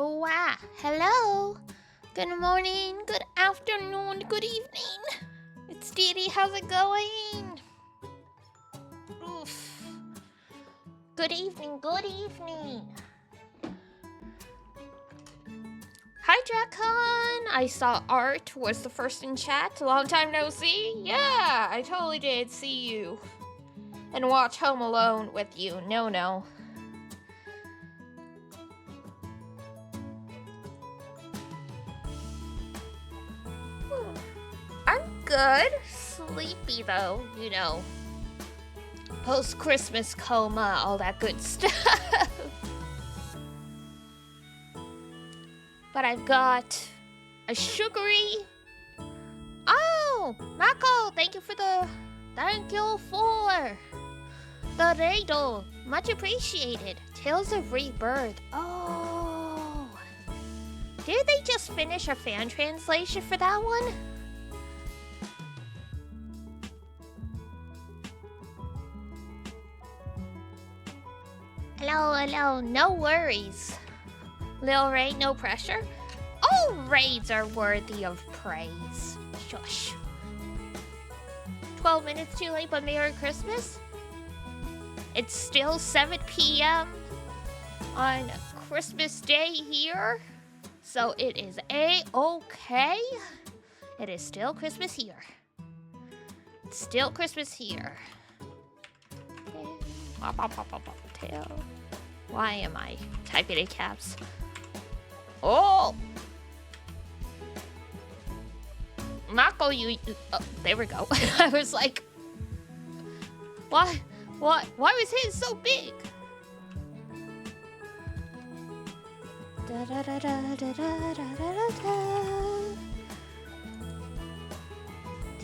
Hello. Good morning, good afternoon, good evening. It's Dee. How's it going? Oof. Good evening, good evening. Hi, Jackon. I saw Art was the first in chat. Long time no see. Yeah, I totally did see you. And watch Home Alone with you. No. I'm good. Sleepy though, you know. Post-Christmas coma, all that good stuff. But I've got a sugary... Oh, Mako, thank you for the radle. Much appreciated. Tales of Rebirth. Oh. Did they just finish a fan translation for that one? Hello. No worries. Lil Ray, no pressure. All raids are worthy of praise. Shush. 12 minutes too late, but Merry Christmas. It's still 7 p.m. on Christmas Day here. So it is A-okay. It is still Christmas here. It's still Christmas here. Tail. Why am I typing in caps? Oh! Mako, you oh, there we go. I was like, why was his so big?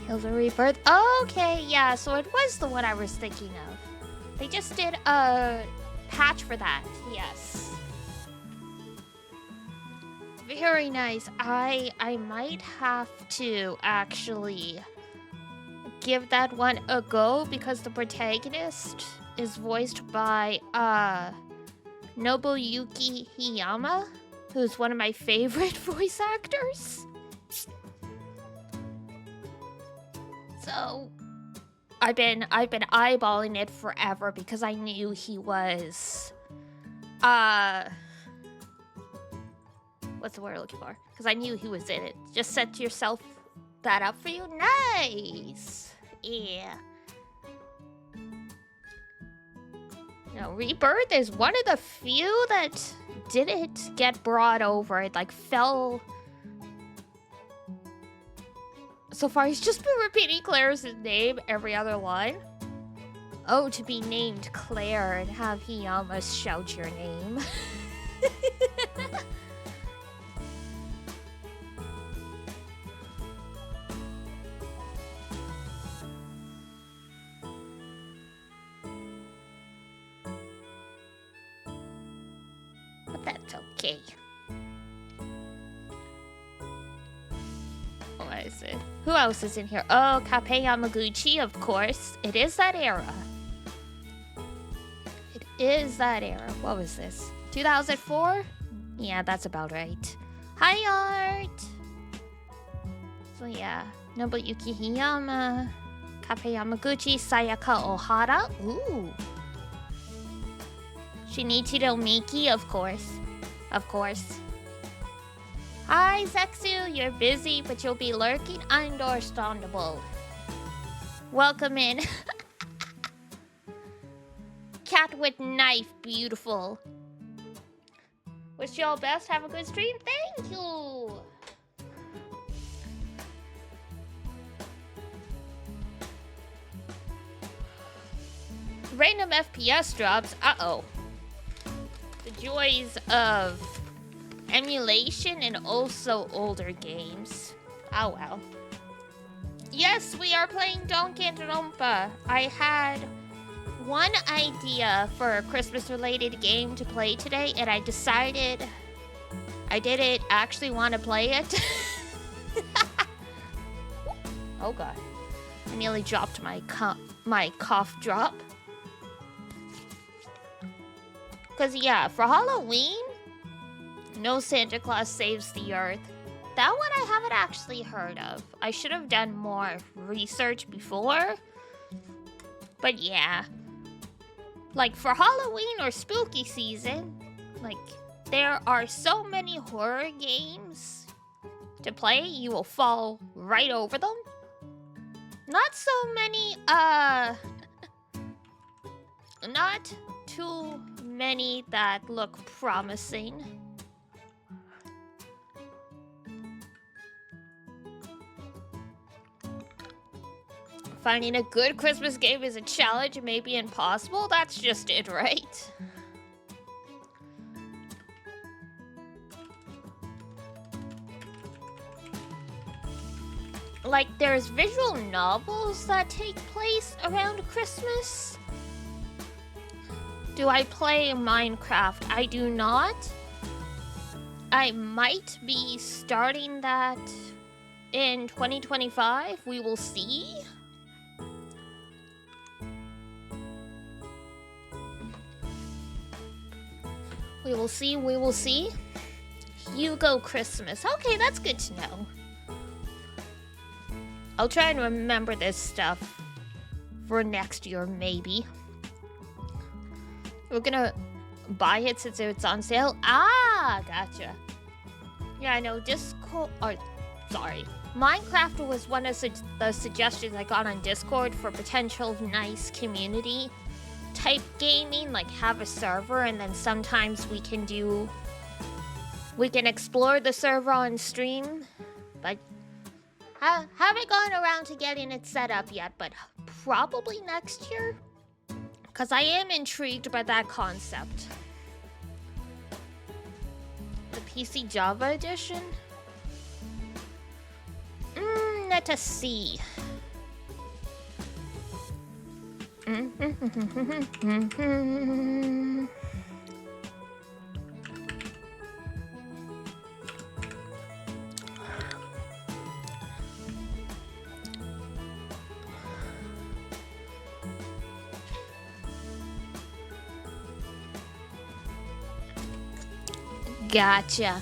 Tales of Rebirth. Okay, yeah, so it was the one I was thinking of. They just did a patch for that, yes. Very nice. I might have to actually give that one a go because the protagonist is voiced by Nobuyuki Hiyama, who's one of my favorite voice actors. So I've been eyeballing it forever because I knew he was what's the word I'm looking for? Because I knew he was in it. Just set yourself that up for you. Nice. Yeah. Now, Rebirth is one of the few that didn't get brought over. It like fell. So far, he's just been repeating Claire's name every other line. Oh, to be named Claire and have Hiyama shout your name. But that's okay. What is it? Who else is in here? Oh, Kappei Yamaguchi, of course. It is that era. It is that era. What was this? 2004? Yeah, that's about right. Hi, Art! So yeah, Nobuyuki Hiyama, Kappei Yamaguchi, Sayaka Ohara. Ooh. Shinichiro Miki, of course. Of course. Hi, Zexu. You're busy, but you'll be lurking. Understandable. Welcome in. Cat with knife. Beautiful. Wish you all best. Have a good stream. Thank you. Random FPS drops. Uh-oh. The joys of emulation and also older games. Oh well. Yes, we are playing Danganronpa. I had one idea for a Christmas related game to play today and I decided I didn't actually want to play it. Oh god. I nearly dropped my cough drop. Cause yeah, for Halloween, No Santa Claus Saves the Earth. That one I haven't actually heard of. I should have done more research before. But yeah. Like, for Halloween or spooky season, like, there are so many horror games to play, you will fall right over them. Not so many, not too many that look promising. Finding a good Christmas game is a challenge and maybe impossible. That's just it, right? Like, there's visual novels that take place around Christmas. Do I play Minecraft? I do not. I might be starting that in 2025. We will see. We will see, we will see. Hugo Christmas. Okay, that's good to know. I'll try and remember this stuff for next year, maybe. We're gonna buy it since it's on sale. Ah, gotcha. Yeah, I know. Discord. Oh, sorry. Minecraft was one of the suggestions I got on Discord for potential nice community type gaming, like have a server and then sometimes we can explore the server on stream, but haven't gone around to getting it set up yet, but probably next year, because I am intrigued by that concept. The PC Java edition? Let us see. Gotcha.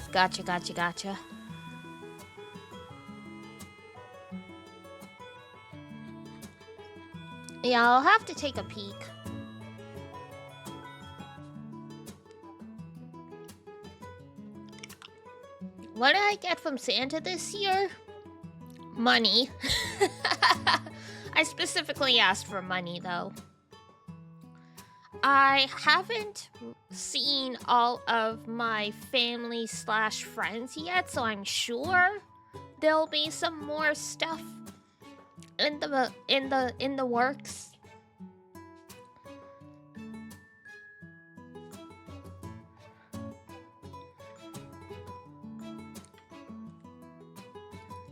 Yeah, I'll have to take a peek. What did I get from Santa this year? Money. I specifically asked for money, though. I haven't seen all of my family/friends yet, so I'm sure there'll be some more stuff in the works.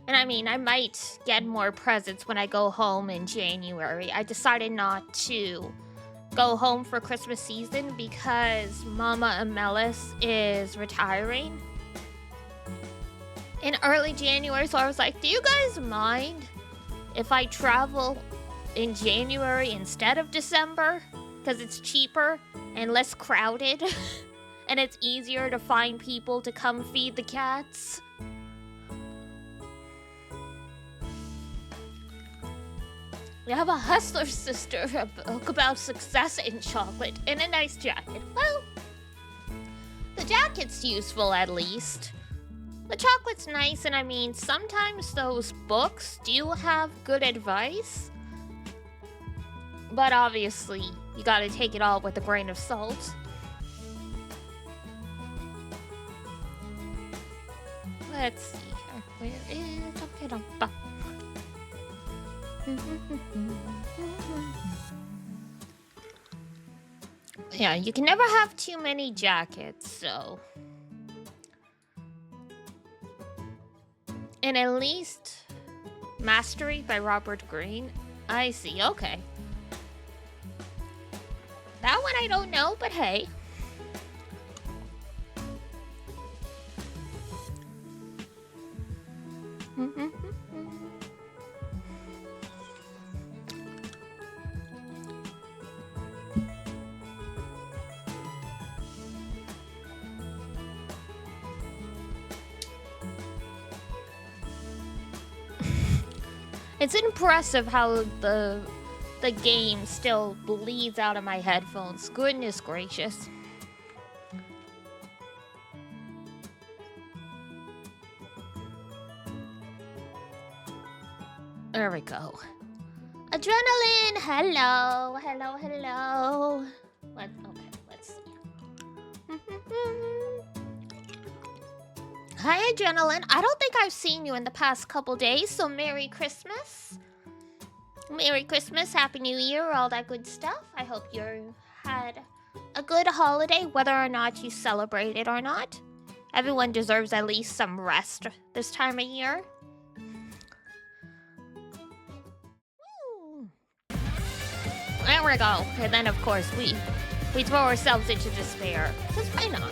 And I mean, I might get more presents when I go home in January. I decided not to go home for Christmas season because Mama Amelis is retiring in early January, so I was like, do you guys mind if I travel in January instead of December? Because it's cheaper and less crowded and it's easier to find people to come feed the cats. We have a Hustler Sister, a book about success in chocolate, and a nice jacket. Well, the jacket's useful at least. The chocolate's nice, and I mean, sometimes those books do have good advice. But obviously, you gotta take it all with a grain of salt. Let's see here. Where is Danganronpa? Yeah, you can never have too many jackets, so. And at least Mastery by Robert Greene. I see, okay. That one I don't know, but hey. It's impressive how the game still bleeds out of my headphones. Goodness gracious. There we go. Adrenaline! Hello! Hello, hello. Okay, let's see. Hi, Adrenaline. I don't think I've seen you in the past couple days, so Merry Christmas. Merry Christmas, Happy New Year, all that good stuff. I hope you had a good holiday, whether or not you celebrate it or not. Everyone deserves at least some rest this time of year. There we go. And then, of course, we throw ourselves into despair. Because why not?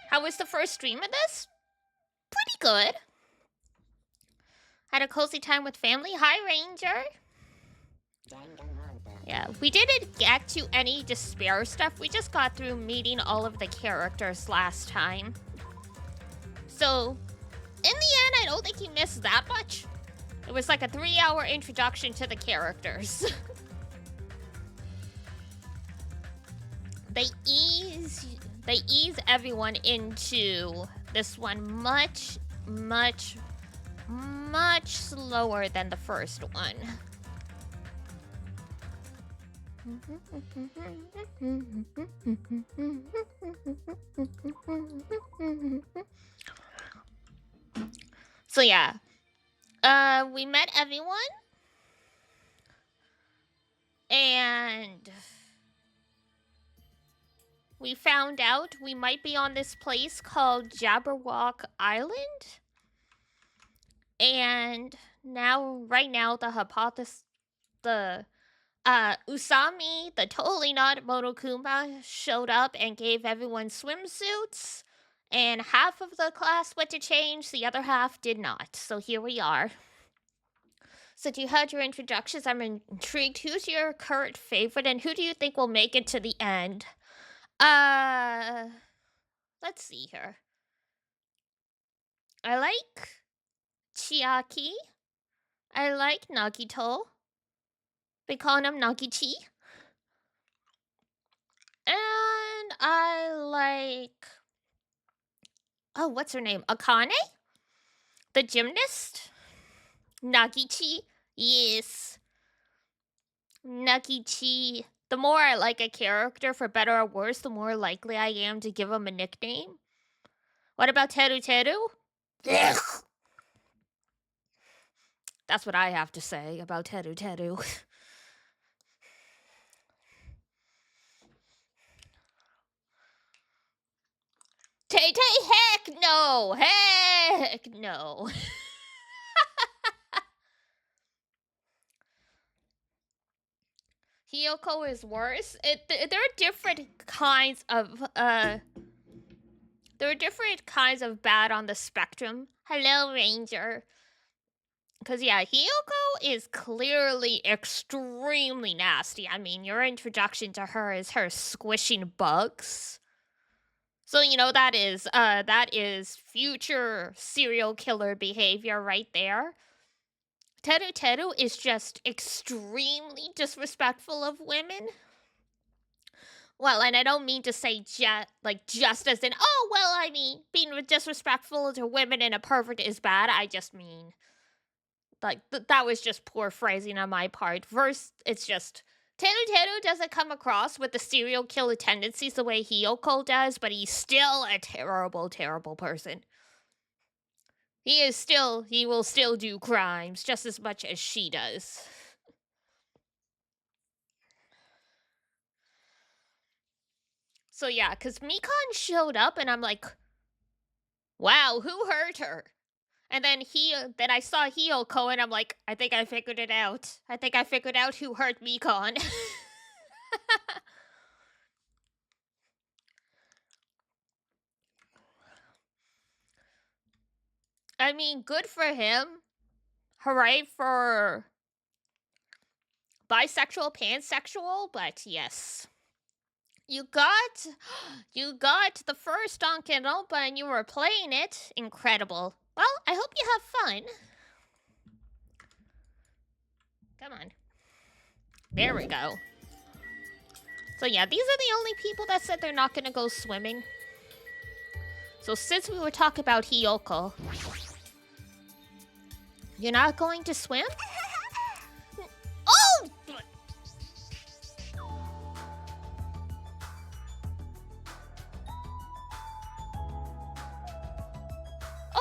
How was the first stream of this? Pretty good. Had a cozy time with family. Hi, Ranger. Yeah, we didn't get to any despair stuff. We just got through meeting all of the characters last time. So, in the end, I don't think you missed that much. It was like a 3-hour introduction to the characters. They ease everyone into this one much, much, much slower than the first one. So yeah, we met everyone, and we found out we might be on this place called Jabberwock Island. And right now, the hypothesis, Usami, the totally not Monokuma, showed up and gave everyone swimsuits. And half of the class went to change, the other half did not. So here we are. So you had your introductions. I'm intrigued. Who's your current favorite, and who do you think will make it to the end? Let's see here. I like Chiaki. I like Nagito. They call him Nagichi. And I like... Oh, what's her name? Akane? The gymnast? Nagichi? Yes. Nagichi. The more I like a character, for better or worse, the more likely I am to give him a nickname. What about Teru Teru? Ugh. That's what I have to say about Teru Teru. Tay, heck no! Heck no! Hiyoko is worse. There are different kinds of bad on the spectrum. Hello, Ranger. Because yeah, Hiyoko is clearly extremely nasty. I mean, your introduction to her is her squishing bugs. So you know that is future serial killer behavior right there. Teru Teru is just extremely disrespectful of women. Well, and I don't mean to say just as in, oh, well, I mean, being disrespectful to women and a pervert is bad. I just mean, like, that was just poor phrasing on my part. First, it's just, Teru Teru doesn't come across with the serial killer tendencies the way Hiyoko does, but he's still a terrible, terrible person. He will still do crimes just as much as she does. So yeah, because Mikan showed up and I'm like, wow, who hurt her? And then I saw Hiyoko and I'm like, I think I figured it out. I think I figured out who hurt Mikan. I mean, good for him. Hooray for bisexual, pansexual, but yes. You got the first Danganronpa and you were playing it. Incredible. Well, I hope you have fun. Come on. There we go. So yeah, these are the only people that said they're not gonna go swimming. So since we were talking about Hiyoko, you're not going to swim? Oh!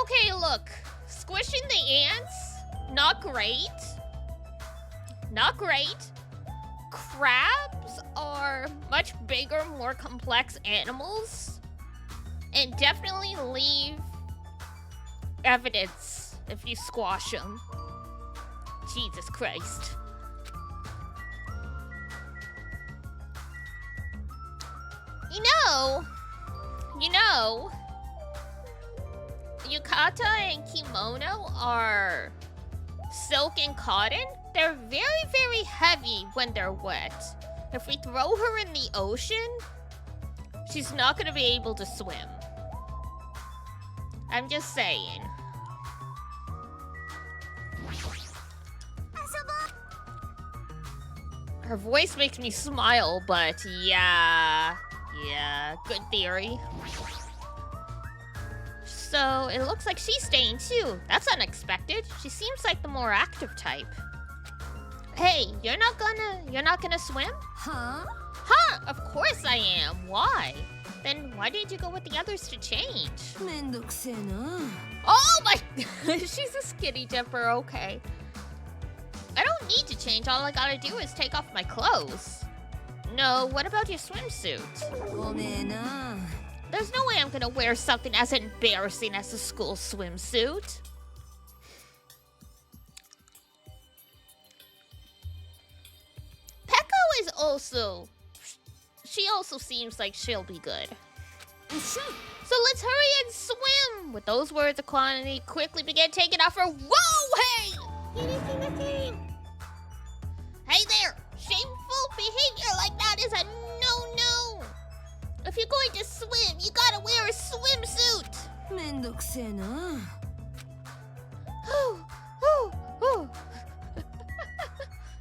Okay, look. Squishing the ants, not great. Not great. Crabs are much bigger, more complex animals. And definitely leave evidence if you squash them. Jesus Christ. You know, yukata and kimono are silk and cotton. They're very, very heavy when they're wet. If we throw her in the ocean, she's not gonna be able to swim. I'm just saying. Her voice makes me smile, but yeah, good theory. So it looks like she's staying too. That's unexpected. She seems like the more active type. Hey, you're not gonna swim? Huh? Huh, of course I am. Why? Then why didn't you go with the others to change? めんどくせえな。 Oh my, she's a skinny dipper, okay. I don't need to change, all I gotta do is take off my clothes. No, what about your swimsuit? ごめんな。 There's no way I'm gonna wear something as embarrassing as a school swimsuit. Peko is also... She also seems like she'll be good. So let's hurry and swim! With those words, Equanimity quickly began taking off her... Whoa, hey! Hey there! Shameful behavior like that is a no-no! If you're going to swim, you gotta wear a swimsuit! めんどくせえな。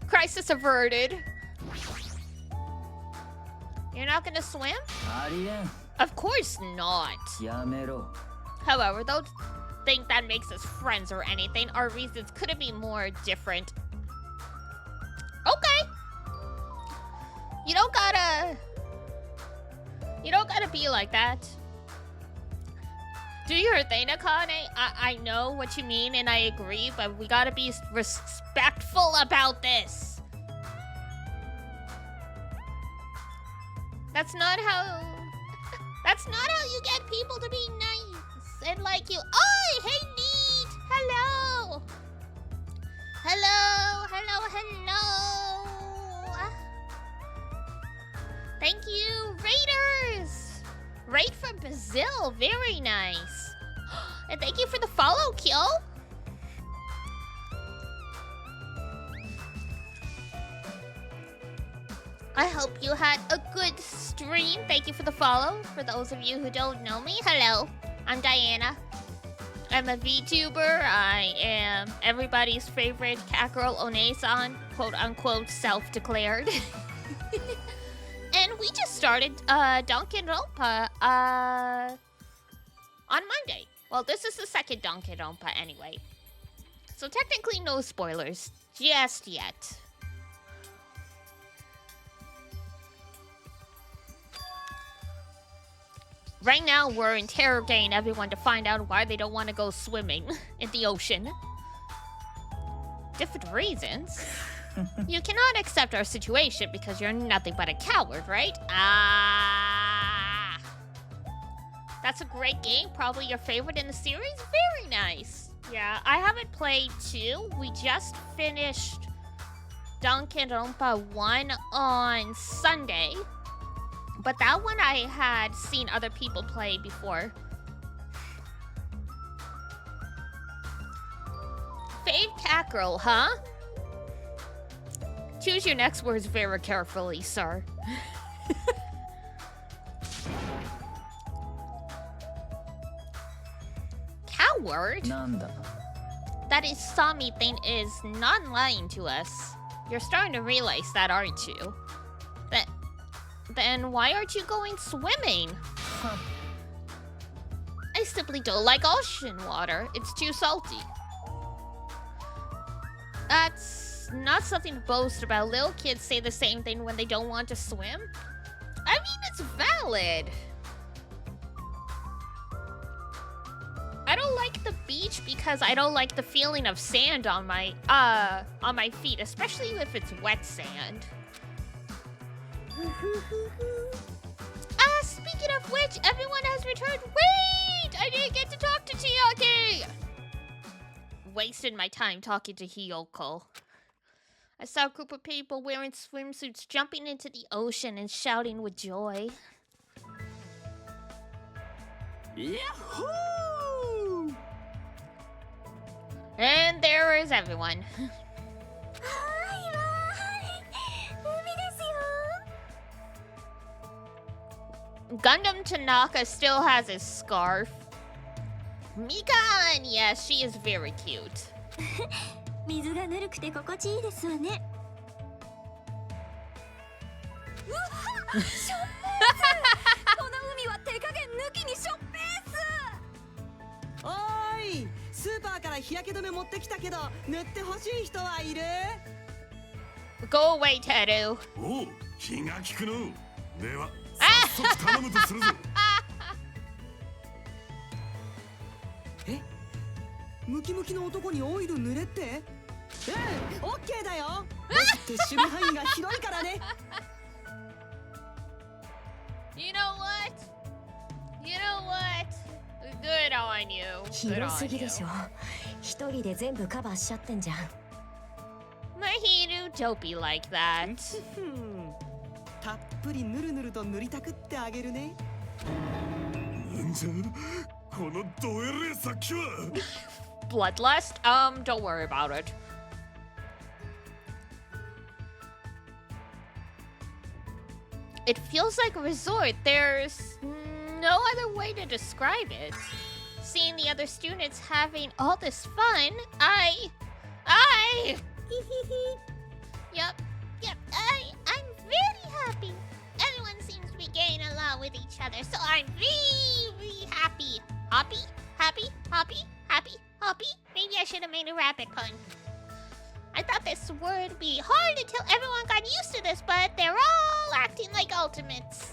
Crisis averted. You're not gonna swim? ありえん。 Of course not. やめろ。 However, don't think that makes us friends or anything. Our reasons couldn't be more different. Okay. You don't gotta be like that. Do your thing, Akane. I know what you mean and I agree, but we gotta be respectful about this. That's not how you get people to be nice and like you. Oh, hey, Neat. Hello. Thank you, Raiders. Raid from Brazil. Very nice. And thank you for the follow, Kyo. I hope you had a good stream. Thank you for the follow. For those of you who don't know me, hello. I'm Diana. I'm a VTuber. I am everybody's favorite cat girl One-san, quote unquote self-declared. And we just started Danganronpa on Monday. Well, this is the second Danganronpa anyway. So technically no spoilers just yet. Right now, we're interrogating everyone to find out why they don't want to go swimming in the ocean. Different reasons. You cannot accept our situation because you're nothing but a coward, right? Ah. That's a great game. Probably your favorite in the series. Very nice. Yeah, I haven't played 2. We just finished Danganronpa 1 on Sunday. But that one I had seen other people play before. Fave cat girl, huh? Choose your next words very carefully, sir. word? なんだ That Isami thing is not lying to us. You're starting to realize that, aren't you? Then why aren't you going swimming? I simply don't like ocean water. It's too salty. That's not something to boast about. Little kids say the same thing when they don't want to swim. I mean, it's valid. I don't like the beach because I don't like the feeling of sand on my feet, especially if it's wet sand. Speaking of which, everyone has returned. Wait! I didn't get to talk to Chiaki! Wasted my time talking to Hiyoko. I saw a group of people wearing swimsuits jumping into the ocean and shouting with joy. Yahoo! And there is everyone. Gundam Tanaka still has his scarf. Mikan! Yes, she is very cute. 水がぬるくて心地いいですわね。うわっ、しょっぺーす。この海は手加減抜きにしょっぺーす。おーい、スーパーから日焼け止め持ってきたけど塗ってほしい人はいる？ Go away, Teru. おう、気が利くの。では、早速頼むとするぞ。え？ムキムキの男にオイル塗れって？うん、オッケーだよ。僕って守備範囲が広いからね。You know what? You know what? Good on you. Good 広す on ぎ you. でしょ。一人で全部カバーしちゃってんじゃん。Mahiru, don't be like that. たっぷりぬるぬると塗りたくってあげるね。なんじゃ、このドエレ先は。Bloodlust? Don't worry about it. It feels like a resort. There's no other way to describe it. Seeing the other students having all this fun, Yep, I'm very happy. Everyone seems to be getting along with each other, so I'm very happy. Happy? Maybe I should have made a rabbit pun. I thought this would be hard until everyone got used to this, but they're all acting like ultimates.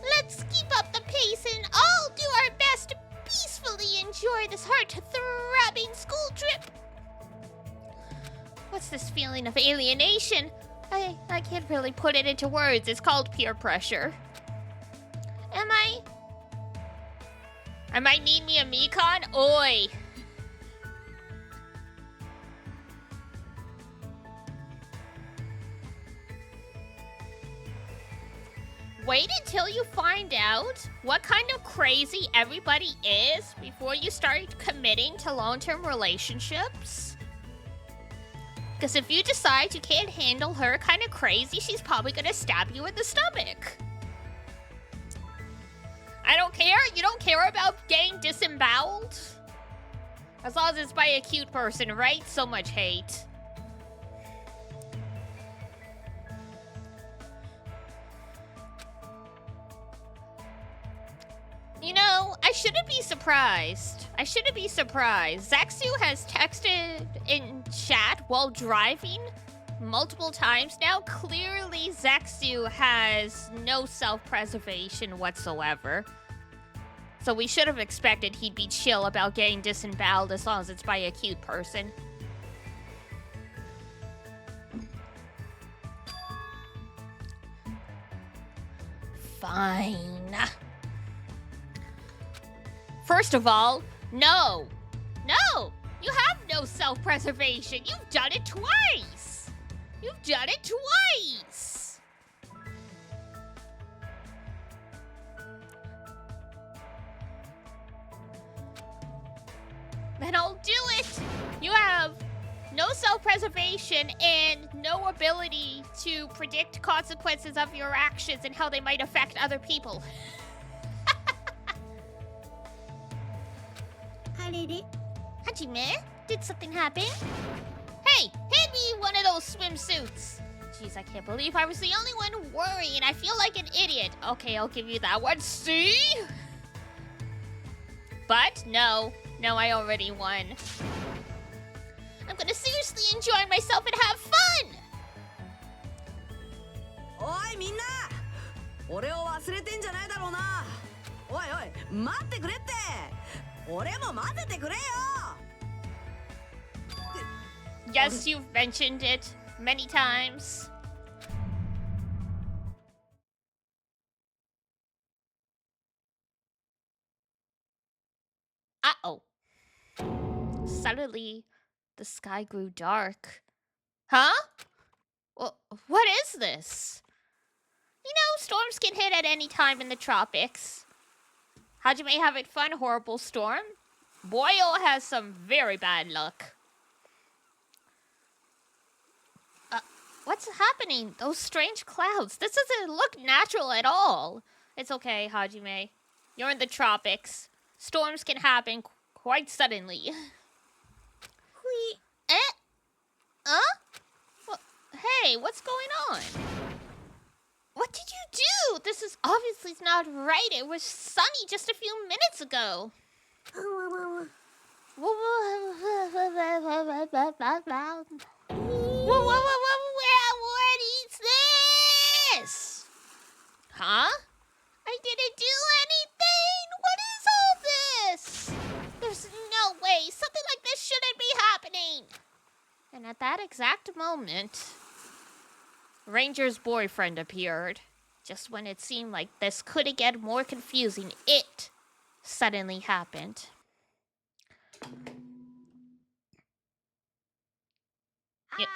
Let's keep up the pace and all do our best to peacefully enjoy this heart-throbbing school trip. What's this feeling of alienation? I can't really put it into words. It's called peer pressure. I might need me a Mikan? Oi! Wait until you find out what kind of crazy everybody is before you start committing to long-term relationships. Because if you decide you can't handle her kind of crazy, she's probably gonna stab you in the stomach. I don't care. You don't care about getting disemboweled? As long as it's by a cute person, right? So much hate. You know, I shouldn't be surprised. Zaxu has texted in chat while driving multiple times now. Clearly, Zaxu has no self-preservation whatsoever. So we should have expected he'd be chill about getting disemboweled as long as it's by a cute person. Fine. First of all, no! You have no self-preservation! You've done it twice! Then I'll do it! You have no self-preservation and no ability to predict consequences of your actions and how they might affect other people. Hajime, did something happen? Hey, hand me one of those swimsuits. Jeez, I can't believe I was the only one worrying. I feel like an idiot. Okay, I'll give you that one. See? But no, I already won. I'm gonna seriously enjoy myself and have fun. おいみんな俺を忘れてんじゃないだろうなおいおい待ってくれって俺も待っててくれよ Yes, you've mentioned it many times. Uh-oh. Suddenly, the sky grew dark. Huh? Well, what is this? You know, storms can hit at any time in the tropics. Hajime having fun, horrible storm? Boyle has some very bad luck. What's happening? Those strange clouds. This doesn't look natural at all. It's okay, Hajime. You're in the tropics. Storms can happen quite suddenly. Huh? Well, hey, what's going on? What did you do? This is obviously not right. It was sunny just a few minutes ago. What is this? Huh? I didn't do anything. What is all this? There's no way. Something like this shouldn't be happening. And at that exact moment, Ranger's boyfriend appeared. Just when it seemed like this couldn't get more confusing, it suddenly happened. Yeah.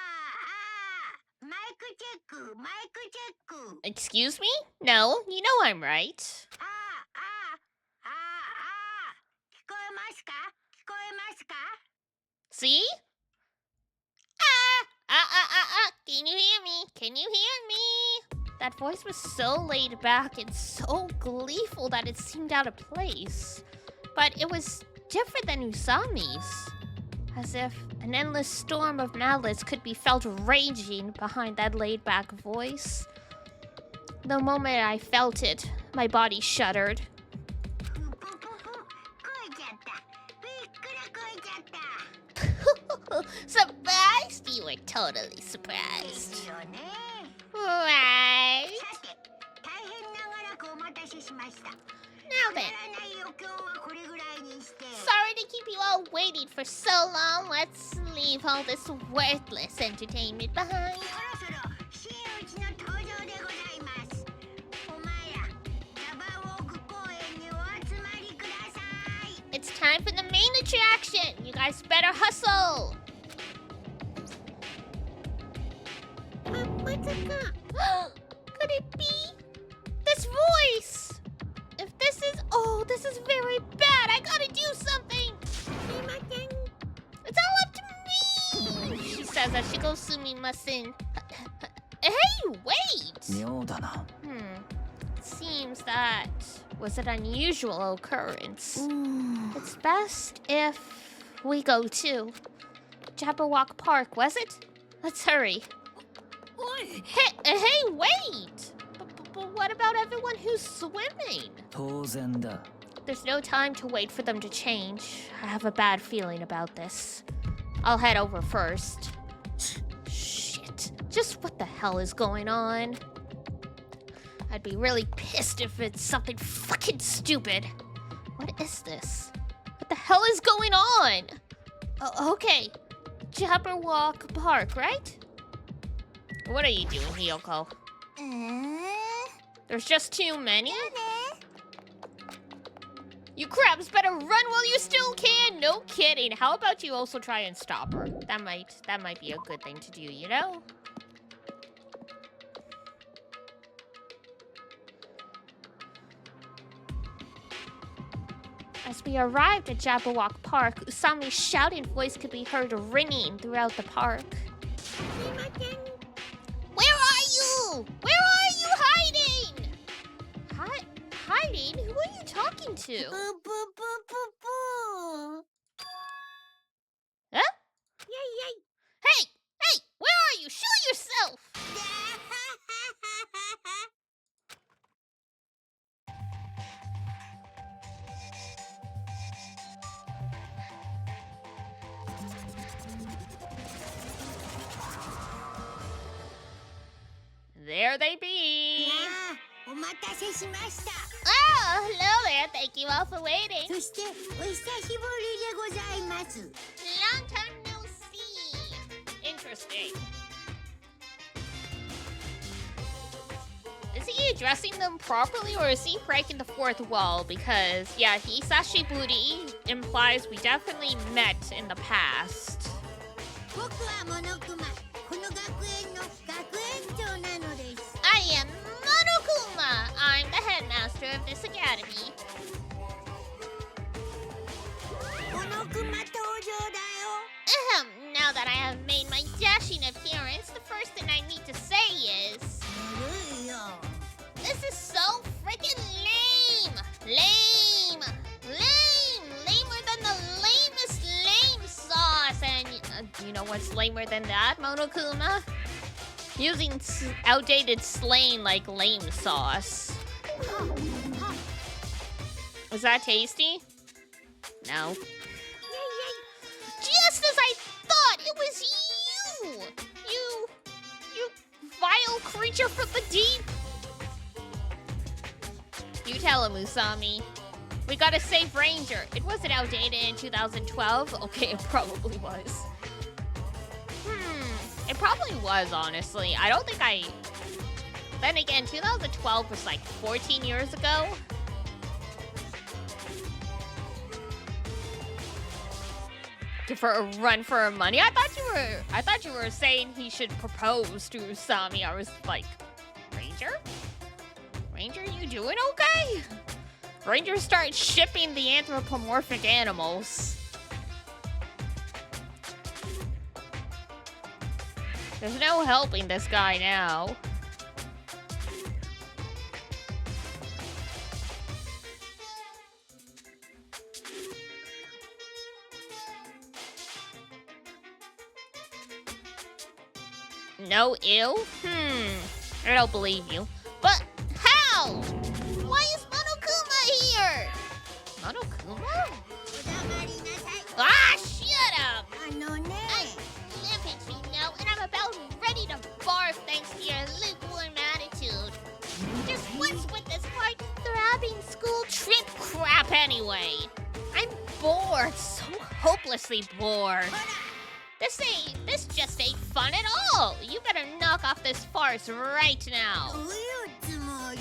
Excuse me? No, you know I'm right. See? Can you hear me? Can you hear me? That voice was so laid back and so gleeful that it seemed out of place. But it was different than Usami's. As if an endless storm of malice could be felt raging behind that laid-back voice. The moment I felt it, my body shuddered. Surprised? You were totally surprised. Right. Now then. Sorry to keep you all waiting for so long. Let's leave all this worthless entertainment behind. It's time for the main attraction. You guys better hustle. Could it be? This voice! If this is... Oh, this is very bad. I gotta do something. It's all up to me. She says as she goes sumimasen. Hey, wait! It seems that was an unusual occurrence. It's best if we go to Jabberwock Park, was it? Let's hurry. Hey, wait! But what about everyone who's swimming? 当然だ There's no time to wait for them to change. I have a bad feeling about this. I'll head over first. Shit. Just what the hell is going on? I'd be really pissed if it's something fucking stupid. What is this? What the hell is going on? Okay. Jabberwock Park, right? What are you doing, Hiyoko? There's just too many? You crabs better run while you still can. No kidding. How about you also try and stop her? That might be a good thing to do, you know? As we arrived at Jabberwock Park, Usami's shouting voice could be heard ringing throughout the park. Where are you? Where are you hiding? Hiding? Who are you talking to? There they be. お待たせしました。 Oh, hello there. Thank you all for waiting. そしてお久しぶりでございます。 Long time no see. Interesting. Is he addressing them properly or is he breaking the fourth wall? Because, yeah, Hisashiburi implies we definitely met in the past. 僕はモノクマ。この学園の学園長なのです。 I am Monokuma. I'm the headmaster of this academy. モノクマ登場だよ。 Now that I have made my dashing appearance, the first thing I need to say is... ずるいよ。 This is so freaking lame! Lame! Lame! Lamer than the lamest lame sauce! And you know what's lamer than that, Monokuma? Using outdated slang like lame sauce. Was that tasty? No. Just as I thought, it was you! You vile creature from the deep! You tell him, Usami. We gotta save Ranger. It wasn't outdated in 2012. Okay, it probably was. It probably was, honestly. I don't think I... Then again, 2012 was like 14 years ago. For a run for money? I thought you were saying he should propose to Usami. I was like, Ranger? Ranger, you doing okay? Ranger starts shipping the anthropomorphic animals. There's no helping this guy now. No ill? I don't believe you. But how? Why is Monokuma here? Monokuma? お黙りなさい。 Ah, shut up! あのね。 Live it, you know, and I'm about ready to barf thanks to your lukewarm attitude. Just what's with this heart-throbbing school trip crap anyway? I'm bored, so hopelessly bored. This just ain't fun at all. You better knock off this farce right now. どういうつもり？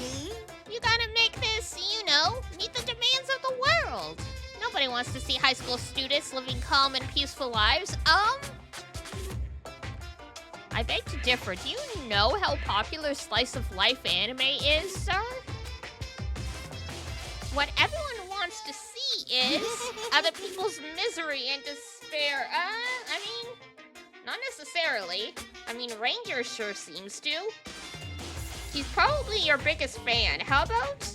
You gotta make this, you know, meet the demands of the world. Nobody wants to see high school students living calm and peaceful lives. I beg to differ. Do you know how popular slice of life anime is, sir? What everyone wants to see is other people's misery and despair. I mean, not necessarily. I mean, Ranger sure seems to. He's probably your biggest fan. How about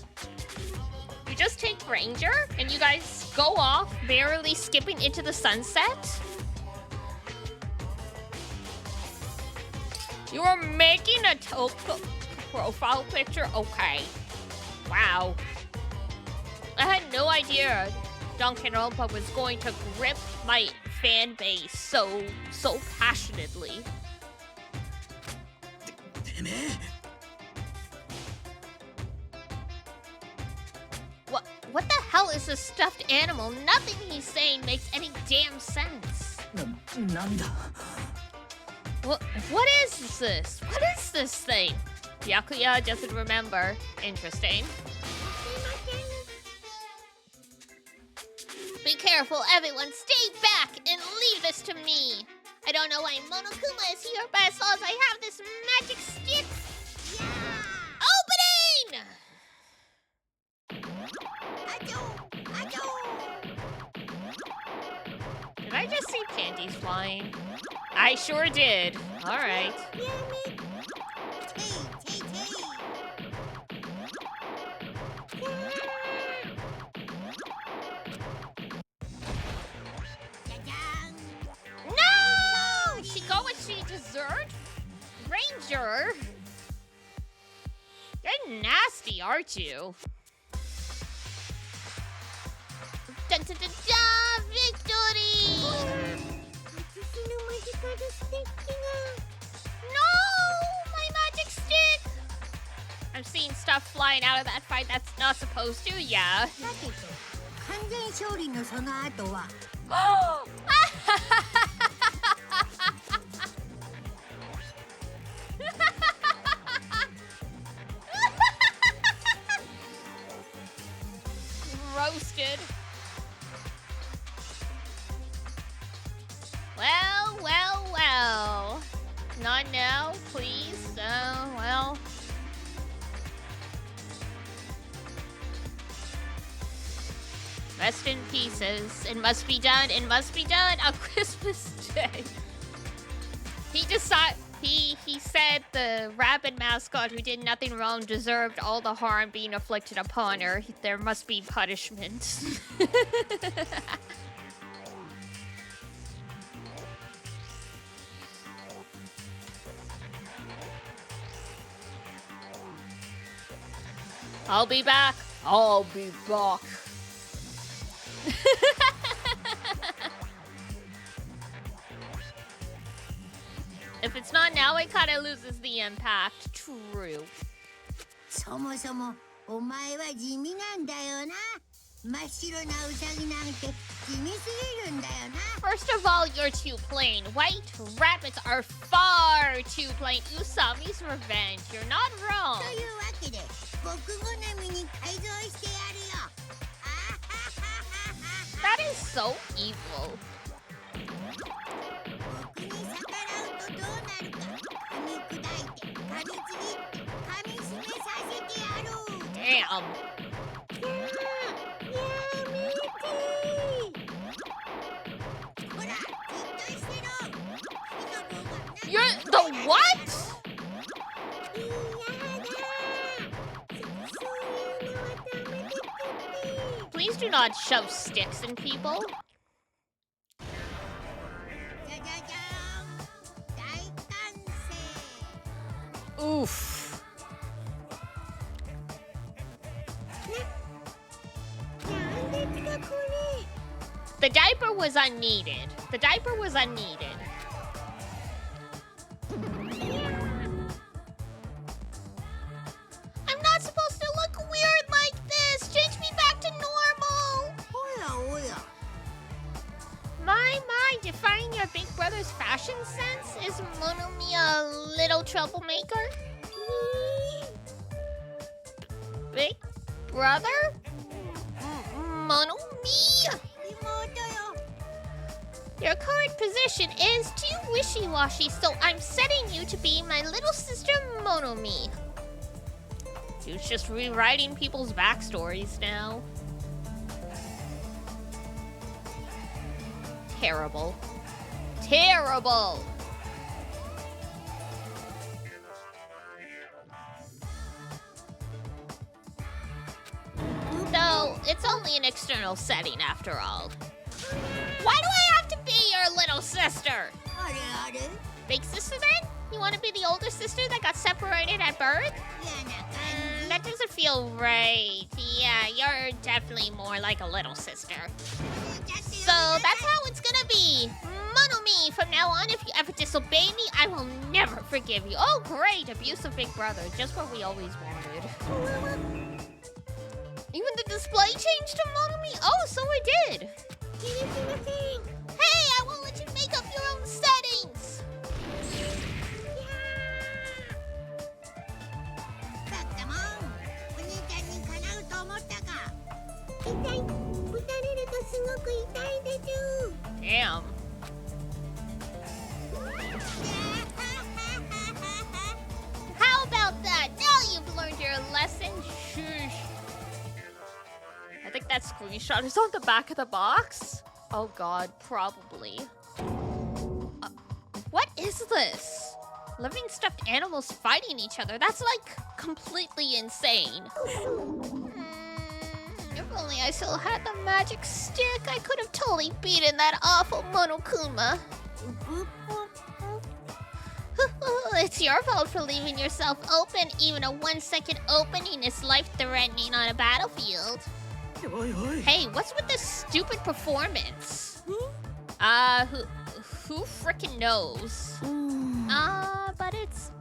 you just take Ranger and you guys go off, barely skipping into the sunset? You are making a profile picture? Okay. Wow. I had no idea Danganronpa was going to grip my fan base so passionately. What the hell is a stuffed animal? Nothing he's saying makes any damn sense. なんだ What is this? What is this thing? Byakuya doesn't remember. Interesting. Be careful, everyone. Stay back and leave this to me. I don't know why Monokuma is here, but as long as I have this magic stick... Yeah! Opening! Did I just see panties flying? I sure did. All right. No! She got what she deserved? Ranger! You're nasty, aren't you? Dun dun dun dun! Victory! No! My magic stick! I'm seeing stuff flying out of that fight that's not supposed to, yeah. だけど完全勝利のその後は Roasted. Well, well, well. Not now, please. Well. Rest in pieces. It must be done. It must be done on Christmas Day. He said the rabbit mascot who did nothing wrong deserved all the harm being inflicted upon her. There must be punishment. I'll be back. I'll be back. If it's not now, it kind of loses the impact. True. そもそもお前は地味なんだよな。真っ白なウサギなんて地味すぎるんだよな。 First of all, you're too plain. White rabbits are far too plain. Usami's revenge. You're not wrong. というわけで僕好みに改造してやるよ。 That is so evil. 僕に逆らうとどうなるか。噛み砕いて、噛みちぎって、噛み締めさせてやる。 Damn. ほら、じっとしてろ。火の棒が You're the what? 嫌だ。そういうのはダメですって。 Please do not shove sticks in people. じゃじゃじゃーん。大完成。 Oof. The diaper was unneeded. The diaper was unneeded. I'm not supposed to look weird like this. Change me back to normal. おやおや。 My, defying your big brother's fashion sense? Is Monomi a little troublemaker? Big brother? Monomi? 妹よ。 Your current position is too wishy-washy, so I'm setting you to be my little sister Monomi. Dude's just rewriting people's backstories now. Terrible. Terrible! Though, it's only an external setting after all. Why do I have to be your little sister? あれあれ。 Big sister then? You want to be the older sister that got separated at birth? 嫌な感じ。 That doesn't feel right. Yeah, you're definitely more like a little sister. So that's how it's gonna be. Monomi, from now on, if you ever disobey me, I will never forgive you. Oh, great. Abusive big brother. Just what we always wanted. Even the display changed to Monomi? Oh, so it did. Hey, I won't let you make up your own settings. だったもん。お兄ちゃんにかなうと思ったか。痛い。打たれるとすごく痛いでちゅ。 Damn. How about that? Now you've learned your lesson. Shush. I think that screenshot is on the back of the box. Oh god, probably. What is this? Living stuffed animals fighting each other. That's like completely insane. If only I still had the magic stick, I could have totally beaten that awful Monokuma. It's your fault for leaving yourself open. Even a 1-second opening is life-threatening on a battlefield. Hey, what's with this stupid performance? Who frickin' knows? But it's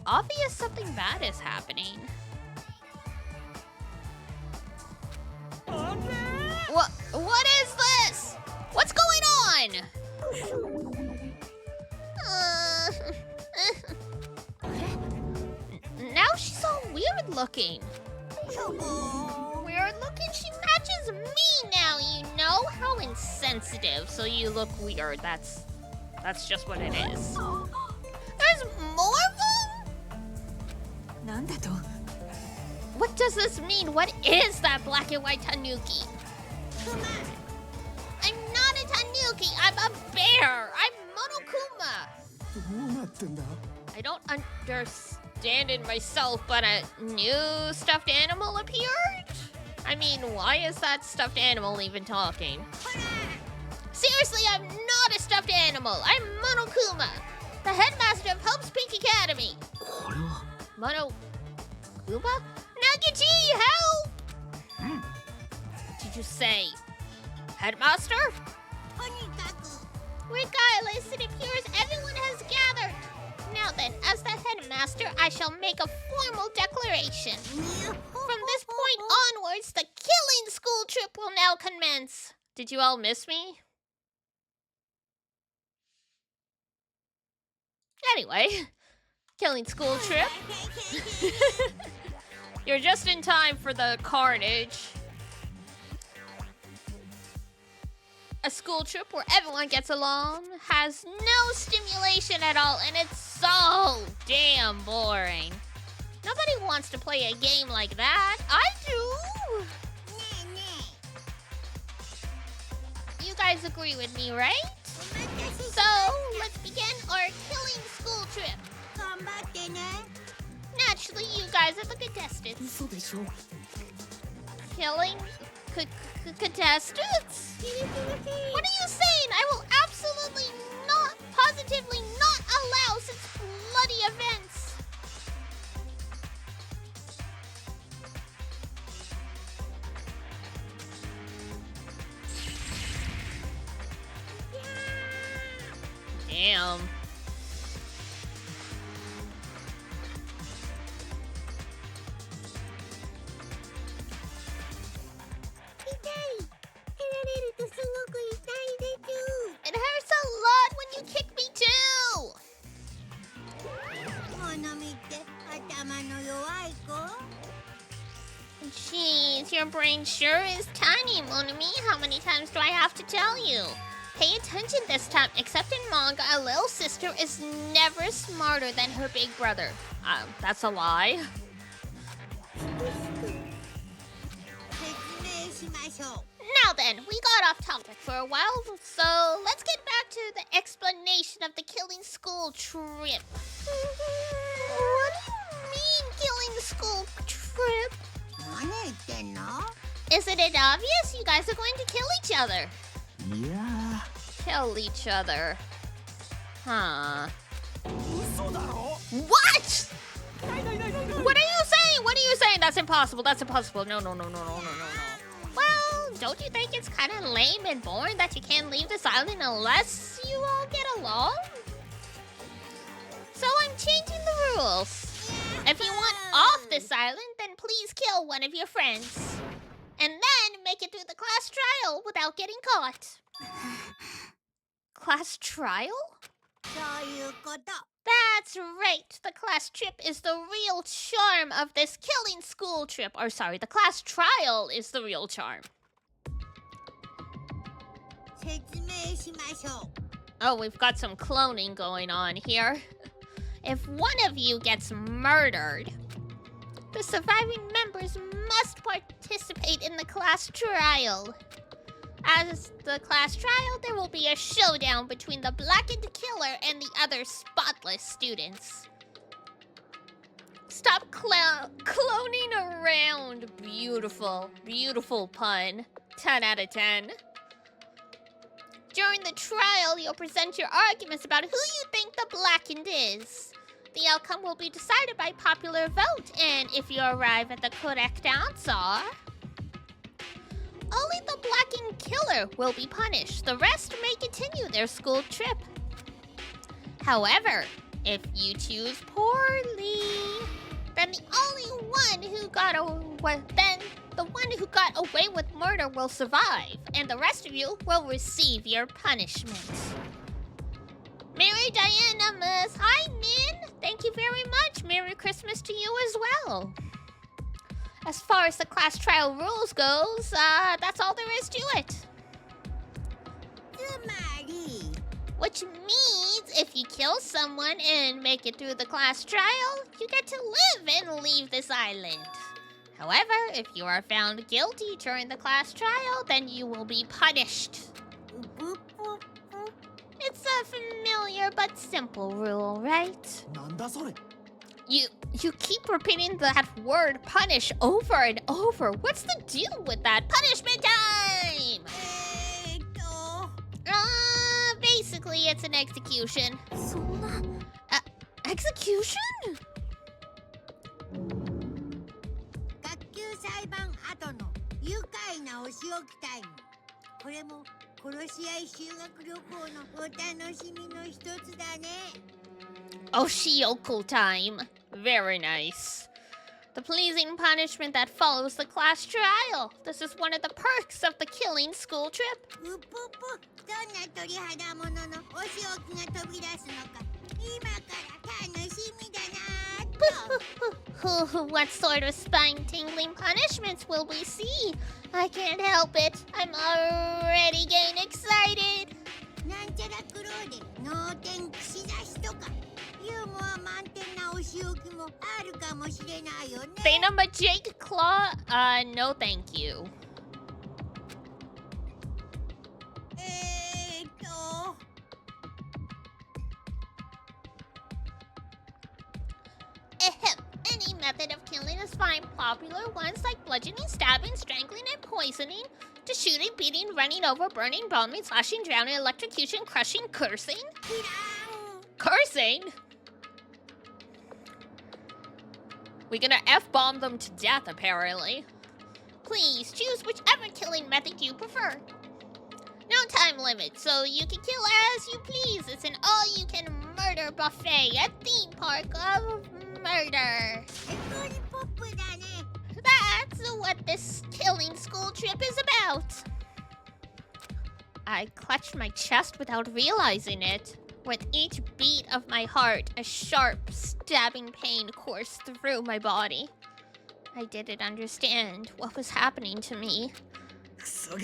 obvious something bad is happening. talking. Weird looking. She matches me now, you know? How insensitive. So you look weird. That's just what it is. There's more of them? なんだと What does this mean? What is that black and white tanuki? I'm not a tanuki. I'm a bear. I'm Monokuma. どうなってんだ I don't understand it myself, but a new stuffed animal appeared? I mean, why is that stuffed animal even talking? Seriously, I'm not a stuffed animal. I'm Monokuma, the headmaster of Hope's Peak Academy. これは Monokuma? Nagiji, help! Did you say headmaster? Regardless, it appears everyone has gathered. Now then, as the headmaster, I shall make a formal declaration. From this point onwards, the killing school trip will now commence. Did you all miss me? Anyway, killing school trip. You're just in time for the carnage. A school trip where everyone gets along, has no stimulation at all, and it's so damn boring. Nobody wants to play a game like that. I do. You guys agree with me, right? So, let's begin our killing school trip. Naturally, you guys are the contestants. 嘘でしょ Killing contestants? What are you saying? I will absolutely not, positively not allow such bloody events. Damn. It hurts a lot when you kick me too. Jeez, your brain sure is tiny, Monami. How many times do I have to tell you? Pay attention this time. Except in manga, a little sister is never smarter than her big brother. That's a lie. Now then, we got off topic for a while, so let's get back to the explanation of the killing school trip. What do you mean, killing school trip? Isn't it obvious? You guys are going to kill each other. いや Kill each other. Huh. 嘘だろ What? What are you saying? What are you saying? That's impossible. That's impossible. No. Well, don't you think it's kind of lame and boring that you can't leave this island unless you all get along? So I'm changing the rules. If you want off this island, then please kill one of your friends. And then make it through the class trial without getting caught. Class trial? That's right. The class trip is the real charm of this killing school trip. Or sorry, the class trial is the real charm. Oh, we've got some cloning going on here. If one of you gets murdered, the surviving members must participate in the class trial. As the class trial, there will be a showdown between the blackened killer and the other spotless students. Stop cloning around. Beautiful, beautiful pun. 10 out of 10. During the trial, you'll present your arguments about who you think the blackened is. The outcome will be decided by popular vote, and if you arrive at the correct answer, only the blackened killer will be punished. The rest may continue their school trip. However, if you choose poorly, then the one who got away with murder will survive, and the rest of you will receive your punishment. Merry Dianamus! Hi, Min! Thank you very much. Merry Christmas to you as well. As far as the class trial rules goes, that's all there is to it. つまり Which means if you kill someone and make it through the class trial, you get to live and leave this island. However, if you are found guilty during the class trial, then you will be punished. うぷぷぷ It's a familiar but simple rule, right? なんだそれ You keep repeating that word punish over and over. What's the deal with that? Punishment time! Basically, it's an execution. そんな Execution? 学級裁判後の愉快なお仕置きタイム。これも殺し合い修学旅行のお楽しみの一つだね。Oshioku time. Very nice. The pleasing punishment that follows the class trial. This is one of the perks of the killing school trip. うぷぷ、どんな鳥肌もののお仕置きが飛び出すのか今から楽しみだなと。What sort of spine-tingling punishments will we see? I can't help it. I'm already getting excited. なんちゃら苦労で脳天串刺しとかユーモア満点なお仕置きもあるかもしれないよね。 Thinama Jake Claw? No thank you. Ahem. Any method of killing is fine. Popular ones like bludgeoning, stabbing, strangling, and poisoning. To shooting, beating, running over, burning, bombing, slashing, drowning, electrocution, crushing, cursing. Cursing? We're gonna F-bomb them to death, apparently. Please choose whichever killing method you prefer. No time limit, so you can kill as you please. It's an all-you-can-murder buffet, a theme park of murder. That's what this killing school trip is about. I clutched my chest without realizing it. With each beat of my heart, a sharp, stabbing pain coursed through my body. I didn't understand what was happening to me. クソが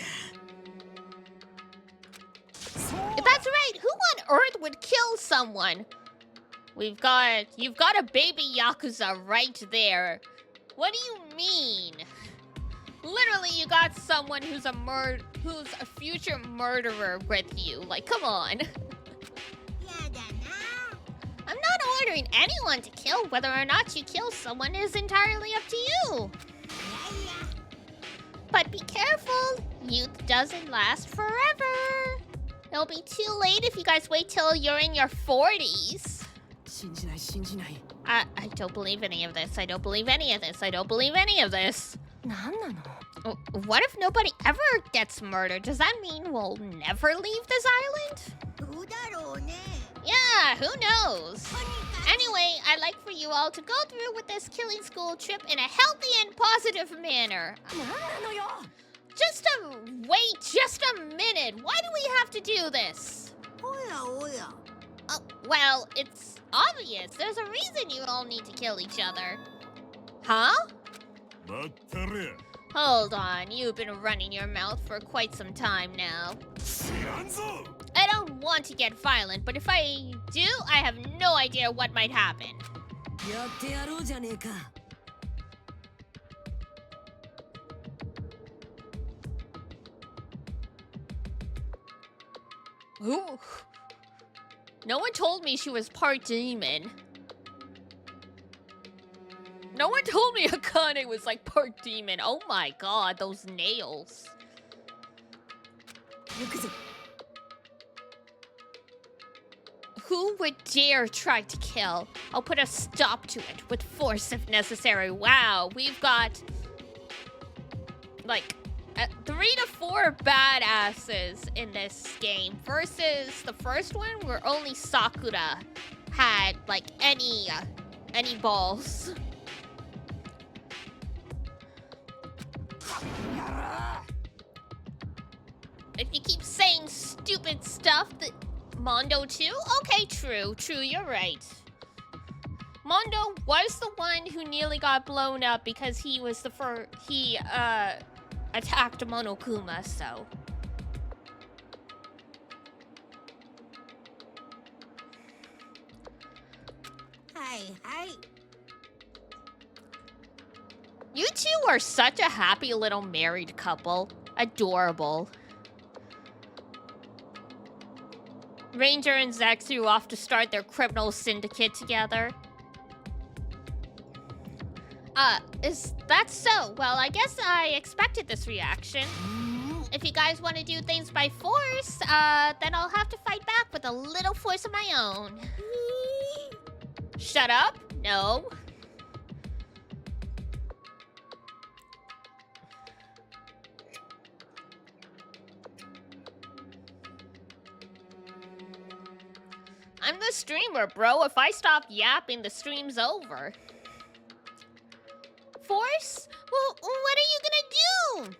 That's right! Who on earth would kill someone? You've got a baby Yakuza right there. What do you mean? Literally, you got someone who's a future murderer with you. Like, come on. やだな。 I'm not ordering anyone to kill. Whether or not you kill someone is entirely up to you. いやいや But be careful. Youth doesn't last forever. It'll be too late if you guys wait till you're in your 40s. 信じない信じない I don't believe any of this. I don't believe any of this. I don't believe any of this. なんなの What if nobody ever gets murdered? Does that mean we'll never leave this island? どうだろうね。 Yeah, who knows? とにかく Anyway, I'd like for you all to go through with this killing school trip in a healthy and positive manner. なんなのよ Wait just a minute. Why do we have to do this? おやおや。 Oh, well, it's obvious. There's a reason you all need to kill each other. Huh? 待ったれ Hold on. You've been running your mouth for quite some time now. 知らんぞ I don't want to get violent, but if I do, I have no idea what might happen. やってやろうじゃねえか Ooh. No one told me she was part demon. No one told me Akane was like part demon. Oh my god, those nails. 行くぞ Who would dare try to kill? I'll put a stop to it with force if necessary. Wow, we've got like 3 to 4 badasses in this game versus the first one where only Sakura had like any balls. If you keep saying stupid stuff, that Mondo too? Okay, true, you're right. Mondo was the one who nearly got blown up because he was the first. He attacked Monokuma, so. Hi, hi. You two are such a happy little married couple. Adorable. Ranger and Zexu off to start their criminal syndicate together. Is that so? Well, I guess I expected this reaction. If you guys want to do things by force, then I'll have to fight back with a little force of my own. Shut up? No. I'm the streamer, bro. If I stop yapping, the stream's over. Force? Well, what are you gonna do?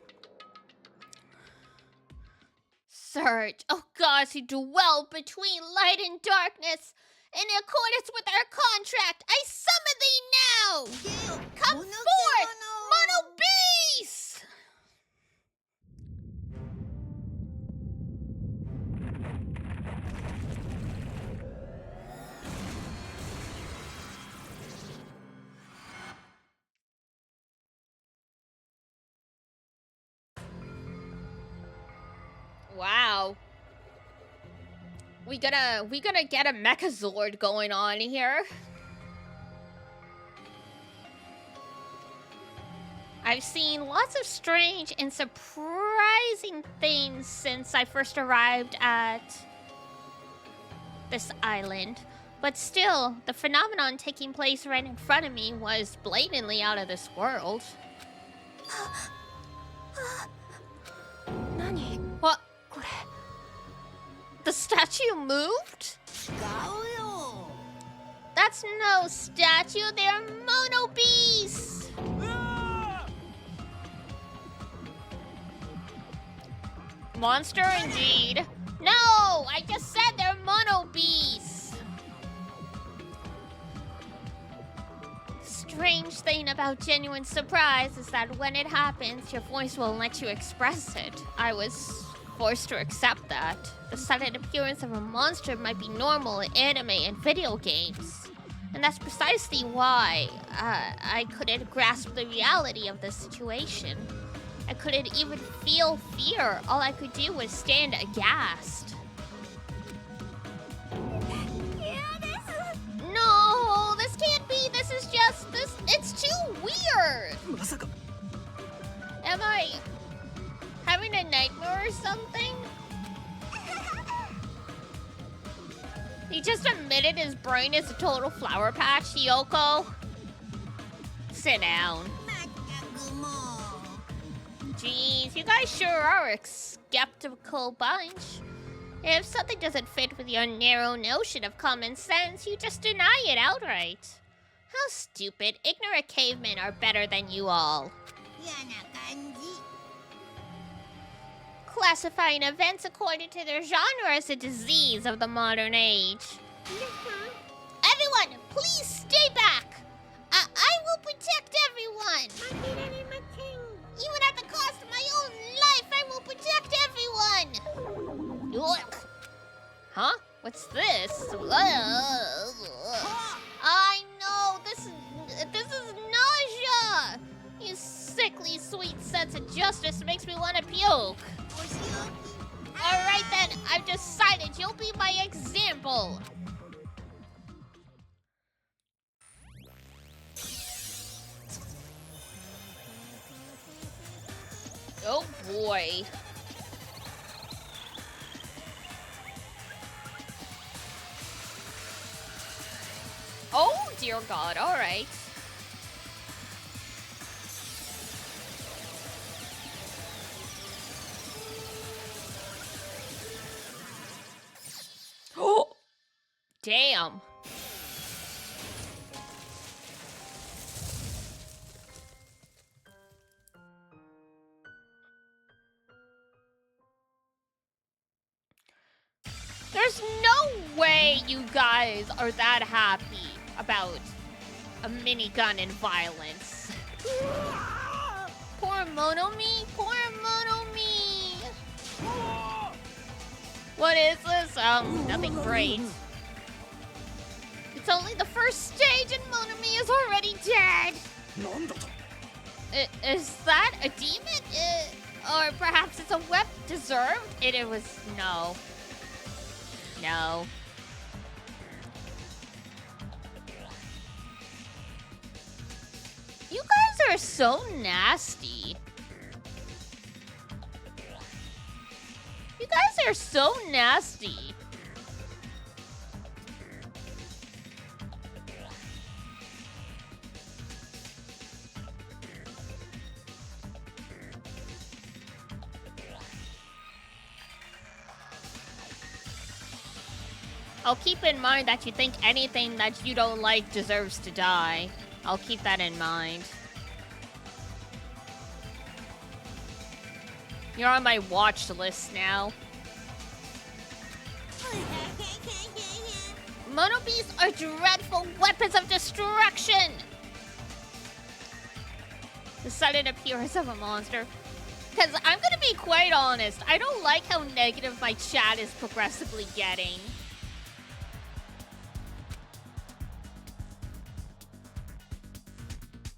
Search. Oh gosh, you dwell between light and darkness. In accordance with our contract, I summon thee now! Come forth, Mono Beast! Wow. We gonna get a Mechazord going on here. I've seen lots of strange and surprising things since I first arrived at this island. But still, the phenomenon taking place right in front of me was blatantly out of this world. Nani? What? The statue moved? That's no statue, they're Mono Beasts! Monster indeed. No, I just said they're Mono Beasts. Strange thing about genuine surprise is that when it happens, your voice won't let you express it. I was forced to accept that. The sudden appearance of a monster might be normal in anime and video games. And that's precisely why I couldn't grasp the reality of this situation. I couldn't even feel fear. All I could do was stand aghast. No, this can't be. This is just this. It's too weird. Am I having a nightmare or something? He just admitted his brain is a total flower patch, Yoko. Sit down. Jeez, you guys sure are a skeptical bunch. If something doesn't fit with your narrow notion of common sense, you just deny it outright. How stupid. Ignorant cavemen are better than you all. Classifying events according to their genre is a disease of the modern age. Everyone, please stay back! I will protect everyone! Even at the cost of my own life, I will protect everyone! Look! Huh? What's this? I know! This is nausea! You sickly sweet sense of justice makes me want to puke. Alright then, I've decided you'll be my example. Oh boy. Oh dear God, alright. Oh! Damn. There's no way you guys are that happy about a minigun and violence. Poor Monomi, poor Monomi. What is this? Nothing great. It's only the first stage and Monomi is already dead. なんだと Is that a demon? Or perhaps it's a weapon deserved? It was no. No. You guys are so nasty. You guys are so nasty. I'll keep in mind that you think anything that you don't like deserves to die. I'll keep that in mind. You're on my watch list now. Monobees are dreadful weapons of destruction! The sudden appearance of a monster. Because I'm gonna be quite honest, I don't like how negative my chat is progressively getting.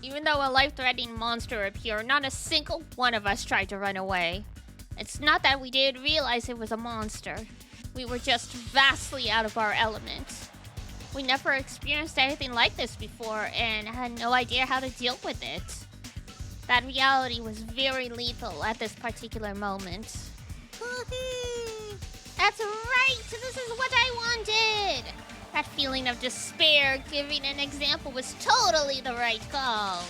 Even though a life-threatening monster appeared, not a single one of us tried to run away. It's not that we didn't realize it was a monster. We were just vastly out of our element. We never experienced anything like this before and had no idea how to deal with it. That reality was very lethal at this particular moment. That's right! This is what I wanted! That feeling of despair, giving an example, was totally the right call.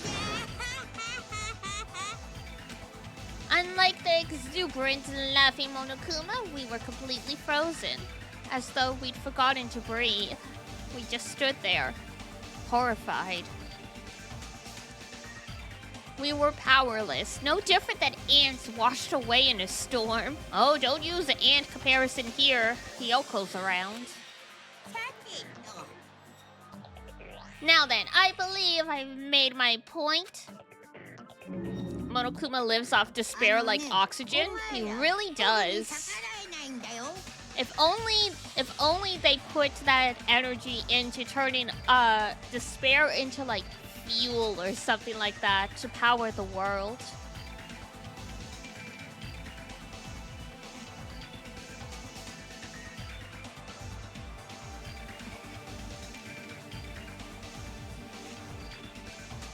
Unlike the exuberant and laughing Monokuma, we were completely frozen, as though we'd forgotten to breathe. We just stood there, horrified. We were powerless, no different than ants washed away in a storm. Oh, don't use the ant comparison here. Hyoko's around. Now then, I believe I've made my point. Monokuma lives off despair like oxygen. He really does. If only they put that energy into turning despair into like fuel or something like that to power the world.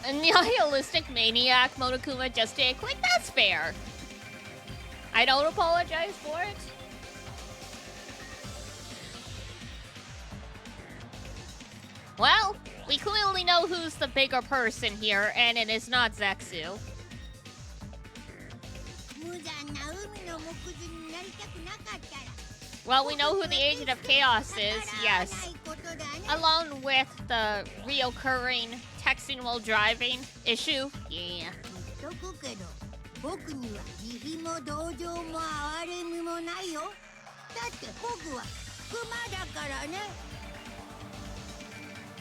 A nihilistic maniac Monokuma just did quick, that's fair. I don't apologize for it. Well, we clearly know who's the bigger person here, and it is not Zexu. Well, we know who the Agent of Chaos is, yes. Along with the reoccurring texting while driving issue. Yeah.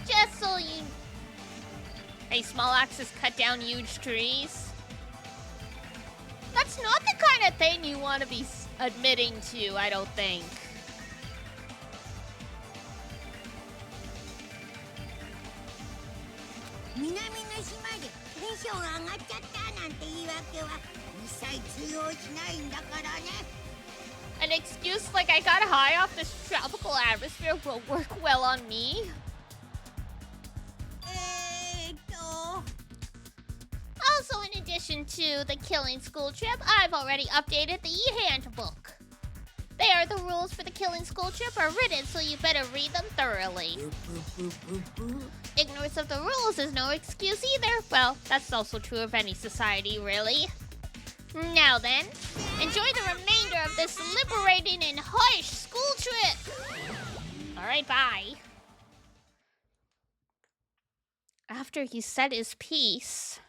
Just so you... Hey, small axes cut down huge trees. That's not the kind of thing you want to be admitting to, I don't think. An excuse like I got high off this tropical atmosphere will work well on me. Also, in addition to the killing school trip, I've already updated the e-handbook. There, the rules for the killing school trip are written, so you better read them thoroughly. Ignorance of the rules is no excuse either. Well, that's also true of any society, really. Now then, enjoy the remainder of this liberating and harsh school trip. Alright, bye. After he said his piece,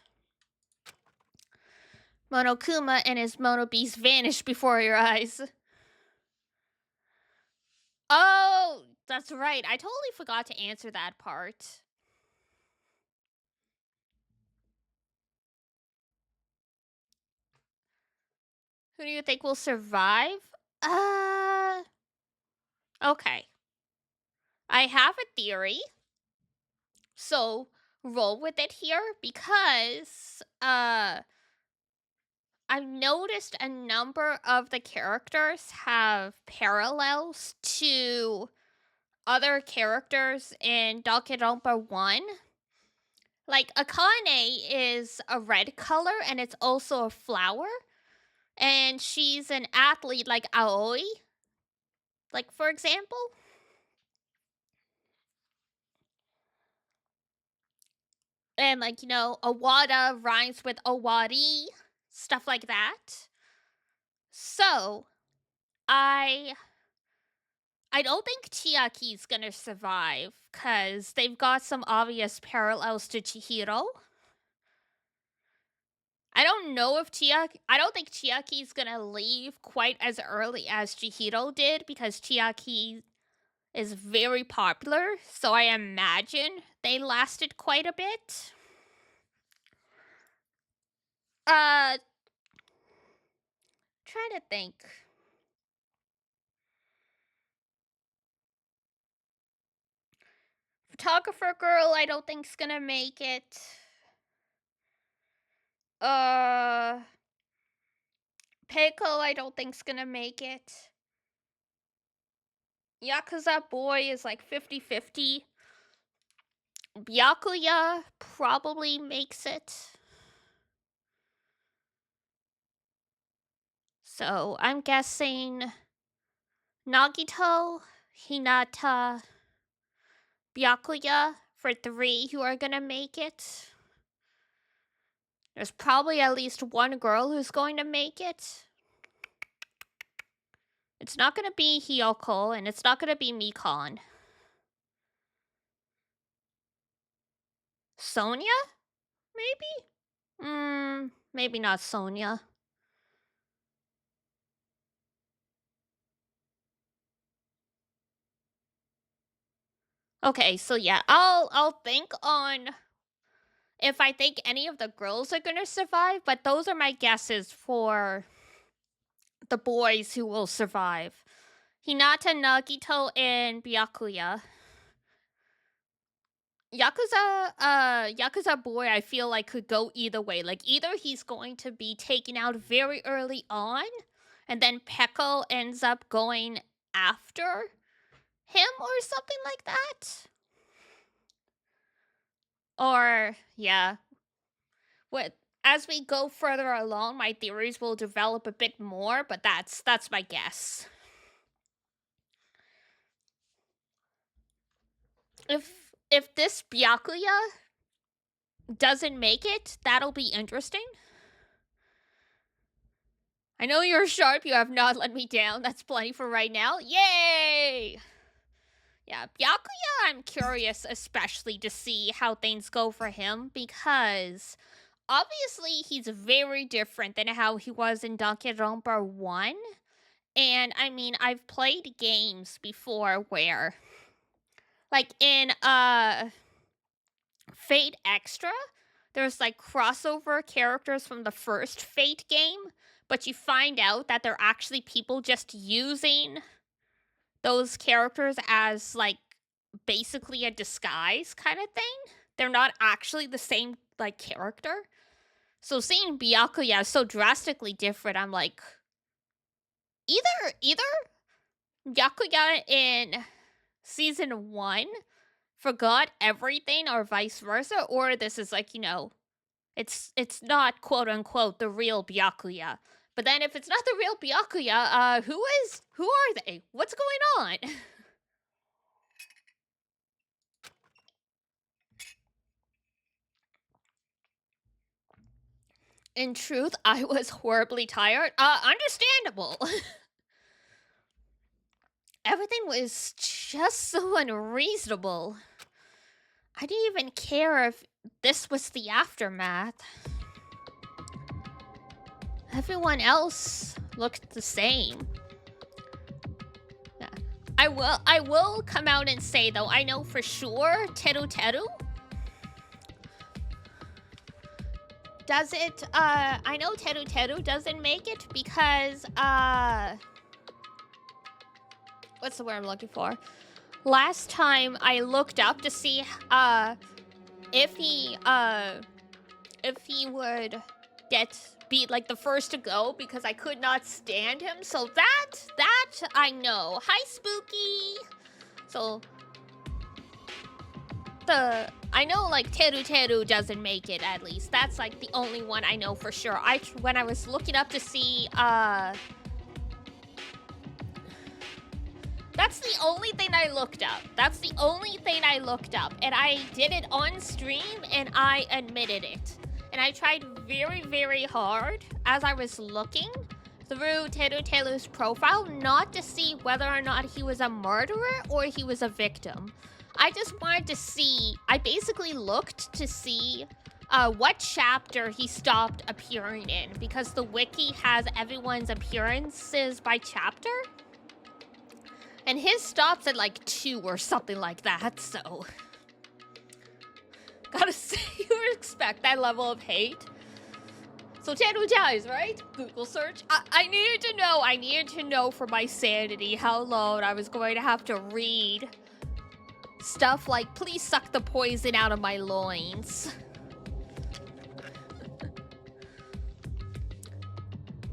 Monokuma and his Monobees vanished before your eyes. Oh, that's right. I totally forgot to answer that part. Who do you think will survive? Okay. I have a theory. So roll with it here because I've noticed a number of the characters have parallels to other characters in Danganronpa 1. Like, Akane is a red color and it's also a flower. And she's an athlete like Aoi. Like, for example. And, like, you know, Awada rhymes with Owari. Stuff like that. So, I don't think Chiaki's gonna survive, because they've got some obvious parallels to Chihiro. I don't think Chiaki's gonna leave quite as early as Chihiro did, because Chiaki is very popular, so I imagine they lasted quite a bit. Trying to think. Photographer girl, I don't think's gonna make it. Peiko, I don't think's gonna make it. Yakuza boy is like 50-50. Byakuya probably makes it. So I'm guessing Nagito, Hinata, Byakuya for 3 who are gonna make it. There's probably at least one girl who's going to make it. It's not gonna be Hiyoko, and it's not gonna be Mikon. Sonia? Maybe? Maybe not Sonia. Okay, so yeah, I'll think on if I think any of the girls are gonna survive, but those are my guesses for the boys who will survive. Hinata, Nagito, and Byakuya. Yakuza boy, I feel like could go either way. Like, either he's going to be taken out very early on, and then Peko ends up going after him or something like that. Or, yeah. As we go further along, my theories will develop a bit more, but that's my guess. If this Byakuya doesn't make it, that'll be interesting. I know you're sharp, you have not let me down. That's plenty for right now. Yay! Yeah, Byakuya, I'm curious especially to see how things go for him, because obviously he's very different than how he was in Danganronpa 1. And I mean, I've played games before where, like in Fate Extra, there's like crossover characters from the first Fate game, but you find out that they're actually people just using those characters as like basically a disguise kind of thing. They're not actually the same like character. So seeing Byakuya so drastically different, I'm like, either Byakuya in season 1 forgot everything or vice versa, or this is like, you know, it's not quote unquote the real Byakuya. But then if it's not the real Byakuya, who are they? What's going on? In truth, I was horribly tired. Understandable. Everything was just so unreasonable. I didn't even care if this was the aftermath. Everyone else looked the same. Yeah. I will come out and say though, I know for sure Teru does it, I know Teru Teru doesn't make it because, what's the word I'm looking for? Last time I looked up to see, if he would be like the first to go because I could not stand him. So that I know. Hi, Spooky. So I know like Teru Teru doesn't make it, at least. That's like the only one I know for sure. When I was looking up to see, that's the only thing I looked up. That's the only thing I looked up. And I did it on stream and I admitted it. And I tried very, very hard as I was looking through Teru Teru's profile not to see whether or not he was a murderer or he was a victim. I just wanted to see, I basically looked to see what chapter he stopped appearing in because the wiki has everyone's appearances by chapter. And his stops at like 2 or something like that, so... Gotta say, you would expect that level of hate. So Teru dies, right? Google search. I needed to know for my sanity how long I was going to have to read stuff like, please suck the poison out of my loins.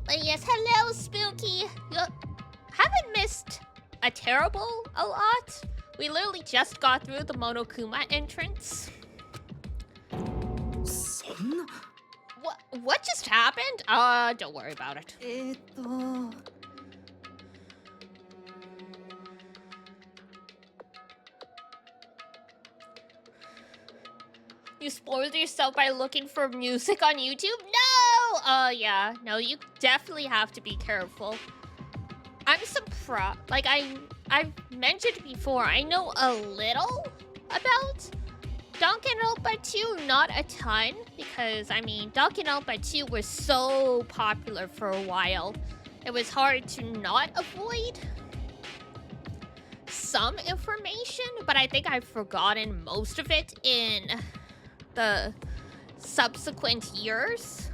But yes, hello, Spooky. You haven't missed a terrible a lot. We literally just got through the Monokuma entrance. What just happened? Don't worry about it. You spoiled yourself by looking for music on YouTube? No! Yeah. No, you definitely have to be careful. I'm surprised. Like, I've mentioned before, I know a little about Danganronpa 2, not a ton, because, I mean, Danganronpa 2 was so popular for a while. It was hard to not avoid some information, but I think I've forgotten most of it in the subsequent years.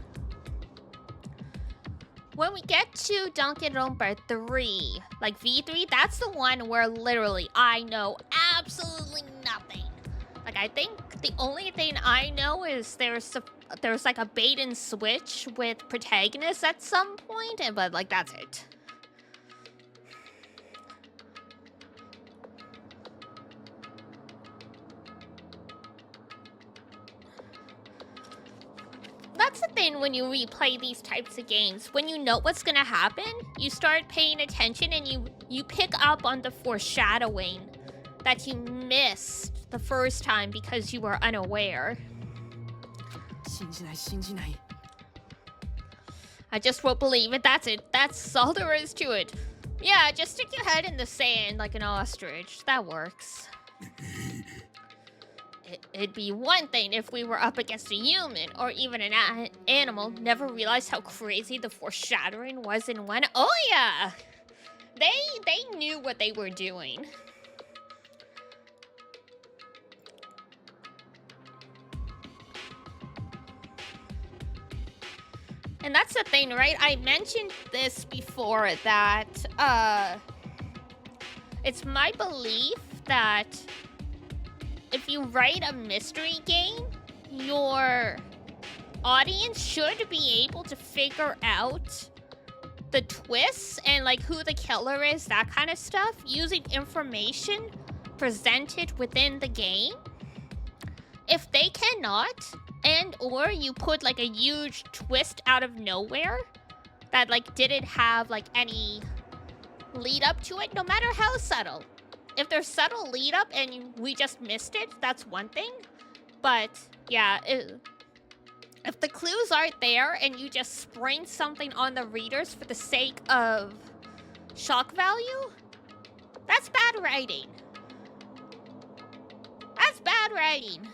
When we get to Danganronpa 3, like V3, that's the one where literally I know absolutely nothing. Like, I think the only thing I know is there's like a bait and switch with protagonists at some point, but like that's it. That's the thing when you replay these types of games. When you know what's gonna happen, you start paying attention and you pick up on the foreshadowing that you missed the first time because you were unaware. I just won't believe it. That's it. That's all there is to it. Yeah, just stick your head in the sand like an ostrich. That works. It'd be one thing if we were up against a human or even an animal. Never realized how crazy the foreshadowing was in one. Oh yeah! They knew what they were doing. And that's the thing, right? I mentioned this before that it's my belief that if you write a mystery game, your audience should be able to figure out the twists and like who the killer is, that kind of stuff, using information presented within the game. If they cannot, and or you put like a huge twist out of nowhere that like didn't have like any lead up to it, no matter how subtle. If there's subtle lead up and we just missed it, that's one thing. But yeah, if the clues aren't there and you just spring something on the readers for the sake of shock value, that's bad writing. That's bad writing.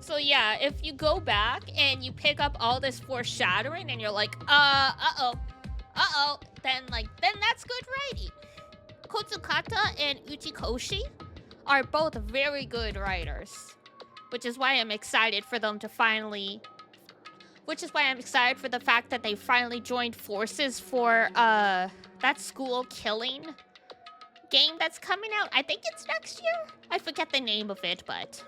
So yeah, if you go back and you pick up all this foreshadowing and you're like, uh-oh, then that's good writing. Kotsukata and Uchikoshi are both very good writers, which is why I'm excited for them to finally. Which is why I'm excited for the fact that they finally joined forces for that school killing game that's coming out. I think it's next year. I forget the name of it, but.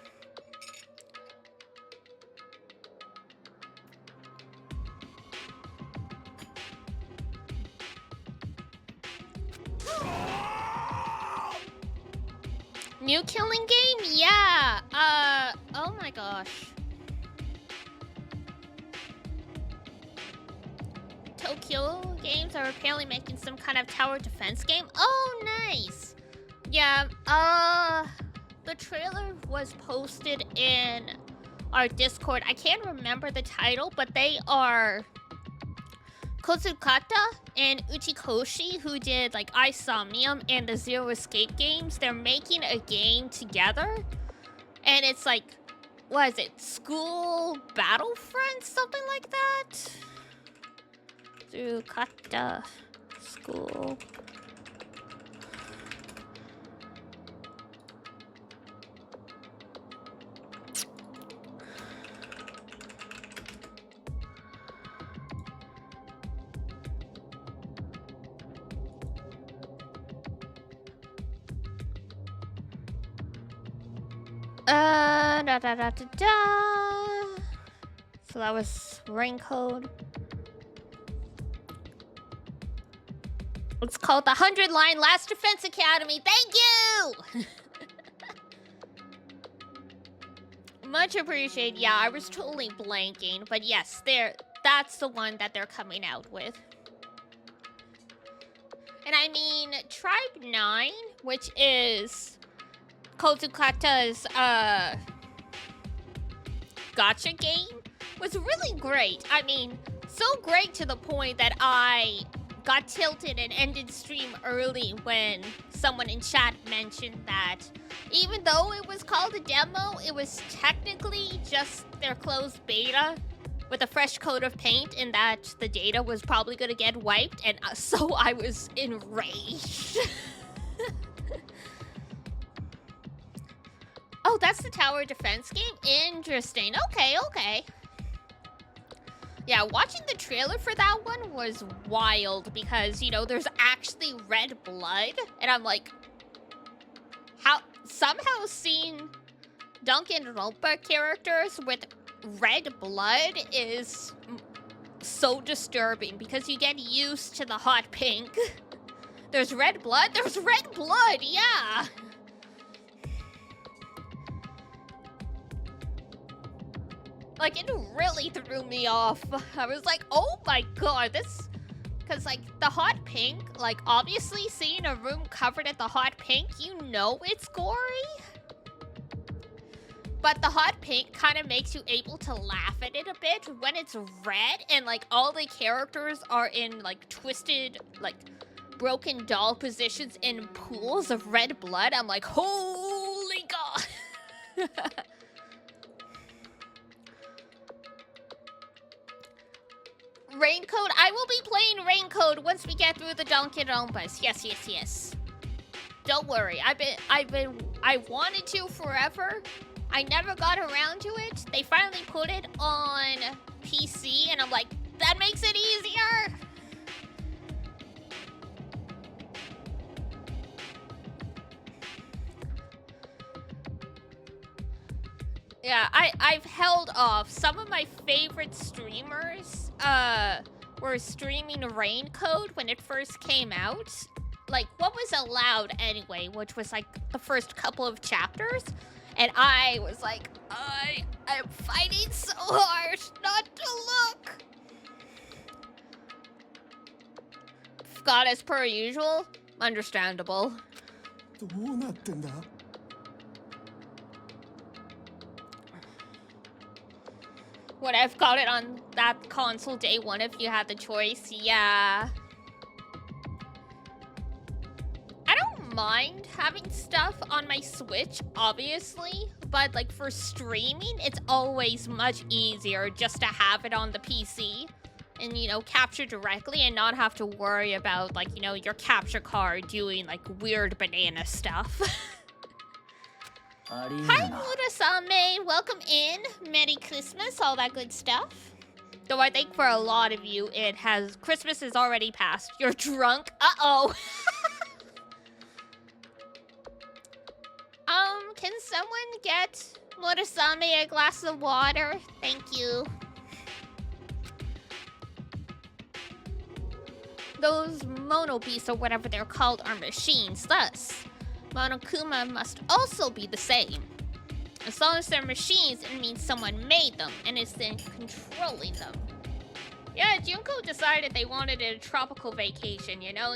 New killing game? Yeah. Oh my gosh. Tokyo Games are apparently making some kind of tower defense game. Oh, nice. Yeah, the trailer was posted in our Discord. I can't remember the title, but they are Kozukata and Uchikoshi, who did like Isomnium and the Zero Escape games. They're making a game together, and it's like, what is it? School Battlefront, something like that. Kozukata School. So that was rain code. It's called the 100-Line Last Defense Academy. Thank you! Much appreciated. Yeah, I was totally blanking. But yes, that's the one that they're coming out with. And I mean, Tribe 9, which is Kozukata's gacha game, was really great. I mean, so great to the point that I got tilted and ended stream early when someone in chat mentioned that even though it was called a demo, it was technically just their closed beta with a fresh coat of paint, and that the data was probably gonna get wiped, and so I was enraged. Oh, that's the tower defense game? Interesting. Okay. Yeah, watching the trailer for that one was wild because, you know, there's actually red blood. And I'm like, somehow seeing Danganronpa characters with red blood is so disturbing because you get used to the hot pink. There's red blood? There's red blood, yeah! Like, it really threw me off. I was like, oh my god, this... Because, like, the hot pink, like, obviously seeing a room covered in the hot pink, you know it's gory. But the hot pink kind of makes you able to laugh at it a bit when it's red and, like, all the characters are in, like, twisted, like, broken doll positions in pools of red blood. I'm like, holy god. Raincoat? I will be playing Raincoat once we get through the Danganronpas. Yes. Don't worry. I wanted to forever. I never got around to it. They finally put it on PC, and I'm like, that makes it easier. Yeah, I've held off. Some of my favorite streamers were streaming Raincoat when it first came out. Like, what was allowed anyway, which was like the first couple of chapters. And I was like, I am fighting so hard not to look. God, as per usual, understandable. どうなってんだ? Would I've got it on that console day one if you had the choice? Yeah. I don't mind having stuff on my Switch, obviously. But, like, for streaming, it's always much easier just to have it on the PC. And, you know, capture directly and not have to worry about, like, you know, your capture card doing, like, weird banana stuff. ありえ Hi, んな。 Murasame. Welcome in. Merry Christmas, all that good stuff. Though I think for a lot of you, Christmas is already past. You're drunk. Uh-oh. Can someone get Murasame a glass of water? Thank you. Those monobeasts, or whatever they're called, are machines. Thus, Monokuma must also be the same. As long as they're machines, it means someone made them and is then controlling them. Yeah, Junko decided they wanted a tropical vacation, you know?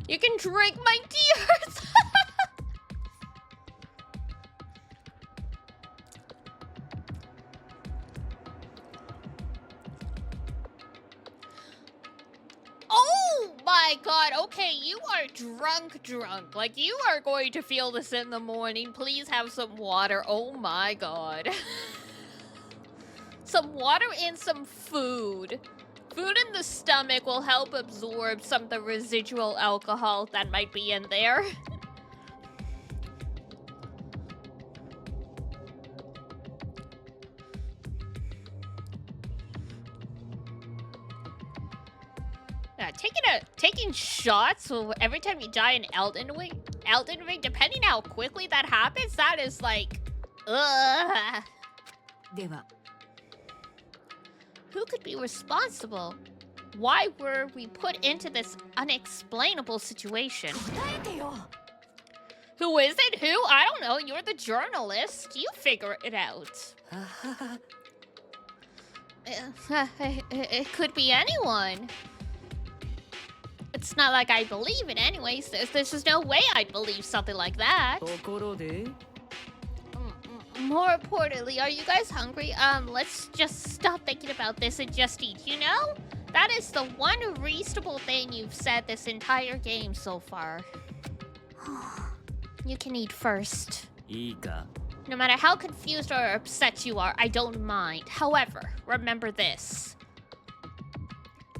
You can drink my tears! Oh my god, okay, you are drunk. Like, you are going to feel this in the morning. Please have some water. Oh my god. Some water and some food. Food in the stomach will help absorb some of the residual alcohol that might be in there. Yeah, taking shots every time you die in Elden Ring, depending how quickly that happens, that is like, ugh. では Who could be responsible? Why were we put into this unexplainable situation? 答えてよ Who is it? Who? I don't know. You're the journalist. You figure it out. It could be anyone. It's not like I believe it anyways. There's just no way I'd believe something like that. ところで More importantly, are you guys hungry? Let's just stop thinking about this and just eat, you know? That is the one reasonable thing you've said this entire game so far. You can eat first. いいか No matter how confused or upset you are, I don't mind. However, remember this.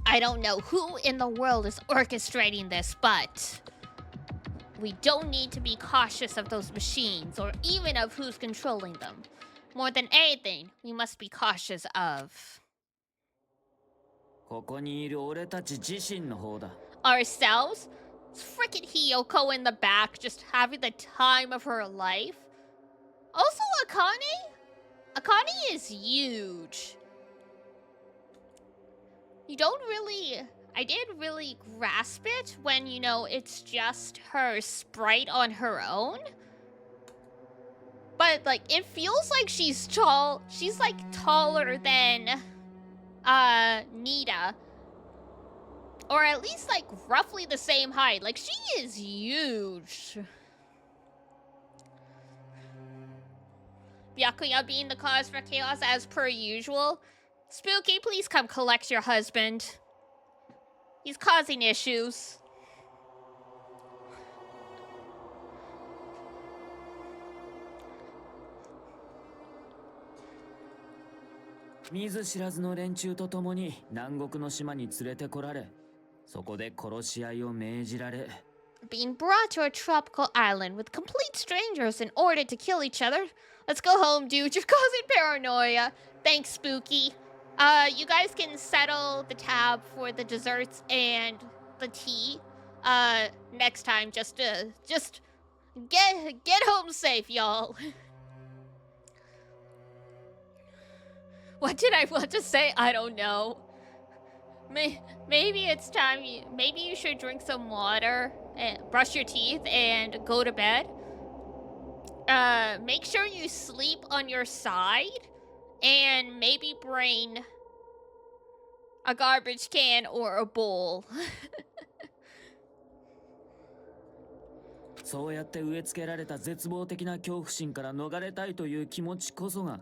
I don't know who in the world is orchestrating this, but we don't need to be cautious of those machines or even of who's controlling them. More than anything, we must be cautious of ここにいる俺たち自身の方だ ourselves. It's freaking Hiyoko in the back, just having the time of her life. Also, Akane? Akane is huge. I didn't really grasp it when, you know, it's just her sprite on her own. But, like, it feels like she's tall. She's, like, taller than, Nita. Or at least, like, roughly the same height. Like, she is huge. Byakuya being the cause for chaos as per usual. Spooky, please come collect your husband. He's causing issues.「見ず知らずの連中と共に南国の島に連れてこられ、そこで殺し合いを命じられ。 Being brought to a tropical island with complete strangers in order to kill each other. Let's go home, dude. You're causing paranoia. Thanks, Spooky. You guys can settle the tab for the desserts and the tea. Next time, just get home safe, y'all. What did I want to say? I don't know. Maybe it's time. Maybe you should drink some water and brush your teeth and go to bed. Make sure you sleep on your side. And maybe bring a garbage can or a bowl. そうやって植え付けられた絶望的な恐怖心から逃れたいという気持ちこそが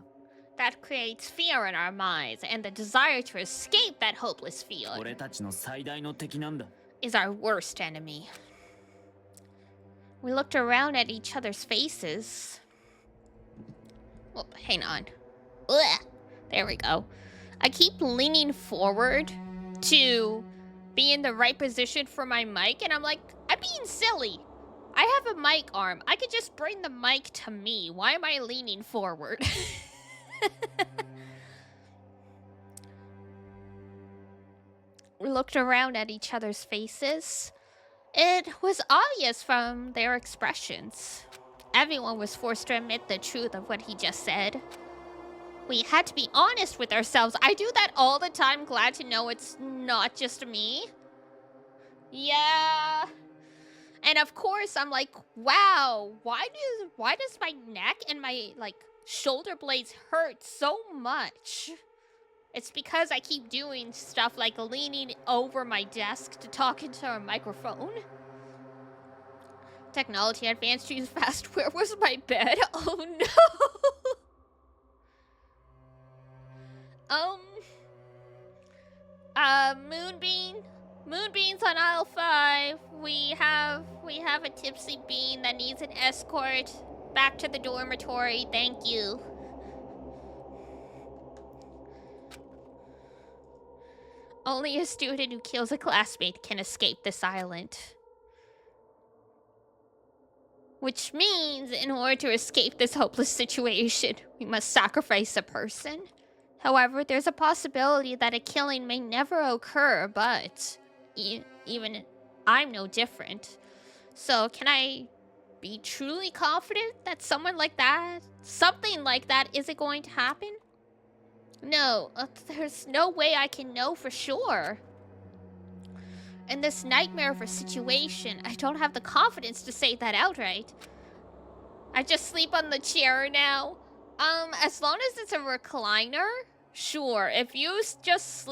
That creates fear in our minds, and the desire to escape that hopeless feeling 俺たちの最大の敵なんだ is our worst enemy. We looked around at each other's faces. Well, hang on. Ugh. There we go. I keep leaning forward to be in the right position for my mic, and I'm like, I'm being silly. I have a mic arm. I could just bring the mic to me. Why am I leaning forward? We looked around at each other's faces. It was obvious from their expressions. Everyone was forced to admit the truth of what he just said. We had to be honest with ourselves. I do that all the time. Glad to know it's not just me. Yeah. And of course, I'm like, wow, why does my neck and my, like, shoulder blades hurt so much? It's because I keep doing stuff like leaning over my desk to talk into a microphone. Technology advanced too fast. Where was my bed? Oh no. Moonbean's on aisle 5. We have a tipsy bean that needs an escort back to the dormitory. Thank you. Only a student who kills a classmate can escape this island. Which means, in order to escape this hopeless situation, we must sacrifice a person. However, there's a possibility that a killing may never occur, but even I'm no different. So, can I be truly confident that something like that isn't going to happen? No, there's no way I can know for sure. In this nightmare of a situation, I don't have the confidence to say that outright. I just sleep on the chair now. As long as it's a recliner, sure. If you just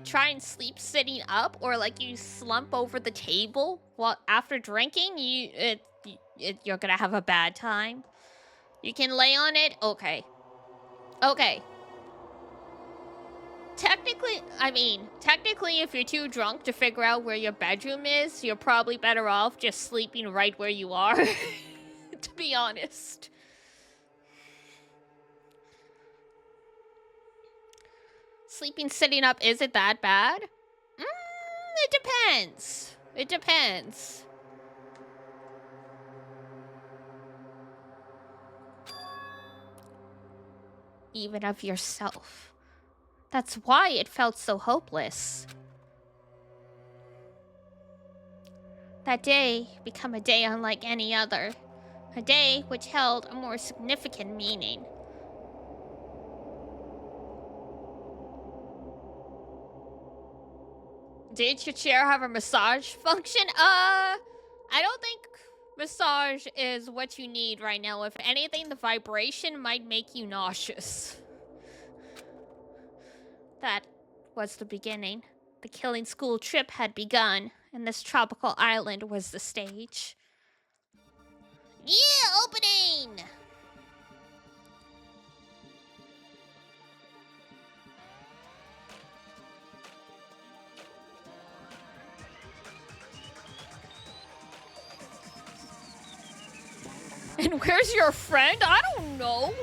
try and sleep sitting up, or like you slump over the table while after drinking, you're gonna have a bad time. You can lay on it, okay. Okay. Technically, if you're too drunk to figure out where your bedroom is, you're probably better off just sleeping right where you are, to be honest. Sleeping sitting up isn't that bad? It depends. It depends. Even of yourself. That's why it felt so hopeless. That day became a day unlike any other. A day which held a more significant meaning. Did your chair have a massage function? I don't think massage is what you need right now. If anything, the vibration might make you nauseous. That was the beginning. The killing school trip had begun, and this tropical island was the stage. Yeah, opening! And where's your friend? I don't know.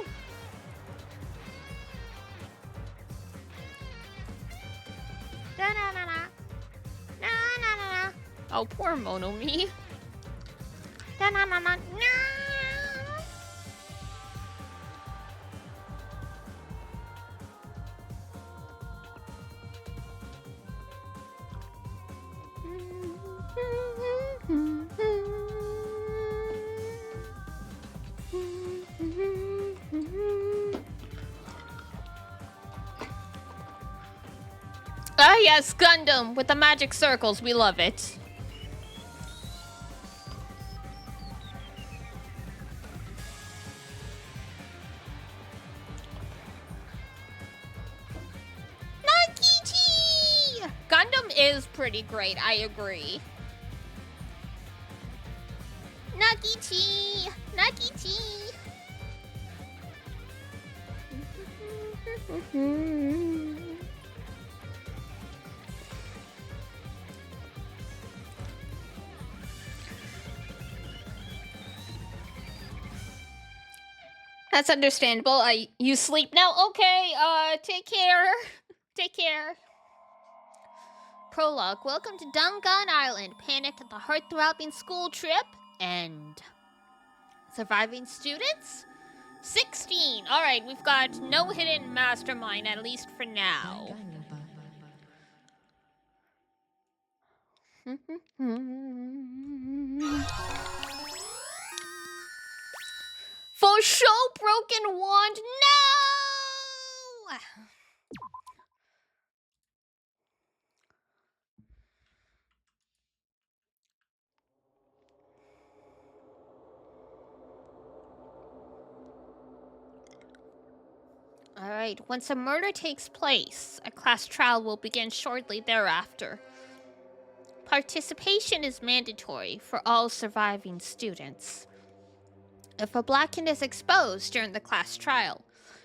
Oh, poor Monomi. Ah, yes, Gundam with the magic circles. We love it. Nakichi! Gundam is pretty great, I agree. Nakichi! Nakichi! That's understandable. You sleep now? Okay, take care. Take care. Prologue. Welcome to Dungan Island. Panicked at the heart-throbbing school trip. End. Surviving students? 16. Alright, we've got no hidden mastermind, at least for now. For show broken wand. No! Alright, once a murder takes place, a class trial will begin shortly thereafter. Participation is mandatory for all surviving students. If a Blackened is exposed during the class trial,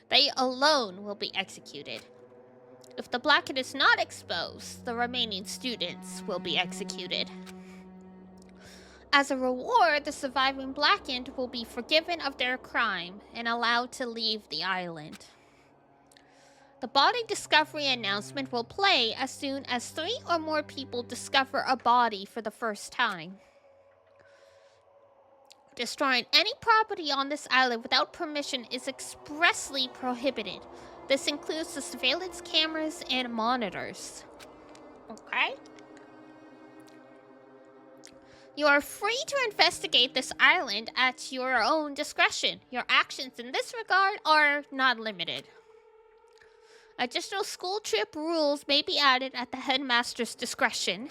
they alone will be executed. If the Blackened is not exposed, the remaining students will be executed. As a reward, the surviving Blackened will be forgiven of their crime and allowed to leave the island. The body discovery announcement will play as soon as 3 or more people discover a body for the first time. Destroying any property on this island without permission is expressly prohibited. This includes the surveillance cameras and monitors. Okay? You are free to investigate this island at your own discretion. Your actions in this regard are not limited. Additional school trip rules may be added at the headmaster's discretion.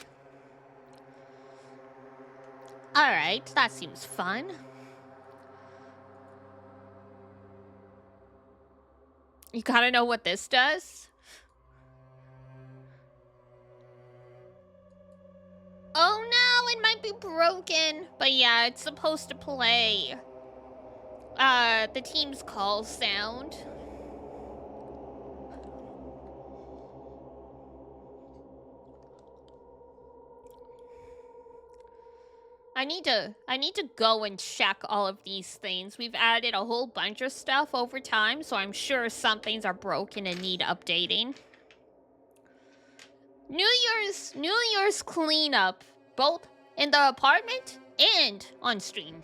Alright, that seems fun. You gotta know what this does? Oh no, it might be broken. But yeah, it's supposed to play the team's call sound. I need to go and check all of these things. We've added a whole bunch of stuff over time, so I'm sure some things are broken and need updating. New Year's cleanup, both in the apartment and on stream.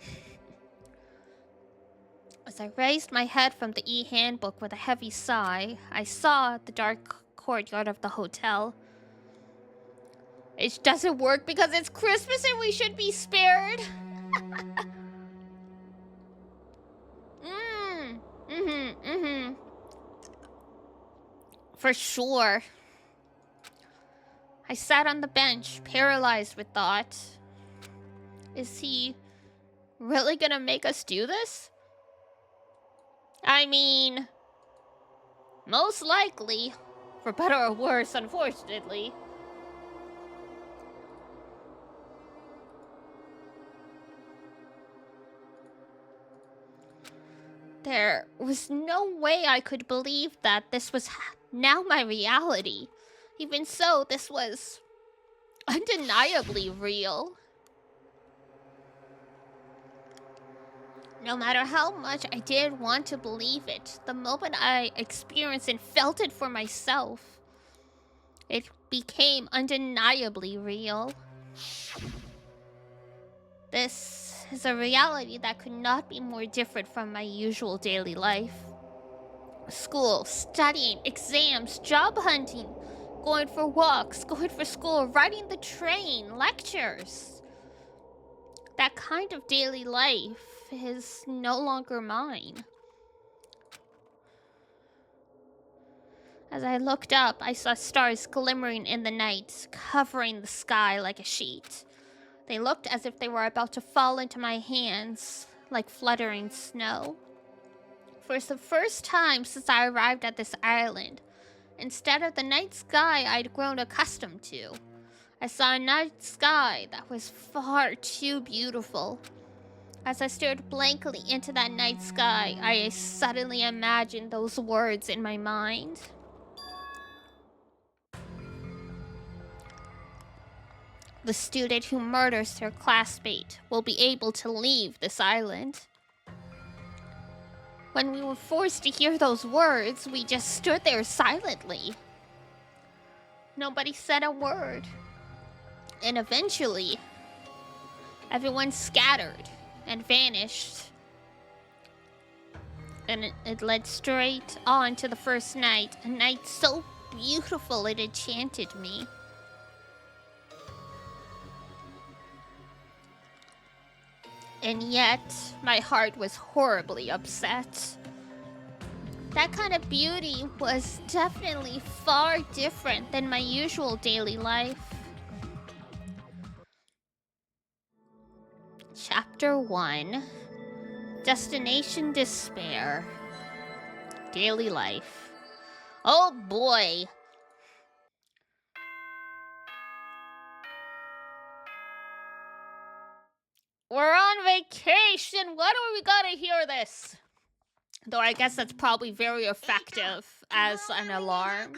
As I raised my head from the e-handbook with a heavy sigh, I saw the dark courtyard of the hotel. It doesn't work because it's Christmas and we should be spared. For sure. I sat on the bench, paralyzed with thought. Is he really gonna make us do this? I mean, most likely. For better or worse, unfortunately. There was no way I could believe that this was now my reality. Even so, this was undeniably real. No matter how much I did want to believe it, the moment I experienced and felt it for myself, it became undeniably real. This is a reality that could not be more different from my usual daily life. School, studying, exams, job hunting, going for walks, going for school, riding the train, lectures. That kind of daily life is no longer mine. As I looked up, I saw stars glimmering in the night, covering the sky like a sheet. They looked as if they were about to fall into my hands, like fluttering snow. For the first time since I arrived at this island, instead of the night sky I'd grown accustomed to, I saw a night sky that was far too beautiful. As I stared blankly into that night sky, I suddenly imagined those words in my mind. The student who murders their classmate will be able to leave this island. When we were forced to hear those words, we just stood there silently. Nobody said a word. And eventually, everyone scattered and vanished. And it led straight on to the first night, a night so beautiful it enchanted me. And yet, my heart was horribly upset. That kind of beauty was definitely far different than my usual daily life. Chapter 1. Destination Despair. Daily life. Oh boy. We're on vacation. Why do we gotta hear this? Though I guess that's probably very effective as an alarm.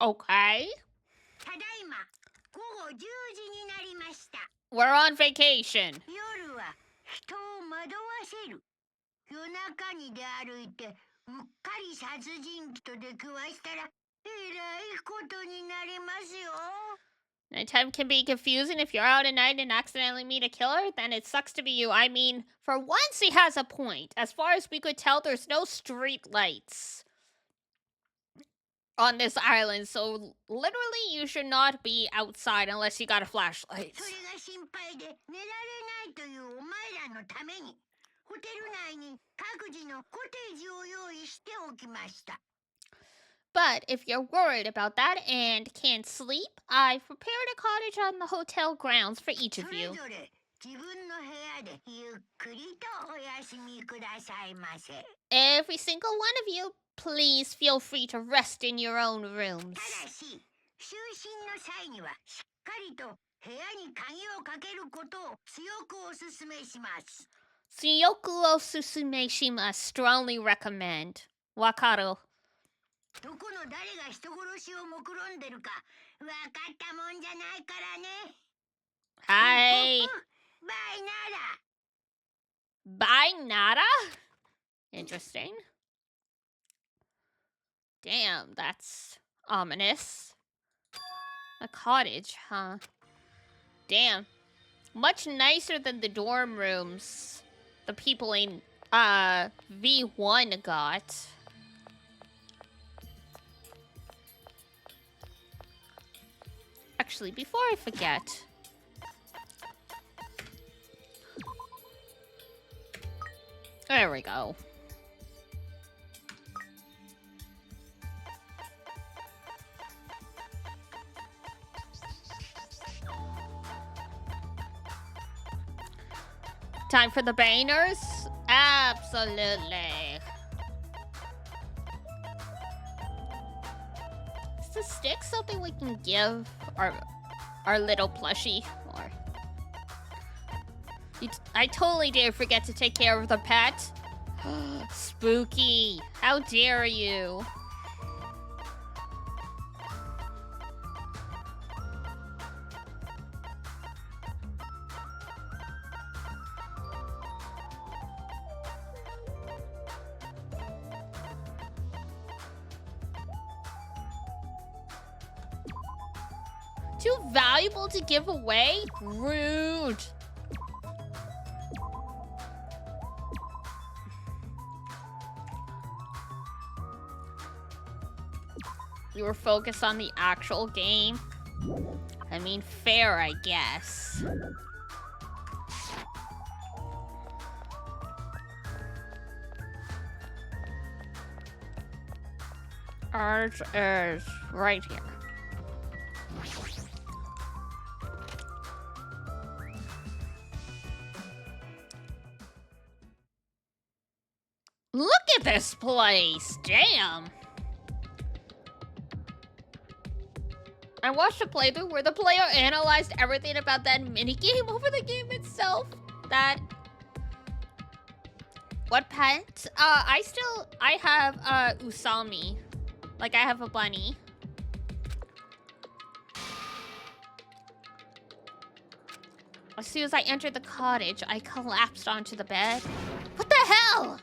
Okay. We're on vacation. 夜中に出歩いてうっかり殺人鬼と出くわしたらえらいことになりますよ。 Nighttime can be confusing. If you're out at night and accidentally meet a killer, then it sucks to be you. I mean, for once he has a point. As far as we could tell, there's no street lights on this island, so literally you should not be outside unless you got a flashlight. それが心配で寝られないというお前らのためにホテル内に各自のコテージを用意しておきました。 But if you're worried about that and can't sleep, I've prepared a cottage on the hotel grounds for each of you. それぞれ自分の部屋でゆっくりとお休みくださいませ。 Every single one of you, please feel free to rest in your own rooms. ただし、就寝の際にはしっかりと部屋に鍵をかけることを強くお勧めします。 Suyoku o susumeshimasu. Strongly recommend. Wakaru. どこの誰が人殺しを目論んでるか分かったもんじゃないからね。Hi. バイなら。 By nada? Interesting. Damn, that's ominous. A cottage, huh? Damn. Much nicer than the dorm rooms the people in V1 got. Actually, before I forget, there we go. Time for the banners? Absolutely. Is the stick something we can give our little plushie? Or I totally did forget to take care of the pet. Spooky. How dare you? Too valuable to give away? Rude. You were focused on the actual game? I mean, fair, I guess. Ours is right here. Look at this place! Damn! I watched a playthrough where the player analyzed everything about that minigame over the game itself. What pet? I have, Usami. Like, I have a bunny. As soon as I entered the cottage, I collapsed onto the bed. What the hell?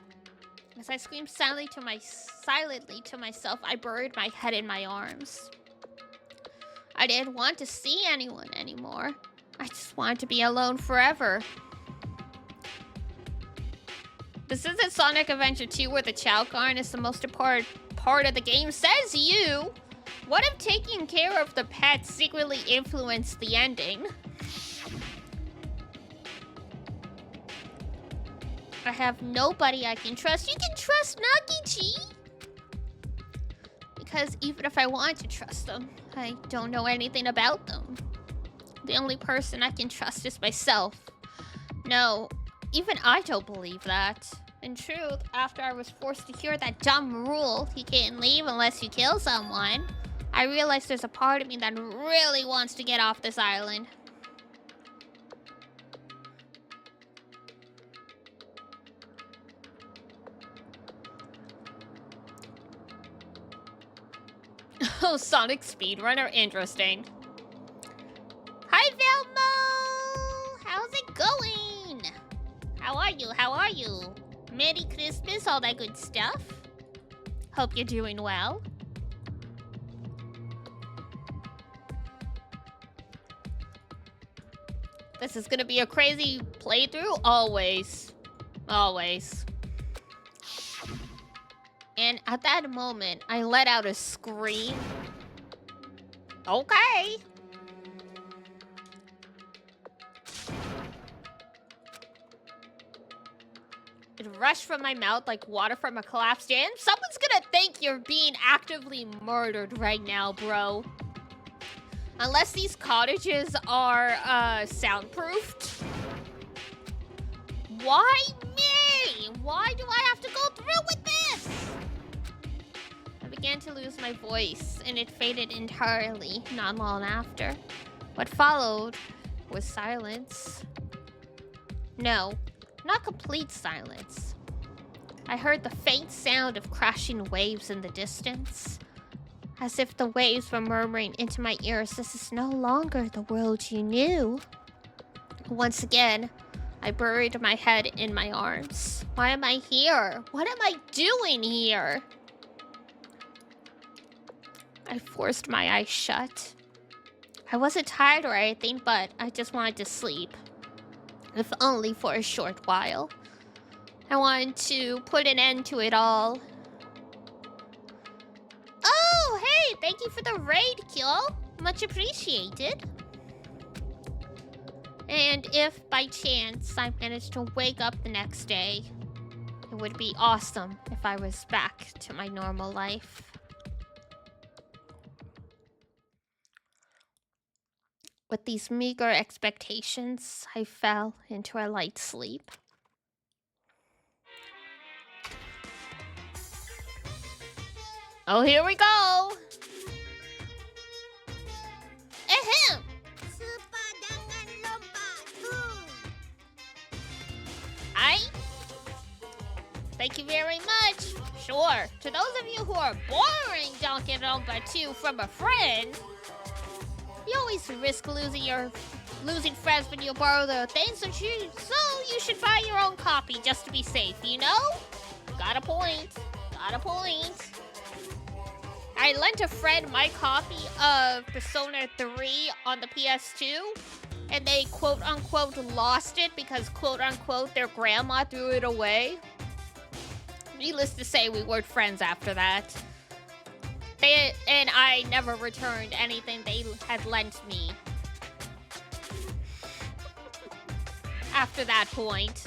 As I screamed silently to myself, I buried my head in my arms. I didn't want to see anyone anymore. I just wanted to be alone forever. This isn't Sonic Adventure 2 where the Chow Garden is the most important part of the game, says you. What if taking care of the pet secretly influenced the ending? I have nobody I can trust. You can trust Nakichi! Because even if I want to trust them, I don't know anything about them. The only person I can trust is myself. No, even I don't believe that. In truth, after I was forced to hear that dumb rule, you can't leave unless you kill someone, I realized there's a part of me that really wants to get off this island. Oh, Sonic Speedrunner, interesting. Hi, Velmo! How's it going? How are you? How are you? Merry Christmas, all that good stuff. Hope you're doing well. This is gonna be a crazy playthrough, always. Always. And at that moment, I let out a scream. Okay. It rushed from my mouth like water from a collapsed dam. Someone's gonna think you're being actively murdered right now, bro. Unless these cottages are soundproofed. Why me? Why do I have to go through with this? I began to lose my voice, and it faded entirely not long after. What followed was silence. No, not complete silence. I heard the faint sound of crashing waves in the distance. As if the waves were murmuring into my ears, this is no longer the world you knew. Once again, I buried my head in my arms. Why am I here? What am I doing here? I forced my eyes shut. I wasn't tired or anything, but I just wanted to sleep. If only for a short while. I wanted to put an end to it all. Oh, hey, thank you for the raid, Kyo. Much appreciated. And if by chance I managed to wake up the next day, it would be awesome if I was back to my normal life. With these meager expectations, I fell into a light sleep. Oh, here we go! Ahem! Super Danganronpa 2! Thank you very much. Sure, to those of you who are borrowing Danganronpa 2 from a friend, you always risk losing friends when you borrow their things, so you should buy your own copy just to be safe, you know? Got a point. Got a point. I lent a friend my copy of Persona 3 on the PS2, and they quote-unquote lost it because quote-unquote their grandma threw it away. Needless to say, we weren't friends after that. And I never returned anything they had lent me. After that point.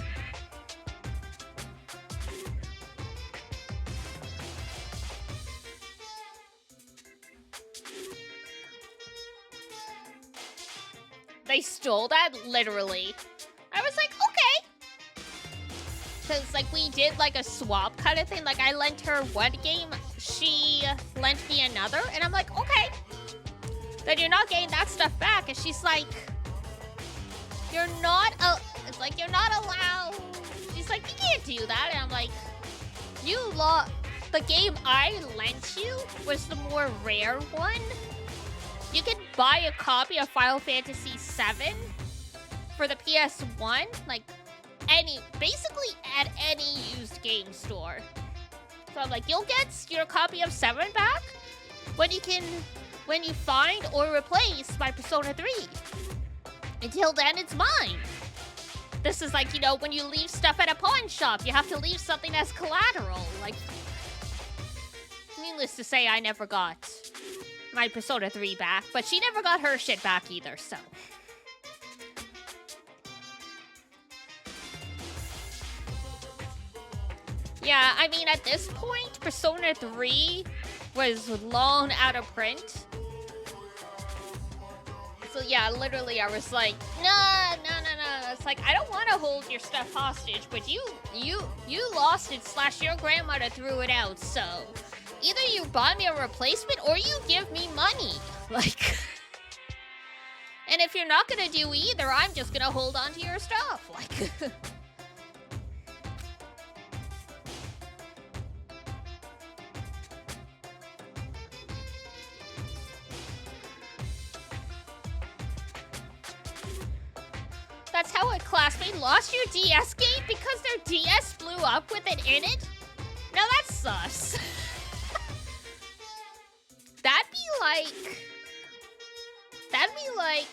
They stole that? Literally. I was like, okay. Because, like, we did, like, a swap kind of thing. Like, I lent her one game, she lent me another. And I'm like, okay. Then you're not getting that stuff back. And she's like, you're not allowed. She's like, you can't do that. And I'm like, the game I lent you was the more rare one. You can buy a copy of Final Fantasy VII for the PS1, like basically at any used game store. So I'm like, you'll get your copy of 7 back when you find or replace my Persona 3. Until then, it's mine. This is like, you know, when you leave stuff at a pawn shop, you have to leave something as collateral. Like, needless to say, I never got my Persona 3 back, but she never got her shit back either, so. Yeah, I mean, at this point, Persona 3 was long out of print. So yeah, literally I was like, no. It's like, I don't want to hold your stuff hostage, but you lost it / your grandmother threw it out, so either you buy me a replacement or you give me money. Like, and if you're not gonna do either, I'm just gonna hold on to your stuff. Like, that's how a classmate lost your DS game because their DS blew up with it in it? Now that's sus. That'd be like,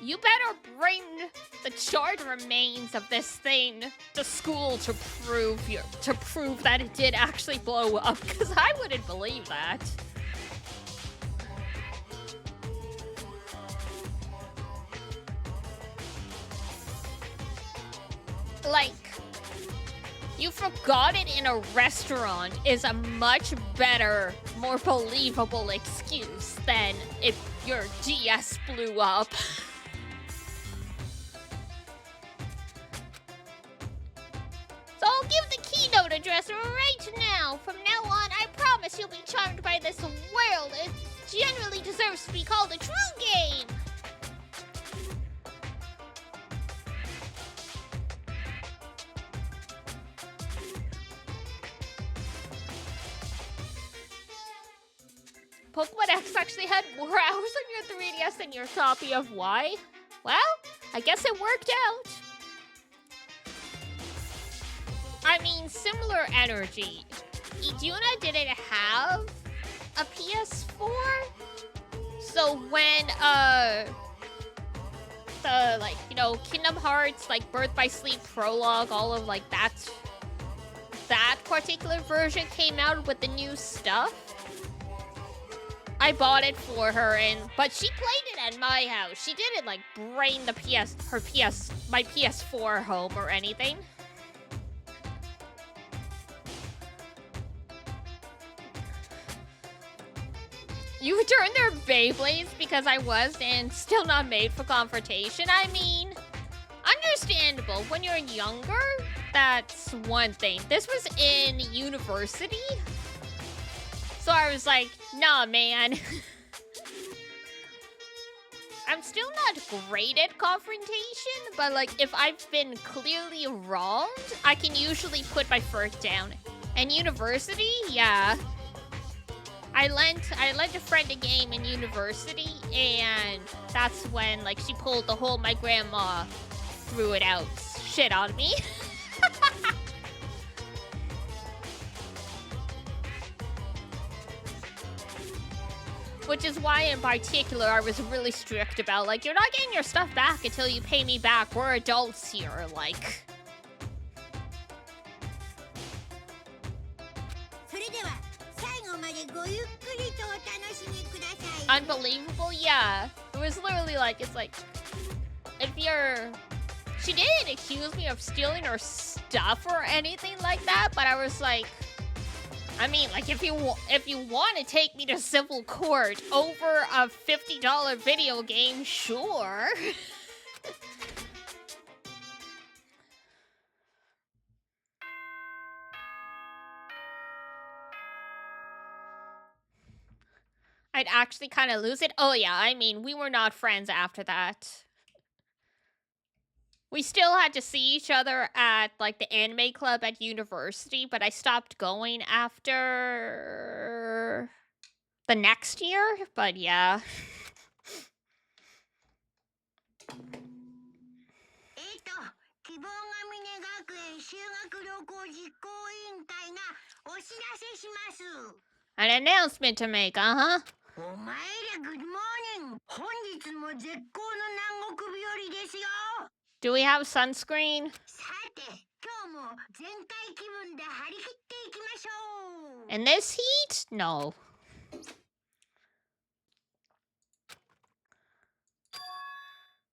you better bring the charred remains of this thing to school to prove that it did actually blow up, because I wouldn't believe that. Like, you forgot it in a restaurant is a much better, more believable excuse than if your DS blew up. So I'll give the keynote address right now. From now on, I promise you'll be charmed by this world. It genuinely deserves to be called a true game. Pokemon X actually had more hours on your 3DS than your copy of Y? Well, I guess it worked out. I mean, similar energy. Iduna didn't have a PS4, so when, the, like, you know, Kingdom Hearts, like, Birth by Sleep Prologue, all of, like, that particular version came out with the new stuff, I bought it for her, but she played it at my house. She didn't, like, bring my PS4 home or anything. You returned their Beyblades because I was and still not made for confrontation. I mean, understandable. When you're younger, that's one thing. This was in university. So I was like, nah, man. I'm still not great at confrontation, but like, if I've been clearly wronged, I can usually put my foot down. And university, yeah. I lent a friend a game in university, and that's when, like, she pulled the whole my grandma threw it out shit on me. Which is why, in particular, I was really strict about, like, you're not getting your stuff back until you pay me back. We're adults here, like. Unbelievable, yeah. It was literally like, it's like, if you're... She didn't accuse me of stealing her stuff or anything like that, but I was like, I mean, like, if you want to take me to civil court over a $50 video game, sure. I'd actually kind of lose it. Oh yeah, I mean, we were not friends after that. We still had to see each other at, like, the anime club at university, but I stopped going after the next year, but yeah. 希望ヶ峰学園修学旅行実行委員会がお知らせします。 An announcement to make, uh-huh. お前らグッドモーニング。本日も絶好の南国日和ですよ。 Do we have sunscreen? さて、今日も全開気分で張り切っていきましょう。 In this heat? No.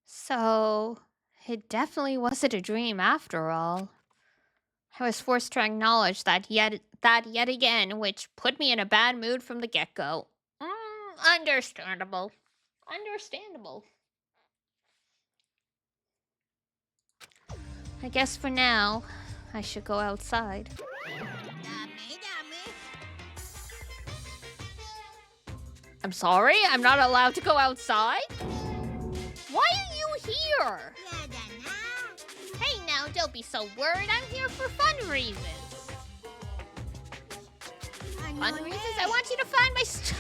So, it definitely wasn't a dream after all. I was forced to acknowledge that yet again, which put me in a bad mood from the get-go. Understandable. Understandable. I guess for now, I should go outside. ダメダメ。 I'm sorry? I'm not allowed to go outside? Why are you here? やだな。 Hey now, don't be so worried. I'm here for fun reasons. あ Fun のね、 reasons? I want you to find my stuff.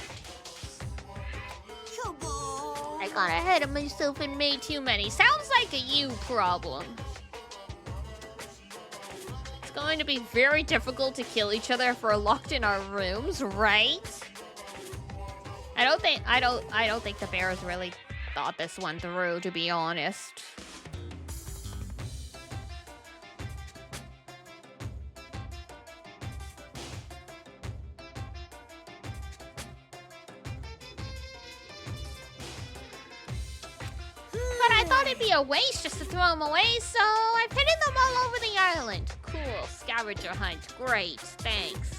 しょぼー。 I got ahead of myself and made too many. Sounds like a you problem. It's going to be very difficult to kill each other if we're locked in our rooms, right? I don't think the bears really thought this one through, to be honest. But I thought it'd be a waste just to throw them away, so I've hidden them all over the island. Cool, scavenger hunt. Great, thanks.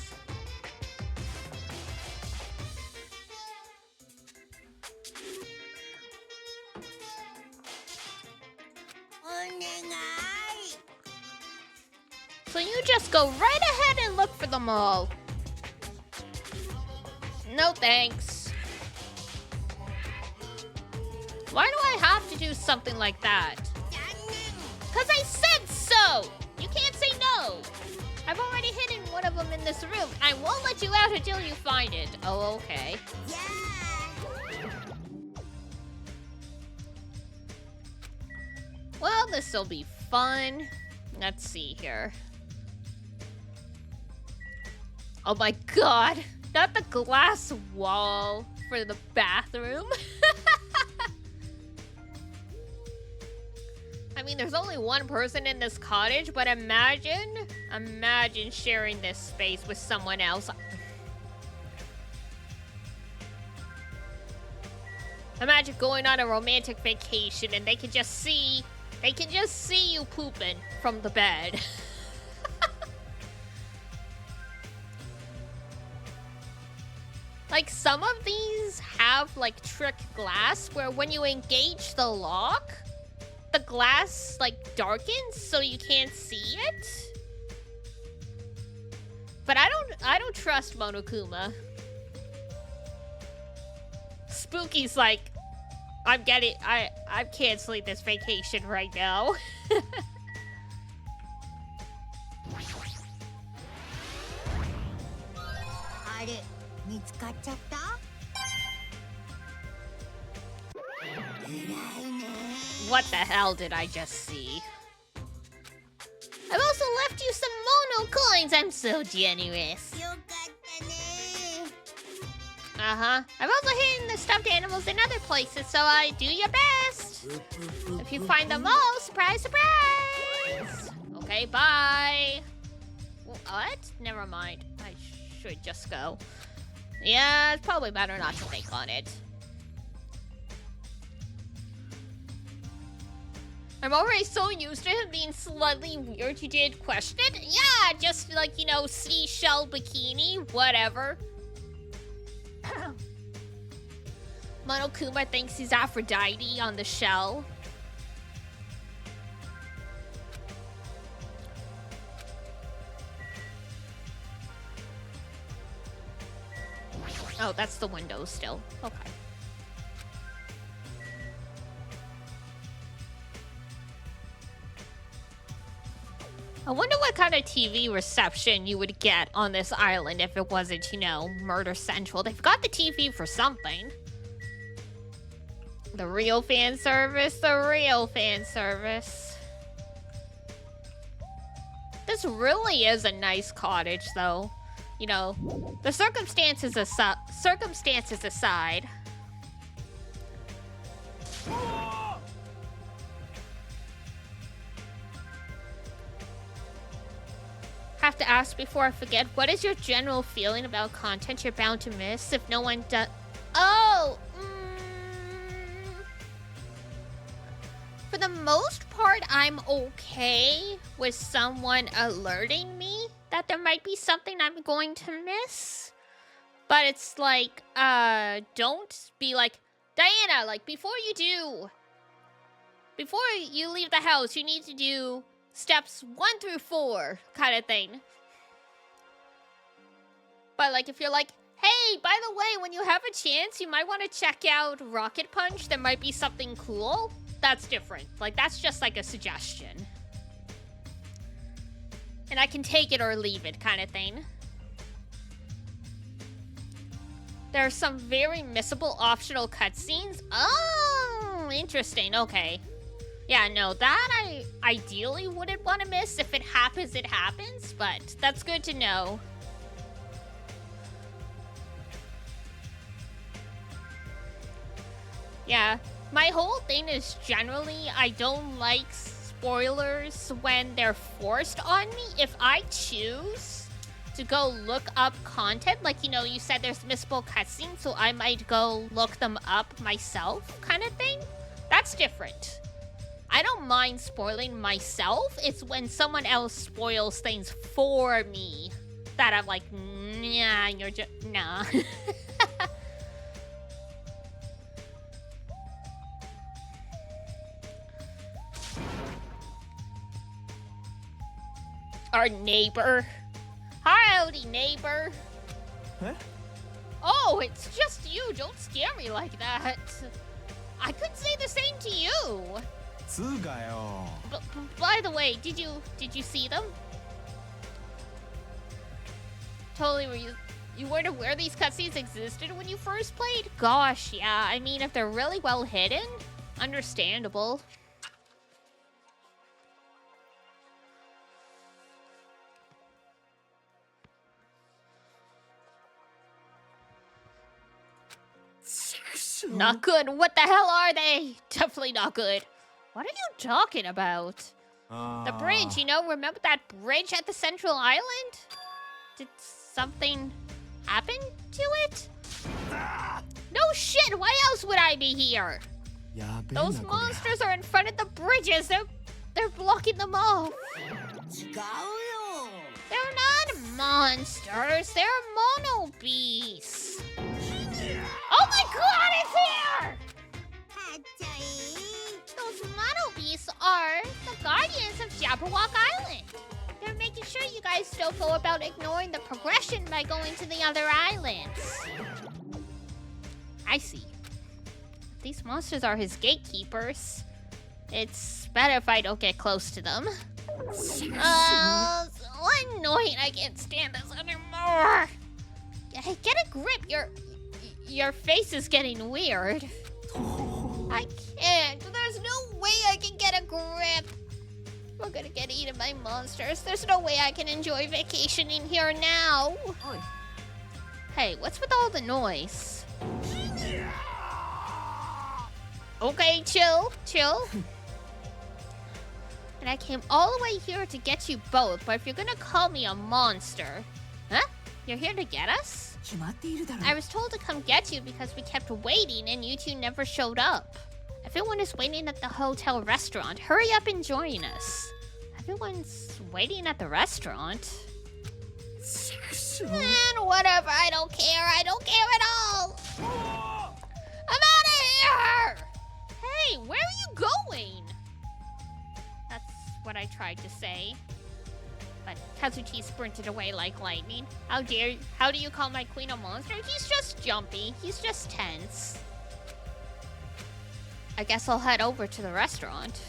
So you just go right ahead and look for them all. No thanks. Why do I have to do something like that? 'Cause I said so! You can't say no! I've already hidden one of them in this room. I won't let you out until you find it. Oh, okay. Well, this'll be fun. Let's see here. Oh my god! Not the glass wall for the bathroom. I mean, there's only one person in this cottage, but imagine sharing this space with someone else. Imagine going on a romantic vacation and they can just see you pooping from the bed. Like, some of these have, like, trick glass where when you engage the lock, the glass, like, darkens so you can't see it. But I don't trust Monokuma. Spooky's like, I'm canceling this vacation right now. あれ、見つかっちゃった？偉いね。 What the hell did I just see? I've also left you some mono coins. I'm so generous. よかったね。 Uh-huh. I've also hidden the stuffed animals in other places, so I do your best. If you find them all, surprise, surprise. Okay, bye. What? Never mind. I should just go. Yeah, it's probably better not to think on it. I'm already so used to him being slightly weird. You did question it? Yeah, just like, you know, seashell bikini, whatever. Monokuma thinks he's Aphrodite on the shell. Oh, that's the window still. Okay. I wonder what kind of TV reception you would get on this island if it wasn't, you know, Murder Central. They've got the TV for something. The real fan service, the real fan service. This really is a nice cottage, though. you know, the circumstances aside. Have to ask before I forget, what is your general feeling about content you're bound to miss if no one does? Oh! For the most part, I'm okay with someone alerting me that there might be something I'm going to miss. But it's like, don't be like, Diana, like, before you leave the house, you need to do steps 1 through 4 kind of thing. But like, if you're like, hey, by the way, when you have a chance, you might want to check out Rocket Punch. There might be something cool. That's different. Like, that's just like a suggestion. And I can take it or leave it kind of thing. There are some very missable optional cutscenes. Oh, interesting. Okay. Yeah, no, that I ideally wouldn't want to miss. If it happens, it happens. But that's good to know. Yeah, my whole thing is generally I don't like spoilers when they're forced on me. If I choose to go look up content, like, you know, you said there's missable cutscenes, so I might go look them up myself kind of thing. That's different. I don't mind spoiling myself. It's when someone else spoils things for me that I'm like, nah, you're just, nah. Our neighbor. Howdy, neighbor. Huh? Oh, it's just you. Don't scare me like that. I could say the same to you. But by the way, did you see them? Totally, were you weren't aware these cutscenes existed when you first played? Gosh, yeah. I mean, if they're really well hidden, understandable. Not good. What the hell are they? Definitely not good. What are you talking about? The bridge, you know? Remember that bridge at the Central Island? Did something happen to it? No shit! Why else would I be here? Those monsters are in front of the bridges. They're blocking them off. They're not monsters. They're mono beasts. Oh my god, it's here! Those mono beasts are the guardians of Jabberwock Island. They're making sure you guys don't go about ignoring the progression by going to the other islands. I see. These monsters are his gatekeepers. It's better if I don't get close to them. So annoying. I can't stand this anymore. Hey, get a grip. Your face is getting weird. I can't. There's no way I can get a grip. We're gonna get eaten by monsters. There's no way I can enjoy vacationing here now. Oi. Hey, what's with all the noise? Okay, chill. And I came all the way here to get you both, but if you're gonna call me a monster... Huh? You're here to get us? I was told to come get you because we kept waiting and you two never showed up. Everyone is waiting at the hotel restaurant. Hurry up and join us. Everyone's waiting at the restaurant? Man, whatever. I don't care. I don't care at all. I'm out of here! Hey, where are you going? That's what I tried to say. But Kazuchi sprinted away like lightning. How do you call my queen a monster? He's just jumpy. He's just tense. I guess I'll head over to the restaurant.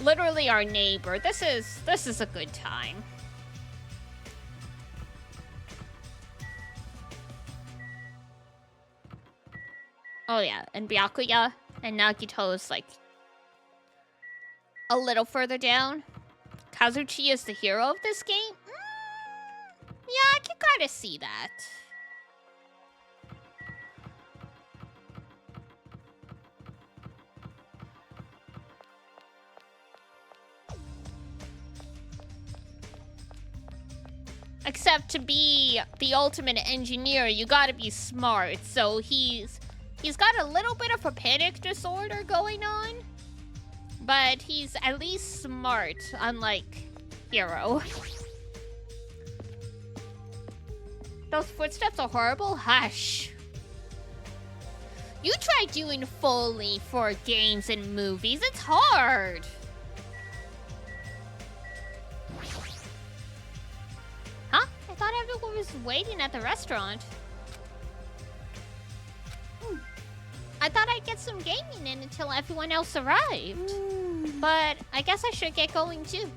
Literally our neighbor. This is a good time. Oh yeah, and Byakuya and Nagito is like a little further down. Kazuchi is the hero of this game? Yeah, I can kind of see that. Except to be the ultimate engineer, you gotta be smart. So he's got a little bit of a panic disorder going on, but he's at least smart, unlike Hero. Those footsteps are horrible? Hush. You try doing Foley for games and movies. It's hard. Huh? I thought everyone was waiting at the restaurant. I thought I'd get some gaming in until everyone else arrived. But I guess I should get going too.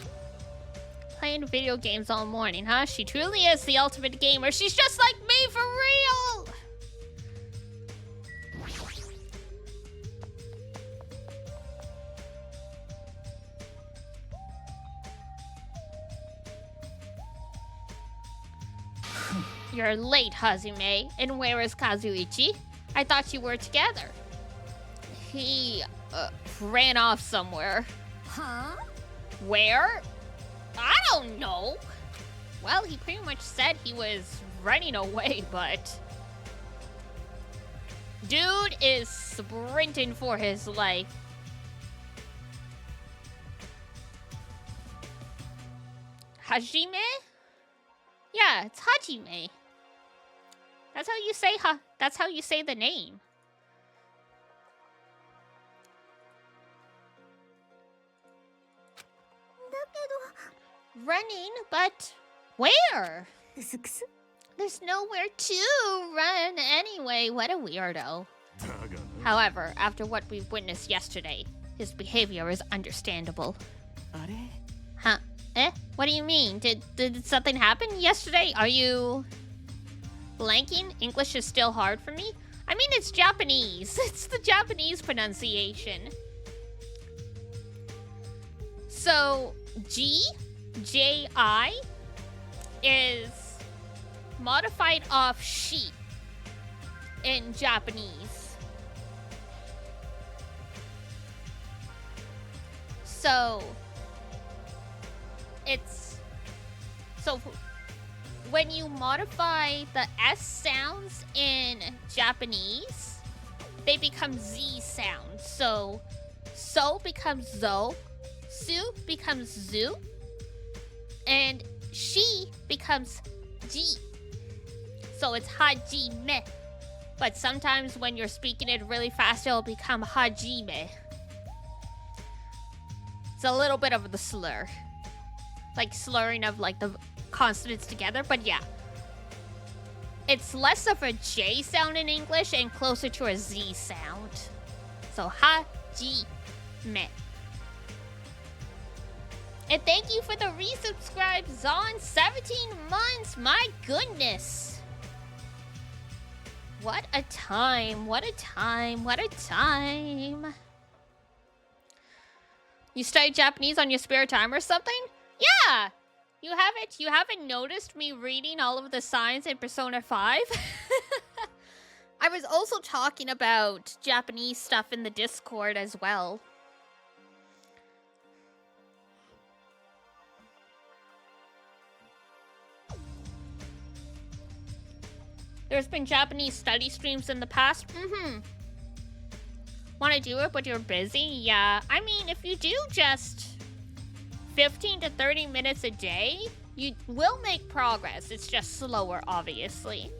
Playing video games all morning, huh? She truly is the ultimate gamer. She's just like me for real! You're late, Hazume. And where is Kazuichi? I thought you were together. He ran off somewhere. Huh? Where? I don't know. Well, he pretty much said he was running away, but... Dude is sprinting for his life. Hajime? Yeah, it's Hajime. That's how you say that's how you say the name. Running, but where? There's nowhere to run anyway. What a weirdo. However, after what we witnessed yesterday, his behavior is understandable. Huh? Eh? What do you mean? Did something happen yesterday? Are you blanking? English is still hard for me. I mean, it's Japanese. It's the Japanese pronunciation. So, G-J-I is modified off she in Japanese. So, when you modify the S sounds in Japanese, they become Z sounds. So becomes zo, su becomes zu, and she becomes ji. So it's hajime. But sometimes when you're speaking it really fast, it'll become hajime. It's a little bit of the slur. Like slurring of like the consonants together, but yeah. It's less of a J sound in English and closer to a Z sound. So hajime. And thank you for the resubscribe, Zon. 17 months, my goodness. What a time, what a time, what a time. You study Japanese on your spare time or something? Yeah! You haven't noticed me reading all of the signs in Persona 5? I was also talking about Japanese stuff in the Discord as well. There's been Japanese study streams in the past. Want to do it, but you're busy? Yeah. I mean, if you do just 15 to 30 minutes a day, you will make progress. It's just slower, obviously.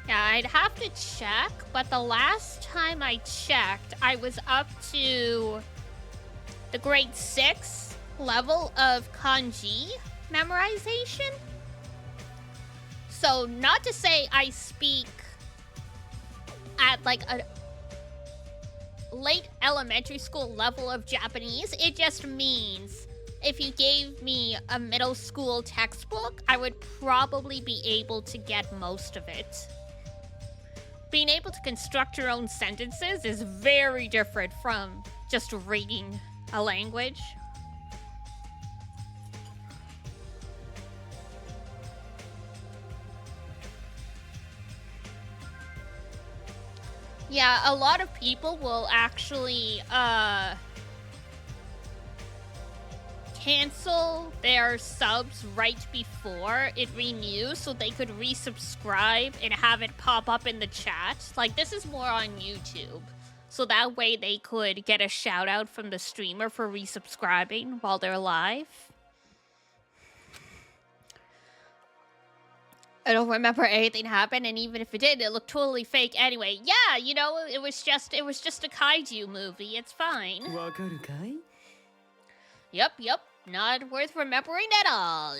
Yeah, I'd have to check, but the last time I checked, I was up to the grade 6 level of kanji memorization. So, not to say I speak at like a late elementary school level of Japanese. It just means if you gave me a middle school textbook, I would probably be able to get most of it. being able to construct your own sentences is very different from just reading a language. Yeah, a lot of people will actually cancel their subs right before it renews so they could resubscribe and have it pop up in the chat. Like, this is more on YouTube. So that way they could get a shout out from the streamer for resubscribing while they're live. I don't remember anything happened, and even if it did, it looked totally fake anyway. Yeah, you know, it was just a kaiju movie. It's fine. わかるかい? Yep, not worth remembering at all.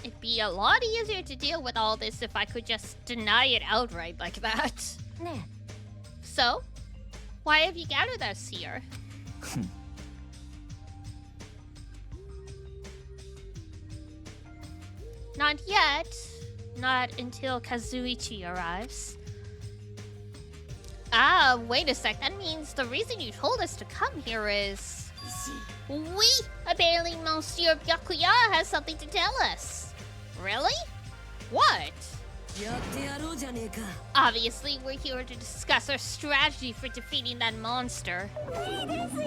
It'd be a lot easier to deal with all this if I could just deny it outright like that. So, why have you gathered us here? Not yet. Not until Kazuichi arrives. Ah, wait a sec. That means the reason you told us to come here is... Oui! Apparently Monsieur Byakuya has something to tell us. Really? What? やってやろうじゃねえか。 Obviously, we're here to discuss our strategy for defeating that monster. There's no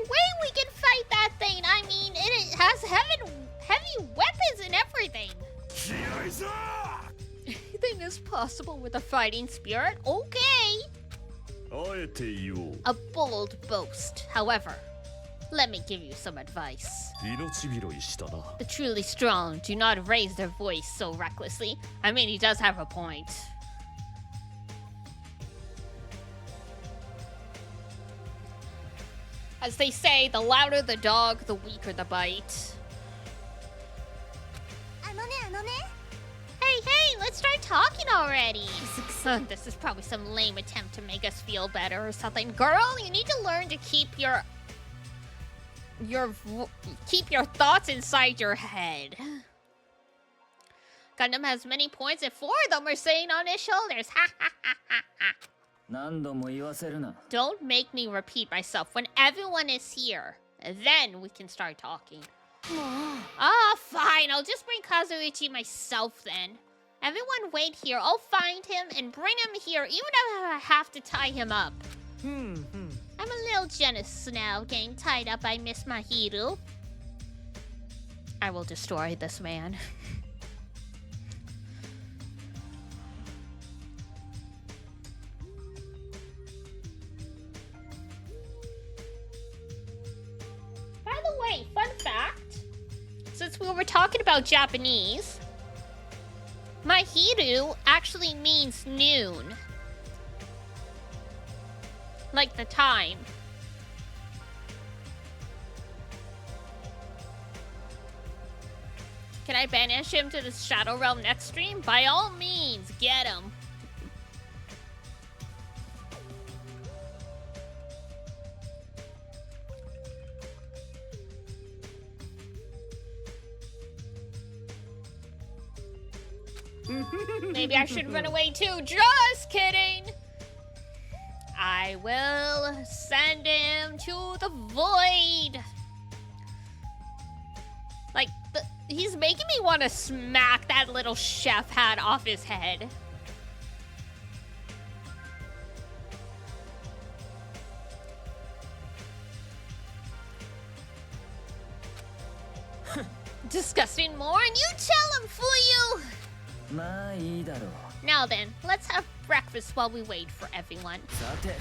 way we can fight that thing. I mean, it has heavy weapons and everything. 気合いさ! Anything is possible with a fighting spirit? Okay. あえて言おう。 A bold boast. However, let me give you some advice. 命拾いしたな。 The truly strong do not raise their voice so recklessly. I mean, he does have a point. As they say, the louder the dog, the weaker the bite. Hey, let's start talking already. This is probably some lame attempt to make us feel better or something. Girl, you need to learn to keep your thoughts inside your head. Gundam has many points and 4 of them are sitting on his shoulders. Ha ha ha ha ha. 何度も言わせるな。 Don't make me repeat myself. When everyone is here, then we can start talking. Ah, fine. I'll just bring Kazuichi myself then. Everyone wait here. I'll find him and bring him here, even if I have to tie him up. I'm a little jealous now, getting tied up by Miss Mahiru. I will destroy this man. By the way, fun fact. Since we were talking about Japanese, Mahiru actually means noon. Like the time. Can I banish him to the Shadow Realm next stream? By all means, get him. Maybe I should run away too. Just kidding. I will send him to the void. Like, he's making me want to smack that little chef hat off his head. Disgusting more, and you tell him, Fuyu! まあいいだろう。 Now then, let's have breakfast while we wait for everyone. さて、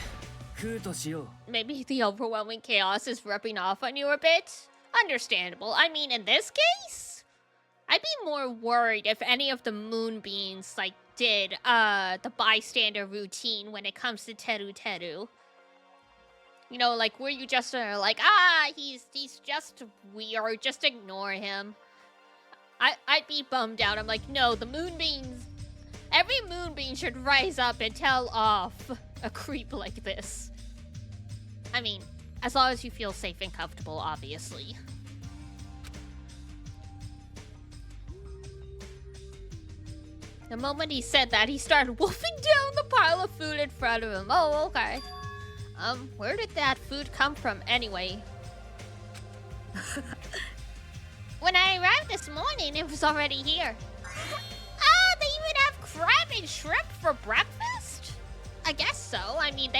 食うとしよう。 Maybe the overwhelming chaos is rubbing off on you a bit? Understandable. I mean, in this case, I'd be more worried if any of the moonbeams, like, did, the bystander routine when it comes to Teru Teru. You know, like, where you just are like, he's just weird, just ignore him. I'd be bummed out. I'm like, no, the moonbeams... Every moonbeam should rise up and tell off a creep like this. I mean, as long as you feel safe and comfortable, obviously. The moment he said that, he started wolfing down the pile of food in front of him. Oh, okay. Where did that food come from anyway? When I arrived this morning, it was already here. Ah, they even have crab and shrimp for breakfast? I guess so. I mean,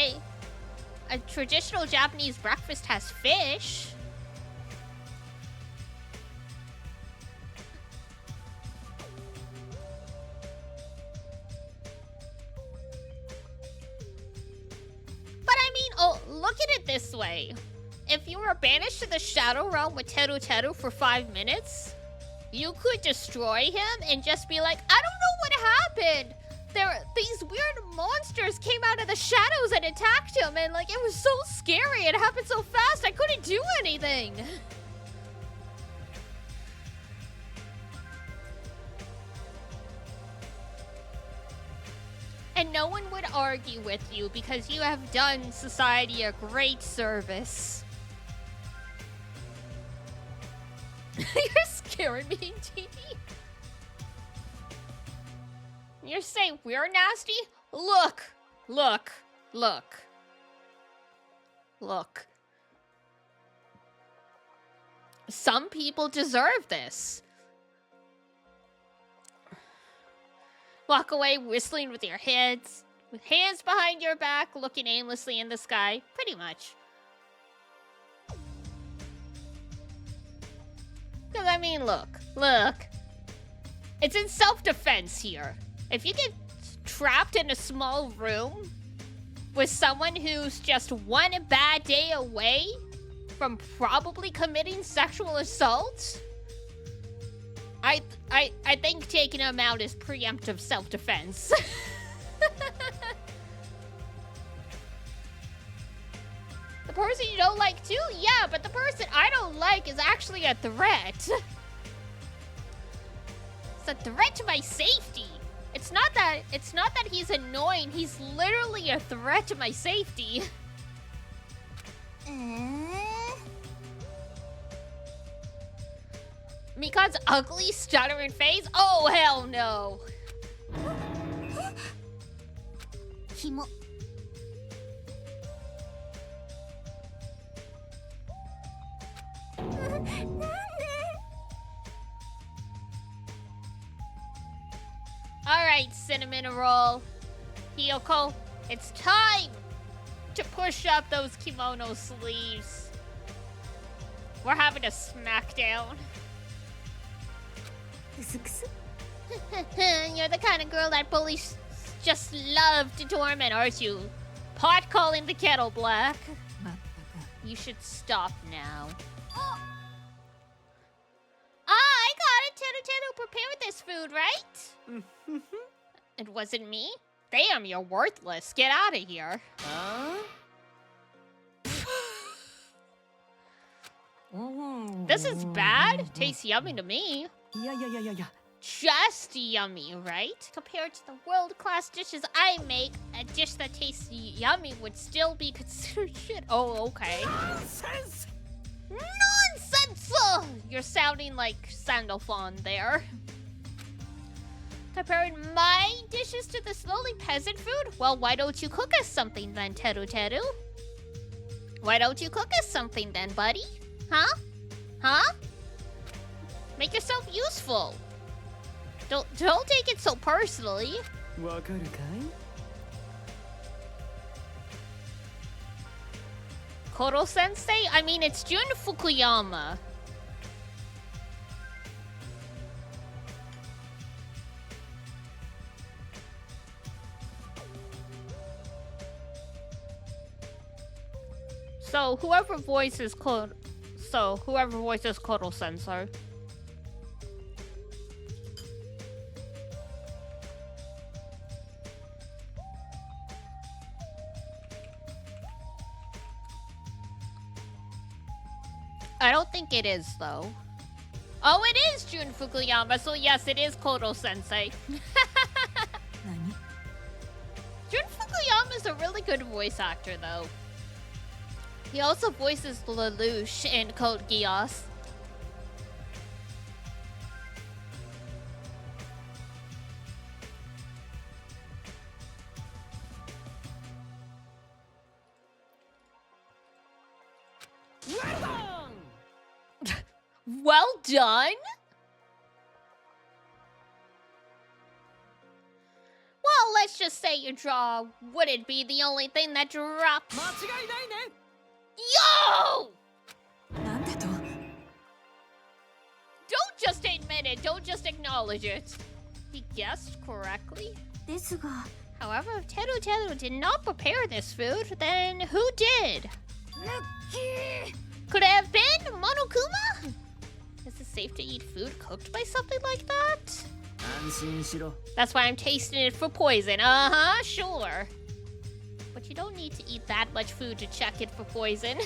a traditional Japanese breakfast has fish. But I mean, oh, look at it this way. If you were banished to the Shadow Realm with Teru Teru for 5 minutes, you could destroy him and just be like, I don't know what happened. These weird monsters came out of the shadows and attacked him, and like it was so scary. It happened so fast, I couldn't do anything. And no one would argue with you because you have done society a great service. You're scaring me, TV. You're saying we're nasty? Look, look, look. Look. Some people deserve this. Walk away whistling with your hands behind your back, looking aimlessly in the sky. Pretty much. Because, I mean, look. It's in self-defense here. If you get trapped in a small room with someone who's just one bad day away from probably committing sexual assault, I think taking him out is preemptive self-defense. The person you don't like too? Yeah, but the person I don't like is actually a threat. It's a threat to my safety. It's not that he's annoying, he's literally a threat to my safety. Mika's ugly, stuttering face? Oh, hell no. Alright, Cinnamon Roll. Hiyoko, it's time to push up those kimono sleeves. We're having a smackdown. You're the kind of girl that bullies just love to torment, aren't you? Pot calling the kettle black. You should stop now. I got it. Teru prepared this food, right? It wasn't me? Damn, you're worthless. Get out of here. This is bad? Tastes yummy to me. Yeah. Just yummy, right? Compared to the world-class dishes I make, a dish that tastes yummy would still be considered shit. Oh, okay. Nonsense! Nonsense! Ugh, you're sounding like Sandalphon there. Comparing my dishes to this lowly peasant food? Well, why don't you cook us something then, Teru? Why don't you cook us something then, buddy? Huh? Make yourself useful. Don't take it so personally. わかるかい? Koro-sensei? I mean, it's Jun Fukuyama. So whoever voices Koro-sensei. I don't think it is, though. Oh, it is Jun Fukuyama, so yes, it is Koro-sensei. Jun Fukuyama is a really good voice actor, though. He also voices Lelouch in Code Geass. Well done! Well done? Well, let's just say your jaw wouldn't be the only thing that dropped. 間違いないね Yo! なんでと Don't just admit it, don't just acknowledge it. He guessed correctly. ですが However, if Teru Teru did not prepare this food, then who did? Could it have been Monokuma? Is it safe to eat food cooked by something like that? 安心しろ That's why I'm tasting it for poison. Uh-huh, sure. But you don't need to eat that much food to check it for poison.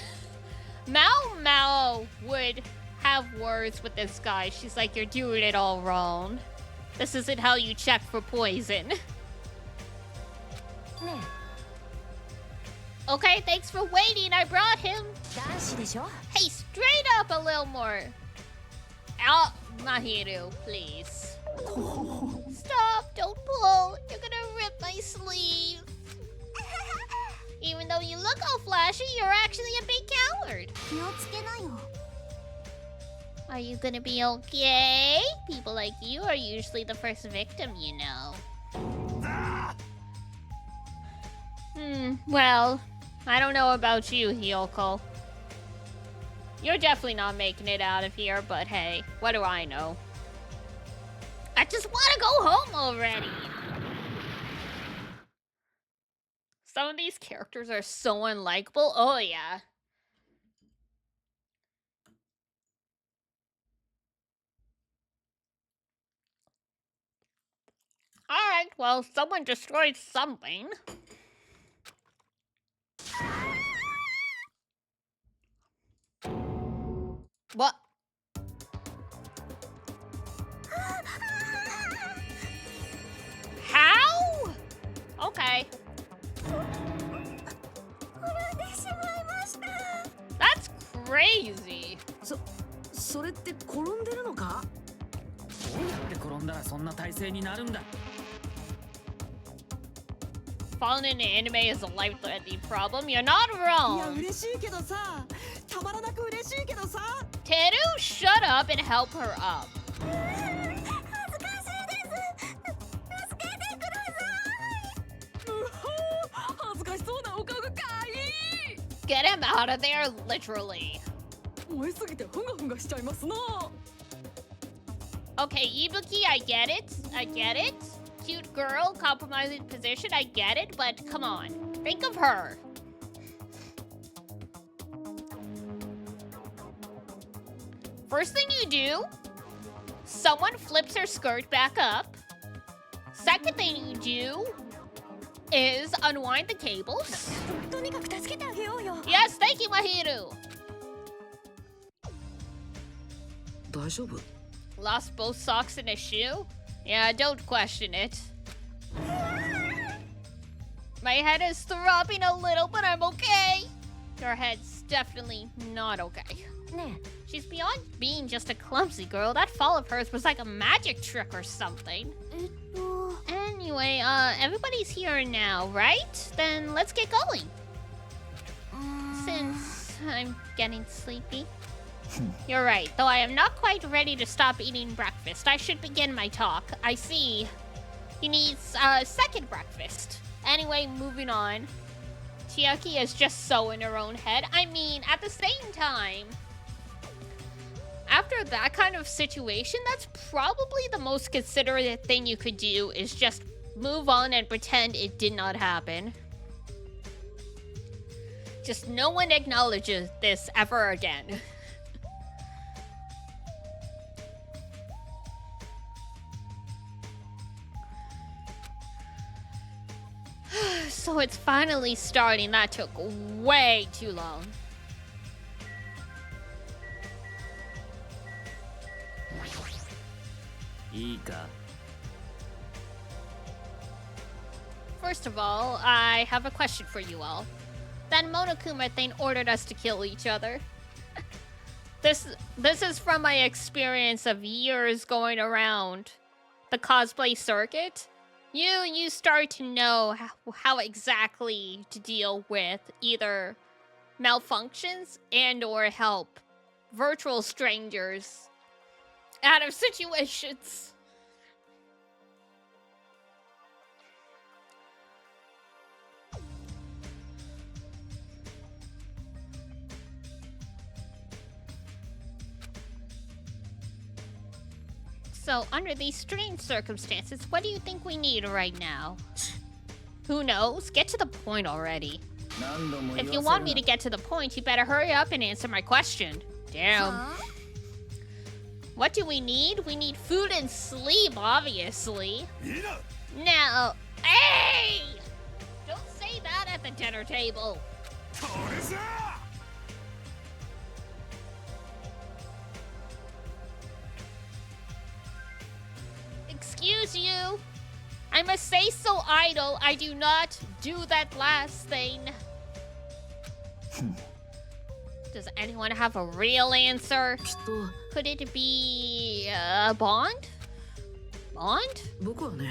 Mao Mao would have words with this guy. She's like, you're doing it all wrong. This isn't how you check for poison. Okay, thanks for waiting. I brought him. 男子でしょ Hey, straight up a little more. Out, Mahiru, please. Stop, don't pull. You're gonna rip my sleeve. Even though you look all flashy, you're actually a big coward. 気をつけなよ Are you gonna be okay? People like you are usually the first victim, you know. Well, I don't know about you, Hyoko. You're definitely not making it out of here, but hey, what do I know? I just want to go home already! Some of these characters are so unlikable. Oh, yeah. Alright, well, someone destroyed something. What? How? Okay. That's crazy. それって転んでるのかどうやって転んだらそんな体勢になるんだ Falling in anime is a life-threatening problem. You're not いや wrong. 嬉しいけどさたまらなく嬉しいけどさ Teru, shut up and help her up. 恥ずかしそうなお顔がかい Get him out of there, literally. 燃えすぎてふんがふんがしちゃいますな Okay, Ibuki, I get it. I get it. Cute girl, compromising position, I get it. But come on, think of her. First thing you do, someone flips her skirt back up. Second thing you do is unwind the cables. とにかく助けてあげようよ Yes, thank you, Mahiru. 大丈夫 Lost both socks and a shoe? Yeah, don't question it. My head is throbbing a little, but I'm okay. Your head's definitely not okay. ね She's beyond being just a clumsy girl. That fall of hers was like a magic trick or something. え Anyway, everybody's here now, right? Then let's get going. Since I'm getting sleepy. You're right, though I am not quite ready to stop eating breakfast. I should begin my talk. I see. He needs a second breakfast. Anyway, moving on. Chiaki is just so in her own head. I mean, at the same time, after that kind of situation, that's probably the most considerate thing you could do is just move on and pretend it did not happen. Just no one acknowledges this ever again. So it's finally starting. That took way too long. First of all, I have a question for you all. That Monokuma thing ordered us to kill each other. This is from my experience of years going around the cosplay circuit. You start to know how exactly to deal with either malfunctions and or help virtual strangers out of situations. So, under these strange circumstances, what do you think we need right now? Who knows? Get to the point already. If you want me to get to the point, you better hurry up and answer my question. Damn. Huh? What do we need? We need food and sleep, obviously. いいな Now, hey! Don't say that at the dinner table. これじゃ Excuse you. I must say so idle. I do not do that last thing. Does anyone have a real answer? きっと Could it be a bond? Bond? 僕はね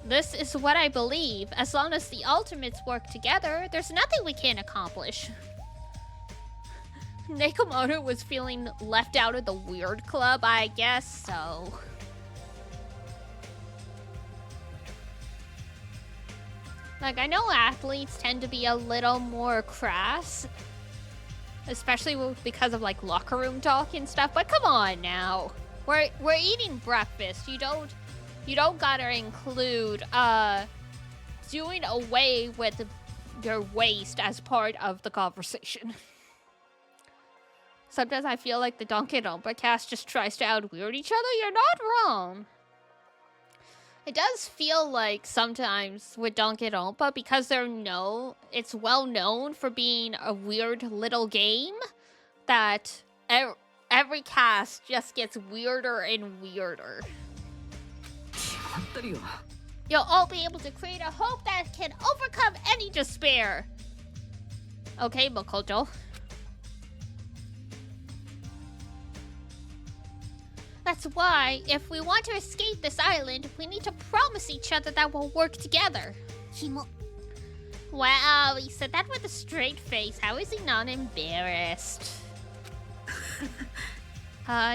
This is what I believe. As long as the ultimates work together, there's nothing we can't accomplish. Nekomaru was feeling left out of the weird club, I guess so. Like, I know athletes tend to be a little more crass, especially because of like locker room talk and stuff. But come on now, we're eating breakfast. You don't gotta include doing away with your waist as part of the conversation. Sometimes I feel like the Danganronpa cast just tries to out-weird each other. You're not wrong. It does feel like sometimes with Danganronpa, because it's well known for being a weird little game, that every cast just gets weirder and weirder. 決まってるよ You'll all be able to create a hope that can overcome any despair. Okay, Makoto. That's why, if we want to escape this island, we need to promise each other that we'll work together. 紐 Wow, he said that with a straight face. How is he not embarrassed?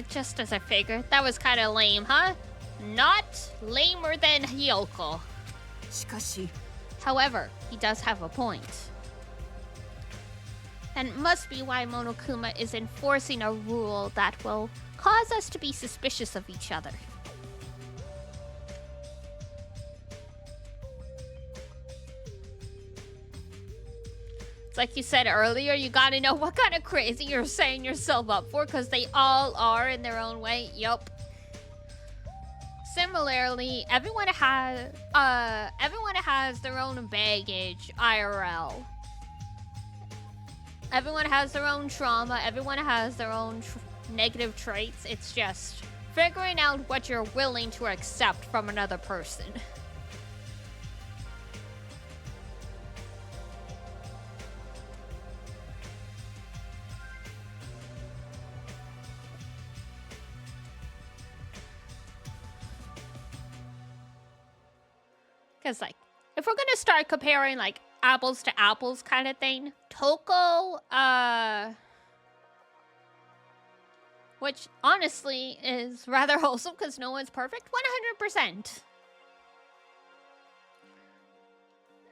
Just as I figured. That was kind of lame, huh? Not lamer than Hyoko. しかし However, he does have a point. And it must be why Monokuma is enforcing a rule that will cause us to be suspicious of each other. It's like you said earlier, you gotta know what kind of crazy you're setting yourself up for, because they all are in their own way. Yup. Similarly, everyone has their own baggage, IRL. Everyone has their own trauma. Everyone has their own negative traits. It's just figuring out what you're willing to accept from another person. Because, like, if we're gonna start comparing, like, apples to apples kind of thing, Toko, which honestly is rather wholesome because no one's perfect, 100%.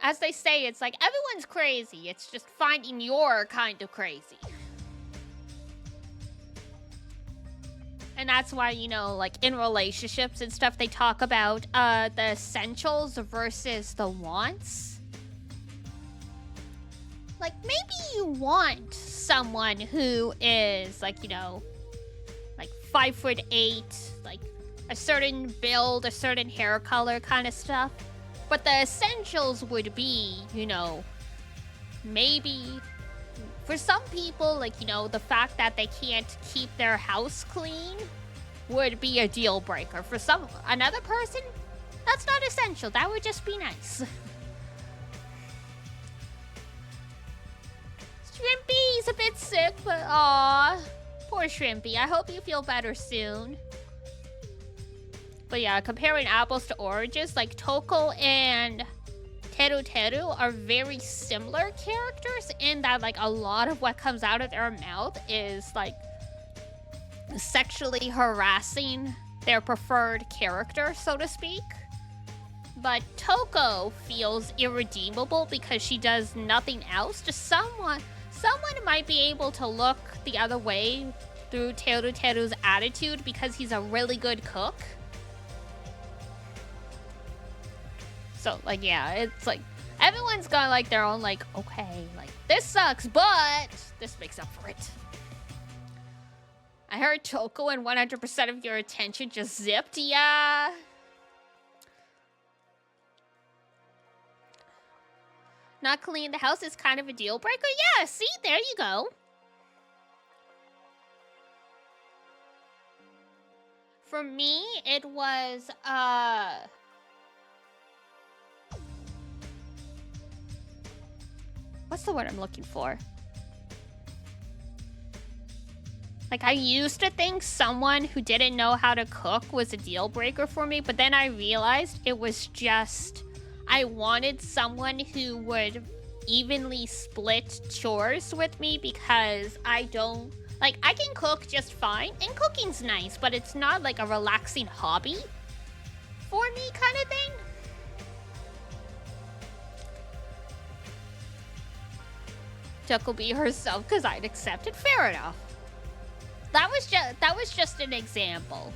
As they say, it's like everyone's crazy. It's just finding your kind of crazy. And that's why, you know, like in relationships and stuff, they talk about the essentials versus the wants. Like, maybe you want someone who is, like, you know, like 5'8", like a certain build, a certain hair color kind of stuff. But the essentials would be, you know, maybe for some people, like, you know, the fact that they can't keep their house clean would be a deal breaker. For another person, that's not essential. That would just be nice. Shrimpy's a bit sick, but aw, poor Shrimpy. I hope you feel better soon. But yeah, comparing apples to oranges, like Toko and Teru Teru are very similar characters in that like a lot of what comes out of their mouth is like sexually harassing their preferred character, so to speak. But Toko feels irredeemable because she does nothing else. Just someone might be able to look the other way through Teru Teru's attitude because he's a really good cook. So, like, yeah, it's like, everyone's got, like, their own, like, okay, like, this sucks, but this makes up for it. I heard Toko and 100% of your attention just zipped, yeah. Not cleaning the house is kind of a deal breaker? Yeah, see, there you go. For me, it was, what's the word I'm looking for? Like, I used to think someone who didn't know how to cook was a deal breaker for me, but then I realized it was just, I wanted someone who would evenly split chores with me because I don't, like, I can cook just fine, and cooking's nice, but it's not like a relaxing hobby for me kind of thing. Tuckleby herself because I'd accept it. Fair enough. That was just an example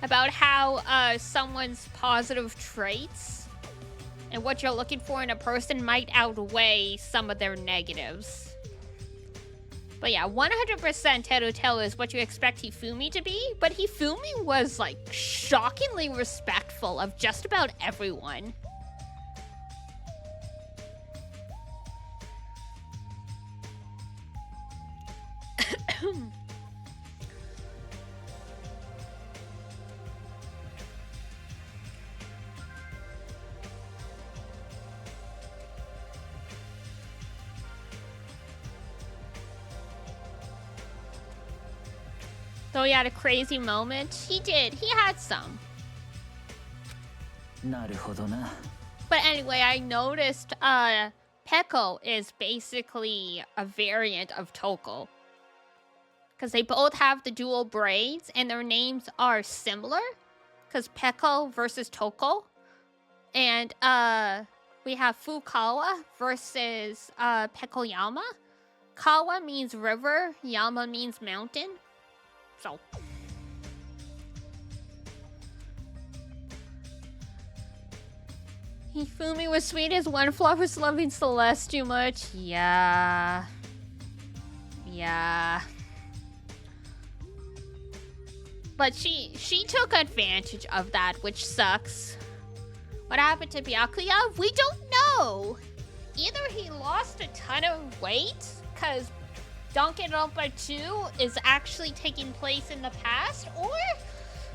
about how someone's positive traits and what you're looking for in a person might outweigh some of their negatives. But yeah, 100% Teru Teru is what you expect Hifumi to be, but Hifumi was like shockingly respectful of just about everyone. Though he had a crazy moment, he did. He had some. なるほどな。 But anyway, I noticed Peko is basically a variant of Toko. Because they both have the dual braids and their names are similar. Because Peko versus Toko. And we have Fukawa versus Pekoyama. Kawa means river, Yama means mountain. So. Hifumi was sweet as one flaw was loving Celeste too much. Yeah. Yeah. But she took advantage of that, which sucks. What happened to Byakuya? We don't know. Either he lost a ton of weight, because Danganronpa 2 is actually taking place in the past, or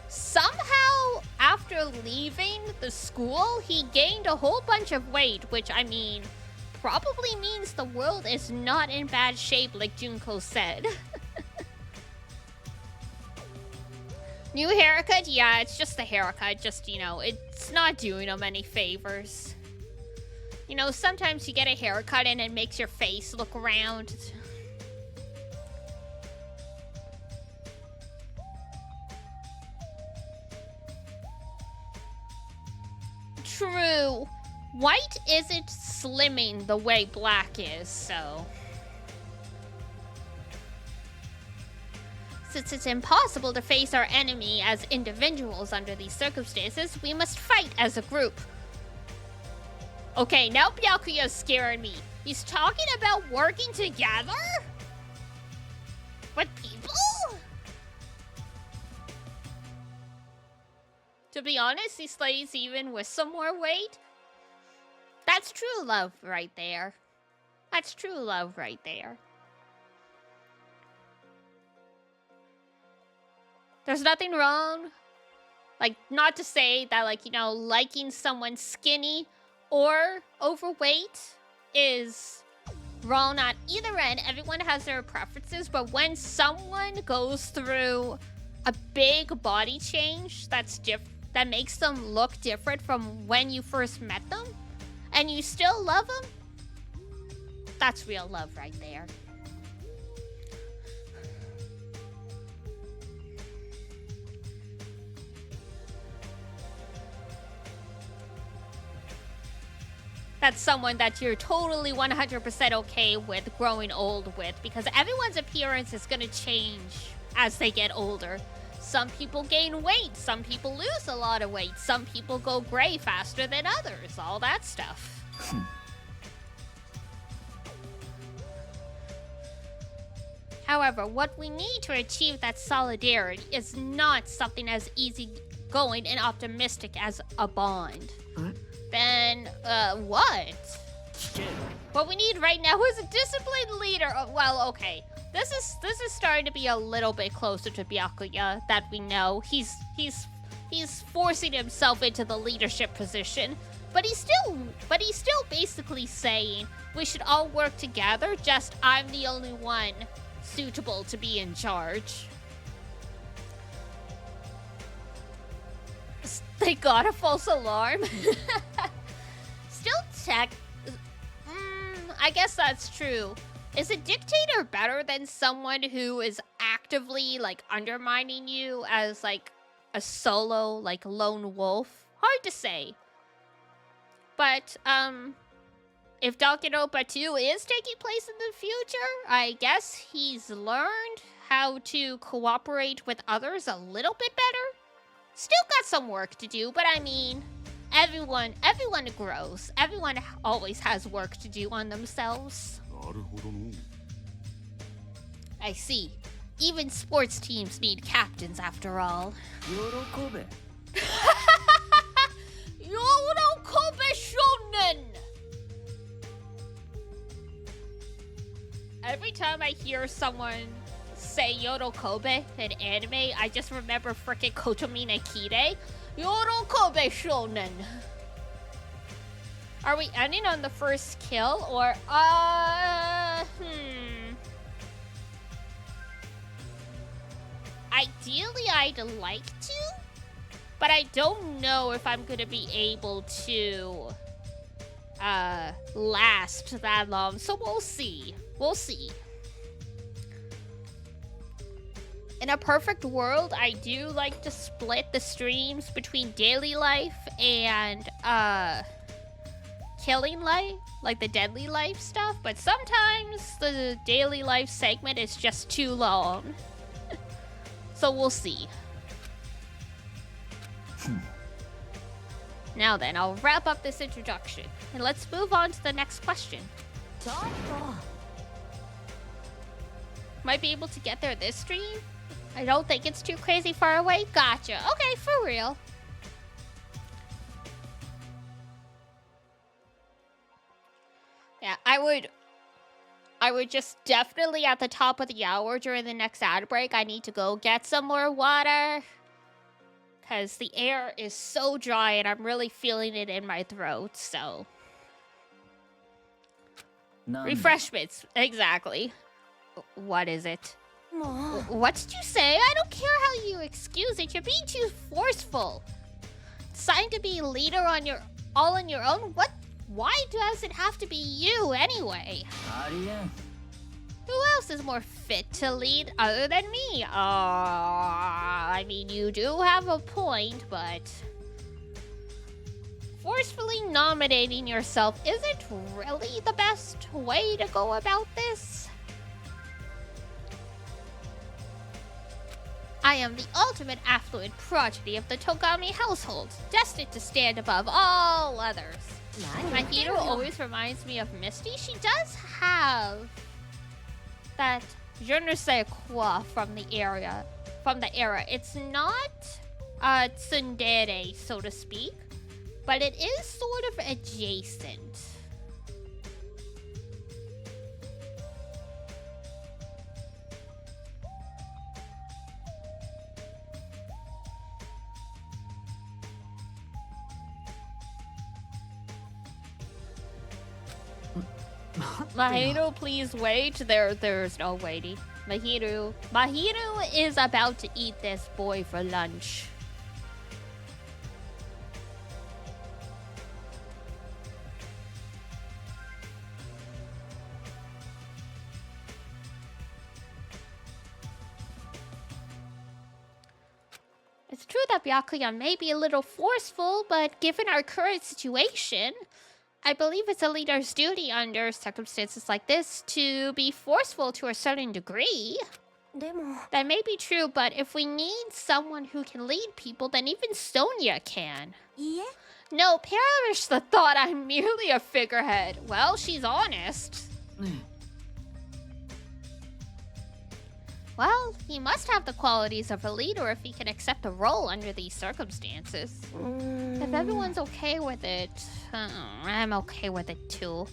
somehow after leaving the school, he gained a whole bunch of weight, which, I mean, probably means the world is not in bad shape, like Junko said. New haircut? Yeah, it's just a haircut. Just, you know, it's not doing him any favors. You know, sometimes you get a haircut and it makes your face look round. True. White isn't slimming the way black is, so... Since it's impossible to face our enemy as individuals under these circumstances, we must fight as a group. Okay, now Byakuya's scaring me. He's talking about working together? With people? To be honest, he slays even with some more weight. That's true love right there. That's true love right there. There's nothing wrong. Like, not to say that, like, you know, liking someone skinny or overweight is wrong on either end. Everyone has their preferences, but when someone goes through a big body change that makes them look different from when you first met them, and you still love him, that's real love right there. That's someone that you're totally 100% okay with growing old with, because everyone's appearance is going to change as they get older. Some people gain weight, some people lose a lot of weight, some people go gray faster than others, all that stuff. However, what we need to achieve that solidarity is not something as easygoing and optimistic as a bond. Then, what? What we need right now is a disciplined leader. Well, okay. This is starting to be a little bit closer to Byakuya that we know. He's forcing himself into the leadership position, but he's still basically saying we should all work together. Just I'm the only one suitable to be in charge. They got a false alarm. Still tech. I guess that's true. Is a dictator better than someone who is actively, like, undermining you as, like, a solo, like, lone wolf? Hard to say. But, if Danganronpa 2 is taking place in the future, I guess he's learned how to cooperate with others a little bit better. Still got some work to do, but I mean, everyone grows. Everyone always has work to do on themselves. I see. Even sports teams need captains after all. Yorokobe. Yorokobe shonen! Every time I hear someone say Yorokobe in anime, I just remember frickin' Kotomi Kide. Yorokobe shonen. Are we ending on the first kill or Ideally I'd like to, but I don't know if I'm gonna be able to last that long, so we'll see. We'll see. In a perfect world, I do like to split the streams between daily life and killing life, like the deadly life stuff, but sometimes the daily life segment is just too long. So we'll see. Now then, I'll wrap up this introduction, and let's move on to the next question. Might be able to get there this stream? I don't think it's too crazy far away. Gotcha. Okay, for real. Yeah, I would just definitely at the top of the hour during the next ad break, I need to go get some more water. Because the air is so dry and I'm really feeling it in my throat, so. Refreshments, exactly. What is it? What did you say? I don't care how you excuse it. You're being too forceful. Deciding to be leader all on your own? What? Why does it have to be you anyway? Who else is more fit to lead other than me? I mean, you do have a point, but forcefully nominating yourself isn't really the best way to go about this. I am the ultimate affluent progeny of the Togami household, destined to stand above all others. My hero always reminds me of Misty. She does have that je ne sais quoi from the era. It's not tsundere, so to speak, but it is sort of adjacent. Mahiro, please wait. There's no waiting. Mahiro is about to eat this boy for lunch. It's true that Byakuya may be a little forceful, but given our current situation, I believe it's a leader's duty under circumstances like this to be forceful to a certain degree. That may be true, but if we need someone who can lead people, then even Sonia can. Yeah? No, perish the thought I'm merely a figurehead. Well, she's honest. Well, he must have the qualities of a leader if he can accept a role under these circumstances. If everyone's okay with it, I'm okay with it too.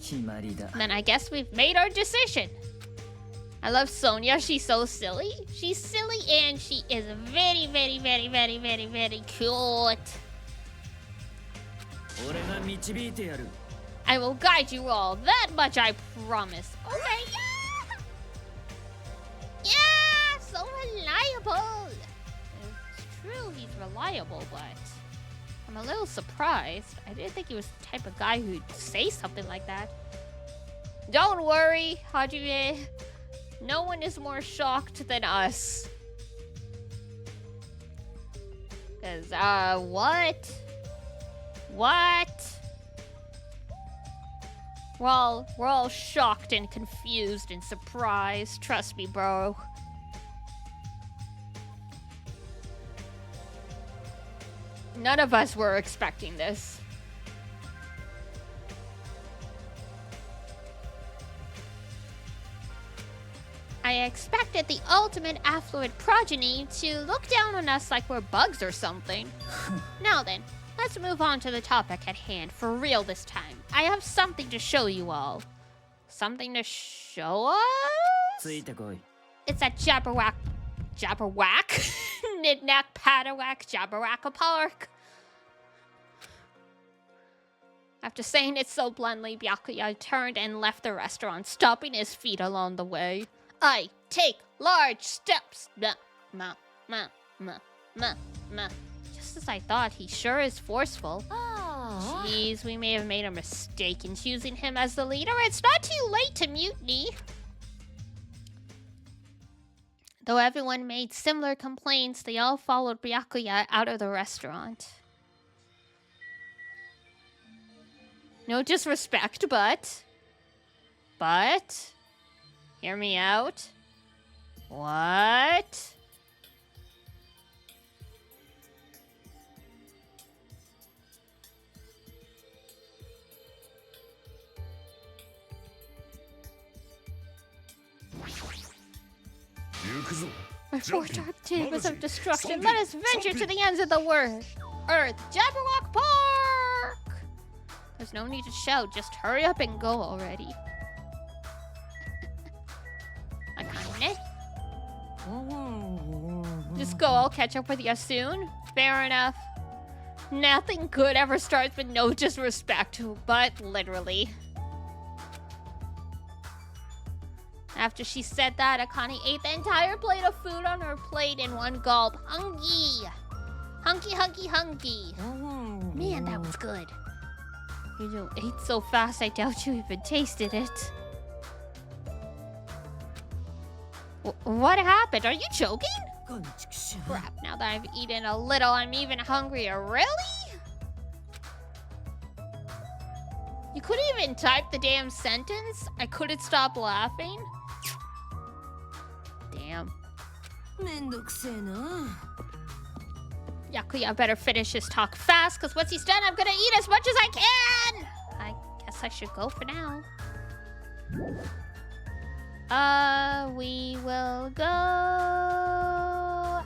決まりだ。 Then I guess we've made our decision. I love Sonia. She's so silly. She's silly and she is very, very, very, very, very, very cute. 俺が導いてやる。 I will guide you all. That much I promise. Okay, yeah! Yeah! So reliable! It's true he's reliable, but I'm a little surprised. I didn't think he was the type of guy who'd say something like that. Don't worry, Hajime. No one is more shocked than us. 'Cause, what? What? We're all shocked and confused and surprised. Trust me, bro. None of us were expecting this. I expected the ultimate affluent progeny to look down on us like we're bugs or something. Now then, let's move on to the topic at hand, for real this time. I have something to show you all. Something to show us? ついてこい。 It's at Jabberwack... Jabberwack? Knick-knack, paddywhack, Jabberwacka Park. After saying it so bluntly, Byakuya turned and left the restaurant, stomping his feet along the way. I take large steps. Just as I thought, he sure is forceful. Jeez, we may have made a mistake in choosing him as the leader. It's not too late to mutiny. Though everyone made similar complaints, they all followed Byakuya out of the restaurant. No disrespect, but... Hear me out. What? My four-star chambers of destruction. Let us venture to the ends of the earth. Jabberwock Park! There's no need to shout. Just hurry up and go already. Akane? Just go. I'll catch up with you soon. Fair enough. Nothing good ever starts with no disrespect, but literally. After she said that, Akane ate the entire plate of food on her plate in one gulp. Hungry! Hunky! Man, that was good. You ate so fast, I doubt you even tasted it. What happened? Are you joking? Crap, now that I've eaten a little, I'm even hungrier. Really? You couldn't even type the damn sentence? I couldn't stop laughing? Damn. Byakuya better finish his talk fast, because once he's done, I'm gonna eat as much as I can! I guess I should go for now. We will go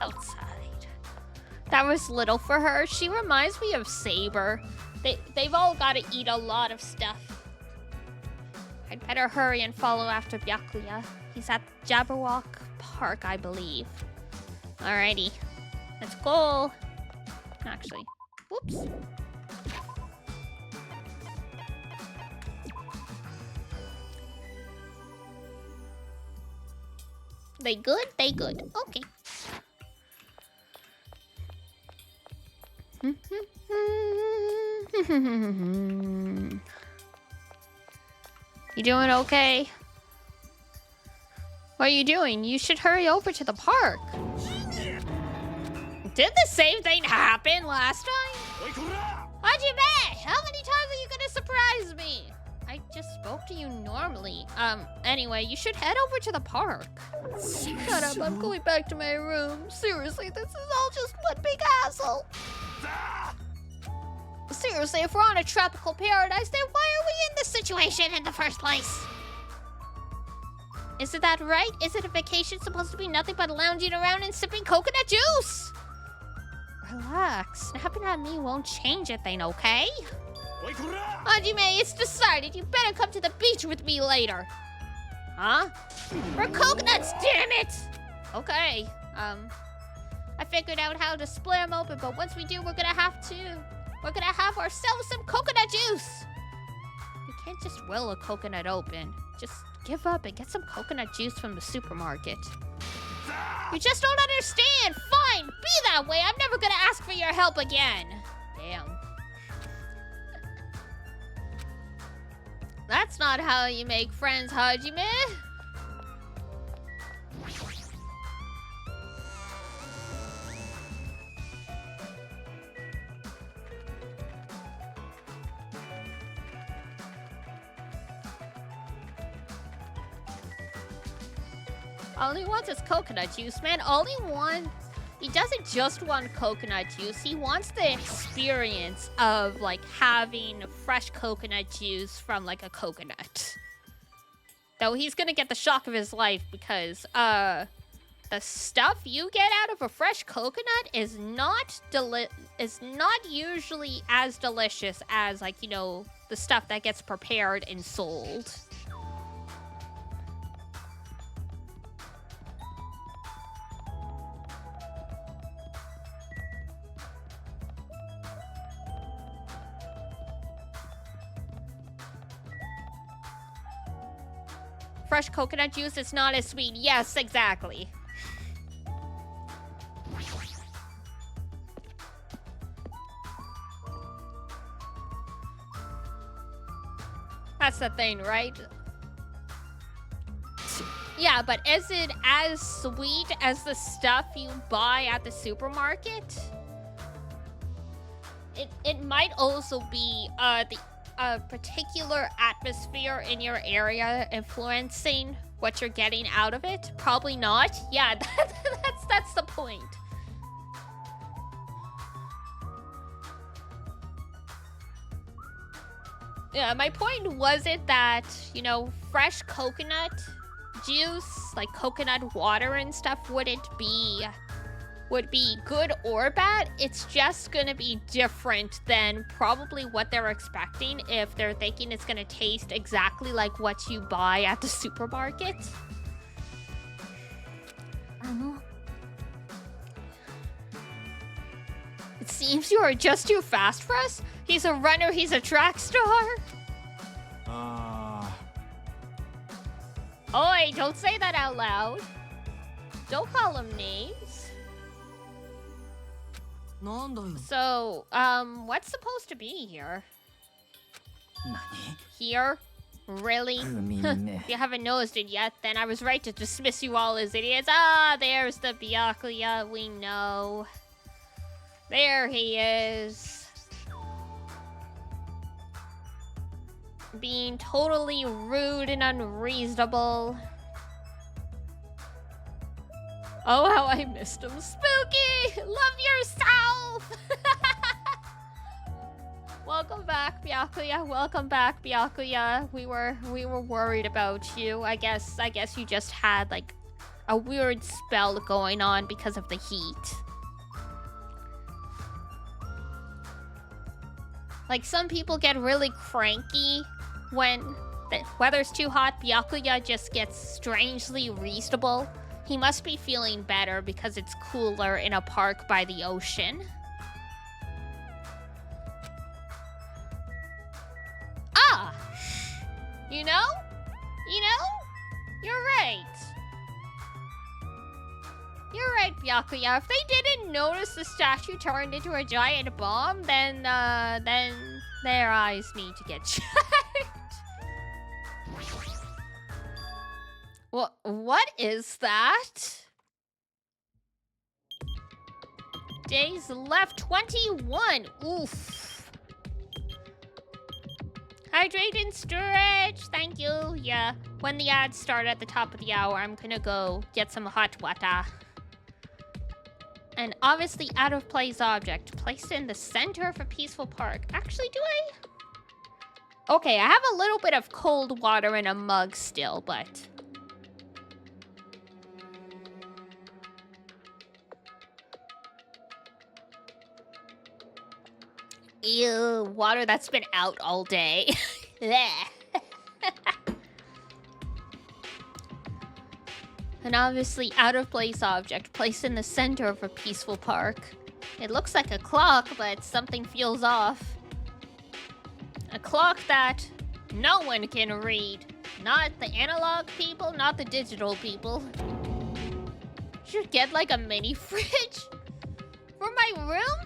outside. That was little for her. She reminds me of Saber. They've all got to eat a lot of stuff. I'd better hurry and follow after Byakuya. He's at Jabberwock Park, I believe. Alrighty. Let's go. Actually, whoops. They good? They good. Okay. You doing okay? What are you doing? You should hurry over to the park. Did the same thing happen last time? おいこら Hajime! How many times are you gonna surprise me? I just spoke to you normally. Anyway, you should head over to the park. Shut up, I'm going back to my room. Seriously, this is all just one big hassle. Seriously, if we're on a tropical paradise, then why are we in this situation in the first place? Isn't that right? Isn't a vacation supposed to be nothing but lounging around and sipping coconut juice? Relax. Snapping at me won't change a thing, okay? おいこら Hajime, it's decided. You better come to the beach with me later. Huh? For coconuts, damn it! Okay. I figured out how to split them open, but once we do, we're gonna have ourselves some coconut juice. We can't just will a coconut open. Just give up and get some coconut juice from the supermarket. You just don't understand. Fine, be that way. I'm never gonna ask for your help again. Damn. That's not how you make friends, Hajime. All he wants is coconut juice, man. He doesn't just want coconut juice. He wants the experience of, like, having fresh coconut juice from, like, a coconut. Though he's gonna get the shock of his life because, the stuff you get out of a fresh coconut is not usually as delicious as, like, you know, the stuff that gets prepared and sold. Fresh coconut juice is not as sweet. Yes, exactly. That's the thing, right? Yeah, but is it as sweet as the stuff you buy at the supermarket? It might also be a particular atmosphere in your area influencing what you're getting out of it? Probably not. Yeah, that's the point. Yeah, my point wasn't that, you know, fresh coconut juice, like coconut water and stuff, would be good or bad. It's just gonna be different than probably what they're expecting if they're thinking it's gonna taste exactly like what you buy at the supermarket. It seems you are just too fast for us. He's a runner, he's a track star. Oi, don't say that out loud. Don't call him names. So, what's supposed to be here? Here? Really? If you haven't noticed it yet, then I was right to dismiss you all as idiots. Ah, there's the Byakuya we know. There he is. Being totally rude and unreasonable. Oh, how I missed him. Spooky! Love yourself! Welcome back, Byakuya. Welcome back, Byakuya. We were worried about you. I guess you just had, like, a weird spell going on because of the heat. Like, some people get really cranky when the weather's too hot. Byakuya just gets strangely reasonable. He must be feeling better because it's cooler in a park by the ocean. Ah! You know? You're right. You're right, Byakuya. If they didn't notice the statue turned into a giant bomb, then their eyes need to get checked. What is that? Days left, 21. Oof. Hydrate and stretch. Thank you. Yeah. When the ads start at the top of the hour, I'm gonna go get some hot water. An obviously out of place object placed in the center of a peaceful park. Actually, do I? Okay, I have a little bit of cold water in a mug still, but... Ew, water that's been out all day. An obviously out-of-place object placed in the center of a peaceful park. It looks like a clock, but something feels off. A clock that no one can read. Not the analog people, not the digital people. Should get like a mini fridge for my room?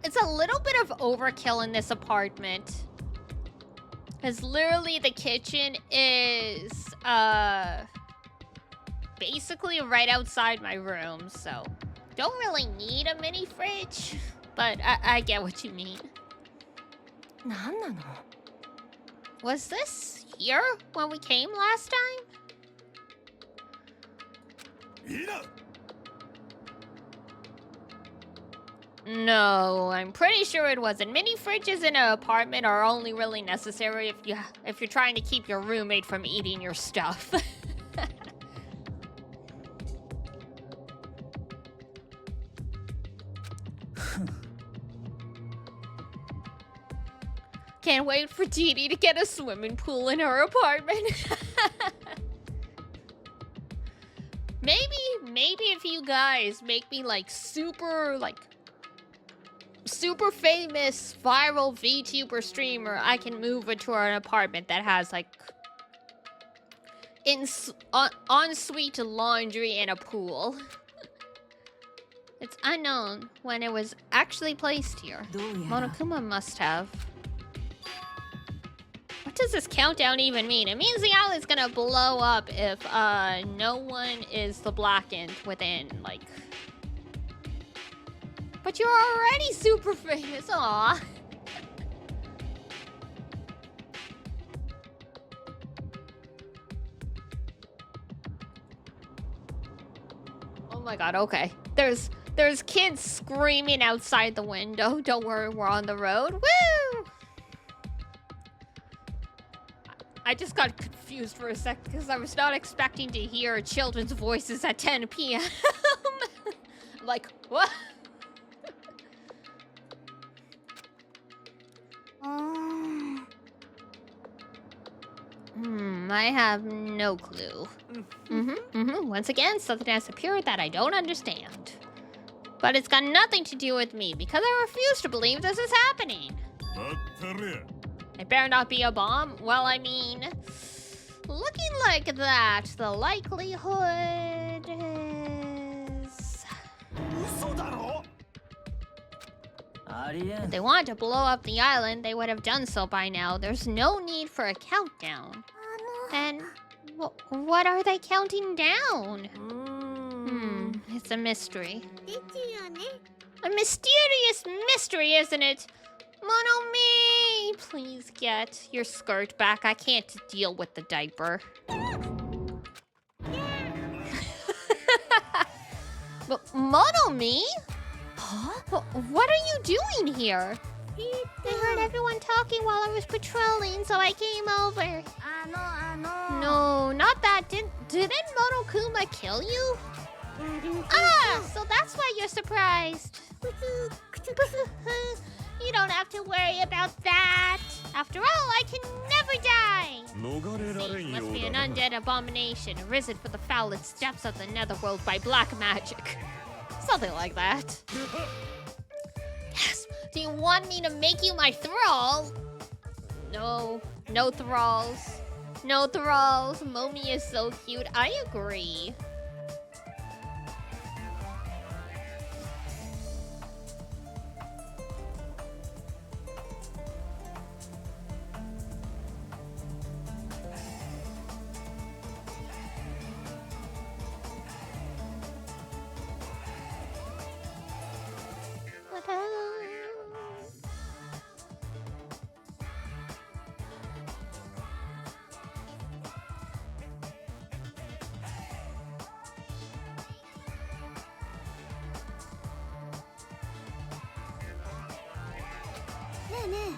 It's a little bit of overkill in this apartment. Because literally the kitchen is, basically right outside my room, so don't really need a mini fridge, but I get what you mean. Was this here when we came last time? No, I'm pretty sure it wasn't. Mini fridges in an apartment are only really necessary if you're trying to keep your roommate from eating your stuff. Can't wait for Dee Dee to get a swimming pool in her apartment. Maybe if you guys make me super famous viral VTuber streamer, I can move into an apartment that has ensuite laundry and a pool. It's unknown when it was actually placed here. Monokuma must have. What does this countdown even mean? It means the island's gonna blow up if no one is the blackened within But you're already super famous, aw. Oh my god, okay. There's kids screaming outside the window. Don't worry, we're on the road. Woo! I just got confused for a sec because I was not expecting to hear children's voices at 10 p.m. I'm like, what? I have no clue. Once again, something has appeared that I don't understand. But it's got nothing to do with me because I refuse to believe this is happening. It better not be a bomb. Well, I mean, looking like that, the likelihood is... If they wanted to blow up the island, they would have done so by now. There's no need for a countdown. And what are they counting down? It's a mystery. A mysterious mystery, isn't it? Monomi, please get your skirt back. I can't deal with the diaper. Monomi? Huh? What are you doing here? I heard everyone talking while I was patrolling, so I came over. No, not that. Didn't Monokuma kill you? So that's why you're surprised. You don't have to worry about that. After all, I can never die. See, must be an undead abomination, arisen from the foulest depths of the netherworld by black magic. Something like that. Yes. Do you want me to make you my thrall? No thralls. No thralls. Momi is so cute. I agree.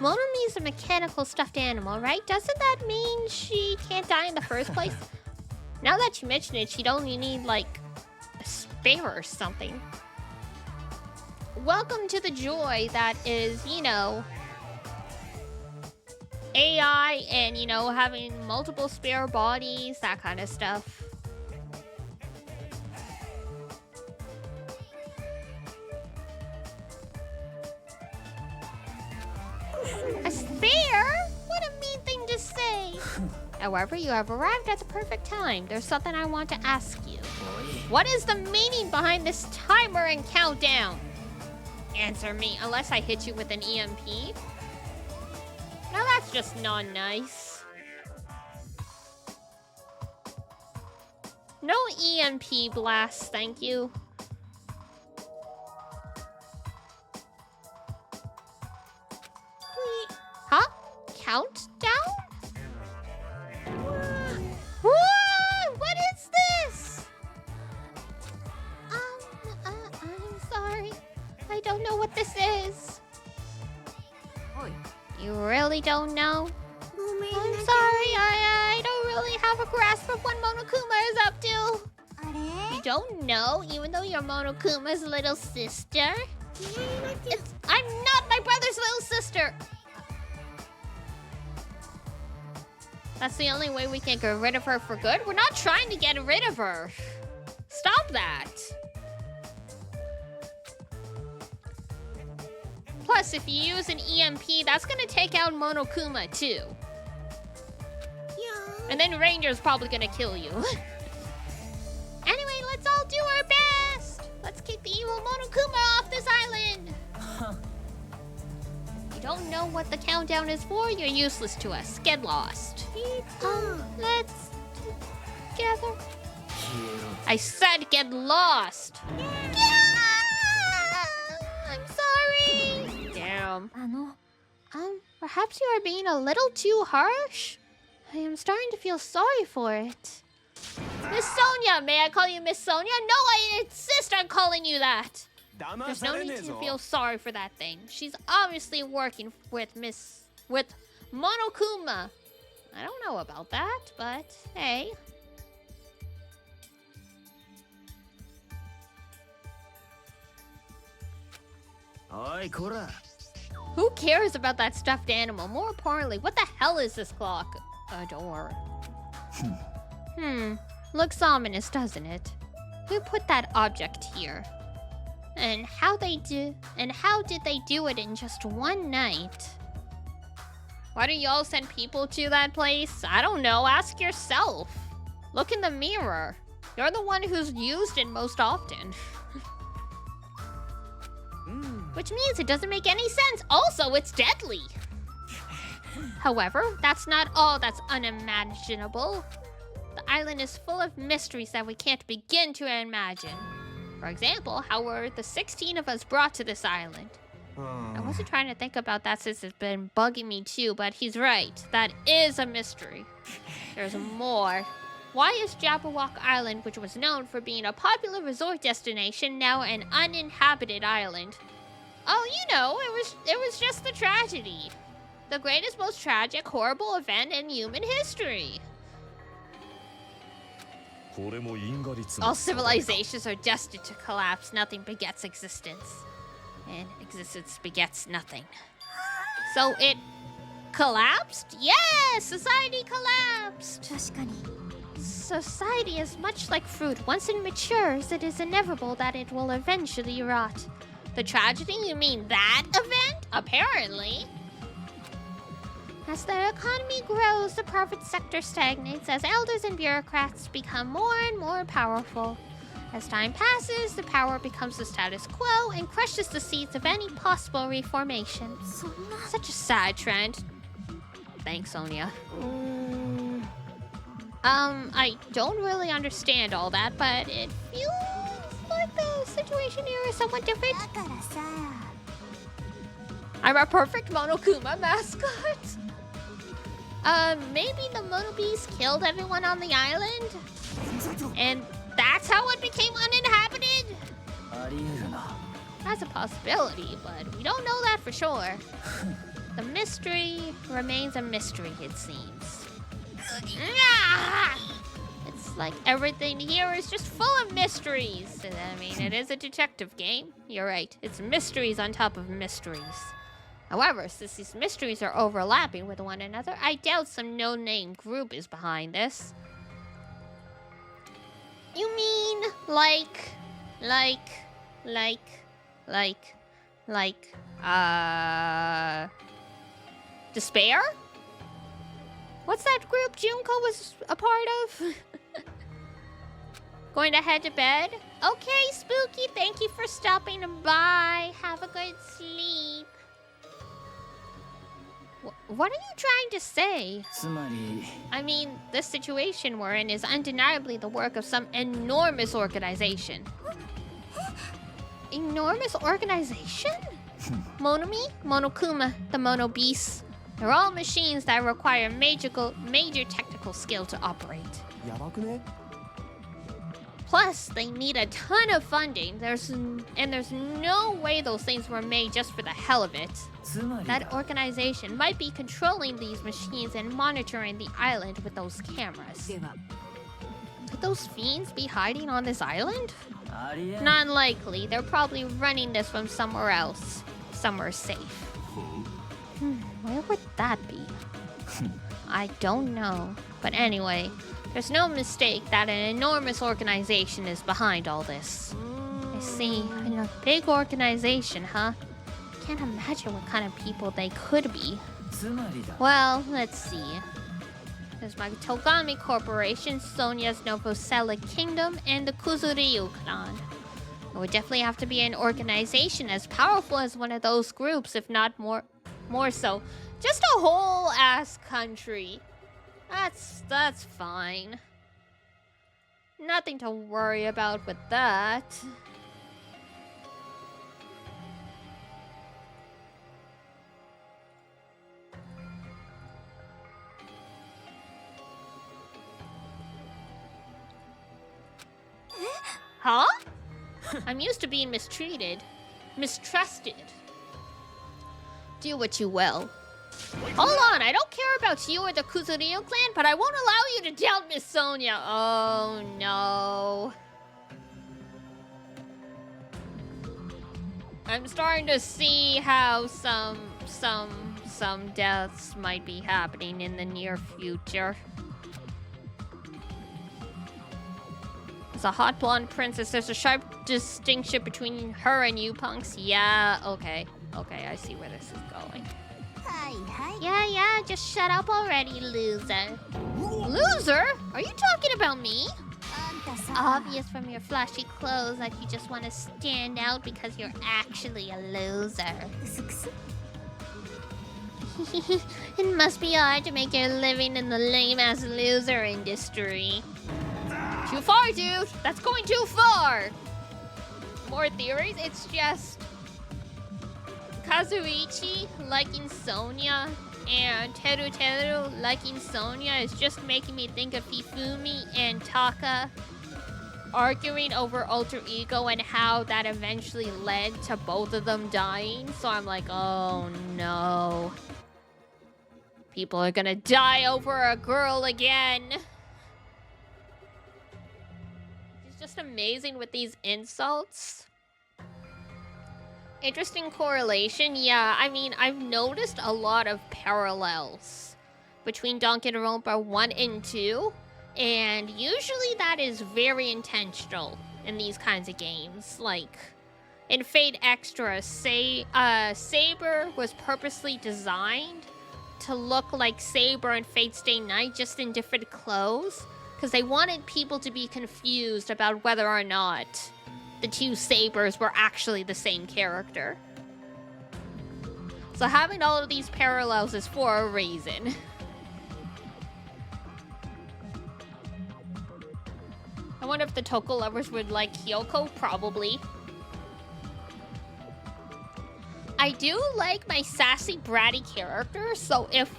Monomi is a mechanical stuffed animal, right? Doesn't that mean she can't die in the first place? Now that you mention it, she'd only need, like, a spare or something. Welcome to the joy that is, you know, AI and, you know, having multiple spare bodies, that kind of stuff. A spare? What a mean thing to say. However, you have arrived at the perfect time. There's something I want to ask you. What is the meaning behind this timer and countdown? Answer me, unless I hit you with an EMP. Now that's just not nice. No EMP blasts, thank you. Huh? Countdown? Whoa! What is this? I'm sorry. I don't know what this is. You really don't know? I'm sorry, I don't really have a grasp of what Monokuma is up to. You don't know, even though you're Monokuma's little sister? I'm not my brother's little sister! That's the only way we can get rid of her for good? We're not trying to get rid of her. Stop that. Plus, if you use an EMP, that's gonna take out Monokuma too. Yeah. And then Ranger's probably gonna kill you. Anyway, let's all do our best. Let's kick the evil Monokuma off this island. You don't know what the countdown is for? You're useless to us. Get lost. Let's together. I said get lost. I'm sorry. Damn. Perhaps you are being a little too harsh? I am starting to feel sorry for it. Miss Sonia, may I call you Miss Sonia? No, I insist on calling you that. There's no need to feel sorry for that thing. She's obviously working with Monokuma. I don't know about that, but hey. Who cares about that stuffed animal? More importantly, what the hell is this clock? A door. Looks ominous, doesn't it? Who put that object here? And how did they do it in just one night? Why do y'all send people to that place? I don't know, ask yourself. Look in the mirror. You're the one who's used it most often. Which means it doesn't make any sense. Also, it's deadly. However, that's not all that's unimaginable. The island is full of mysteries that we can't begin to imagine. For example, how were the 16 of us brought to this island? I wasn't trying to think about that since it's been bugging me too, but he's right. That is a mystery. There's more. Why is Jabberwock Island, which was known for being a popular resort destination, now an uninhabited island? Oh, you know, it was just the tragedy. The greatest, most tragic, horrible event in human history. All civilizations are destined to collapse. Nothing begets existence. And existence begets nothing. So it collapsed? Yes! Society collapsed! Society is much like fruit. Once it matures, it is inevitable that it will eventually rot. The tragedy? You mean that event? Apparently. As the economy grows, the private sector stagnates as elders and bureaucrats become more and more powerful. As time passes, the power becomes the status quo and crushes the seeds of any possible reformation. Such a sad trend. Thanks, Sonia. I don't really understand all that, but it feels like the situation here is somewhat different. I'm a perfect Monokuma mascot. Maybe the Monobees killed everyone on the island? And that's how it became uninhabited? That's a possibility, but we don't know that for sure. The mystery remains a mystery, it seems. Ah! It's like everything here is just full of mysteries. I mean, it is a detective game. You're right. It's mysteries on top of mysteries. However, since these mysteries are overlapping with one another, I doubt some no-name group is behind this. You mean Despair? What's that group Junko was a part of? Going to head to bed? Okay, Spooky, thank you for stopping by. Have a good sleep. What are you trying to say? つまり I mean, this situation we're in is undeniably the work of some enormous organization. Enormous organization? Monomi, Monokuma, the Mono Beasts. They're all machines that require major technical skill to operate. やばくね Plus, they need a ton of funding. There's no way those things were made just for the hell of it. つまり That organization might be controlling these machines and monitoring the island with those cameras. では Could those fiends be hiding on this island? ありえん Not likely. They're probably running this from somewhere else. Somewhere safe. Where would that be? I don't know. But anyway, there's no mistake that an enormous organization is behind all this. I see. In a big organization, huh? Can't imagine what kind of people they could be. つまりだ Well, let's see. There's my Togami Corporation, Sonya's Novosela Kingdom, and the Kuzuryu clan. It would definitely have to be an organization as powerful as one of those groups, if not more so. Just a whole ass country. That's fine. Nothing to worry about with that. Huh? I'm used to being mistrusted. Do what you will. Hold on, I don't care about you or the Kuzuryu clan, but I won't allow you to doubt Miss Sonia. Oh no. I'm starting to see how some deaths might be happening in the near future. As a hot blonde princess, there's a sharp distinction between her and you punks. Yeah, okay. Okay, I see where this is going. Yeah, just shut up already, loser. Loser? Are you talking about me? Obvious from your flashy clothes that you just want to stand out because you're actually a loser. It must be hard to make your living in the lame-ass loser industry. Too far, dude! That's going too far! More theories? It's just... Kazuichi liking Sonia and Teru liking Sonia is just making me think of Hifumi and Taka arguing over alter ego and how that eventually led to both of them dying. So I'm like, oh no. People are gonna die over a girl again. It's just amazing with these insults. Interesting correlation. Yeah, I mean, I've noticed a lot of parallels between Danganronpa 1 and 2. And usually that is very intentional in these kinds of games. Like, in Fate Extra, Saber was purposely designed to look like Saber in Fate Stay Night, just in different clothes. Because they wanted people to be confused about whether or not the two Sabers were actually the same character. So having all of these parallels is for a reason. I wonder if the Toko lovers would like Kyoko. Probably. I do like my sassy, bratty character, so if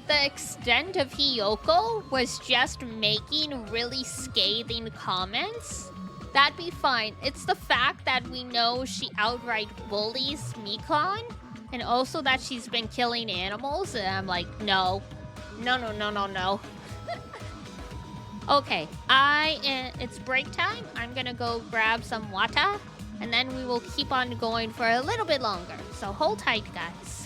the extent of Hiyoko was just making really scathing comments, that'd be fine. It's the fact that we know she outright bullies Mikon And also that she's been killing animals. And I'm like, no. No, no, no, no, no. Okay, it's break time. I'm gonna go grab some water. And then we will keep on going for a little bit longer. So hold tight, guys.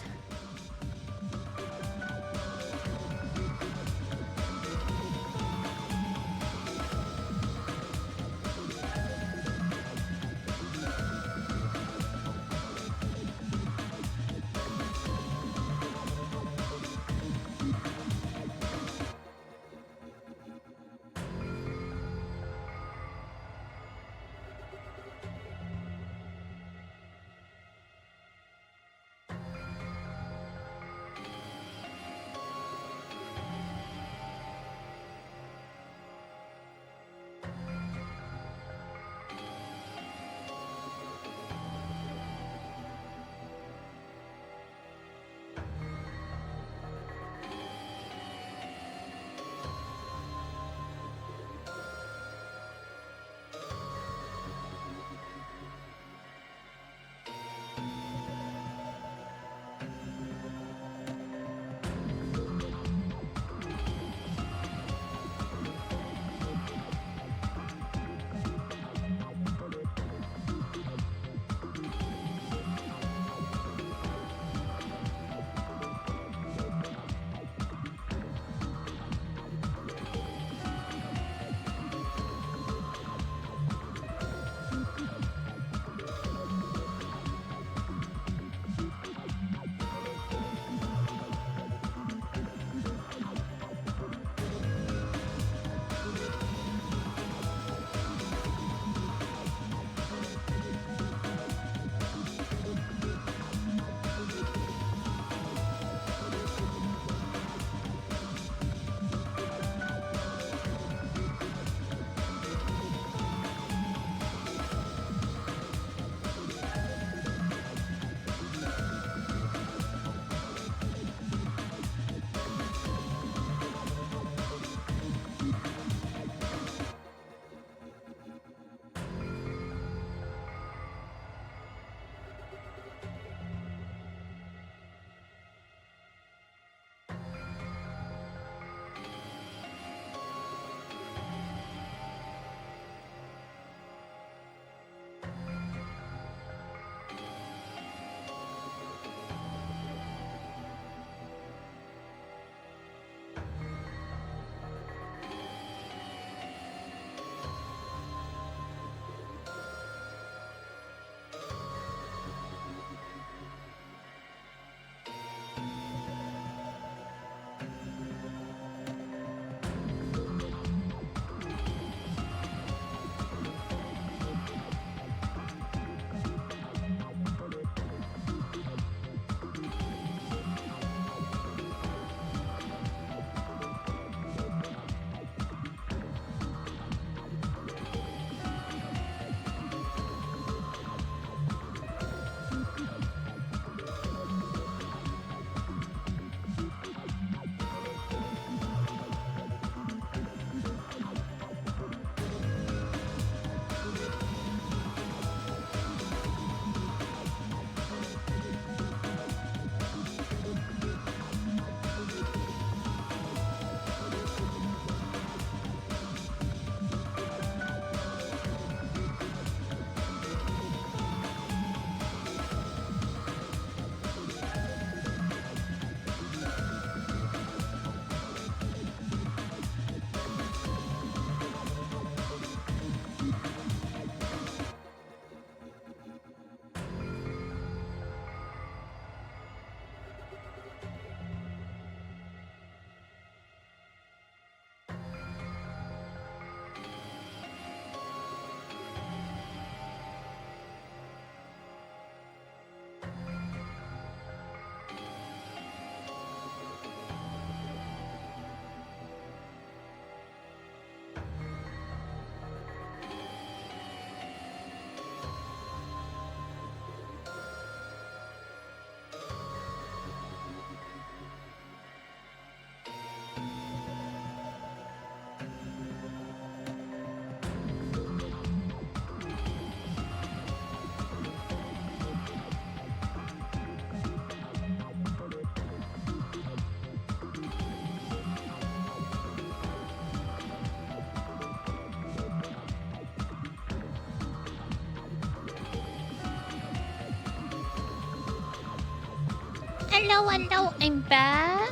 Hello, hello, I'm back.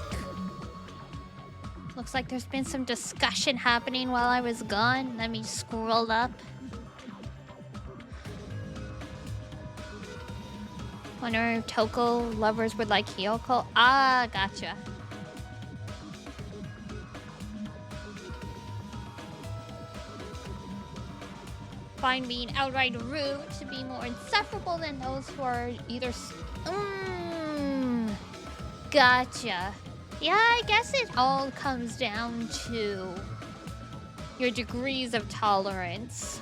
Looks like there's been some discussion happening while I was gone. Let me scroll up. Wonder if Toko lovers would like Hiyoko. Ah, gotcha. Find being outright rude to be more insufferable than those who are either... Gotcha. Yeah, I guess it all comes down to your degrees of tolerance.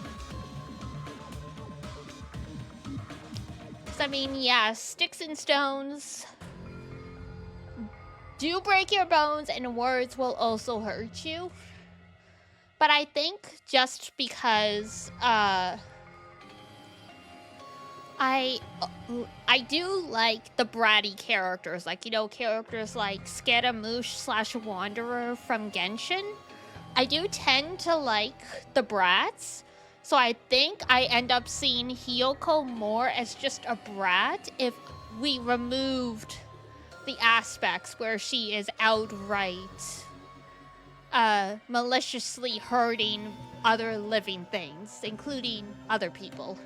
I mean, yeah, sticks and stones do break your bones, and words will also hurt you. But I think just because I do like the bratty characters, like, you know, characters like Scaramouche / Wanderer from Genshin. I do tend to like the brats. So I think I end up seeing Hiyoko more as just a brat if we removed the aspects where she is outright maliciously hurting other living things, including other people.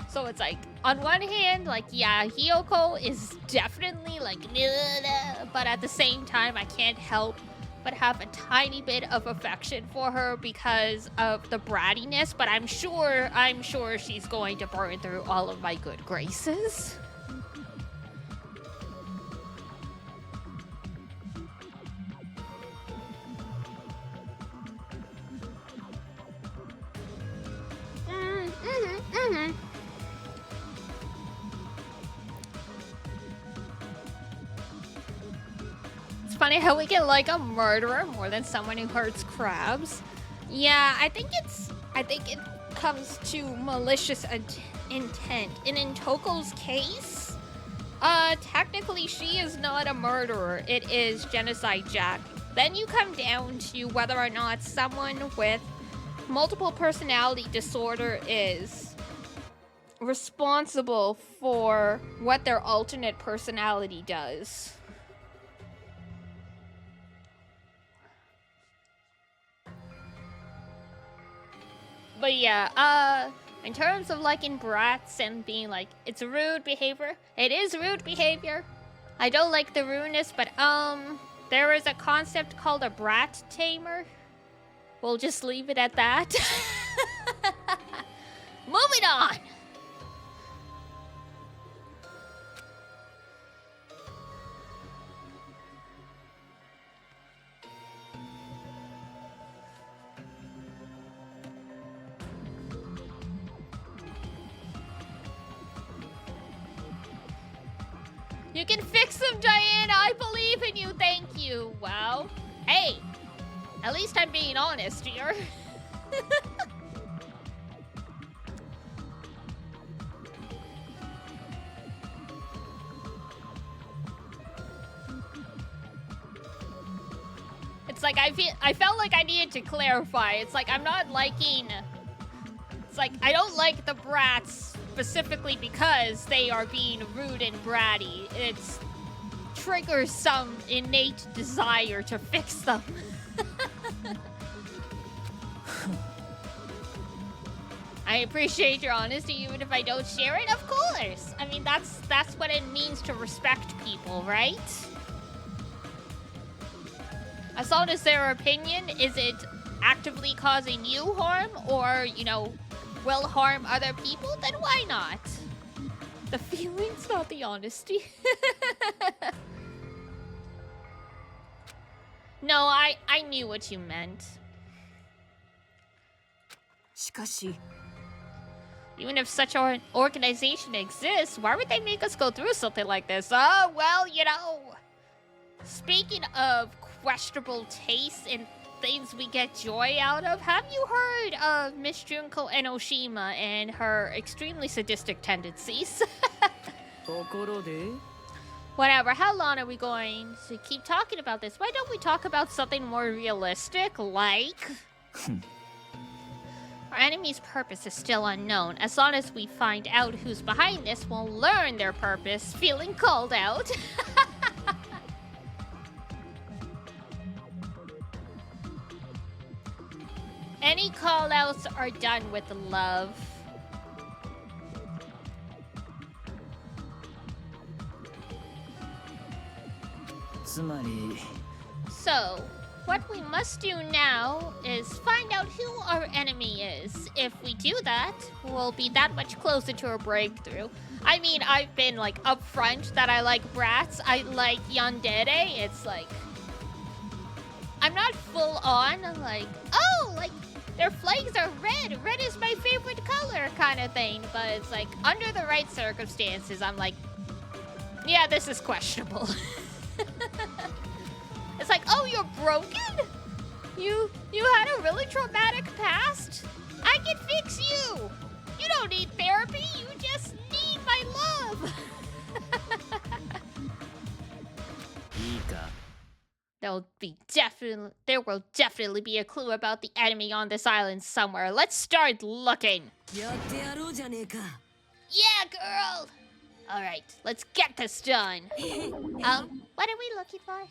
So it's like, on one hand, like, yeah, Hiyoko is definitely like, but at the same time, I can't help but have a tiny bit of affection for her because of the brattiness, but I'm sure she's going to burn through all of my good graces. It's funny how we get like a murderer more than someone who hurts crabs. Yeah, I think it comes to malicious intent. And in Toko's case, technically she is not a murderer. It is genocide Jack. Then you come down to whether or not someone with multiple personality disorder is responsible for what their alternate personality does. But yeah, in terms of liking brats and being like, it's a rude behavior, it is rude behavior. I don't like the rudeness, but there is a concept called a brat tamer. We'll just leave it at that. Moving on. You can fix them, Diana. I believe in you. Thank you. Wow. Hey, at least I'm being honest here. It's like I felt like I needed to clarify. It's like I'm not liking. It's like I don't like the brats specifically because they are being rude and bratty. It triggers some innate desire to fix them. I appreciate your honesty even if I don't share it, of course. I mean, that's what it means to respect people, right? As long as their opinion isn't actively causing you harm or, you know, will harm other people, then why not? The feelings, not the honesty. No, I knew what you meant. しかし Even if such an organization exists, why would they make us go through something like this? Oh, well, you know. Speaking of questionable tastes and things we get joy out of, have you heard of Miss Junko Enoshima and her extremely sadistic tendencies? ところで Whatever, how long are we going to keep talking about this? Why don't we talk about something more realistic, like... Our enemy's purpose is still unknown. As long as we find out who's behind this, we'll learn their purpose. Feeling called out. Any call-outs are done with love. So, what we must do now is find out who our enemy is. If we do that, we'll be that much closer to a breakthrough. I mean, I've been like upfront that I like brats. I like yandere. It's like, I'm not full on like, oh, like their flags are red. Red is my favorite color kind of thing. But it's like under the right circumstances, I'm like, yeah, this is questionable. It's like, oh, you're broken? You had a really traumatic past? I can fix you. You don't need therapy. You just need my love. There will definitely be a clue about the enemy on this island somewhere. Let's start looking. やってやろうじゃねえか。 Yeah, girl. All right, let's get this done. What are we looking for?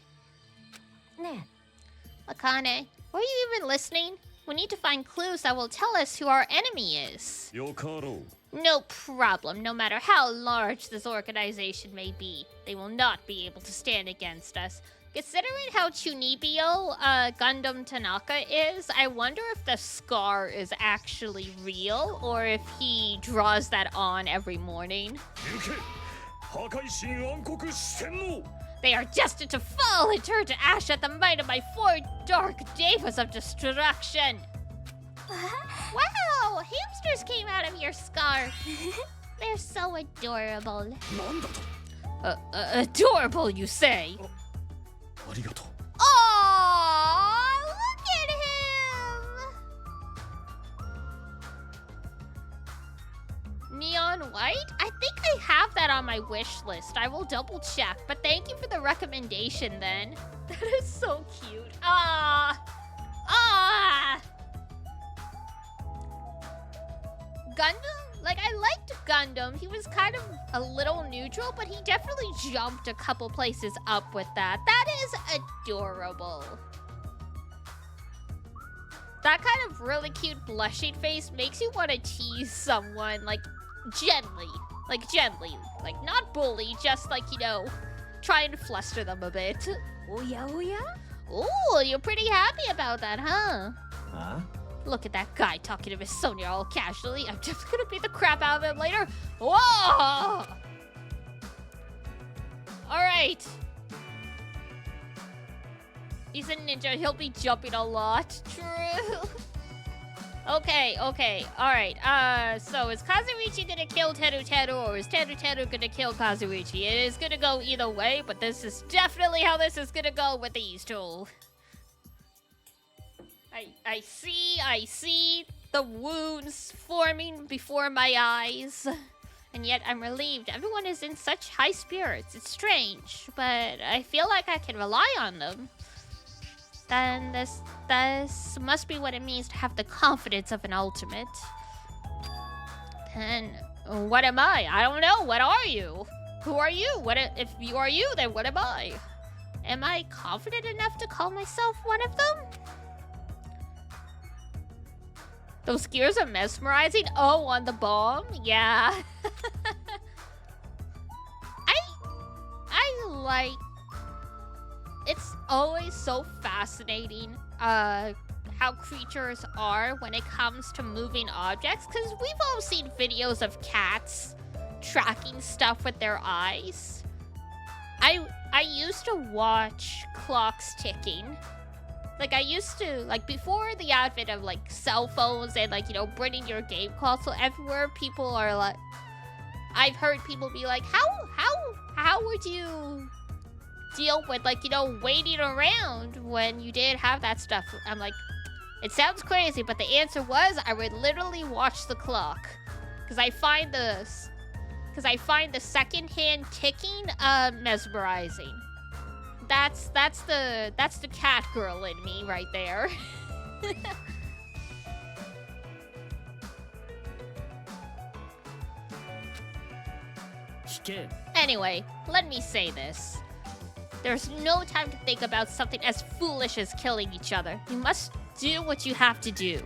Akane, were you even listening? We need to find clues that will tell us who our enemy is. よかろう。 No problem. No matter how large this organization may be, they will not be able to stand against us. Considering how Chunibyo Gundam Tanaka is, I wonder if the scar is actually real or if he draws that on every morning. 行け。破壊神暗黒四天王。 They are destined to fall and turn to ash at the might of my 4 dark devas of destruction. Wow, hamsters came out of your scarf. They're so adorable. なんだと。 Adorable, you say? ありがとう。 Aww, look at him! Neon white? I think I have that on my wish list. I will double check, but thank you for the recommendation then. That is so cute. Ah! Gundam? Like, I liked Gundam. He was kind of a little neutral, but he definitely jumped a couple places up with that. That is adorable. That kind of really cute blushing face makes you want to tease someone, like, gently. Like, gently. Like, not bully, just like, you know, try and fluster them a bit. Oya oya? Ooh, you're pretty happy about that, huh? Huh? Look at that guy talking to Miss Sonia all casually. I'm just gonna beat the crap out of him later. Whoa! Alright. He's a ninja. He'll be jumping a lot. True. Okay. Alright. So is Kazuichi gonna kill Teru Teru, or is Teru Teru gonna kill Kazuichi? It is gonna go either way, but this is definitely how this is gonna go with these two. I see the wounds forming before my eyes. And yet I'm relieved. Everyone is in such high spirits. It's strange, but I feel like I can rely on them. Then this must be what it means to have the confidence of an ultimate. Then what am I? I don't know. What are you? Who are you? If you are you, then what am I? Am I confident enough to call myself one of them? Those gears are mesmerizing. Oh, on the bomb? Yeah. I like... It's always so fascinating how creatures are when it comes to moving objects. Because we've all seen videos of cats tracking stuff with their eyes. I used to watch clocks ticking. Like, I used to, like, before the advent of, like, cell phones and, like, you know, bringing your game console everywhere, people are, like... I've heard people be like, how would you deal with, like, you know, waiting around when you didn't have that stuff? I'm like, it sounds crazy, but the answer was I would literally watch the clock. Because I find the second-hand ticking, mesmerizing. That's the cat girl in me right there. 聞け。 Anyway, let me say this. There's no time to think about something as foolish as killing each other. You must do what you have to do.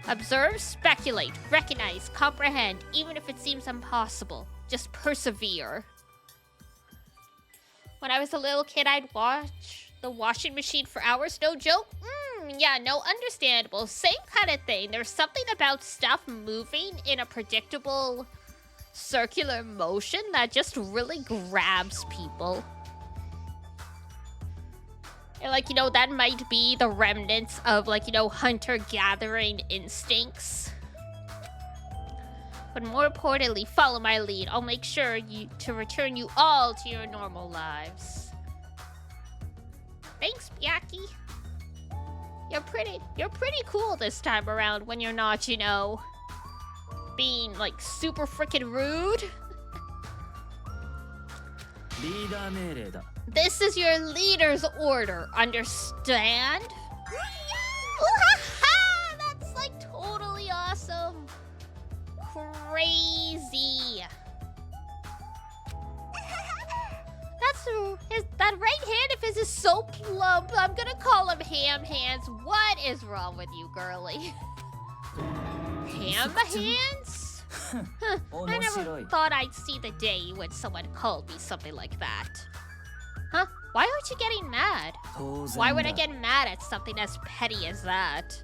Observe, speculate, recognize, comprehend, even if it seems impossible. Just persevere. When I was a little kid, I'd watch the washing machine for hours. No joke? Yeah, no, understandable. Same kind of thing. There's something about stuff moving in a predictable circular motion that just really grabs people. And like, you know, that might be the remnants of like, you know, hunter-gathering instincts. But more importantly, follow my lead. I'll make sure to return you all to your normal lives. Thanks, Byaki. You're pretty cool this time around when you're not, you know, being like super freaking rude. リーダー命令だ。 This is your leader's order, understand? Ooh-ha-ha! That's like totally awesome. Crazy. That right hand of his is so plump. I'm gonna call him Ham Hands. What is wrong with you, girly? Ham Hands? I never thought I'd see the day when someone called me something like that. Huh? Why aren't you getting mad? Why would I get mad at something as petty as that?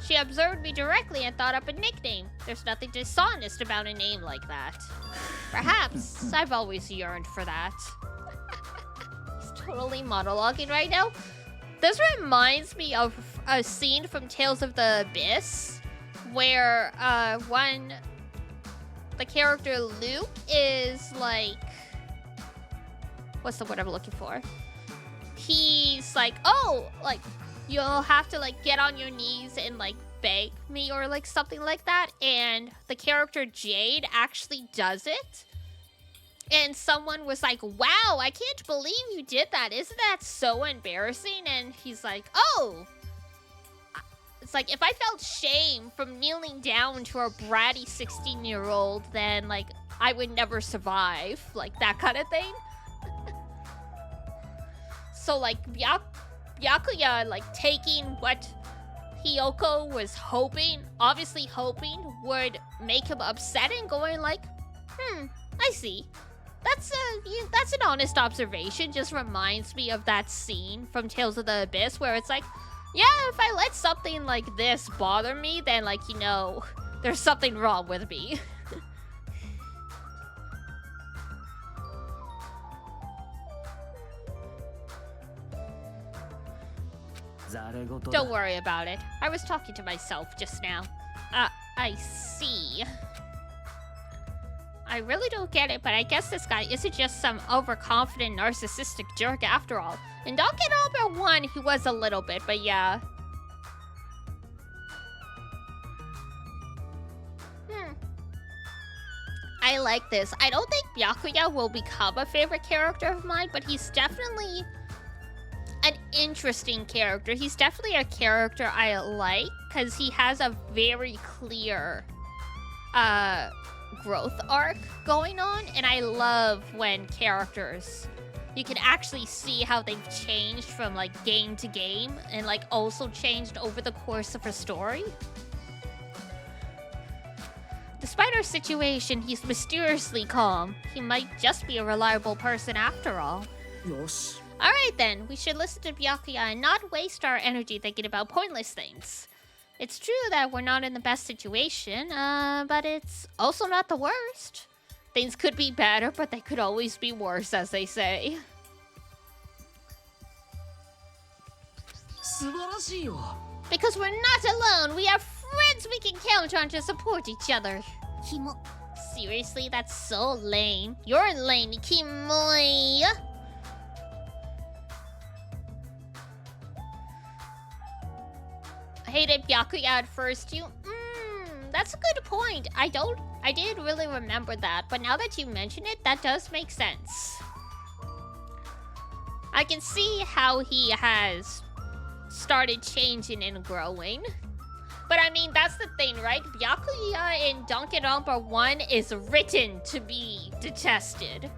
She observed me directly and thought up a nickname. There's nothing dishonest about a name like that. Perhaps I've always yearned for that. He's totally monologuing right now. This reminds me of a scene from Tales of the Abyss where the character Luke is like, what's the word I'm looking for? He's like, oh, like, you'll have to like get on your knees and like beg me or like something like that. And the character Jade actually does it. And someone was like, wow, I can't believe you did that. Isn't that so embarrassing? And he's like, oh. It's like, if I felt shame from kneeling down to a bratty 16-year-old, then like I would never survive. Like that kind of thing. So like Byakuya like taking what Hiyoko was obviously hoping would make him upset and going like, I see. That's an honest observation. Just reminds me of that scene from Tales of the Abyss where it's like, yeah, if I let something like this bother me, then like, you know, there's something wrong with me. Don't worry about it. I was talking to myself just now. I see. I really don't get it, but I guess this guy isn't just some overconfident, narcissistic jerk after all. In Danganronpa 1, he was a little bit, but yeah. I like this. I don't think Byakuya will become a favorite character of mine, but he's definitely an interesting character. He's definitely a character I like, because he has a very clear growth arc going on, and I love when characters, you can actually see how they've changed from like game to game and like also changed over the course of a story. Despite our situation, he's mysteriously calm. He might just be a reliable person after all. Yosh. Alright then, we should listen to Byakuya and not waste our energy thinking about pointless things. It's true that we're not in the best situation, but it's also not the worst. Things could be better, but they could always be worse, as they say. Because we're not alone, we have friends we can count on to support each other. Seriously, that's so lame. You're lame, Kimoi. I hated Byakuya at first too. That's a good point. I didn't really remember that, but now that you mention it, that does make sense. I can see how he has started changing and growing. But I mean, that's the thing, right? Byakuya in Danganronpa 1 is written to be detested.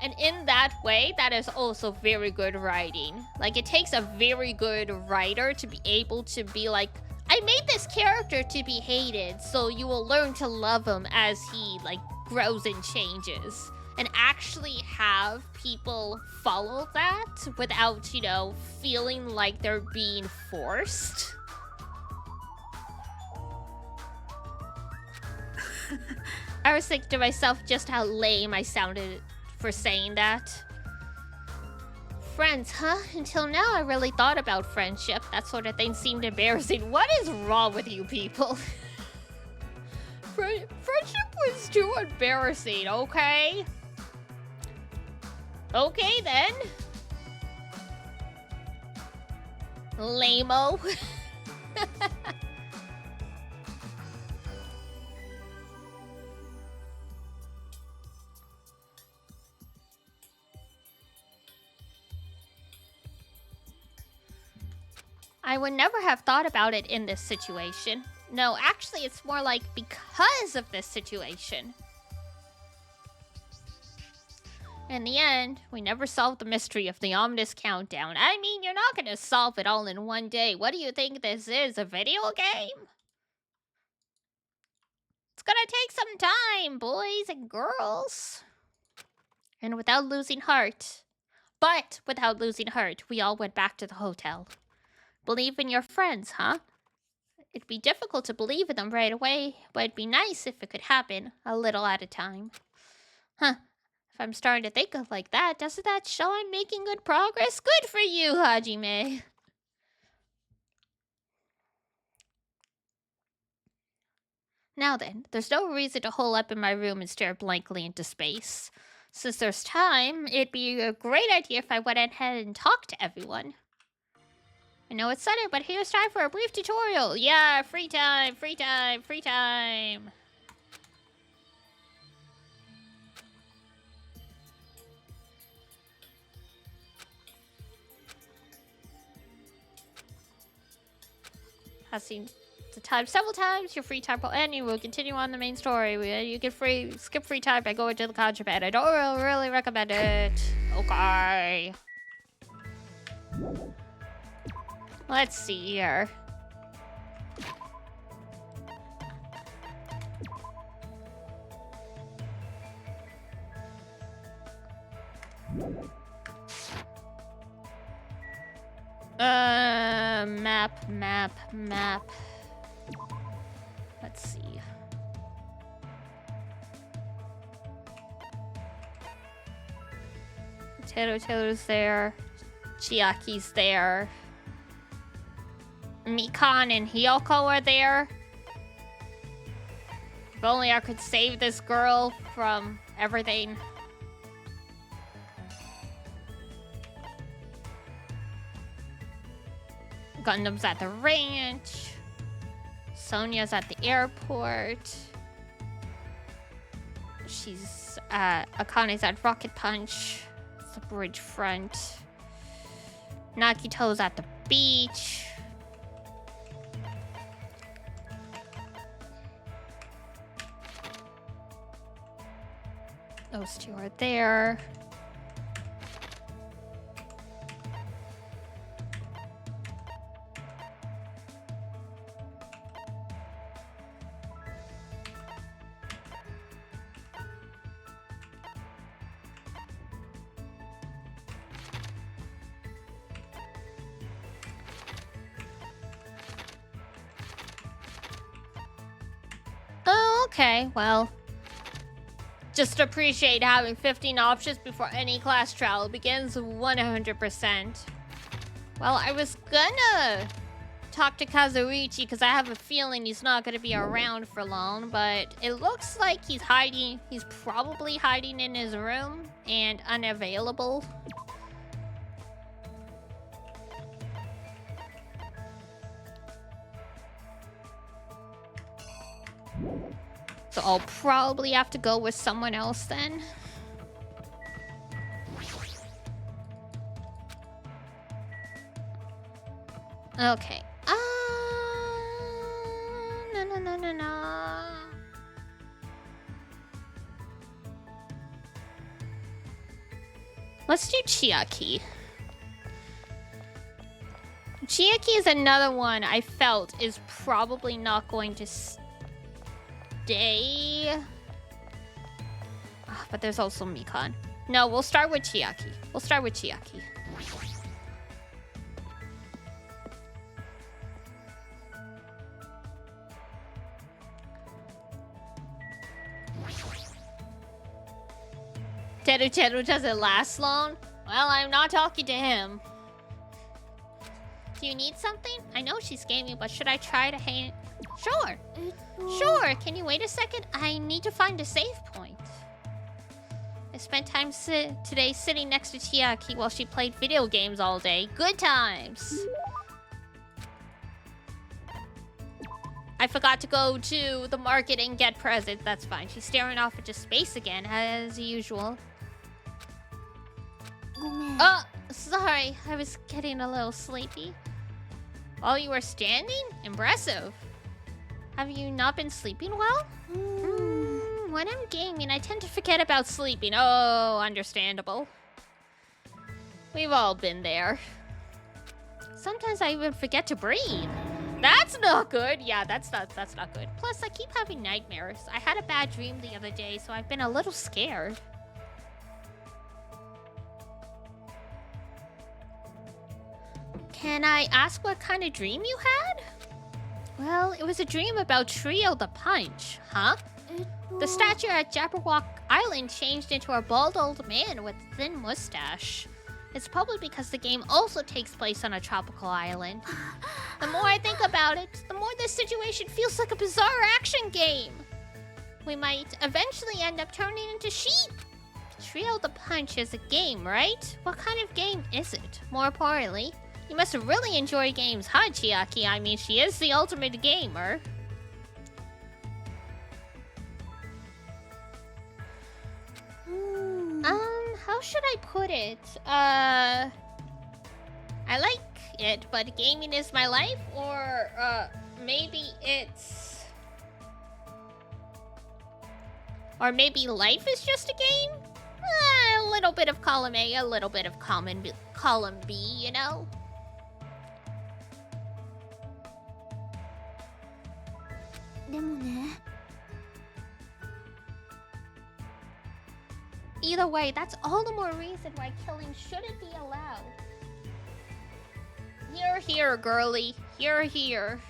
And in that way, that is also very good writing. Like, it takes a very good writer to be able to be like, I made this character to be hated, so you will learn to love him as he, like, grows and changes. And actually have people follow that without, you know, feeling like they're being forced. I was thinking to myself just how lame I sounded for saying that. Friends, huh? Until now, I really thought about friendship. That sort of thing seemed embarrassing. What is wrong with you people? Friendship was too embarrassing, okay? Okay, then. Lame-o. I would never have thought about it in this situation. No, actually, it's more like because of this situation. In the end, we never solved the mystery of the ominous countdown. I mean, you're not gonna solve it all in one day. What do you think this is, a video game? It's gonna take some time, boys and girls. And without losing heart, we all went back to the hotel. Believe in your friends, huh? It'd be difficult to believe in them right away, but it'd be nice if it could happen a little at a time. Huh. If I'm starting to think of like that, doesn't that show I'm making good progress? Good for you, Hajime. Now then, there's no reason to hole up in my room and stare blankly into space. Since there's time, it'd be a great idea if I went ahead and talked to everyone. I know it's sudden, but here's time for a brief tutorial. Yeah, free time, free time, free time. Has seen the time several times. Your free time will end. You will continue on the main story. You can skip free time by going to the contraband. I don't really recommend it. Okay. Let's see here. Map. Let's see. Taylor's there. Chiaki's there. Mikan and Hiyoko are there. If only I could save this girl from everything. Gundam's at the ranch. Sonya's at the airport. Akane's at Rocket Punch. It's the bridge front. Nakito's at the beach. Those two are there. Okay, well, just appreciate having 15 options before any class trial begins 100%. Well, I was gonna talk to Kazuichi because I have a feeling he's not gonna be around for long, but it looks like he's hiding. He's probably hiding in his room and unavailable. So I'll probably have to go with someone else then. Okay. No. Let's do Chiaki. Chiaki is another one I felt is probably not going to stay. But there's also Mikan. No, we'll start with Chiaki. We'll start with Chiaki. Teru doesn't last long? Well, I'm not talking to him. Do you need something? I know she's gaming, but should I try to hang... Sure. Sure. Can you wait a second? I need to find a save point. I spent time today sitting next to Chiaki while she played video games all day. Good times. I forgot to go to the market and get presents. That's fine. She's staring off into space again, as usual. Oh, sorry. I was getting a little sleepy. While you were standing? Impressive. Have you not been sleeping well? When I'm gaming, I tend to forget about sleeping. Oh, understandable. We've all been there. Sometimes I even forget to breathe. That's not good. Yeah, that's not good. Plus, I keep having nightmares. I had a bad dream the other day, so I've been a little scared. Can I ask what kind of dream you had? Well, it was a dream about Trio the Punch. Huh? The statue at Jabberwock Island changed into a bald old man with a thin mustache. It's probably because the game also takes place on a tropical island. The more I think about it, the more this situation feels like a bizarre action game. We might eventually end up turning into sheep. Trio the Punch is a game, right? What kind of game is it? More importantly, you must really enjoy games, huh, Chiaki? I mean, she is the ultimate gamer. How should I put it? I like it, but gaming is my life, or maybe it's... Or maybe life is just a game? A little bit of column A, a little bit of column B, you know? Either way, that's all the more reason why killing shouldn't be allowed. You're here, girly. You're here.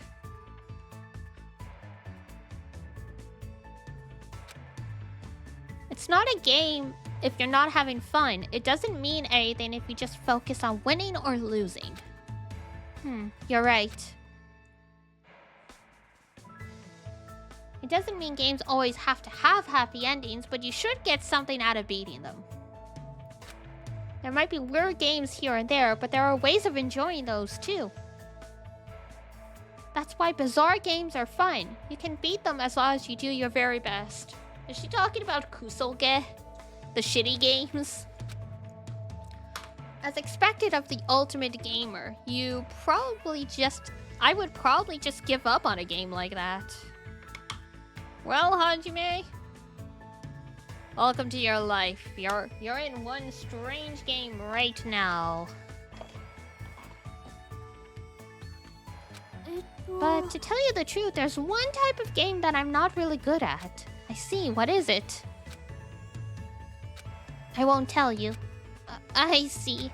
It's not a game if you're not having fun. It doesn't mean anything if you just focus on winning or losing. You're right. It doesn't mean games always have to have happy endings, but you should get something out of beating them. There might be weird games here and there, but there are ways of enjoying those too. That's why bizarre games are fun. You can beat them as long as you do your very best. Is she talking about Kusoge? The shitty games? As expected of the ultimate gamer, I would probably just give up on a game like that. Well, Hajime, welcome to your life. You're in one strange game right now. But to tell you the truth, there's one type of game that I'm not really good at. I see, what is it? I won't tell you. I see.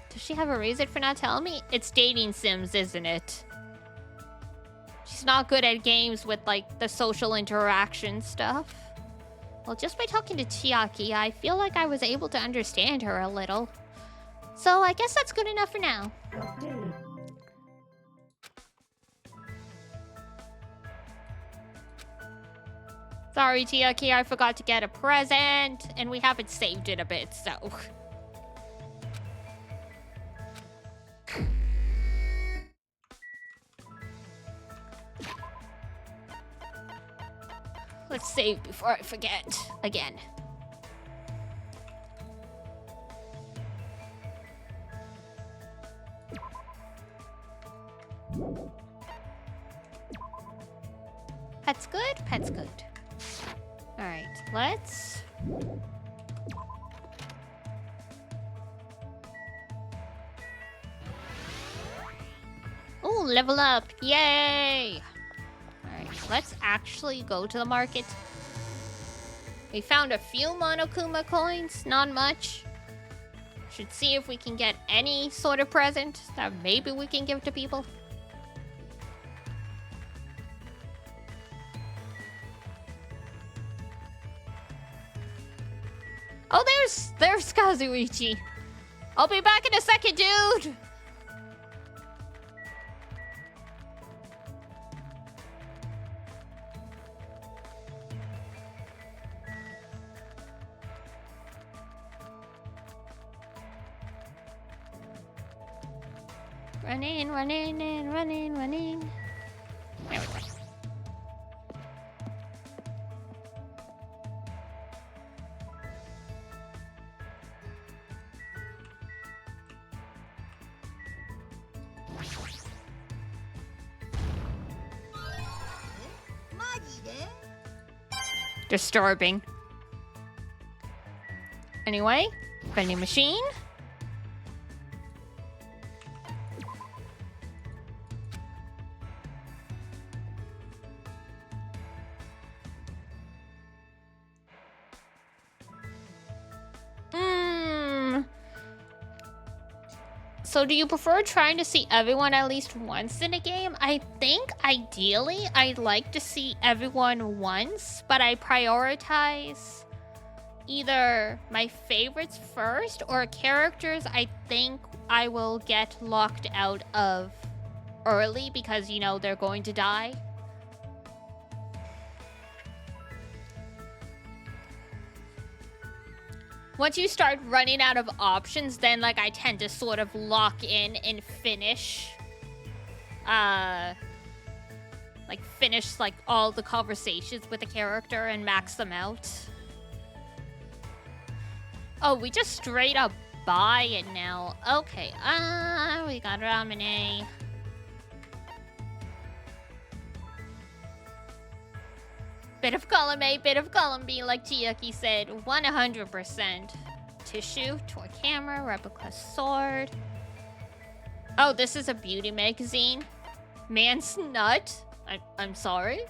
Does she have a reason for not telling me? It's dating sims, isn't it? She's not good at games with, like, the social interaction stuff. Well, just by talking to Chiaki, I feel like I was able to understand her a little. So I guess that's good enough for now. Sorry, Chiaki, I forgot to get a present, and we haven't saved it a bit, so... Let's save before I forget again. Pet's good? Pet's good. Alright, let's... Woo! Level up! Yay! Alright, let's actually go to the market. We found a few Monokuma coins, not much. Should see if we can get any sort of present that maybe we can give to people. Oh, there's Kazuichi. I'll be back in a second, dude. Running, running, and running, running. There we go. Disturbing. Anyway, vending machine. So do you prefer trying to see everyone at least once in a game? I think ideally I'd like to see everyone once, but I prioritize either my favorites first or characters I think I will get locked out of early because, you know, they're going to die. Once you start running out of options, then, like, I tend to sort of lock in and finish, like, all the conversations with the character and max them out. Oh, we just straight up buy it now. Okay, we got Ramune. Bit of column A, bit of column B, like Chiaki said. 100%. Tissue, toy camera, replica sword. Oh, this is a beauty magazine. Man's nut. I'm sorry.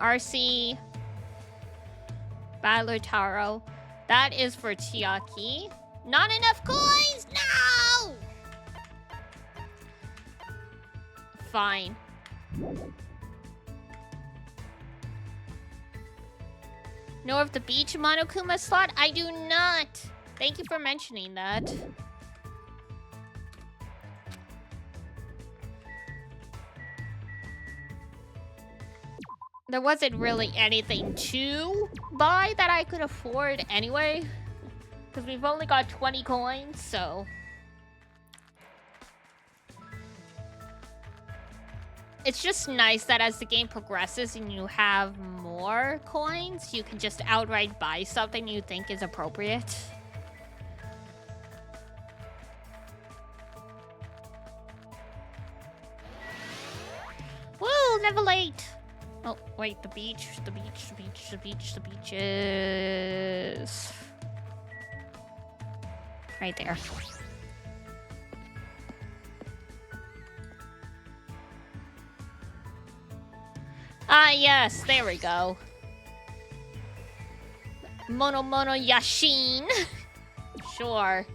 RC. Battler Taro. That is for Chiaki. Not enough coins? No! Fine. Know of the beach Monokuma slot? I do not. Thank you for mentioning that. There wasn't really anything to buy that I could afford anyway, because we've only got 20 coins, so... It's just nice that as the game progresses and you have more coins, you can just outright buy something you think is appropriate. Woo, level 8! Oh, wait, the beach is... right there. Ah, yes, there we go. Mono Yashin. Sure.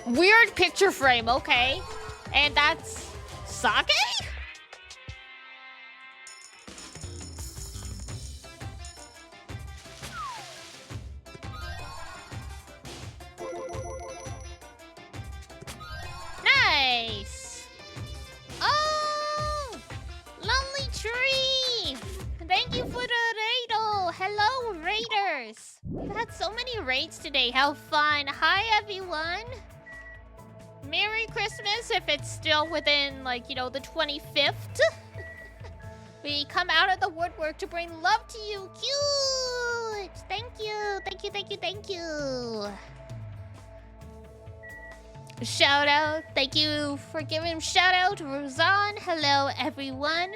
Weird picture frame, okay. And that's sake? Nice. Oh, lovely tree. Thank you for the raidle. Hello, raiders. We've had so many raids today. How fun. Hi, everyone. Merry Christmas if it's still within, like, you know, the 25th. We come out of the woodwork to bring love to you. Cute. Thank you. Thank you, thank you, thank you. Shout out. Thank you for giving shout out to Rosanne. Hello, everyone.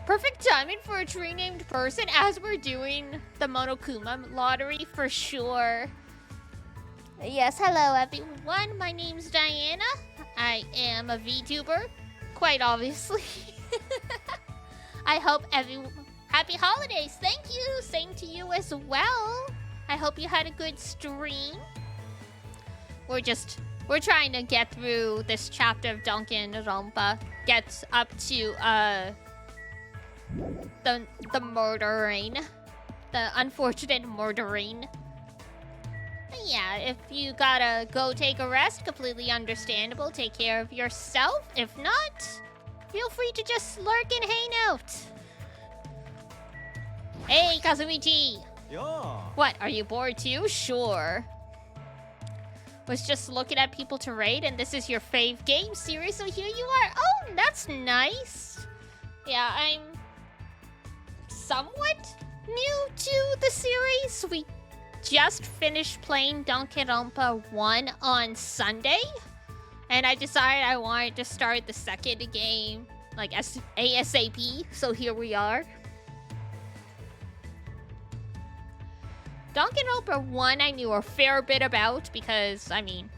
Perfect timing for a tree named person as we're doing the Monokuma lottery for sure. Yes, hello, everyone. My name's Diana. I am a VTuber, quite obviously. I hope everyone... Happy holidays. Thank you. Same to you as well. I hope you had a good stream. We're trying to get through this chapter of Danganronpa. Get up to, the murdering. The unfortunate murdering. Yeah, if you gotta go take a rest, completely understandable. Take care of yourself. If not, feel free to just lurk and hang out. Hey, Kazuichi! Yeah. What, are you bored too? Sure. Was just looking at people to raid, and this is your fave game series, so here you are. Oh, that's nice. Yeah, I'm somewhat new to the series. We just finished playing Danganronpa 1 on Sunday, and I decided I wanted to start the second game, like, ASAP, so here we are. Danganronpa 1 I knew a fair bit about because, I mean,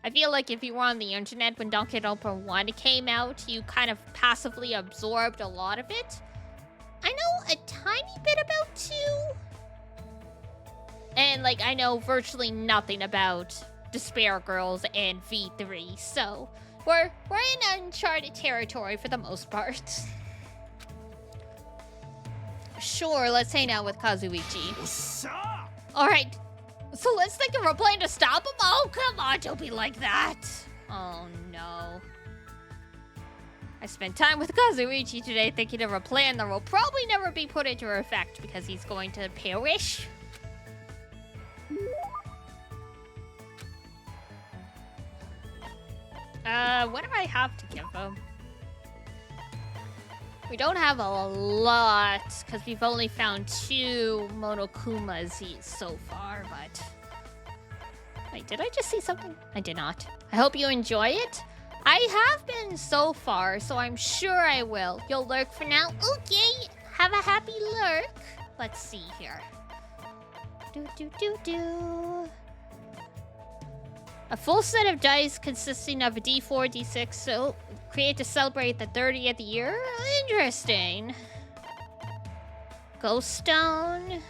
I feel like if you were on the internet when Danganronpa 1 came out, you kind of passively absorbed a lot of it. I know a tiny bit about 2. And, like, I know virtually nothing about Despair Girls and V3, so we're in uncharted territory for the most part. Sure, let's hang out with Kazuichi. Alright, so let's think of a plan to stop him? Oh, come on, don't be like that. Oh, no. I spent time with Kazuichi today thinking of a plan that will probably never be put into effect because he's going to perish. What do I have to give him? We don't have a lot, because we've only found 2 Monokumas so far, but... Wait, did I just see something? I did not. I hope you enjoy it. I have been so far, so I'm sure I will. You'll lurk for now? Okay, have a happy lurk. Let's see here. A full set of dice consisting of a D4, D6, so create to celebrate the 30th year? Interesting. Ghost Stone.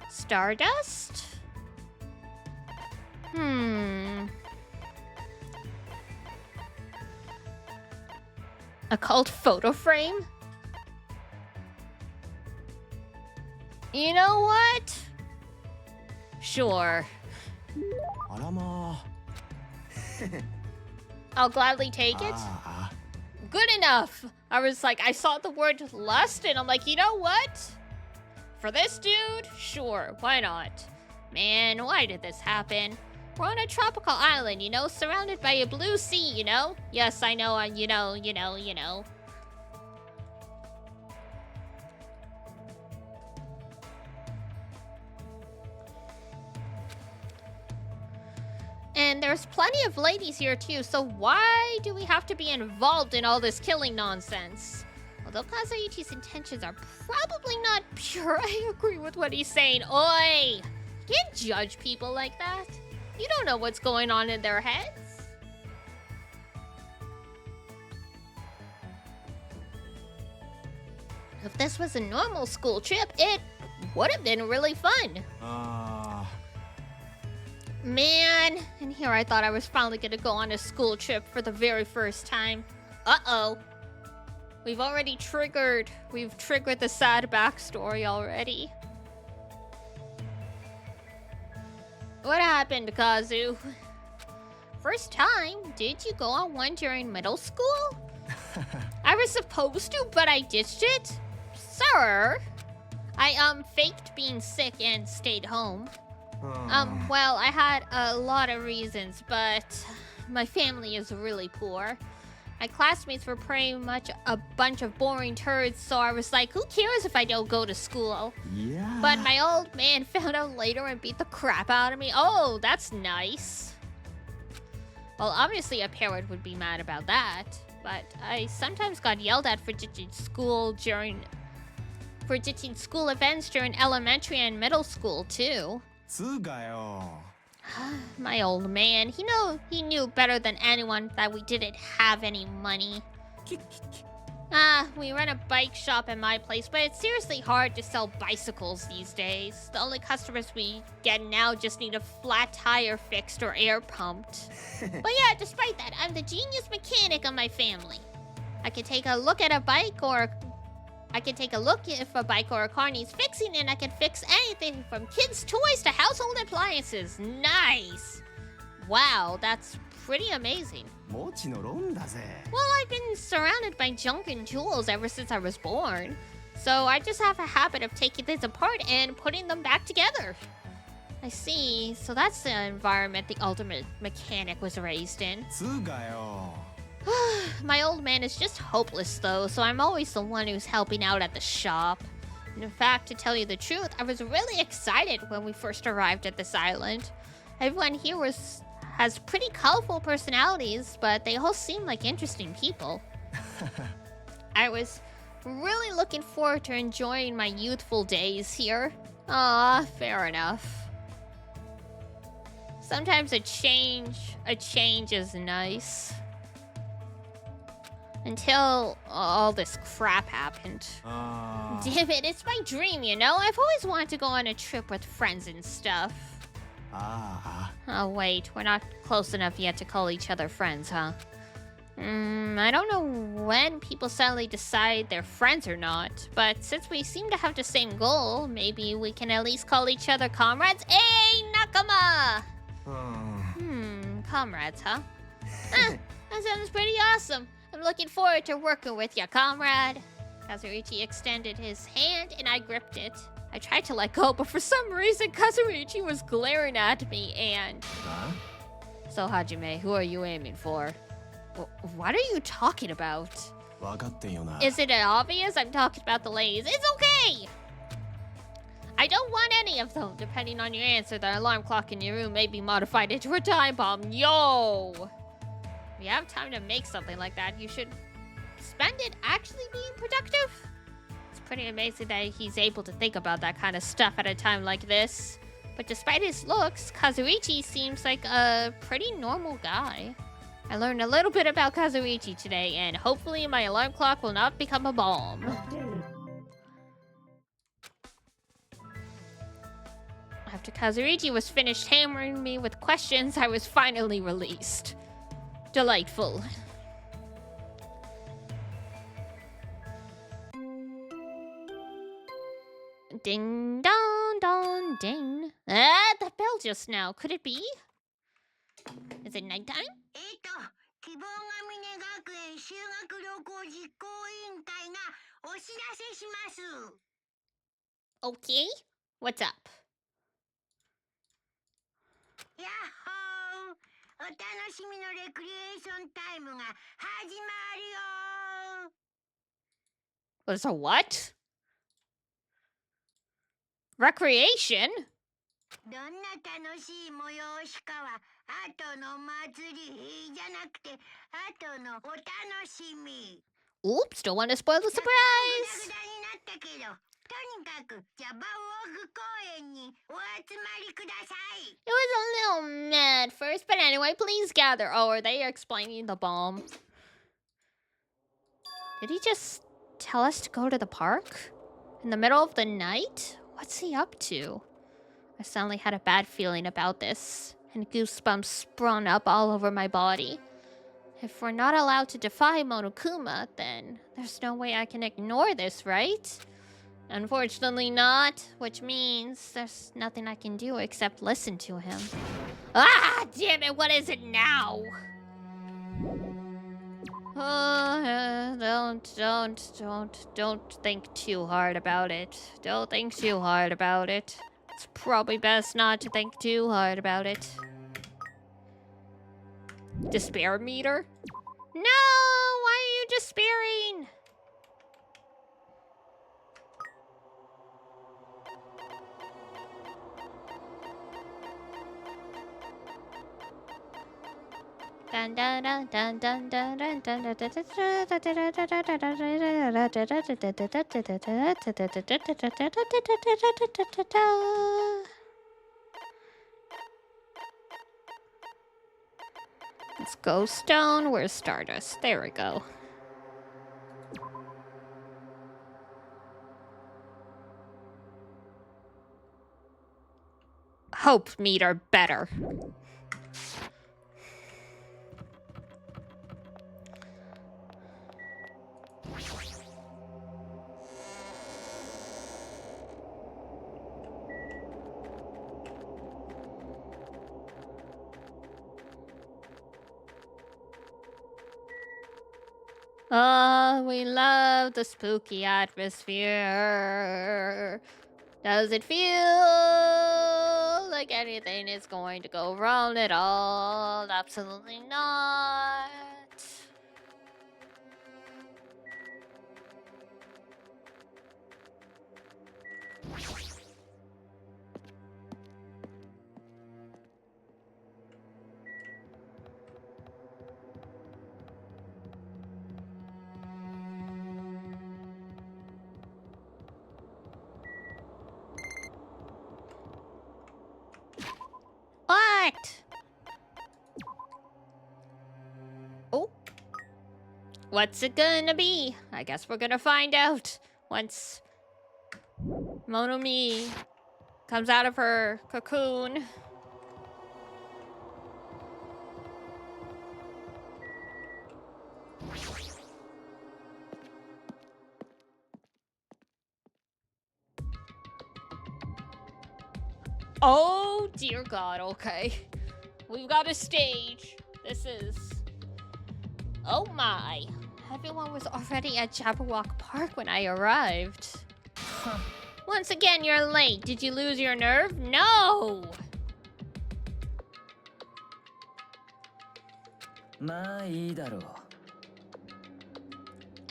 Stardust? Occult photo frame? You know what? Sure. I'll gladly take it. Good enough. I was like, I saw the word lust and I'm like, you know what? For this dude, sure, why not? Man, why did this happen? We're on a tropical island, you know, surrounded by a blue sea, you know? Yes, I know, you know. And there's plenty of ladies here too, so why do we have to be involved in all this killing nonsense? Although Kazuichi's intentions are probably not pure, I agree with what he's saying. Oi! You can't judge people like that. You don't know what's going on in their heads. If this was a normal school trip, it would have been really fun. Man, and here I thought I was finally gonna go on a school trip for the very first time. Uh-oh. We've triggered the sad backstory already. What happened, Kazu? First time? Did you go on one during middle school? I was supposed to, but I ditched it? Sir, I faked being sick and stayed home. Well, I had a lot of reasons, but my family is really poor. My classmates were pretty much a bunch of boring turds, so I was like, who cares if I don't go to school? Yeah. But my old man found out later and beat the crap out of me. Oh, that's nice. Well, obviously a parent would be mad about that, but I sometimes got yelled at for ditching school events during elementary and middle school too. つうかよ。 My old man, he knew better than anyone that we didn't have any money. We run a bike shop at my place, but it's seriously hard to sell bicycles these days. The only customers we get now just need a flat tire fixed or air pumped. But yeah, despite that, I'm the genius mechanic of my family. I can take a look if a bike or a car needs fixing, and I can fix anything from kids' toys to household appliances. Nice! Wow, that's pretty amazing. もちのろんだぜ。 Well, I've been surrounded by junk and tools ever since I was born. So I just have a habit of taking things apart and putting them back together. I see. So that's the environment the ultimate mechanic was raised in. つうかよ。 My old man is just hopeless though, so I'm always the one who's helping out at the shop. And in fact, to tell you the truth, I was really excited when we first arrived at this island. Everyone here has pretty colorful personalities, but they all seem like interesting people. I was really looking forward to enjoying my youthful days here. Ah, fair enough. Sometimes a change is nice. Until all this crap happened. Damn it, it's my dream, you know? I've always wanted to go on a trip with friends and stuff. Oh, wait, we're not close enough yet to call each other friends, huh? I don't know when people suddenly decide they're friends or not, but since we seem to have the same goal, maybe we can at least call each other comrades? Hey, nakama! Comrades, huh? That sounds pretty awesome. I'm looking forward to working with ya, comrade. Kazuichi extended his hand and I gripped it. I tried to let go, but for some reason Kazuichi was glaring at me and... Huh? So Hajime, who are you aiming for? What are you talking about? わかってんよな。 Is it obvious I'm talking about the ladies? It's okay! I don't want any of them. Depending on your answer, the alarm clock in your room may be modified into a time bomb. Yo! If you have time to make something like that, you should spend it actually being productive. It's pretty amazing that he's able to think about that kind of stuff at a time like this. But despite his looks, Kazuichi seems like a pretty normal guy. I learned a little bit about Kazuichi today, and hopefully my alarm clock will not become a bomb. After Kazuichi was finished hammering me with questions, I was finally released. Delightful. Ding dong dong ding. The bell just now. Could it be? Is it nighttime? 希望ヶ峰学園修学旅行実行委員会がお知らせします。 Okay. What's up? やっほー、お楽しみのレクリエーションタイムが始まるよ。 What is a what? Recreation? どんな楽しい催しかは後の祭りじゃなくて後のお楽しみ。 Oops, don't want to spoil the グダ surprise. グダになったけど、とにかくジャバウォーグ公園にお集まりください。 It was a little mad first, but anyway, please gather. Oh, are they explaining the bomb? Did he just tell us to go to the park? In the middle of the night? What's he up to? I suddenly had a bad feeling about this, and goosebumps sprung up all over my body. If we're not allowed to defy Monokuma, then there's no way I can ignore this, right? Unfortunately not, which means there's nothing I can do except listen to him. Ah, damn it, what is it now? Don't think too hard about it. Don't think too hard about it. It's probably best not to think too hard about it. Despair meter? No! Why are you despairing? Dun dun dun dun dun dun dun dun Let's go stone. Where's Stardust? There we go. Hope meter better. Oh, we love the spooky atmosphere. Does it feel like anything is going to go wrong at all? Absolutely not. What? Oh. What's it gonna be? I guess we're gonna find out once Monomi comes out of her cocoon. Oh, dear God, okay. We've got a stage. This is... Oh my. Everyone was already at Jabberwock Park when I arrived. Once again, you're late. Did you lose your nerve? No!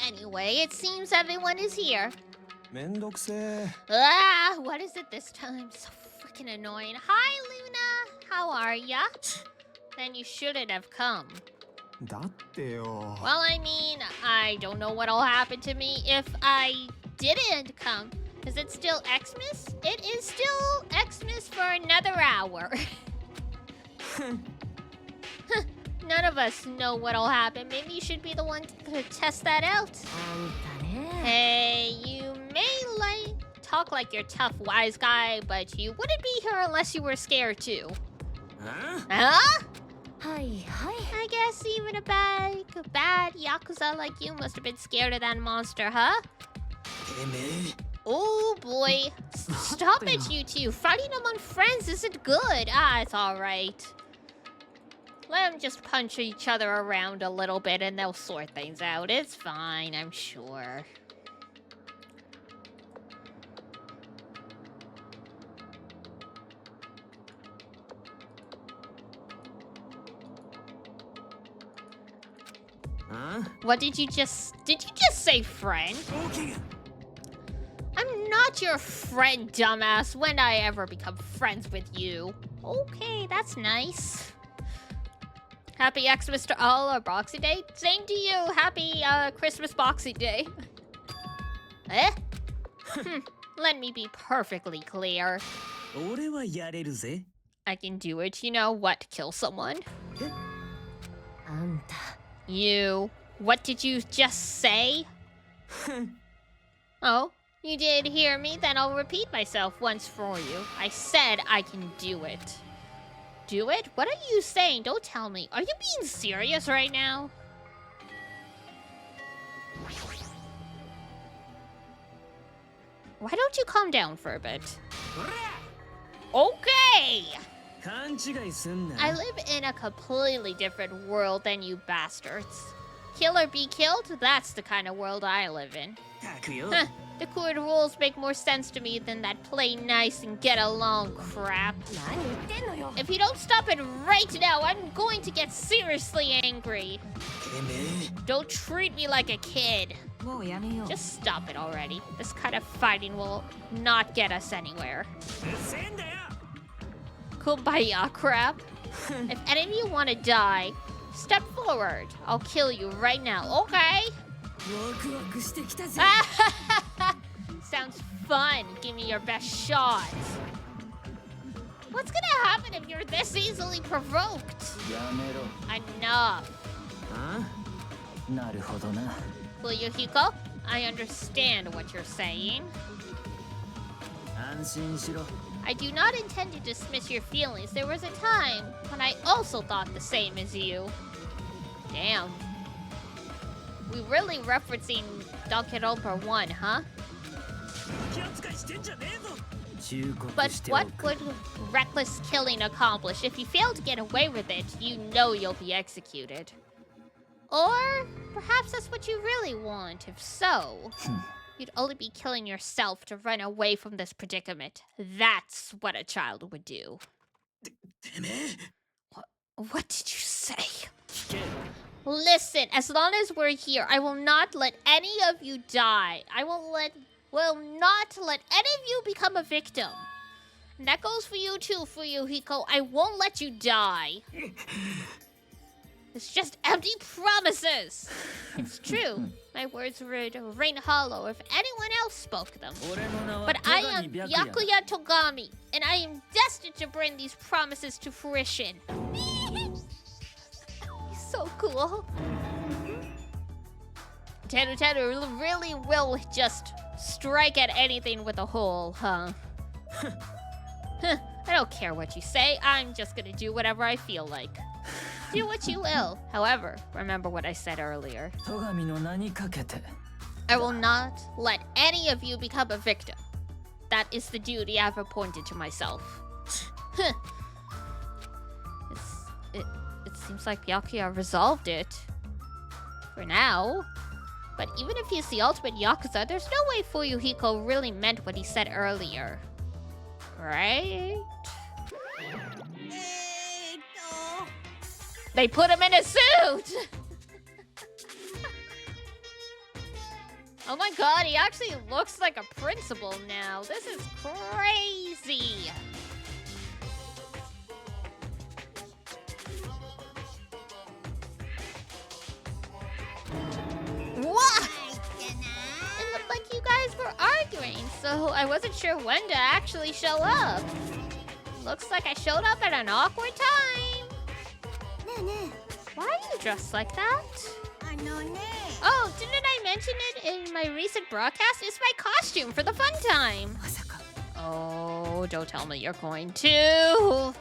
Anyway, it seems everyone is here. めんどくせえ Ah, what is it this time? So freaking annoying. Hi, Luna. How are ya? Then you shouldn't have come. だってよ Well, I mean, I don't know what'll happen to me if I didn't come. Is it still Xmas? It is still Xmas for another hour. None of us know what'll happen. Maybe you should be the one to test that out. Hey, you may talk like you're tough, wise guy, but you wouldn't be here unless you were scared too. Huh? I guess even a bad Yakuza like you must have been scared of that monster, huh? Oh boy. Stop it, you two. Fighting among friends isn't good. Ah, it's alright. Let them just punch each other around a little bit and they'll sort things out. It's fine, I'm sure. What did you just say, friend? I'm not your friend, dumbass. When did I ever become friends with you? Okay, that's nice. Happy Xmas to all, or Boxing Day. Same to you. Happy Christmas Boxing Day. Eh? Let me be perfectly clear. 俺はやれるぜ I can do it. You know what? Kill someone. あんた You. What did you just say? Oh, you did hear me? Then I'll repeat myself once for you. I said I can do it. Do it? What are you saying? Don't tell me. Are you being serious right now? Why don't you calm down for a bit? Okay! 勘違いすんな I live in a completely different world than you bastards. Kill or be killed? That's the kind of world I live in. たくよ Huh, the court rules make more sense to me than that play nice and get along crap. 何言ってんのよ If you don't stop it right now, I'm going to get seriously angry. てめえ Don't treat me like a kid. もうやめよう Just stop it already. This kind of fighting will not get us anywhere. うっせえんだよ Kumbaya crap. If any of you want to die, step forward. I'll kill you right now, okay? ワクワクしてきたぜ Sounds fun. Give me your best shot. What's gonna happen if you're this easily provoked? やめろ Enough. なるほどな Fuyuhiko, I understand what you're saying. 安心しろ I do not intend to dismiss your feelings. There was a time when I also thought the same as you. Damn. We really referencing Danganronpa 1, huh? 気扱いしてんじゃねえぞ忠告 But して what おく would reckless killing accomplish? If you fail to get away with it, you know you'll be executed. Or perhaps that's what you really want. If so, you'd only be killing yourself to run away from this predicament. That's what a child would do. てめえ What did you say? 聞け Listen, as long as we're here, I will not let any of you die. I will not let any of you become a victim. And that goes for you too, Fuyuhiko. I won't let you die. It's just empty promises. It's true. My words would ring hollow if anyone else spoke them. 俺の名は But I 戸 am 上白夜 Yakuya Togami, and I am destined to bring these promises to fruition. So cool. Teru really will just strike at anything with a hole, huh? I don't care what you say. I'm just gonna do whatever I feel like. Do what you will. However, remember what I said earlier. 戸上の名にかけて I will not let any of you become a victim. That is the duty I've appointed to myself. It seems like Yakuya resolved it. For now. But even if he's the ultimate Yakuza, there's no way Fuyuhiko really meant what he said earlier. Right? They put him in a suit! Oh my god, he actually looks like a principal now. This is crazy. What? It looked like you guys were arguing, so I wasn't sure when to actually show up. Looks like I showed up at an awkward time. Why are you dressed like that? Oh, didn't I mention it in my recent broadcast? It's my costume for the fun time. Oh, don't tell me you're going to.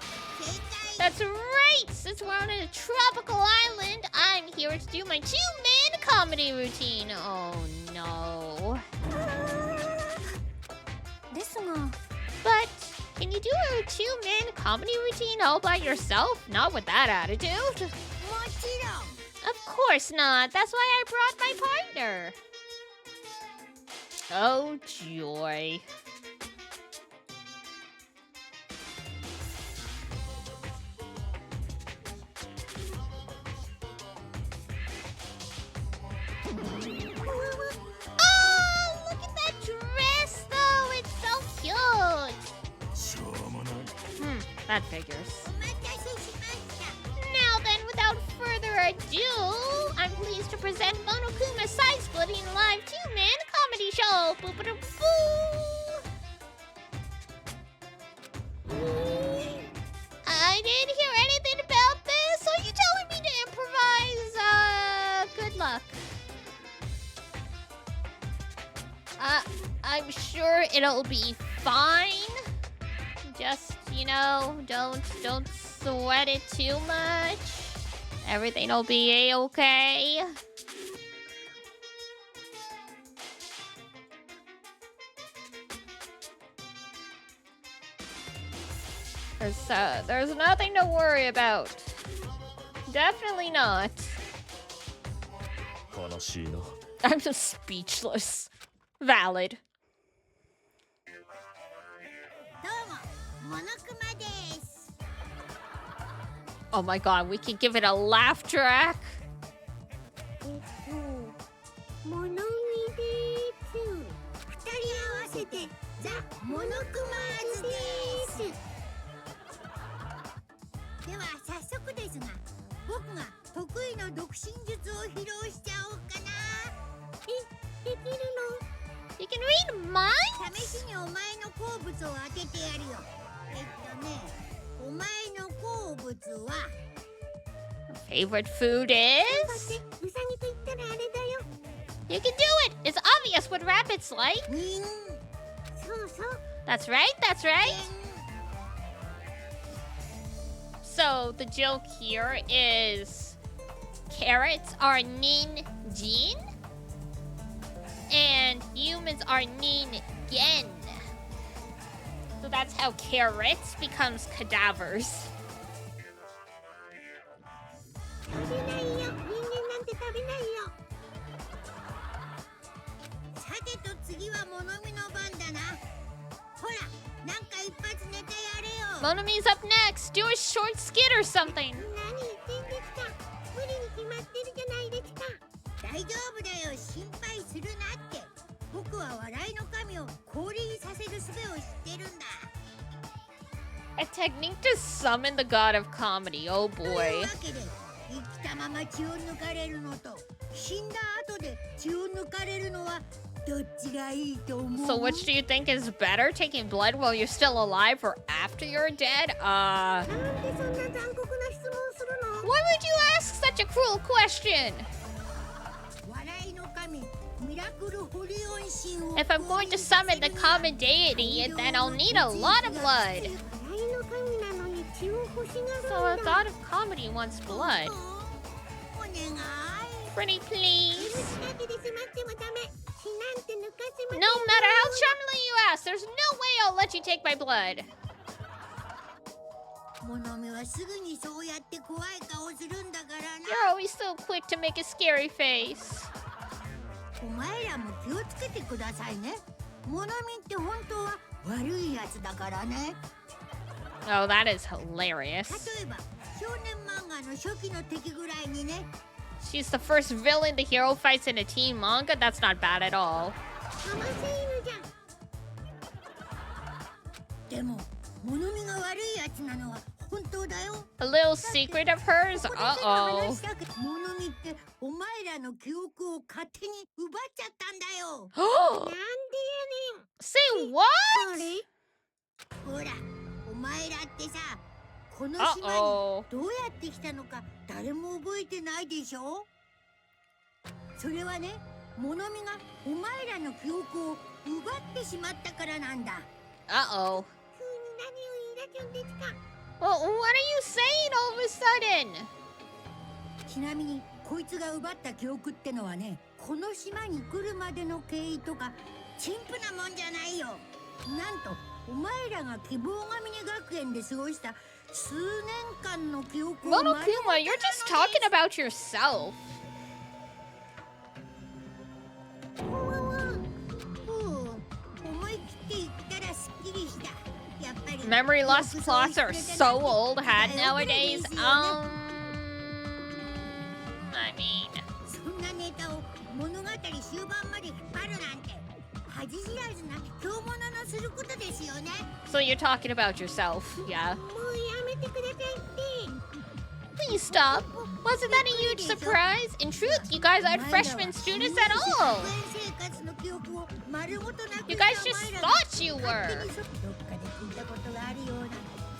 That's right! Since we're on a tropical island, I'm here to do my 2-man comedy routine. Oh no. But can you do a 2-man comedy routine all by yourself? Not with that attitude. Of course not. That's why I brought my partner. Oh joy. Oh, look at that dress, though. It's so cute. しょうもない That figures. Now then, without further ado, I'm pleased to present Monokuma's side-splitting live 2-man comedy show. Boo-ba-da-boo. I didn't hear anything about this. Are you telling me to improvise? Good luck. I'm sure it'll be fine. Just, don't sweat it too much. Everything'll be a-okay. There's nothing to worry about. Definitely not. 悲しいな。 I'm just speechless. Valid. どうもモノクマです。 Oh my god, we can give it a laugh track. モノミです。二人合わせてザ・モノクマーズです。では早速ですが、僕が得意の独身術を披露しちゃおうかな。できるの？ You can read minds? 試しにお前の好物を当ててやるよ。お前の好物は Favorite food is? ウサギと言ったらあれだよ。 You can do it! It's obvious what rabbits like. そうそう。 That's right, that's right. So the joke here is carrots are nin-jin and humans are nin-gen. So that's how carrots becomes cadavers. 食べないよ。人間なんて食べないよ。さてと次はモノミの番だな。ほら、なんか一発ネタやれよ。 Monomi's up next. Do a short skit or something. 何言ってんですか。無理に決まってるじゃないですか。大丈夫だよ。心配するなって。僕は笑いの神を降臨させる術を知ってるんだ。 A technique to summon the god of comedy. Oh という boy. わけで、生きたまま血を抜かれるのと死んだ後で血を抜かれるのはどっちがいいと思う？ So which do you think is better? Taking blood while you're still alive or after you're dead? なんでそんな残酷な質問するの？ Why would you ask such a cruel question? 笑いの神、ミラクルホリオン神を If I'm going to summon the common deity, then I'll need a lot of blood. 笑いの神なのに血を欲しが So る a んだ。 god of comedy wants blood. お願い。 Pretty please. 命だけで迫ってもダメ。血なんて抜かせません No matter how charmingly you ask, there's no way I'll let you take my blood. モノミはすぐにそうやって怖い顔するんだからな。 You're always so quick to make a scary face. お前らも気をつけてくださいね。モノミって本当は悪いやつだからね。 Oh, that is hilarious. 例えば少年漫画の初期の敵ぐらいにね。 She's the first villain the hero fights in a teen manga. That's not bad at all. ハマセ犬じゃん。でもモノミが悪いやつなのは本当だよ。 A little secret of hers? ここだけの話 Uh-oh. だけどモノミってお前らの記憶を勝手に奪っちゃったんだよ。なんでやねん。 Say what? あれ？ほら、お前らってさ、この島に Uh-oh. どうやって来たのか誰も覚えてないでしょ？それはね、モノミがお前らの記憶を奪ってしまったからなんだ。 Uh-oh. 急に何を言い出すんですか？ Well, what are you saying all of a sudden? ちなみにこいつが奪った記憶ってのはね、この島に来るまでの経緯とか陳腐なもんじゃないよ。なんとお前らが希望ヶ峰学園で過ごした数年間の記憶を Monokuma, you're just talking about yourself. 思い切って言ったらすっきりした。やっぱり Memory loss plots are so old hat nowadays. I mean, そんなネタを物語終盤まで引っ張るなんて恥知らずな強者のすることですよね。 so you're talking about yourself, yeah. もうやめてくださいって。 Please stop. Wasn't that a huge surprise? In truth, you guys aren't freshman students at all. You guys just thought you were. どっかで聞いたことがあるような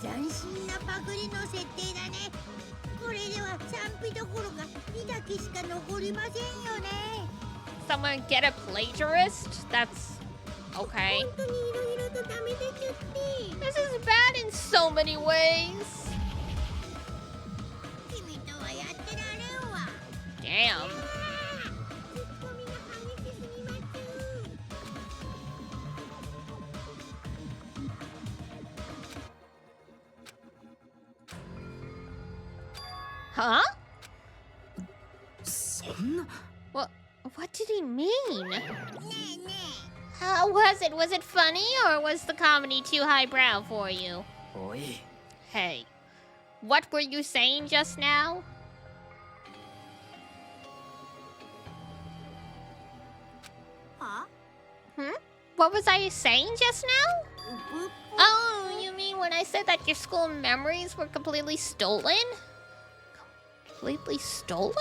斬新なパクリの設定だね。これでは賛否どころか火だけしか残りませんよね。 Someone get a plagiarist? That's okay. 本当にいろいろとダメ出ちゃって。 This is bad in so many ways. 君とはやってられんわ。 Damn. ツッコミが激しすぎます。 Huh? そんな。 What? What did he mean? How was it? Was it funny or was the comedy too highbrow for you? Oi. Hey, what were you saying just now? Huh? What was I saying just now? Oh, you mean when I said that your school memories were completely stolen? Completely stolen?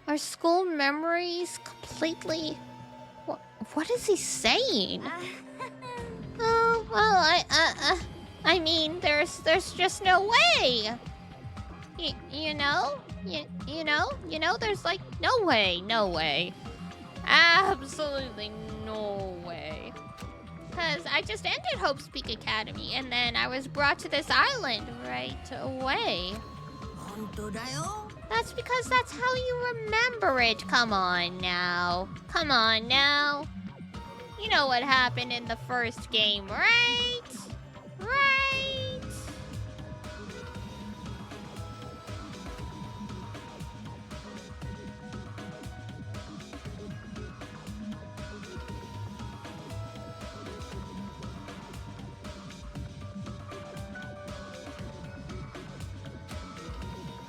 Our school memories completely... What is he saying? Oh, well, I mean, there's just no way. You know, there's like no way. Absolutely no way. Because I just entered Hope's Peak Academy and then I was brought to this island right away. That's because that's how you remember it. Come on now. You know what happened in the first game, right? Right?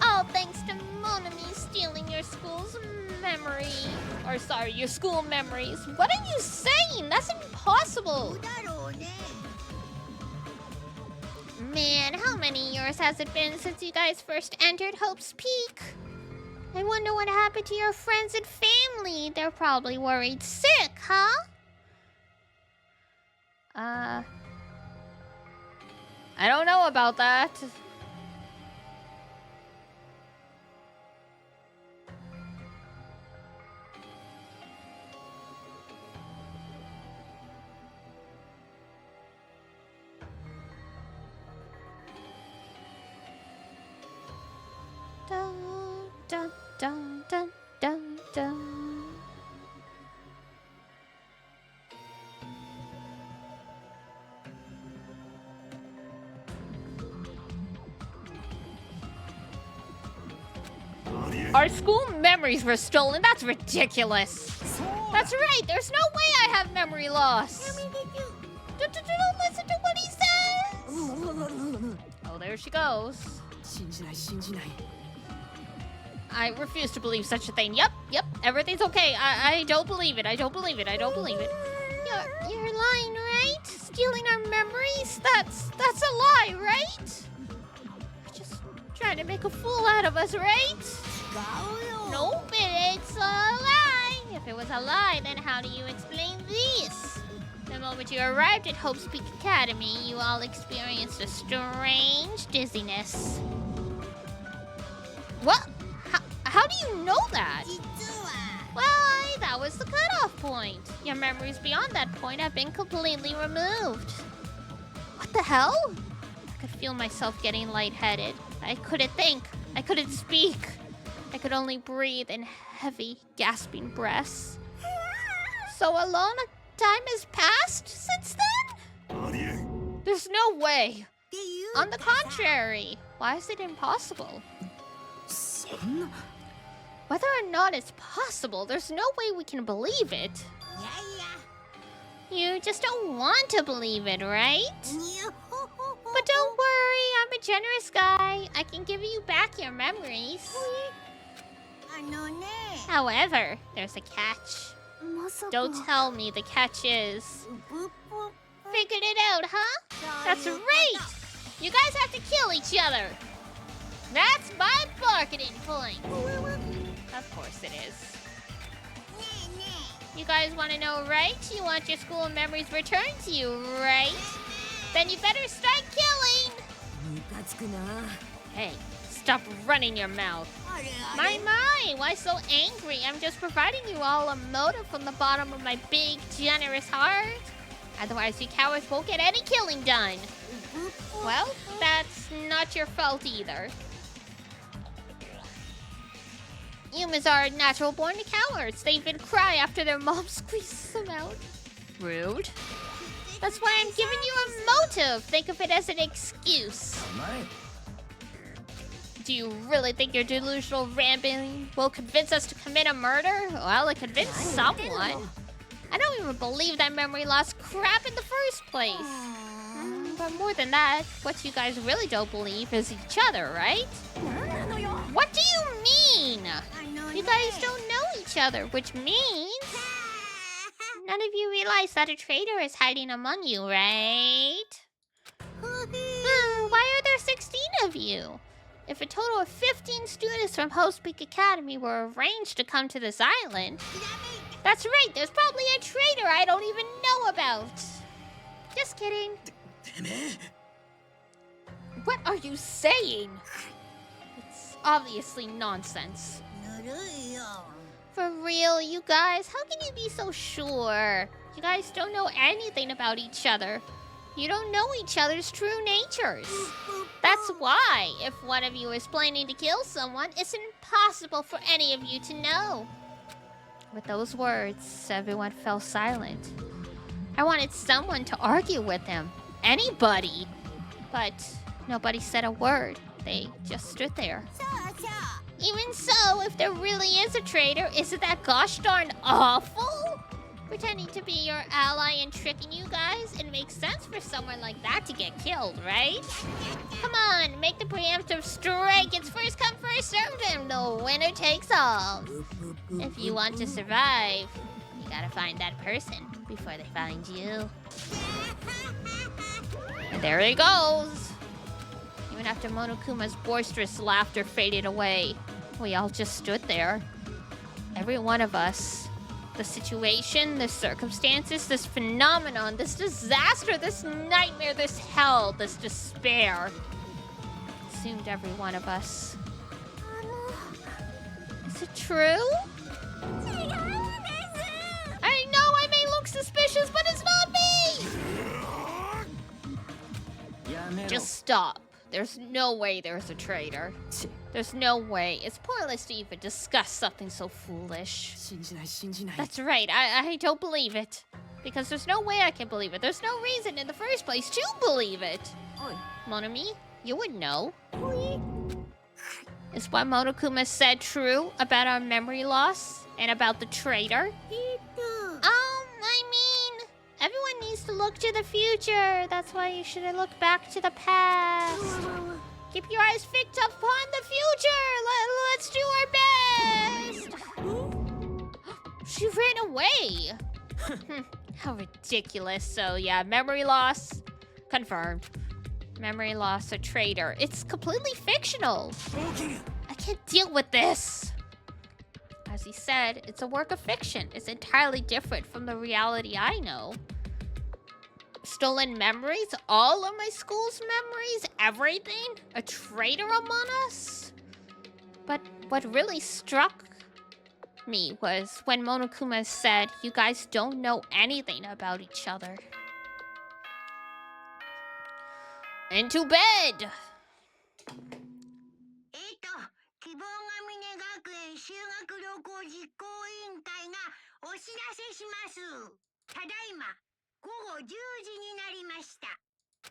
All thanks to Monami stealing your school's memory. Or sorry, your school memories. What are you saying? That's impossible. Man, how many years has it been since you guys first entered Hope's Peak? I wonder what happened to your friends and family. They're probably worried sick, huh? I don't know about that. Dun, dun, dun, dun, dun, dun. Our school memories were stolen? That's ridiculous. That's right. There's no way I have memory loss. Don't listen to what he says. Oh, there she goes. I refuse to believe such a thing. Yep, everything's okay. I don't believe it. I don't believe it. You're lying, right? Stealing our memories? That's a lie, right? You're just trying to make a fool out of us, right? Nope, it's a lie. If it was a lie, then how do you explain this? The moment you arrived at Hope's Peak Academy, you all experienced a strange dizziness. What? How do you know that? Why, that was the cutoff point. Your memories beyond that point have been completely removed. What the hell? I could feel myself getting lightheaded. I couldn't think. I couldn't speak. I could only breathe in heavy, gasping breaths. So a long time has passed since then? There's no way. On the contrary, why is it impossible? Whether or not it's possible, there's no way we can believe it. You just don't want to believe it, right? But don't worry, I'm a generous guy. I can give you back your memories. However, there's a catch. Don't tell me the catch is... Figured it out, huh? That's right! You guys have to kill each other. That's my bargaining point. Of course it is. You guys want to know, right? You want your school memories returned to you, right? Then you better start killing! Hey, stop running your mouth. My, why so angry? I'm just providing you all a motive from the bottom of my big, generous heart. Otherwise, you cowards won't get any killing done. Well, that's not your fault either. Humans are natural born cowards. They even cry after their mom squeezes them out. Rude. That's why I'm giving you a motive. Think of it as an excuse. Do you really think your delusional rambling will convince us to commit a murder? Well, it convinced someone. I don't even believe that memory loss crap in the first place. But more than that, what you guys really don't believe is each other, right? What do you mean? You guys don't know each other, which means none of you realize that a traitor is hiding among you, right? Why are there 16 of you? If a total of 15 students from Host Peak Academy were arranged to come to this island, that's right, there's probably a traitor I don't even know about. Just kidding. What are you saying? It's obviously nonsense. For real, you guys? How can you be so sure? You guys don't know anything about each other. You don't know each other's true natures. That's why, if one of you is planning to kill someone, it's impossible for any of you to know. With those words, everyone fell silent. I wanted someone to argue with him. Anybody. But nobody said a word. They just stood there. Even so, if there really is a traitor, isn't that gosh darn awful? Pretending to be your ally and tricking you guys, it makes sense for someone like that to get killed, right? Come on, make the preemptive strike. It's first come, first served, and the winner takes all. If you want to survive, you gotta find that person before they find you. And there he goes. Even after Monokuma's boisterous laughter faded away, we all just stood there. Every one of us. The situation, the circumstances, this phenomenon, this disaster, this nightmare, this hell, this despair. Consumed every one of us. Is it true? I know I may look suspicious, but it's not me! Just stop. There's no way there's a traitor. There's no way. It's pointless to even discuss something so foolish. That's right. I don't believe it. Because there's no way I can believe it. There's no reason in the first place to believe it. Monami, you would know. Is what Monokuma said true about our memory loss and about the traitor? I mean, everyone needs to look to the future. That's why you shouldn't look back to the past. Keep your eyes fixed upon the future. Let's do our best. She ran away. How ridiculous. So yeah, memory loss confirmed. Memory loss, a traitor. It's completely fictional. I can't deal with this. As he said, it's a work of fiction. It's entirely different from the reality I know. Stolen memories? All of my school's memories? Everything? A traitor among us? But what really struck me was when Monokuma said, you guys don't know anything about each other. Into bed! 希望ヶ峰学園修学旅行実行委員会がお知らせします。ただいま午後10時になりました。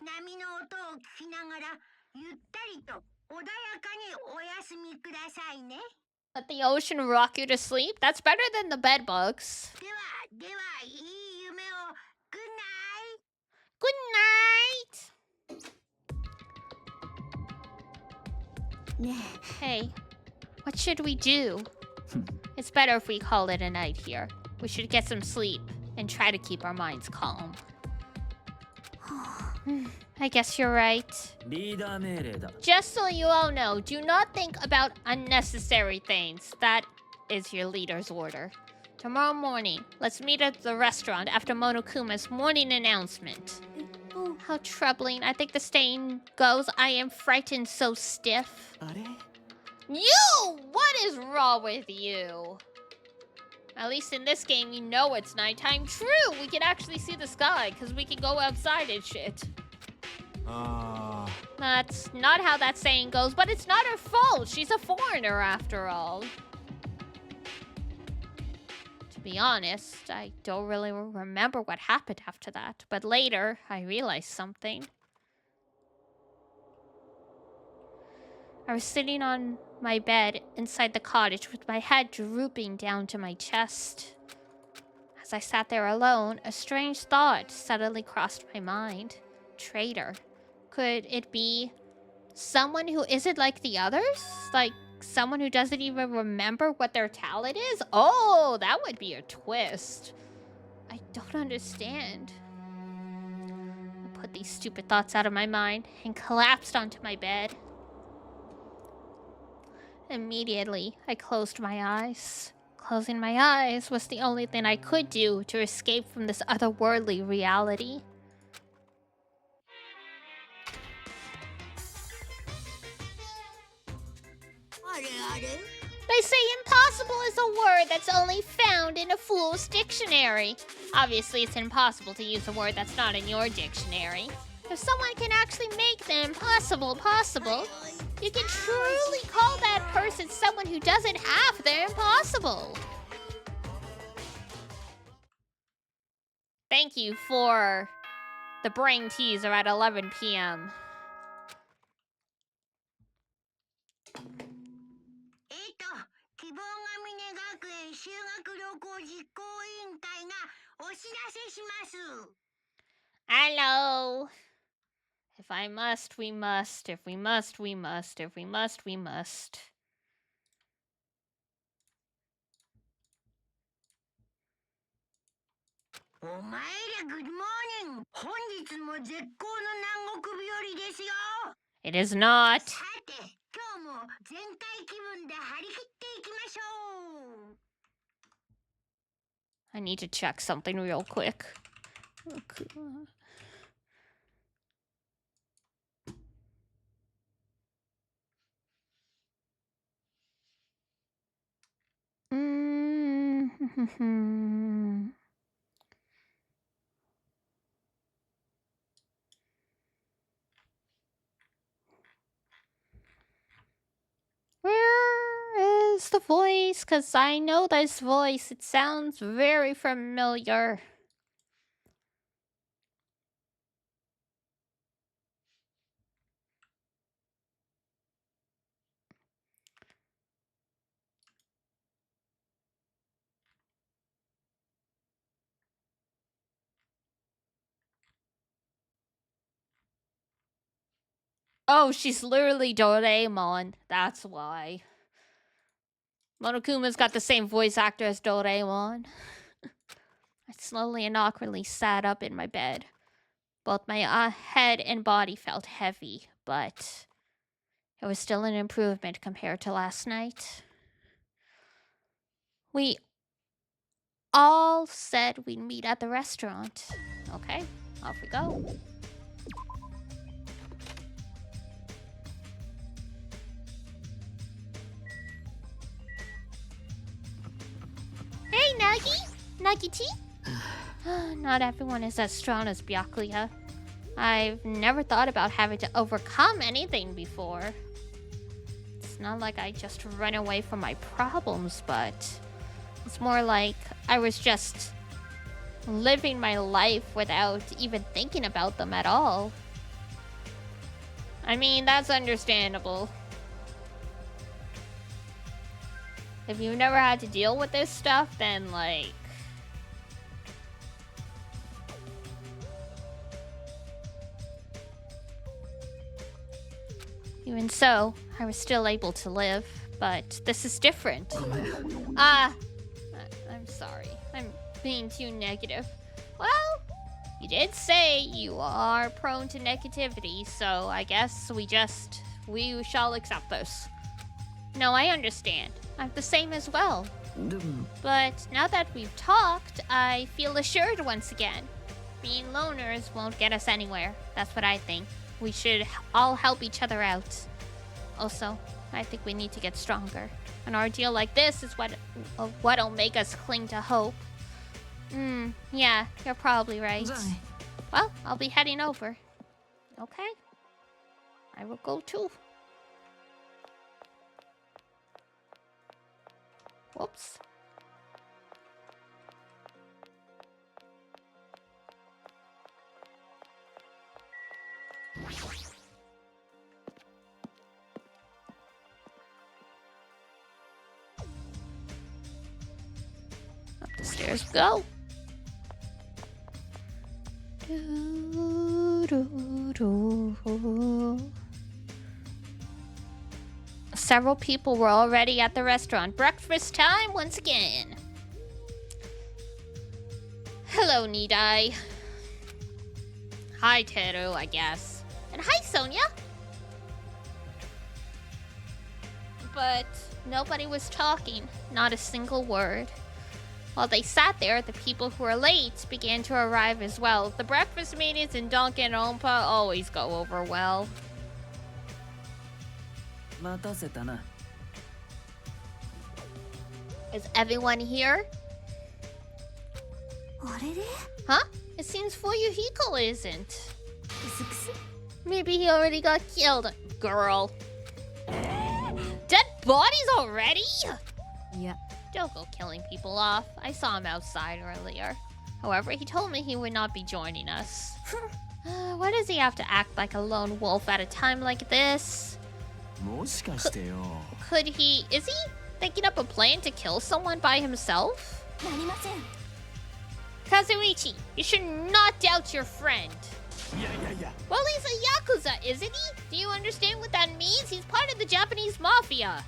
波の音を聞きながらゆったりと穏やかにお休みくださいね。 Let the ocean rock you to sleep? That's better than the bed bugs. ではいい夢を。Good night. Good night! Hey, what should we do? It's better if we call it a night here. We should get some sleep and try to keep our minds calm. I guess you're right. Just so you all know, do not think about unnecessary things. That is your leader's order. Tomorrow morning, let's meet at the restaurant after Monokuma's morning announcement. How troubling. I think the saying goes, I am frightened so stiff. You! What is wrong with you? At least in this game, you know it's nighttime. True, we can actually see the sky, because we can go outside and shit. That's not how that saying goes, but it's not her fault. She's a foreigner, after all. To be honest, I don't really remember what happened after that, but later, I realized something. I was sitting on my bed inside the cottage with my head drooping down to my chest. As I sat there alone, a strange thought suddenly crossed my mind. Traitor. Could it be someone who isn't like the others? Like someone who doesn't even remember what their talent is? Oh, that would be a twist. I don't understand. I put these stupid thoughts out of my mind and collapsed onto my bed. Immediately, I closed my eyes. Closing my eyes was the only thing I could do to escape from this otherworldly reality. They say impossible is a word that's only found in a fool's dictionary. Obviously, it's impossible to use a word that's not in your dictionary. If someone can actually make the impossible possible, you can truly call that person someone who doesn't have the impossible. Thank you for the brain teaser at 11 p.m. Hello. If I must, we must. If we must, we must. If we must, we must. Good morning. It is not. I need to check something real quick. Okay. Where is the voice? Because I know this voice. It sounds very familiar. Oh, she's literally Doraemon. That's why. Monokuma's got the same voice actor as Doraemon. I slowly and awkwardly sat up in my bed. Both my head and body felt heavy, but it was still an improvement compared to last night. We all said we'd meet at the restaurant. Okay, off we go. Hey, Nuggy! Nuggy tea? Not everyone is as strong as Byakuya. I've never thought about having to overcome anything before. It's not like I just run away from my problems, but it's more like I was just living my life without even thinking about them at all. I mean, that's understandable. If you've never had to deal with this stuff, then like... Even so, I was still able to live, but this is different. I'm sorry. I'm being too negative. Well, you did say you are prone to negativity, so I guess we shall accept this. No, I understand. I'm the same as well. But now that we've talked, I feel assured once again. Being loners won't get us anywhere. That's what I think. We should all help each other out. Also, I think we need to get stronger. An ordeal like this is what'll make us cling to hope. Yeah, you're probably right. Well, I'll be heading over. Okay. I will go too. Whoops. Upstairs go. Several people were already at the restaurant. Breakfast time once again. Hello, Nidai. Hi, Teru, I guess. And hi, Sonia. But nobody was talking. Not a single word. While they sat there, the people who were late began to arrive as well. The breakfast meetings in Danganronpa always go over well. 待たせたな。 Is everyone here? あれれ Huh? It seems Fuyuhiko isn't. Maybe he already got killed. Girl. Dead bodies already? いや Don't go killing people off. I saw him outside earlier. However, he told me he would not be joining us. Why does he have to act like a lone wolf at a time like this? もしかしてよ。 Could he... Is he thinking up a plan to kill someone by himself? なりません Kazuichi, you should not doubt your friend. いやいやいや Well, he's a Yakuza, isn't he? Do you understand what that means? He's part of the Japanese mafia.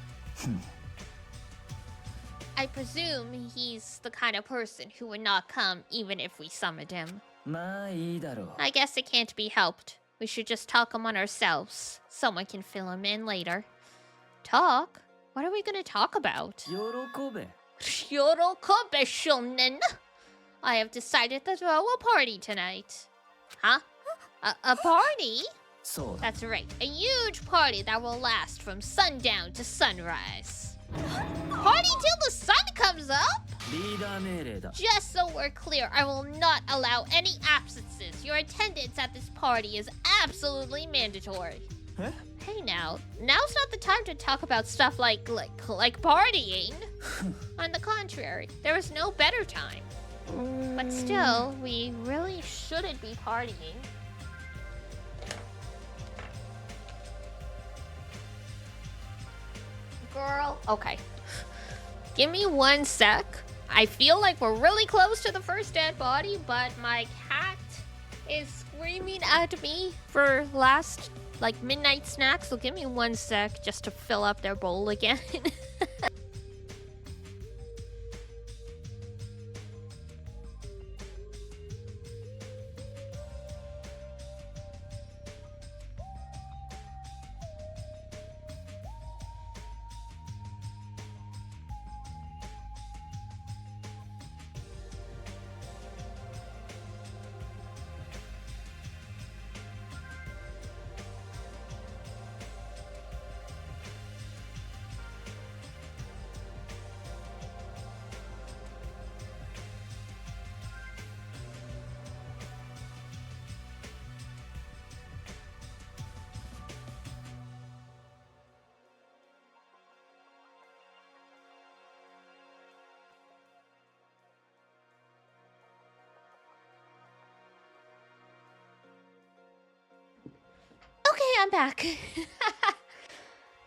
I presume he's the kind of person who would not come even if we summoned him. まあいいだろう。 I guess it can't be helped. We should just talk among ourselves. Someone can fill him in later. Talk? What are we gonna talk about? 喜べ。 Yorokobe shonen. I have decided to throw a party tonight. Huh? A party? そうだ。 That's right. A huge party that will last from sundown to sunrise. Party till the sun comes up? リーダー命令だ。 Just so we're clear, I will not allow any absences. Your attendance at this party is absolutely mandatory. Eh? Hey now, now's not the time to talk about stuff like partying. On the contrary, there is no better time. But still, we really shouldn't be partying. Girl, okay. Give me 1 sec. I feel like we're really close to the first dead body, but my cat is screaming at me for last, midnight snack. So give me 1 sec just to fill up their bowl again. Okay, I'm back.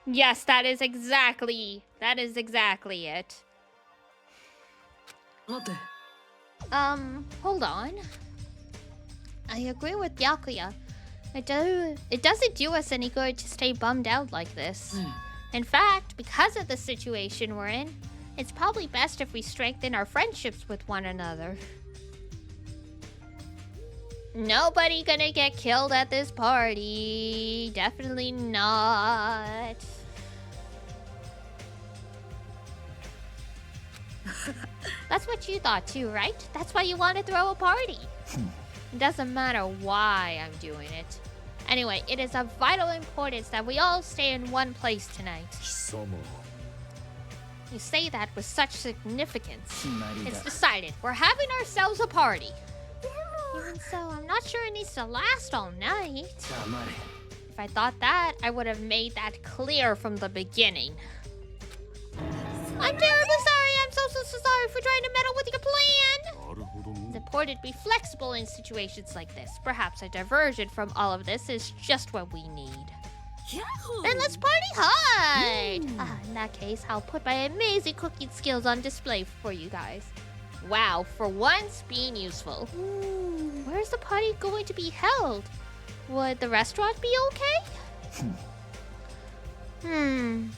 Yes, that is exactly it. 待って Hold on. I agree with Byakuya. It doesn't do us any good to stay bummed out like this. In fact, because of the situation we're in, it's probably best if we strengthen our friendships with one another. Nobody gonna get killed at this party. Definitely not. That's what you thought too, right? That's why you want to throw a party. It doesn't matter why I'm doing it. Anyway, it is of vital importance that we all stay in one place tonight. 貴様 You say that with such significance. 決まりだ It's。decided. We're having ourselves a party. Even so, I'm not sure it needs to last all night. 黙れ。 If I thought that, I would have made that clear from the beginning. I'm terribly sorry. I'm so sorry for trying to meddle with your plan. なるほど It's の important to be flexible in situations like this. Perhaps a diversion from all of this is just what we need. Then let's party hard! In that case, I'll put my amazing cooking skills on display for you guys. Wow, for once being useful. Where's the party going to be held? Would the restaurant be okay?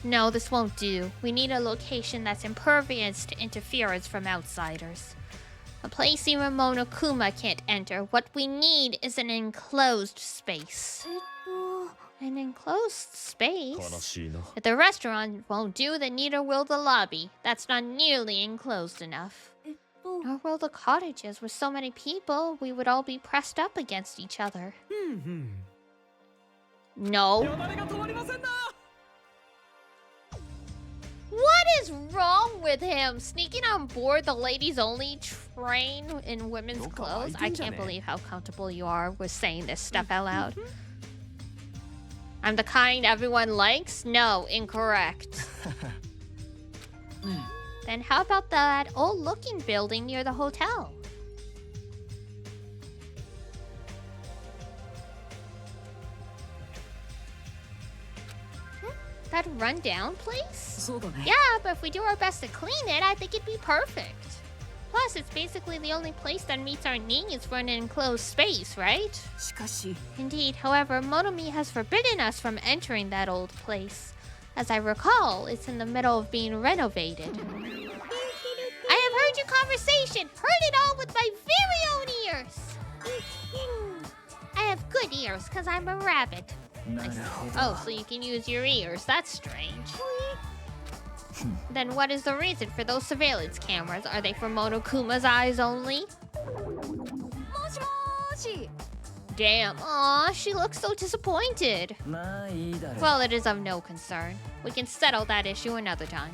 No, this won't do. We need a location that's impervious to interference from outsiders. A place even Monokuma can't enter. What we need is an enclosed space. An enclosed space? If the restaurant won't do, then neither will the lobby. That's not nearly enclosed enough. Nor will the cottages. With so many people, we would all be pressed up against each other. No. What is wrong with him? Sneaking on board the ladies only train in women's clothes? I can't believe how comfortable you are with saying this stuff out loud. I'm the kind everyone likes? No, incorrect. Then how about that old-looking building near the hotel? That rundown place? Yeah, but if we do our best to clean it, I think it'd be perfect. Plus, it's basically the only place that meets our needs for an enclosed space, right? Indeed, however, Monomi has forbidden us from entering that old place. As I recall, it's in the middle of being renovated. I have heard your conversation, heard it all with my very own ears. I have good ears, because I'm a rabbit. Oh, so you can use your ears. That's strange. Then what is the reason for those surveillance cameras? Are they for Monokuma's eyes only? Damn, aw, she looks so disappointed. Well, it is of no concern. We can settle that issue another time.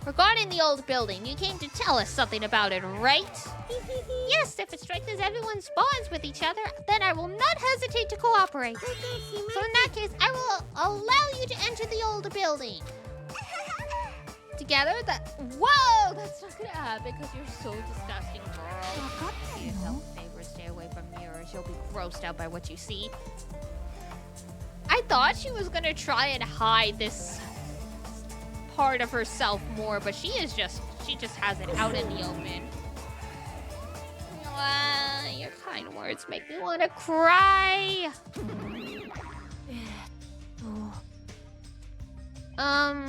Regarding the old building, you came to tell us something about it, right? Yes, if it strengthens everyone's bonds with each other, then I will not hesitate to cooperate. So in that case, I will allow you to enter the old building. Together, whoa, that's not gonna happen because you're so disgusting, girl. Do yourself a favor, stay away from mirrors. You'll be grossed out by what you see. I thought she was gonna try and hide this part of herself more, but she just has it out in the open. Your kind words make me want to cry.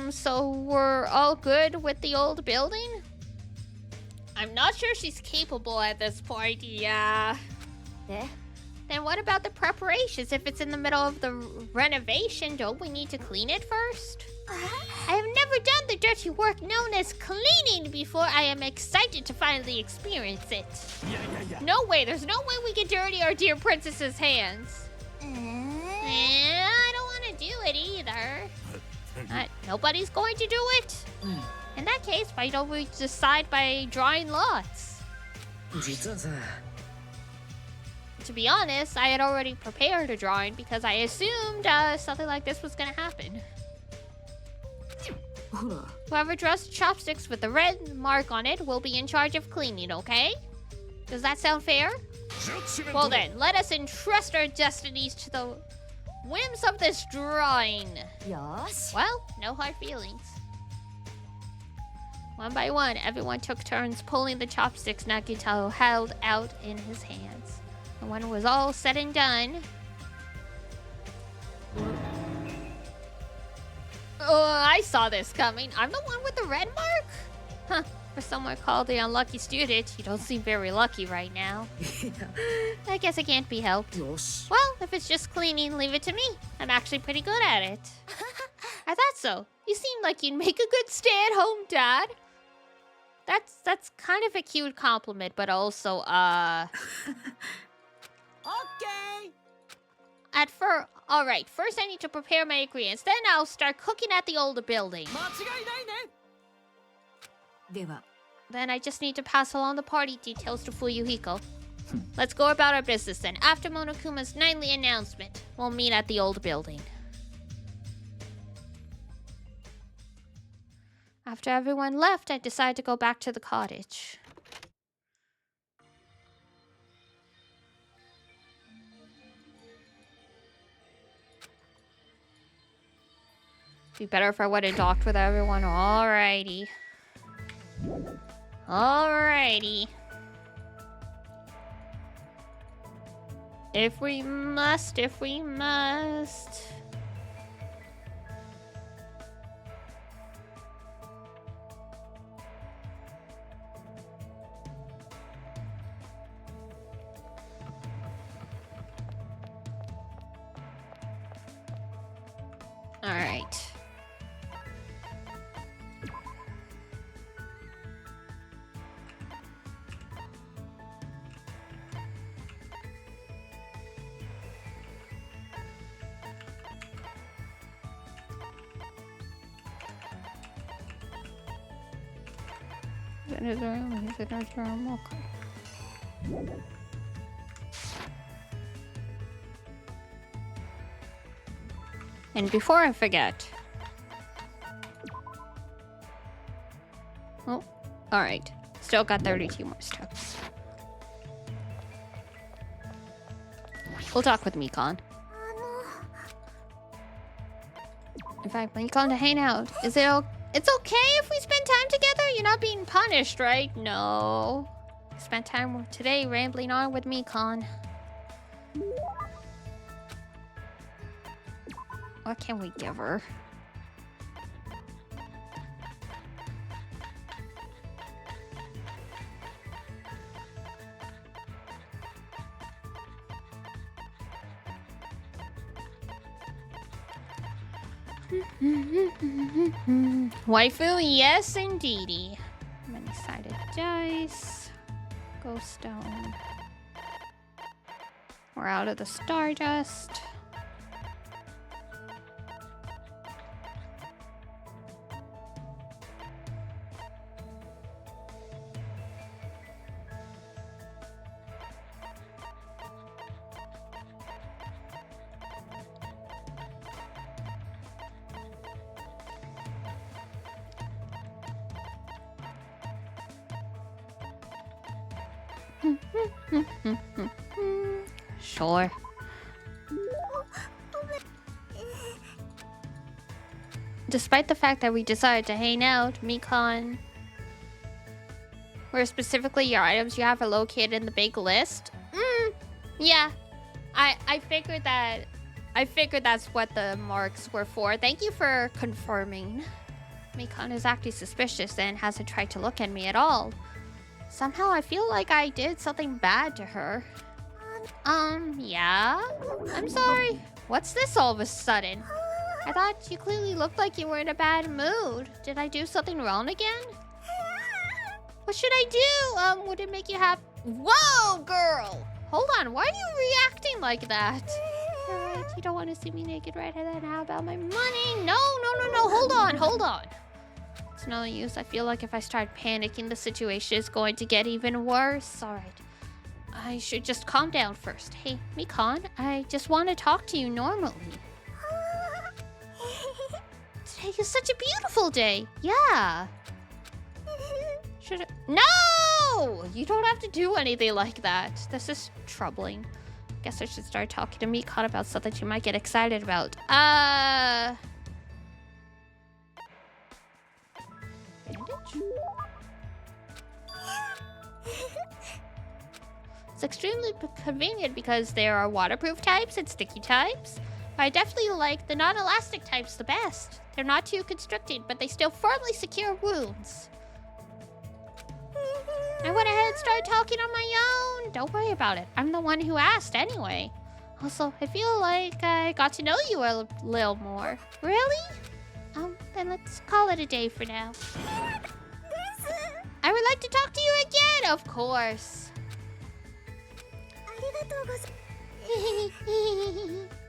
So we're all good with the old building? I'm not sure she's capable at this point, yeah. Then what about the preparations? If it's in the middle of the renovation, don't we need to clean it first? I have never done the dirty work known as cleaning before. I am excited to finally experience it. No way, there's no way we can dirty our dear princess's hands. I don't want to do it either. Nobody's going to do it? In that case, why don't we decide by drawing lots? To be honest, I had already prepared a drawing because I assumed something like this was going to happen. Whoever draws chopsticks with the red mark on it will be in charge of cleaning, okay? Does that sound fair? Well then, let us entrust our destinies to the whims of this drawing. Well, no hard feelings. One by one, everyone took turns pulling the chopsticks Nagito held out in his hands. And when it was all said and done... Oh, I saw this coming. I'm the one with the red mark? Huh. For someone called the unlucky student, you don't seem very lucky right now. I guess it can't be helped. Well, if it's just cleaning, leave it to me. I'm actually pretty good at it. I thought so. You seem like you'd make a good stay-at-home dad. That's kind of a cute compliment, but also, Okay. Alright, first I need to prepare my ingredients, then I'll start cooking at the older building. Then I just need to pass along the party details to Fuyuhiko. Let's go about our business then. After Monokuma's nightly announcement, we'll meet at the old building. After everyone left, I decided to go back to the cottage. Be better if I would have talked with everyone. Alrighty. Alrighty. If we must. Alright. Visitor's room, okay. And before I forget. Oh, alright. Still got 32 more steps. We'll talk with Mikon. In fact, Mikon to hang out. Is it It's okay if we spend time together? You're not being punished, right? No. I spent time today rambling on with Mikon. What can we give her? Waifu, yes indeedy. Many-sided dice. Ghost stone. We're out of the stardust. Sure. Despite the fact that we decided to hang out, Mikon, where specifically your items you have are located in the big list. Yeah. I figured that's what the marks were for. Thank you for confirming. Mikon is acting suspicious and hasn't tried to look at me at all. Somehow I feel like I did something bad to her. Yeah? I'm sorry. What's this all of a sudden? I thought you clearly looked like you were in a bad mood. Did I do something wrong again? What should I do? Would it make you happy? Whoa, girl! Hold on, why are you reacting like that? Alright, you don't want to see me naked, right? And then how about my money? No, hold on. It's no use. I feel like if I start panicking, the situation is going to get even worse. Alright. I should just calm down first. Hey, Mikon, I just want to talk to you normally. Today is such a beautiful day. Yeah. Should I... No! You don't have to do anything like that. This is troubling. Guess I should start talking to Mikon about something she might get excited about. Bandage? It's extremely convenient because there are waterproof types and sticky types. I definitely like the non-elastic types the best. They're not too constricting, but they still firmly secure wounds. I went ahead and started talking on my own. Don't worry about it. I'm the one who asked anyway. Also, I feel like I got to know you a little more. Really? Then let's call it a day for now. I would like to talk to you again, of course.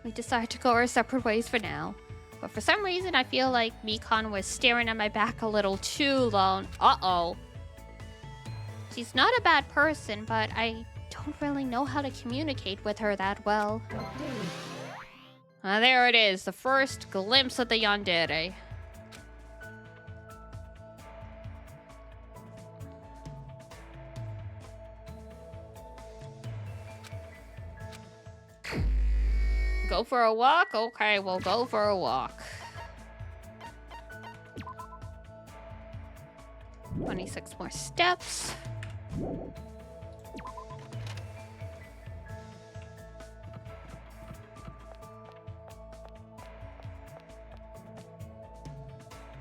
We decided to go our separate ways for now. But for some reason, I feel like Mikon was staring at my back a little too long. Uh-oh. She's not a bad person, but I don't really know how to communicate with her that well. There it is, the first glimpse of the yandere. Go for a walk? Okay, we'll go for a walk. 26 more steps.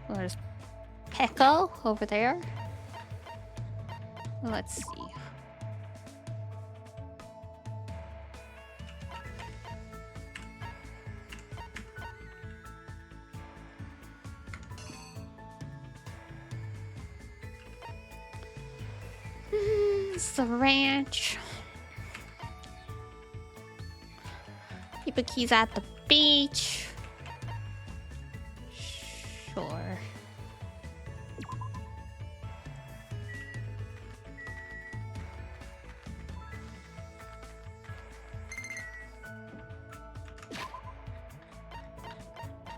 There's Pekko over there. Let's see. It's the ranch. Ibuki's at the beach. Sure.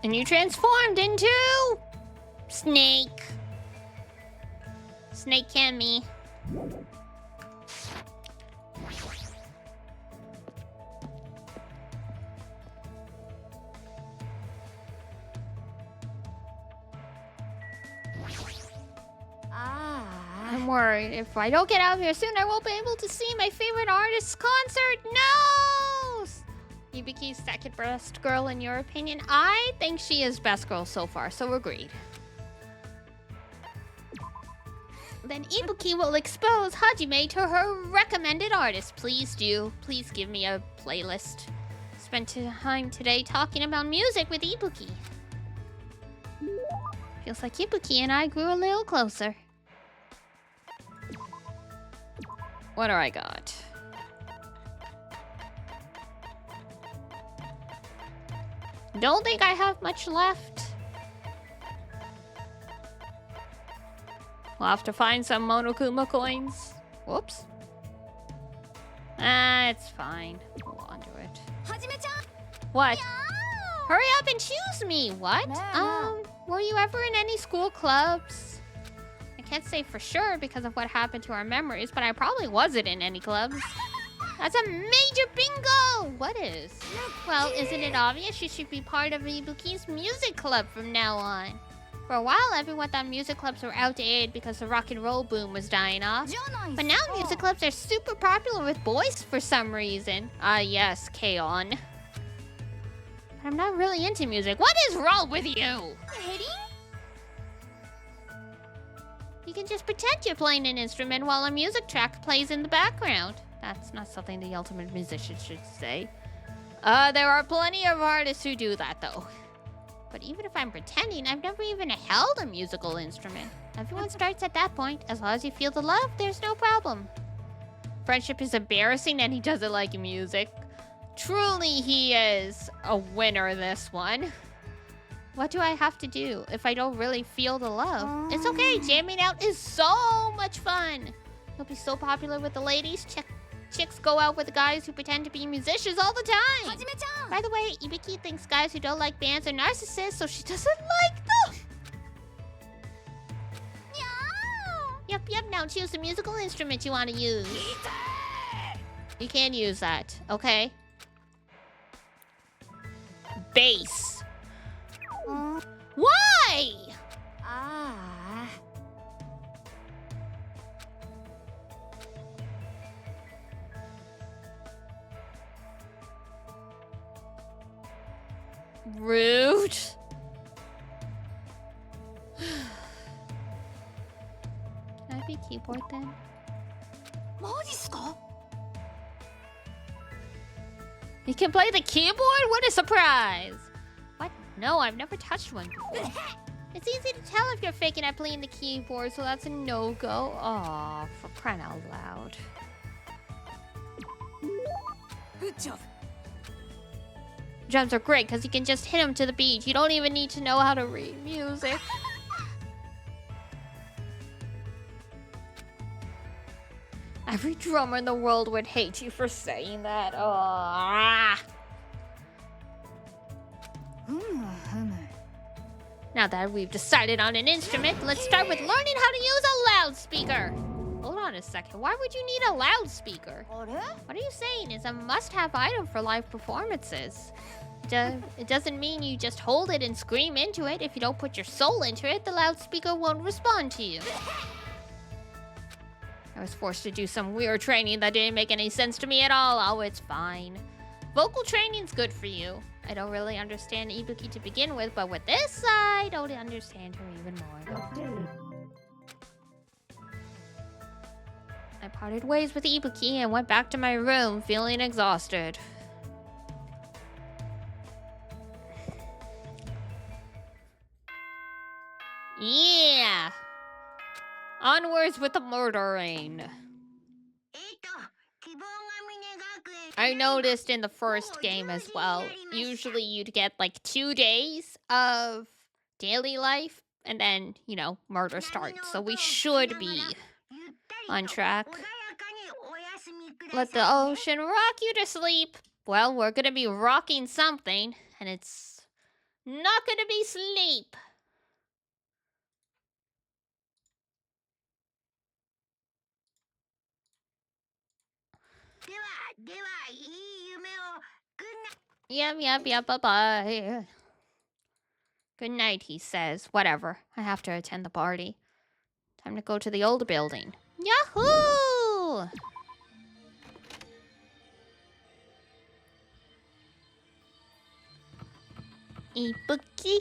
And you transformed into Snake. Snake can me. I'm worried. If I don't get out of here soon, I won't be able to see my favorite artist's concert. No! Ibuki's second best girl, in your opinion? I think she is best girl so far, so agreed. Then Ibuki will expose Hajime to her recommended artist. Please do. Please give me a playlist. Spent time today talking about music with Ibuki. Feels like Ibuki and I grew a little closer. What do I got? Don't think I have much left. We'll have to find some Monokuma coins. Whoops. Ah, it's fine. Hold on to it. What? Hurry up and choose me! What? Were you ever in any school clubs? I can't say for sure because of what happened to our memories, but I probably wasn't in any clubs. That's a major bingo! What is? Well, isn't it obvious you should be part of Ibuki's music club from now on? For a while, everyone thought music clubs were outdated because the rock and roll boom was dying off. But now music clubs are super popular with boys for some reason. Ah, yes, K-On! But I'm not really into music. What is wrong with you? You can just pretend you're playing an instrument while a music track plays in the background. That's not something the ultimate musician should say. There are plenty of artists who do that, though. But even if I'm pretending, I've never even held a musical instrument. Everyone starts at that point. As long as you feel the love, there's no problem. Friendship is embarrassing and he doesn't like music. Truly, he is a winner this one. What do I have to do if I don't really feel the love? It's okay, jamming out is so much fun. You'll be so popular with the ladies. Chicks go out with the guys who pretend to be musicians all the time. By the way, Ibuki thinks guys who don't like bands are narcissists, so she doesn't like them. Yep, now choose the musical instrument you want to use. You can't use that, okay? Bass. Why? Rude. Can I be keyboard then? You can play the keyboard? What a surprise! What? No, I've never touched one before. It's easy to tell if you're faking at playing the keyboard, so that's a no-go. Aw, for crying out loud. Good job. Drums are great because you can just hit them to the beat. You don't even need to know how to read music. Every drummer in the world would hate you for saying that. Oh. Now that we've decided on an instrument, let's start with learning how to use a loudspeaker. Hold on a second. Why would you need a loudspeaker? What are you saying? It's a must-have item for live performances. It doesn't mean you just hold it and scream into it. If you don't put your soul into it, the loudspeaker won't respond to you. I was forced to do some weird training that didn't make any sense to me at all. Oh, it's fine. Vocal training's good for you. I don't really understand Ibuki to begin with, but with this, I don't understand her even more. I parted ways with Ibuki and went back to my room feeling exhausted. Yeah! Onwards with the murdering. I noticed in the first game as well, usually you'd get like 2 days of daily life, and then, you know, murder starts. So we should be on track. Let the ocean rock you to sleep. Well, we're gonna be rocking something, and it's not gonna be sleep. Yep, bye-bye. Good night, he says. Whatever. I have to attend the party. Time to go to the old building. Yahoo! Ibuki.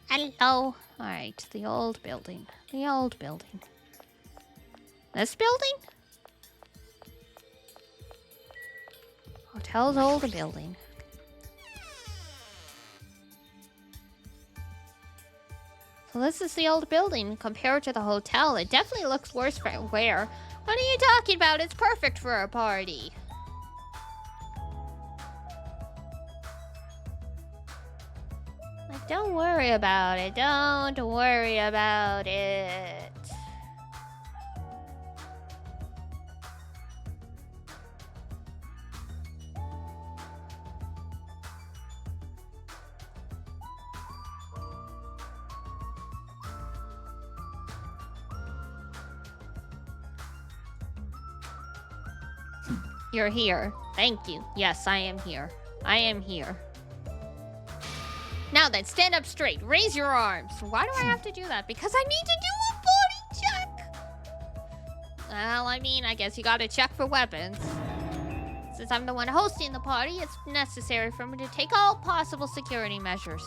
Hello. Alright, the old building. The old building. This building? Hotel's old building. So this is the old building compared to the hotel. It definitely looks worse for wear. What are you talking about? It's perfect for a party. Like, don't worry about it. Don't worry about it. You're here. Thank you. Yes, I am here. I am here. Now then, stand up straight. Raise your arms. Why do I have to do that? Because I need to do a body check. Well, I mean, I guess you gotta check for weapons. Since I'm the one hosting the party, it's necessary for me to take all possible security measures.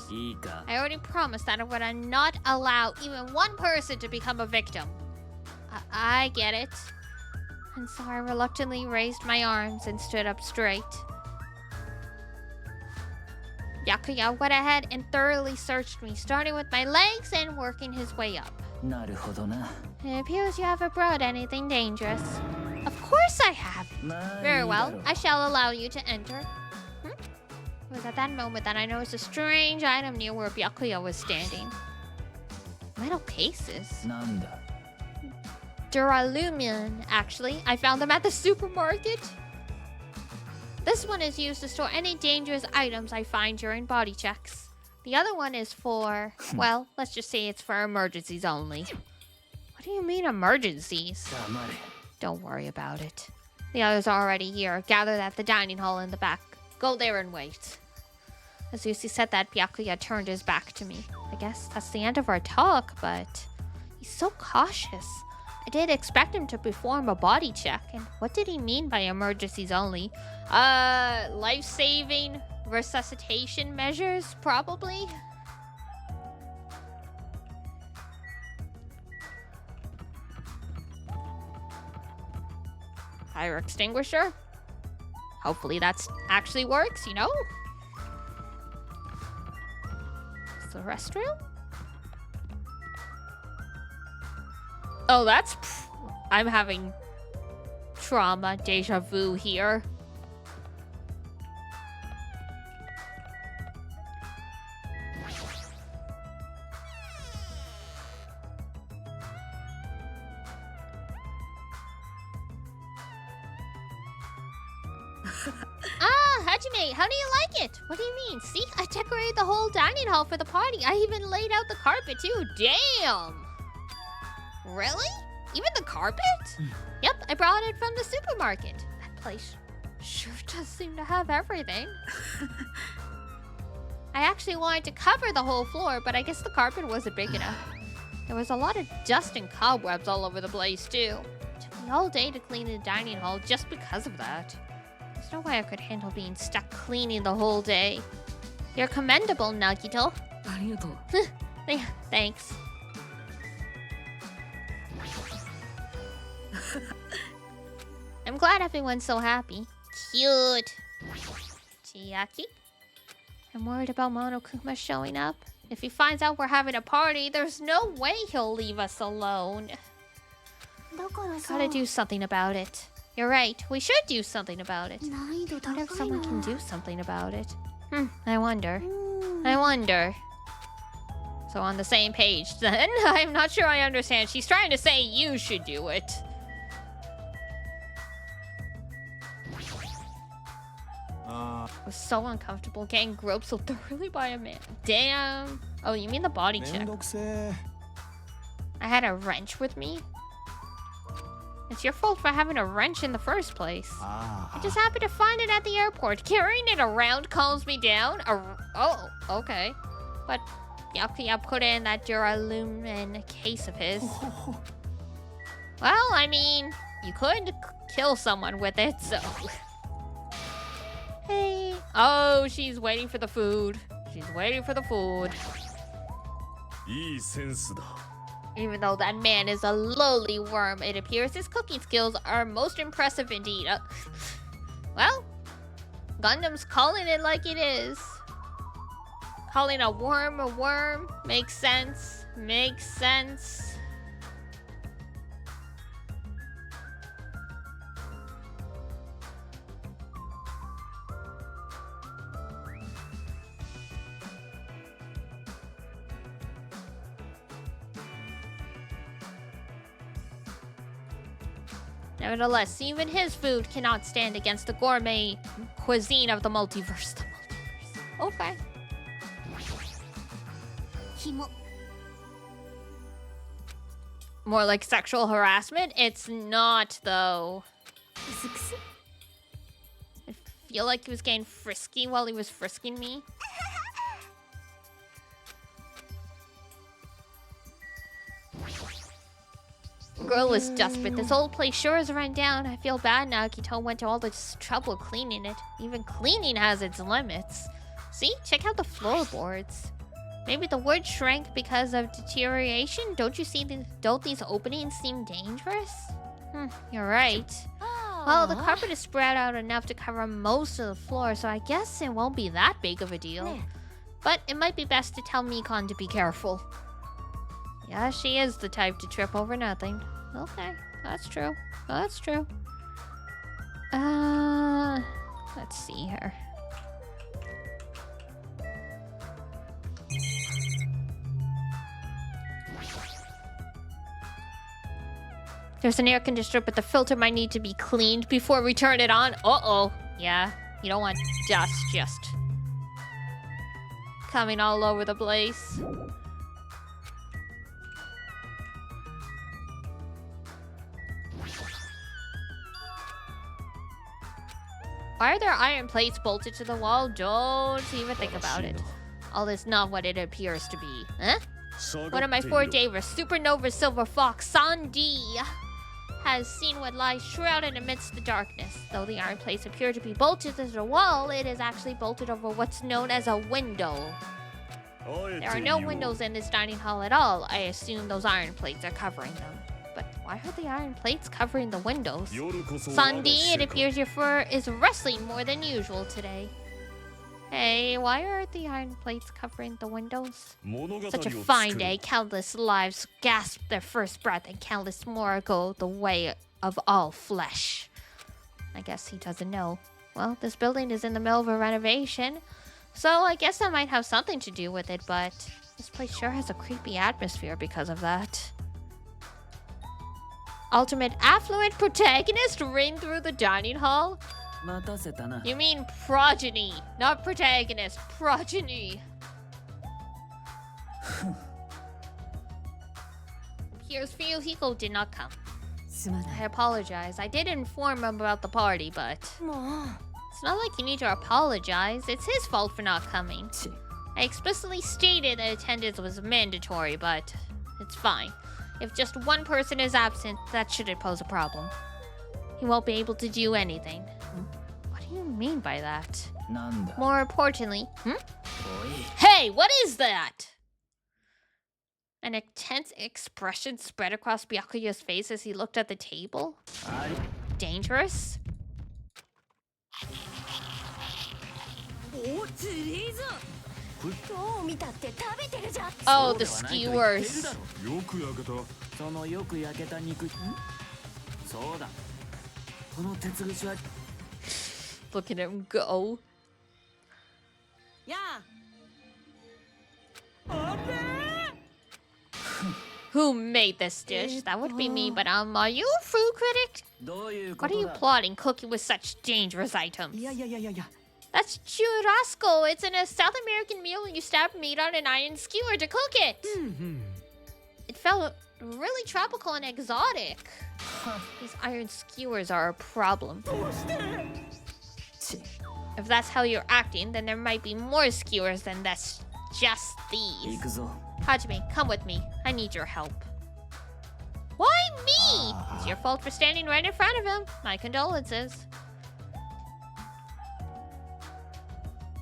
I already promised that I would not allow even one person to become a victim. I get it. And so I reluctantly raised my arms and stood up straight. Byakuya went ahead and thoroughly searched me, starting with my legs and working his way up. It appears you haven't brought anything dangerous. Of course I have. Very well, I shall allow you to enter. It was at that moment that I noticed a strange item near where Byakuya was standing. Metal cases. Duralumin, actually. I found them at the supermarket. This one is used to store any dangerous items I find during body checks. The other one is for, well, let's just say it's for emergencies only. What do you mean emergencies? Don't worry about it. The others are already here, gathered at the dining hall in the back. Go there and wait. As Yusi said that, Byakuya turned his back to me. I guess that's the end of our talk, but he's so cautious. I did expect him to perform a body check, and what did he mean by emergencies only? Life-saving resuscitation measures, probably? Fire extinguisher? Hopefully that actually works, you know? Is the restroom? Oh, that's... I'm having trauma, deja vu here. Hajime, how do you like it? What do you mean? See, I decorated the whole dining hall for the party. I even laid out the carpet too. Damn! Really? Even the carpet? Yep, I brought it from the supermarket. That place sure does seem to have everything. I actually wanted to cover the whole floor, but I guess the carpet wasn't big enough. There was a lot of dust and cobwebs all over the place too. Took the whole day to clean the dining hall just because of that. There's no way I could handle being stuck cleaning the whole day. You're commendable, Nagito. ありがとう Yeah, thanks. I'm glad everyone's so happy. Cute. Chiaki? I'm worried about Monokuma showing up. If he finds out we're having a party, there's no way he'll leave us alone. だからさ Gotta do something about it. You're right. We should do something about it. 難易度 What 高 if い someone can な do something about it? I wonder. うん I wonder. So on the same page then. I'm not sure I understand. She's trying to say you should do it. It was so uncomfortable getting groped so thoroughly by a man. Damn. Oh, you mean the body check? めんどくせえ I had a wrench with me? It's your fault for having a wrench in the first place. I just happened to find it at the airport. Carrying it around calms me down. Oh, okay. But yeah, put it in that Duralumin case of his. Well, I mean, you could kill someone with it, so... Hey. Oh, she's waiting for the food. She's waiting for the food. いいセンスだ Even though that man is a lowly worm, it appears his cooking skills are most impressive indeed. Well, Gundam's calling it like it is. Calling a worm makes sense. Makes sense. Nevertheless, even his food cannot stand against the gourmet cuisine of the multiverse. The multiverse. Okay. 紐 More like sexual harassment? It's not, though. クスクス I feel like he was getting frisky while he was frisking me. Girl is desperate. This old place sure is run down. I feel bad now. Akito went to all this trouble cleaning it. Even cleaning has its limits. See? Check out the floorboards. Maybe the wood shrank because of deterioration? Don't you see don't these openings seem dangerous? You're right. Well, the carpet is spread out enough to cover most of the floor, so I guess it won't be that big of a deal. But it might be best to tell Mikon to be careful. Yeah, she is the type to trip over nothing. Okay, that's true. That's true. Let's see here. There's an air conditioner, but the filter might need to be cleaned before we turn it on. Uh-oh. Yeah, you don't want dust just coming all over the place. Why are there iron plates bolted to the wall? Don't even think about it. All is not what it appears to be. Huh? One of my 4 Davers, Supernova Silver Fox, Sandy, has seen what lies shrouded amidst the darkness. Though the iron plates appear to be bolted to the wall, it is actually bolted over what's known as a window. There are no windows in this dining hall at all. I assume those iron plates are covering them. But why are the iron plates covering the windows? Sandy, it appears your fur is rustling more than usual today. Hey, why are the iron plates covering the windows? Such a fine day. Countless lives gasped their first breath, and countless more go the way of all flesh. I guess he doesn't know. Well, this building is in the middle of a renovation, so I guess that might have something to do with it, but this place sure has a creepy atmosphere because of that. Ultimate affluent protagonist reign through the dining hall? 待たせたな You mean progeny, not protagonist. Progeny. Here's Fuyuhiko did not come. すまない I apologize. I did inform him about the party, but もう it's not like you need to apologize. It's his fault for not coming. ち I explicitly stated that attendance was mandatory, but it's fine. If just one person is absent, that shouldn't pose a problem. He won't be able to do anything. What do you mean by that? なんだ More importantly, おい Hey, what is that? An intense expression spread across Byakuya's face as he looked at the table. あり Dangerous? お釣りずどう見たって食べてるじゃん Oh, the そうではないと言っている skewers. だろよく焼けた。そのよく焼けた肉そうだこの鉄串は Look at him go. や Who made this dish? That would be me, but are you a food critic? どういうこ What are と you だ plotting cooking with such dangerous い items? やいやいやいやいや That's churrasco. It's in a South American meal. You stab meat on an iron skewer to cook it. It felt really tropical and exotic. These iron skewers are a problem. ち If that's how you're acting, then there might be more skewers than that's just 行 these. くぞ Hajime, come with me. I need your help. Why me? It's your fault for standing right in front of him. My condolences.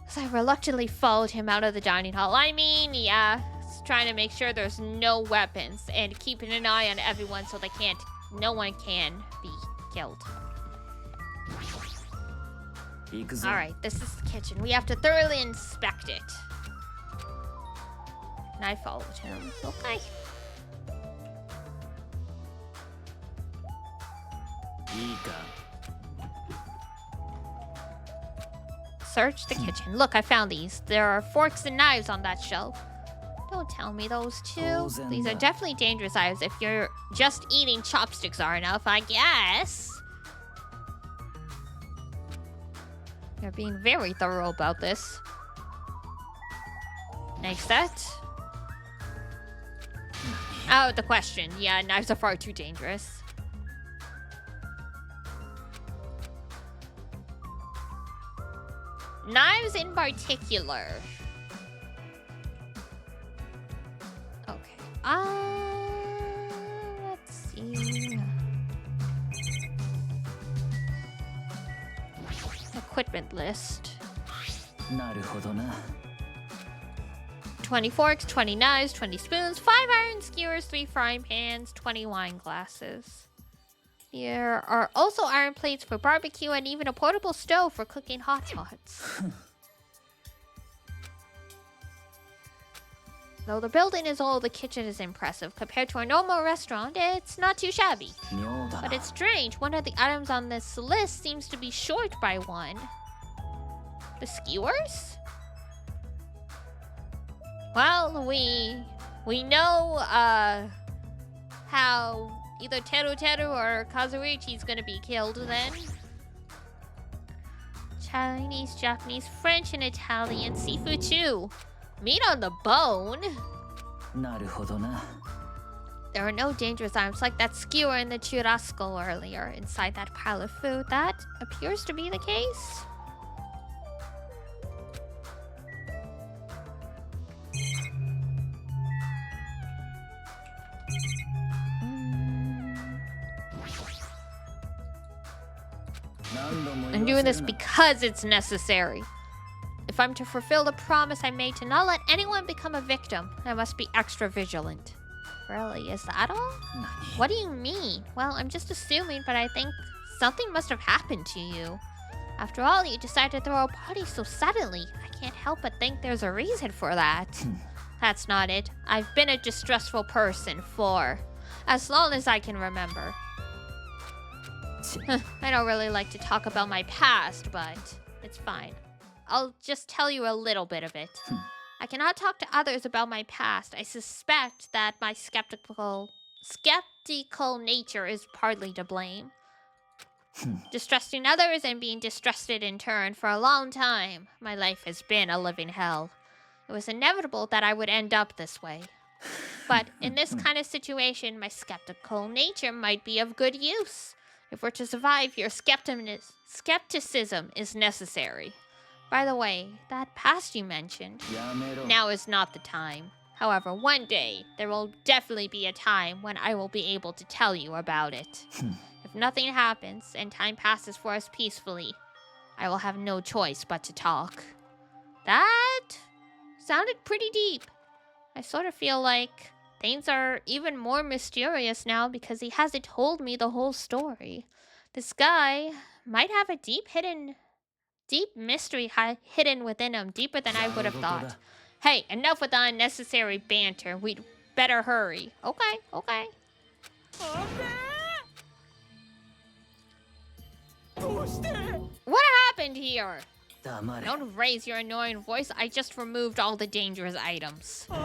So I reluctantly followed him out of the dining hall. I mean, yeah, it's trying to make sure there's no weapons and keeping an eye on everyone so no one can be killed. 行くぞ Alright, this is the kitchen. We have to thoroughly inspect it. And I followed him. Okay. いいか Search the kitchen. Look, I found these. There are forks and knives on that shelf. Don't tell me those two. Those and These are the- definitely dangerous items if you're just eating chopsticks are enough, I guess. You're being very thorough about this. Next set. Out the question. Yeah, knives are far too dangerous. Knives in particular. Okay. Let's see. Equipment list. なるほどな 20 forks, 20 knives, 20 spoons, 5 iron skewers, 3 frying pans, 20 wine glasses. There are also iron plates for barbecue and even a portable stove for cooking hot pots. Though the building is old, the kitchen is impressive. Compared to a normal restaurant, it's not too shabby. 妙だ But な it's strange, one of the items on this list seems to be short by one. The skewers? Well, we know how either Teru Teru or Kazuichi's gonna be killed then. Chinese, Japanese, French, and Italian seafood too. Meat on the bone. なるほどな There are no dangerous items like that skewer in the churrasco earlier inside that pile of food. That appears to be the case. I'm doing this because it's necessary. If I'm to fulfill the promise I made to not let anyone become a victim, I must be extra vigilant. Really, is that all? 何 What do you mean? Well, I'm just assuming, but I think something must have happened to you. After all, you decided to throw a party so suddenly. I can't help but think there's a reason for that. That's not it. I've been a distrustful person for as long as I can remember. ち I don't really like to talk about my past, but it's fine. I'll just tell you a little bit of it. I cannot talk to others about my past. I suspect that my skeptical nature is partly to blame. Distrusting others and being distrusted in turn for a long time. My life has been a living hell. It was inevitable that I would end up this way. But in this kind of situation, my skeptical nature might be of good use. If we're to survive here, skepticism is necessary. By the way, that past you mentioned, やめろ now is not the time. However, one day, there will definitely be a time when I will be able to tell you about it. If nothing happens and time passes for us peacefully, I will have no choice but to talk. That sounded pretty deep. I sort of feel like things are even more mysterious now because he hasn't told me the whole story. This guy might have a deep mystery hidden within him, deeper than I would have thought. Hey, enough with the unnecessary banter. We'd better hurry. Okay, okay. What happened here? Don't raise your annoying voice. I just removed all the dangerous items. There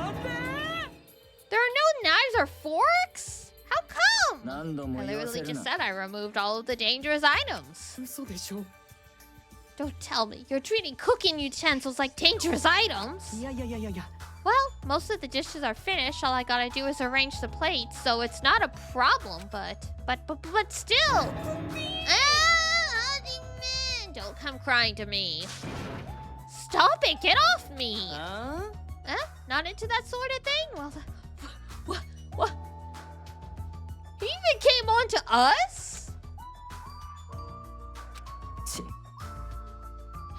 are no knives or forks? How come? I literally just said I removed all of the dangerous items. Don't tell me. You're treating cooking utensils like dangerous items. Well, most of the dishes are finished. All I gotta do is arrange the plates, so it's not a problem, but still. Don't come crying to me. Stop it! Get off me! Not into that sort of thing? Well, what? He even came on to us?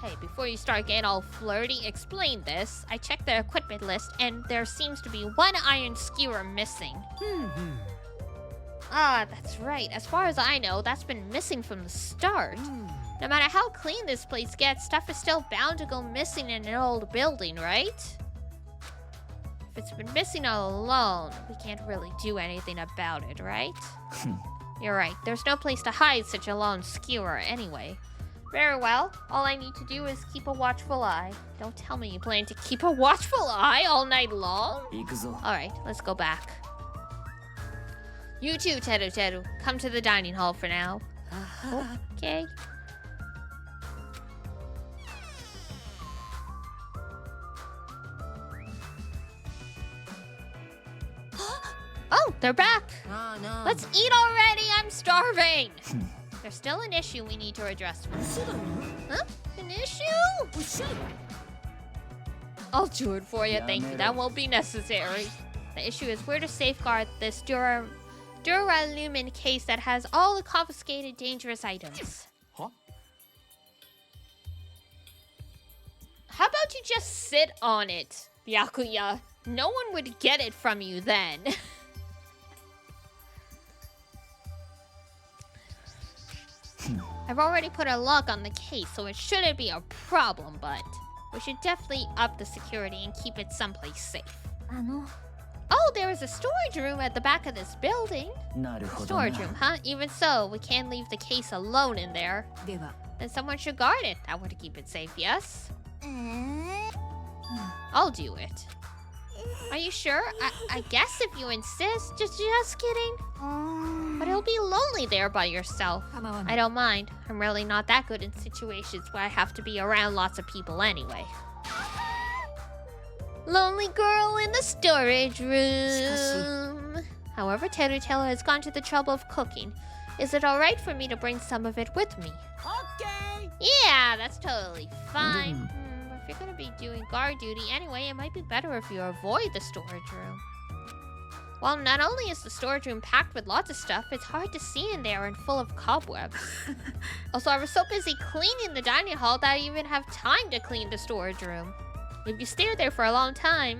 Hey, before you start getting all flirty, explain this. I checked the equipment list, and there seems to be one iron skewer missing. Ah, that's right. As far as I know, that's been missing from the start. No matter how clean this place gets, stuff is still bound to go missing in an old building, right? If it's been missing all alone, we can't really do anything about it, right? You're right. There's no place to hide such a lone skewer anyway. Very well. All I need to do is keep a watchful eye. Don't tell me you plan to keep a watchful eye all night long. Alright, let's go back. You too, Teru. Come to the dining hall for now. Okay. Oh, they're back. Oh, no. Let's eat already. I'm starving. There's still an issue we need to address first. Huh? An issue? I'll do it for you, thank you. That won't be necessary. The issue is where to safeguard this Duralumin case that has all the confiscated dangerous items. Huh? How about you just sit on it, Byakuya? No one would get it from you then. I've already put a lock on the case, so it shouldn't be a problem, but we should definitely up the security and keep it someplace safe. Oh, there is a storage room at the back of this building. Storage room, huh? Even so, we can't leave the case alone in there. Then someone should guard it. That would keep it safe, yes? I'll do it. Are you sure? I guess if you insist. Just kidding. But it'll be lonely there by yourself. I don't mind. I'm really not that good in situations where I have to be around lots of people anyway. Lonely girl in the storage room. However, Teru has gone to the trouble of cooking. Is it alright for me to bring some of it with me? Okay. Yeah, that's totally fine. But if you're gonna be doing guard duty anyway, it might be better if you avoid the storage room. Well, not only is the storage room packed with lots of stuff, it's hard to see in there and full of cobwebs. Also, I was so busy cleaning the dining hall that I didn't even have time to clean the storage room. If you stay there for a long time,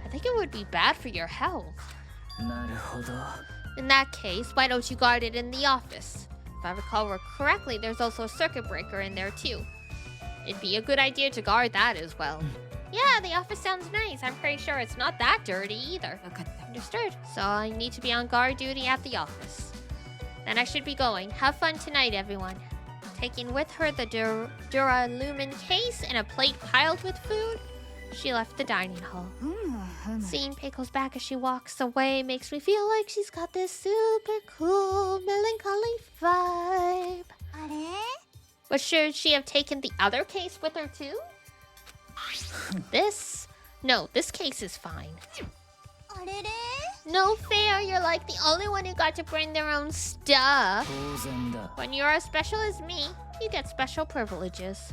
I think it would be bad for your health. In that case, why don't you guard it in the office? If I recall correctly, there's also a circuit breaker in there too. It'd be a good idea to guard that as well. Yeah, the office sounds nice. I'm pretty sure it's not that dirty either. Understood. So I need to be on guard duty at the office. Then I should be going. Have fun tonight, everyone. Taking with her the Duralumin case and a plate piled with food, she left the dining hall. Seeing Peiko's back as she walks away makes me feel like she's got this super cool, melancholy vibe. But should she have taken the other case with her too? This case is fine. No fair, you're like the only one who got to bring their own stuff. When you're as special as me, you get special privileges.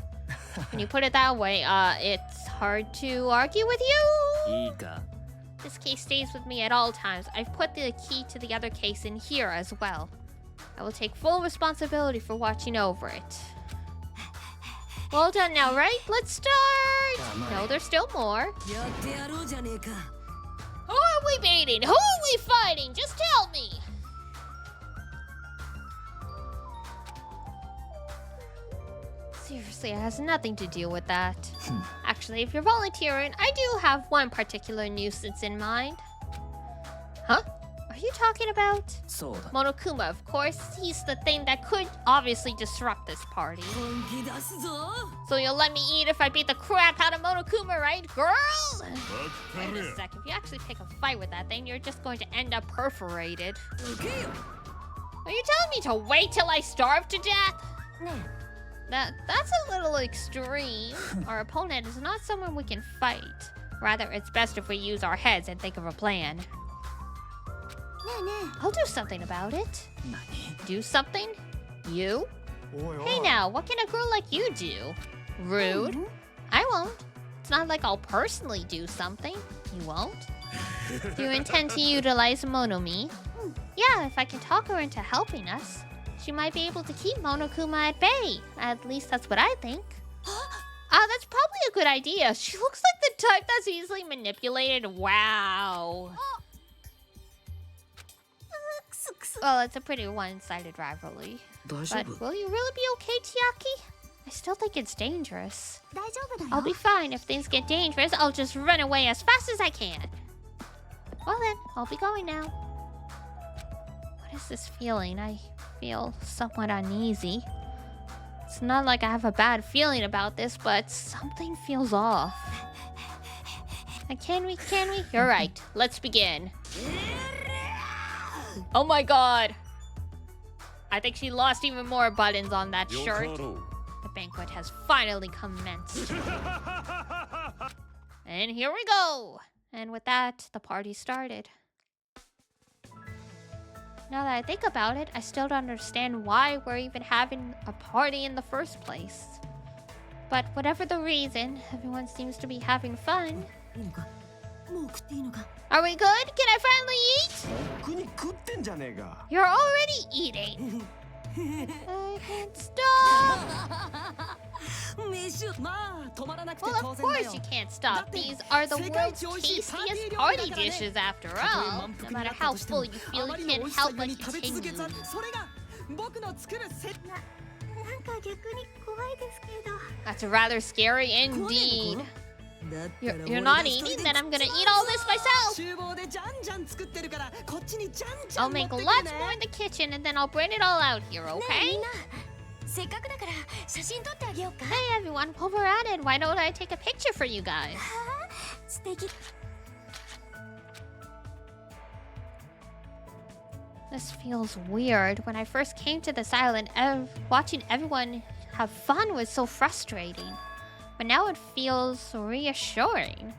When you put it that way, it's hard to argue with you. This case stays with me at all times. I've put the key to the other case in here as well. I will take full responsibility for watching over it. Well done now, right? Let's start! No, there's still more. やってやろうじゃねえか。 Who are we beating? Who are we fighting? Just tell me! Seriously, it has nothing to do with that. Actually, if you're volunteering, I do have one particular nuisance in mind. Huh? Are you talking about? そうだ Monokuma, of course. He's the thing that could obviously disrupt this party. 本気出すぞ。 So you'll let me eat if I beat the crap out of Monokuma, right, girl? バ Wait カ a れ sec. If you actually pick a fight with that thing, you're just going to end up perforated. 受けよ。 Are you telling me to wait till I starve to death? ね That's a little extreme. Our opponent is not someone we can fight. Rather, it's best if we use our heads and think of a plan. え。ねえね I'll do something about it. 何 Do something? You? おいおい Hey now, what can a girl like you do? Rude. I won't. It's not like I'll personally do something. You won't? Do you intend to utilize Monomi? Yeah, if I can talk her into helping us, she might be able to keep Monokuma at bay. At least that's what I think. That's probably a good idea. She looks like the type that's easily manipulated. Wow. くすくす。 Well, it's a pretty one-sided rivalry. 大丈 But 夫 will you really be okay, Chiaki? I still think it's dangerous. 大丈夫だよ。 I'll be fine. If things get dangerous, I'll just run away as fast as I can. Well then, I'll be going now. What is this feeling? I feel somewhat uneasy. It's not like I have a bad feeling about this, but something feels off. Can we? You're right. Let's begin. Oh my god. I think she lost even more buttons on that よか shirt. ろう The banquet has finally commenced. And here we go! And with that, the party started. Now that I think about it, I still don't understand why we're even having a party in the first place. But whatever the reason, everyone seems to be having fun. いいのか。もう食っていいのか。 Are we good? Can I finally eat? 僕に食ってんじゃねえか You're already eating. I can't stop. 飯を。まあ止まらなくて Well, 当 of 然だ course よ you can't stop. These are the world's tastiest party dishes after all. No matter how full you feel, あま you りの美 can't 味しさ help ゆえ but に食べ続け continue. たそれが僕の作るセットなんか逆に怖いですけど。 That's rather scary indeed. だったら You're 俺 not が一人 eating? で Then I'm gonna eat all this myself. 厨房でじゃんじゃん作ってるからこっちにじゃんじゃ I'll ん持っ make てくる lots ね more in the kitchen and then I'll bring it all out here, ねえ okay? みんなせっかくだから写真撮ってあげようか。 Hey everyone, while we're at it, why don't I take a picture for you guys? 素敵。 This feels weird. When I first came to this island, watching everyone have fun was so frustrating. But now it feels reassuring.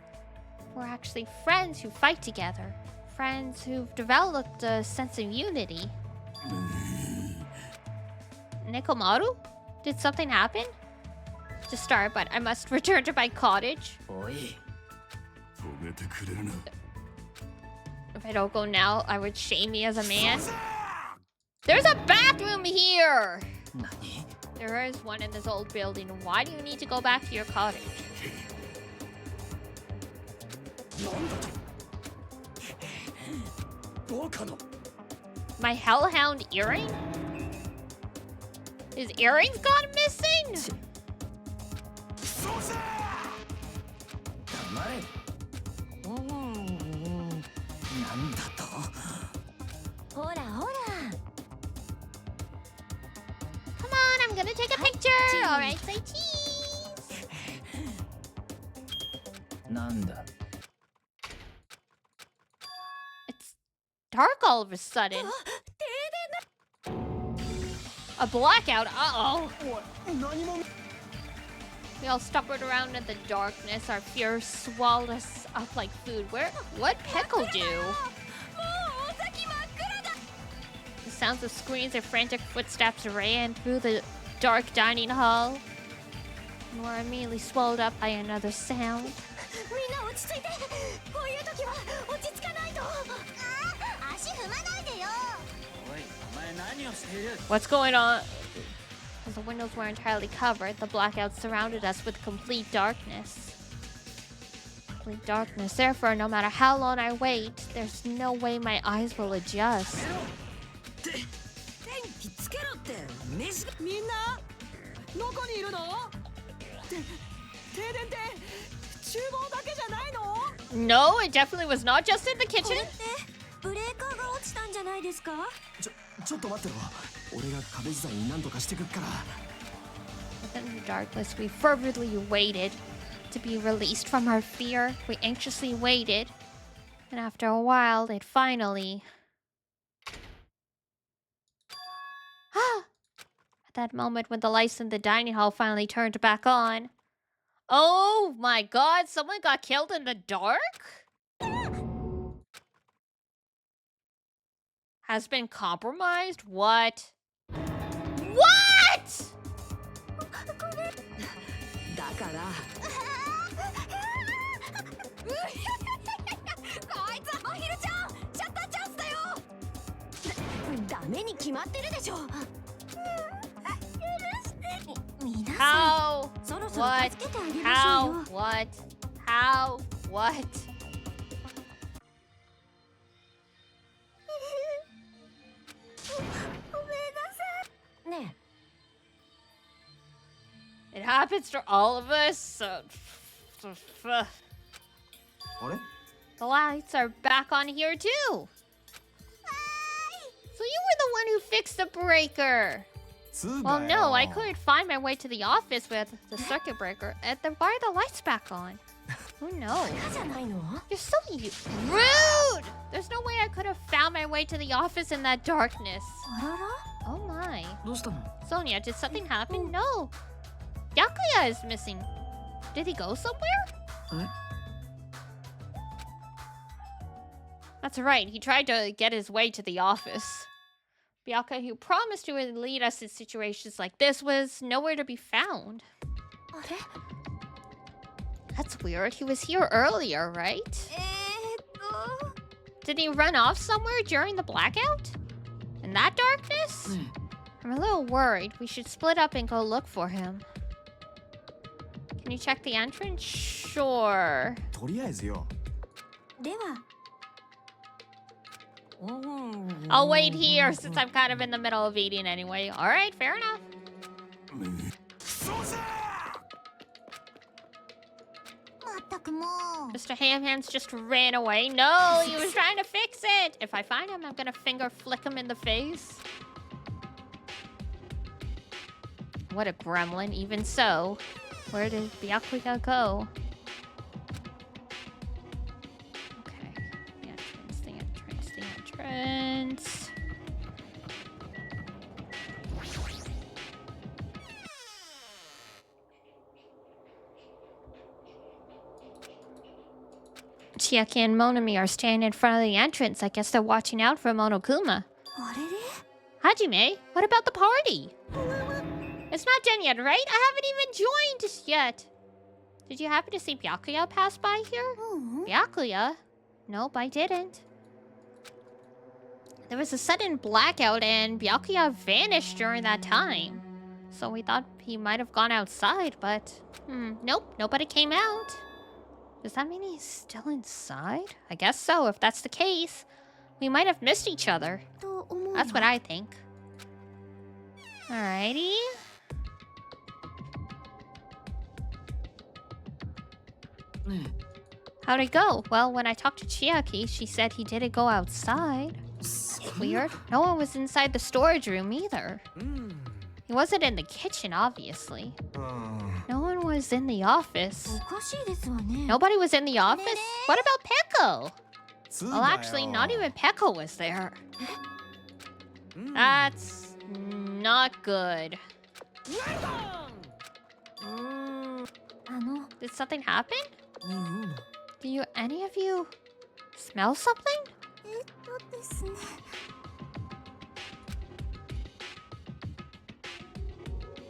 We're actually friends who fight together. Friends who've developed a sense of unity. Nekomaru? Did something happen? To start, but I must return to my cottage. おい 止めてくれるな If I don't go now, I would shame me as a man. There's a bathroom here! 何 There is one in this old building. Why do you need to go back to your cottage? どうかの My hellhound earring? His earrings gone missing? そうせ黙れなんだとほらほら。 Come on, I'm gonna take a picture. All right, say cheese. なんだ It's dark all of a sudden. A blackout. Uh-oh. おい何も We all stubborned around in the darkness. Our fear swallowed us up like food. What Peckle do? もうお先真っ暗だ。 The sounds of screams and frantic footsteps ran through the dark dining hall. And were immediately swallowed up by another sound. みんな落ち着いて。こういう時はお What's going on? As the windows were entirely covered, the blackout surrounded us with complete darkness. Complete darkness. Therefore, no matter how long I wait, there's no way my eyes will adjust. 電気つけろって飯がみんなどこにいるの？停電って厨房だけじゃないの？ No, it definitely was not just in the こ kitchen. れってブレーカーが落ちたんじゃないですか？ちょっと待ってろ。俺が壁伝いに何とかしてくっから。 Within the darkness, we fervently waited to be released from our fear. We anxiously waited, and after a while, it finally... At that moment when the lights in the dining hall finally turned back on. Oh my god, someone got killed in the dark? Has been compromised? What? What?だからこいつアヒルちゃんシャッターチャンスだよ。ダメに決まってるでしょ。皆さん How? そろそろ What? 助けてあげましょう How? よ。 What? How? What?ね It happens to all of us, so... あれ？ The lights are back on here too! So you were the one who fixed the breaker! Well, no, I couldn't find my way to the office with the circuit breaker. Why are the lights back on? Who knows? えじゃないの？ You're so rude! There's no way I could have found my way to the office in that darkness. あらら Oh my. どうしたの？ Sonia, did something happen? No. Byakuya is missing. Did he go somewhere? That's right, he tried to get his way to the office. Byakuya, who promised he would lead us in situations like this, was nowhere to be found. あれ That's weird. He was here earlier, right? Did he run off somewhere during the blackout? In that darkness? I'm a little worried. We should split up and go look for him. Can you check the entrance? Sure. とりあえずよ。では I'll wait here since I'm kind of in the middle of eating anyway. Alright, fair enough. そうじゃ！まったくもう Mr. Hamhams just ran away. No, he was trying to fix it. If I find him, I'm gonna finger flick him in the face. What a gremlin. Even so, where did Byakuya go? Okay. The entrance, the entrance, the entrance. Chiaki and Monami are standing in front of the entrance. I guess they're watching out for Monokuma. あれれ Hajime, what about the party? It's not done yet, right? I haven't even joined just yet. Did you happen to see Byakuya pass by here? Byakuya? Nope, I didn't. There was a sudden blackout and Byakuya vanished during that time. So we thought he might have gone outside, but... nope, nobody came out. Does that mean he's still inside? I guess so, if that's the case. We might have missed each other. と思う That's what I think. Alrighty. How'd it go? Well, when I talked to Chiaki, she said he didn't go outside. Weird. No one was inside the storage room either. He wasn't in the kitchen, obviously. No one was in the office. おかしいですわね Nobody was in the office? What about Peko? Well, actually, not even Peko was there. That's not good. あの Did something happen? 匂うの Do any of you smell something? ですね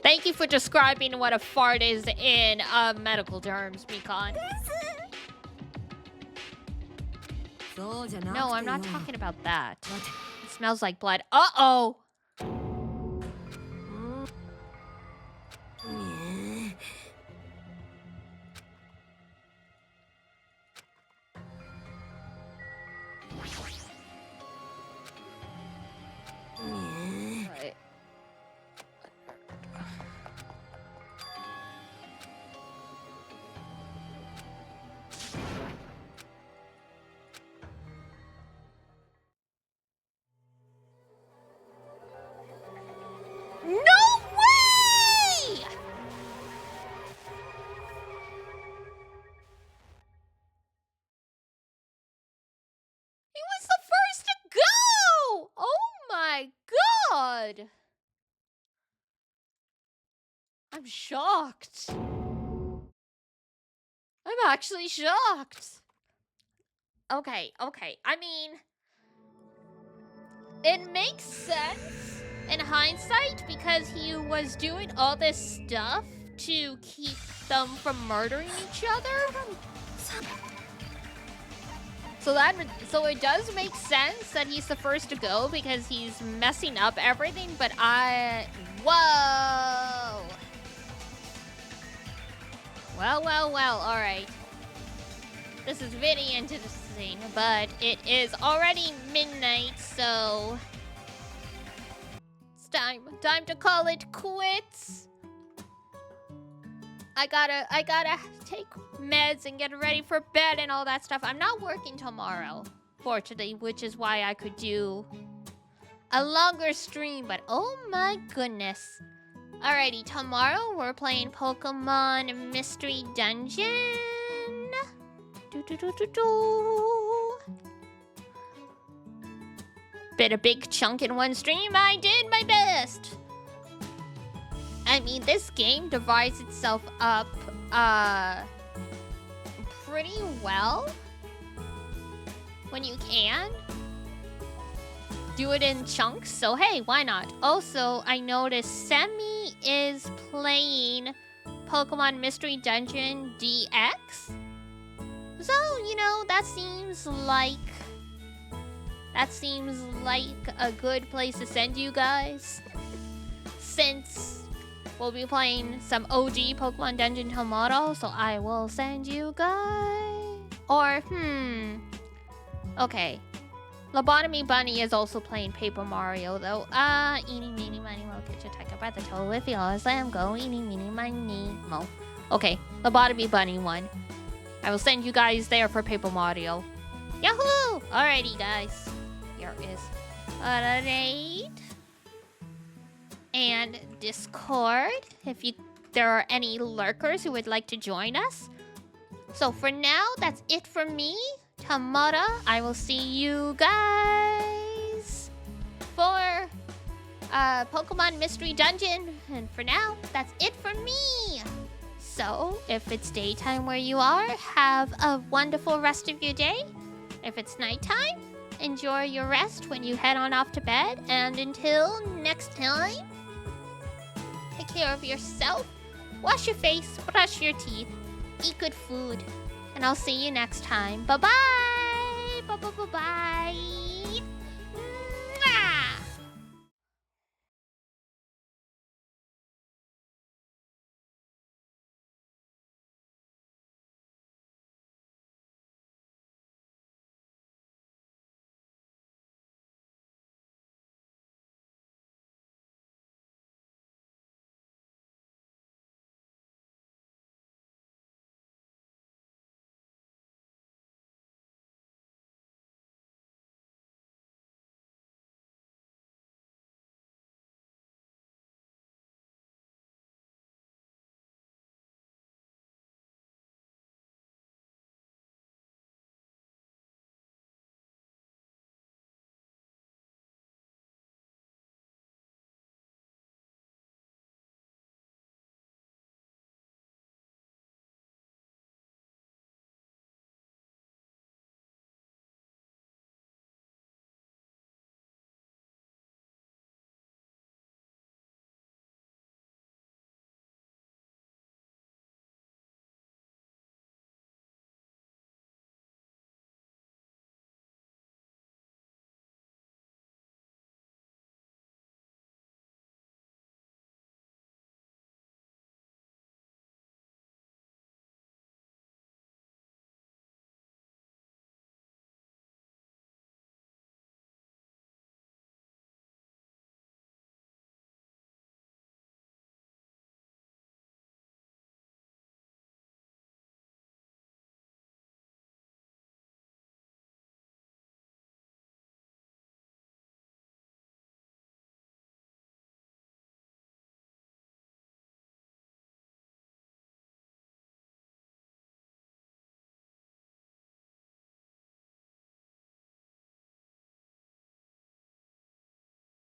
Thank you for describing what a fart is in medical terms, Mikan. そうじゃなくて No, I'm not よ talking about that. 待て It smells like blood. Uh-oh! my god! I'm shocked. I'm actually shocked. Okay. I mean, it makes sense in hindsight because he was doing all this stuff to keep them from murdering each other. So it does make sense that he's the first to go because he's messing up everything, but whoa! Well, alright. This is very interesting, but it is already midnight, so it's time to call it quits. I gotta take meds and get ready for bed and all that stuff. I'm not working tomorrow, fortunately, which is why I could do a longer stream, but oh my goodness. Alrighty, tomorrow we're playing Pokemon Mystery Dungeon. Bit a big chunk in one stream. I did my best. I mean, this game divides itself up pretty well when you can do it in chunks, so hey, why not? Also, I noticed Semi is playing Pokemon Mystery Dungeon DX. So, you know, that seems like a good place to send you guys. Since we'll be playing some OG Pokemon Dungeon tomorrow, so I will send you guys. Or, okay. Lobotomy Bunny is also playing Paper Mario, though. Eeny, meeny, miny, mo. Catch a tiger by the toe with yours. Let go. Eeny, meeny, miny, mo. Okay, Lobotomy Bunny won. I will send you guys there for Paper Mario. Yahoo! Alrighty, guys. Here is a raid. And Discord, if there are any lurkers who would like to join us. So for now, that's it for me. Tomorrow, I will see you guys for Pokemon Mystery Dungeon. And for now, that's it for me. So, if it's daytime where you are, have a wonderful rest of your day. If it's nighttime, enjoy your rest when you head on off to bed. And until next time, take care of yourself, wash your face, brush your teeth, eat good food, and I'll see you next time. Bye-bye!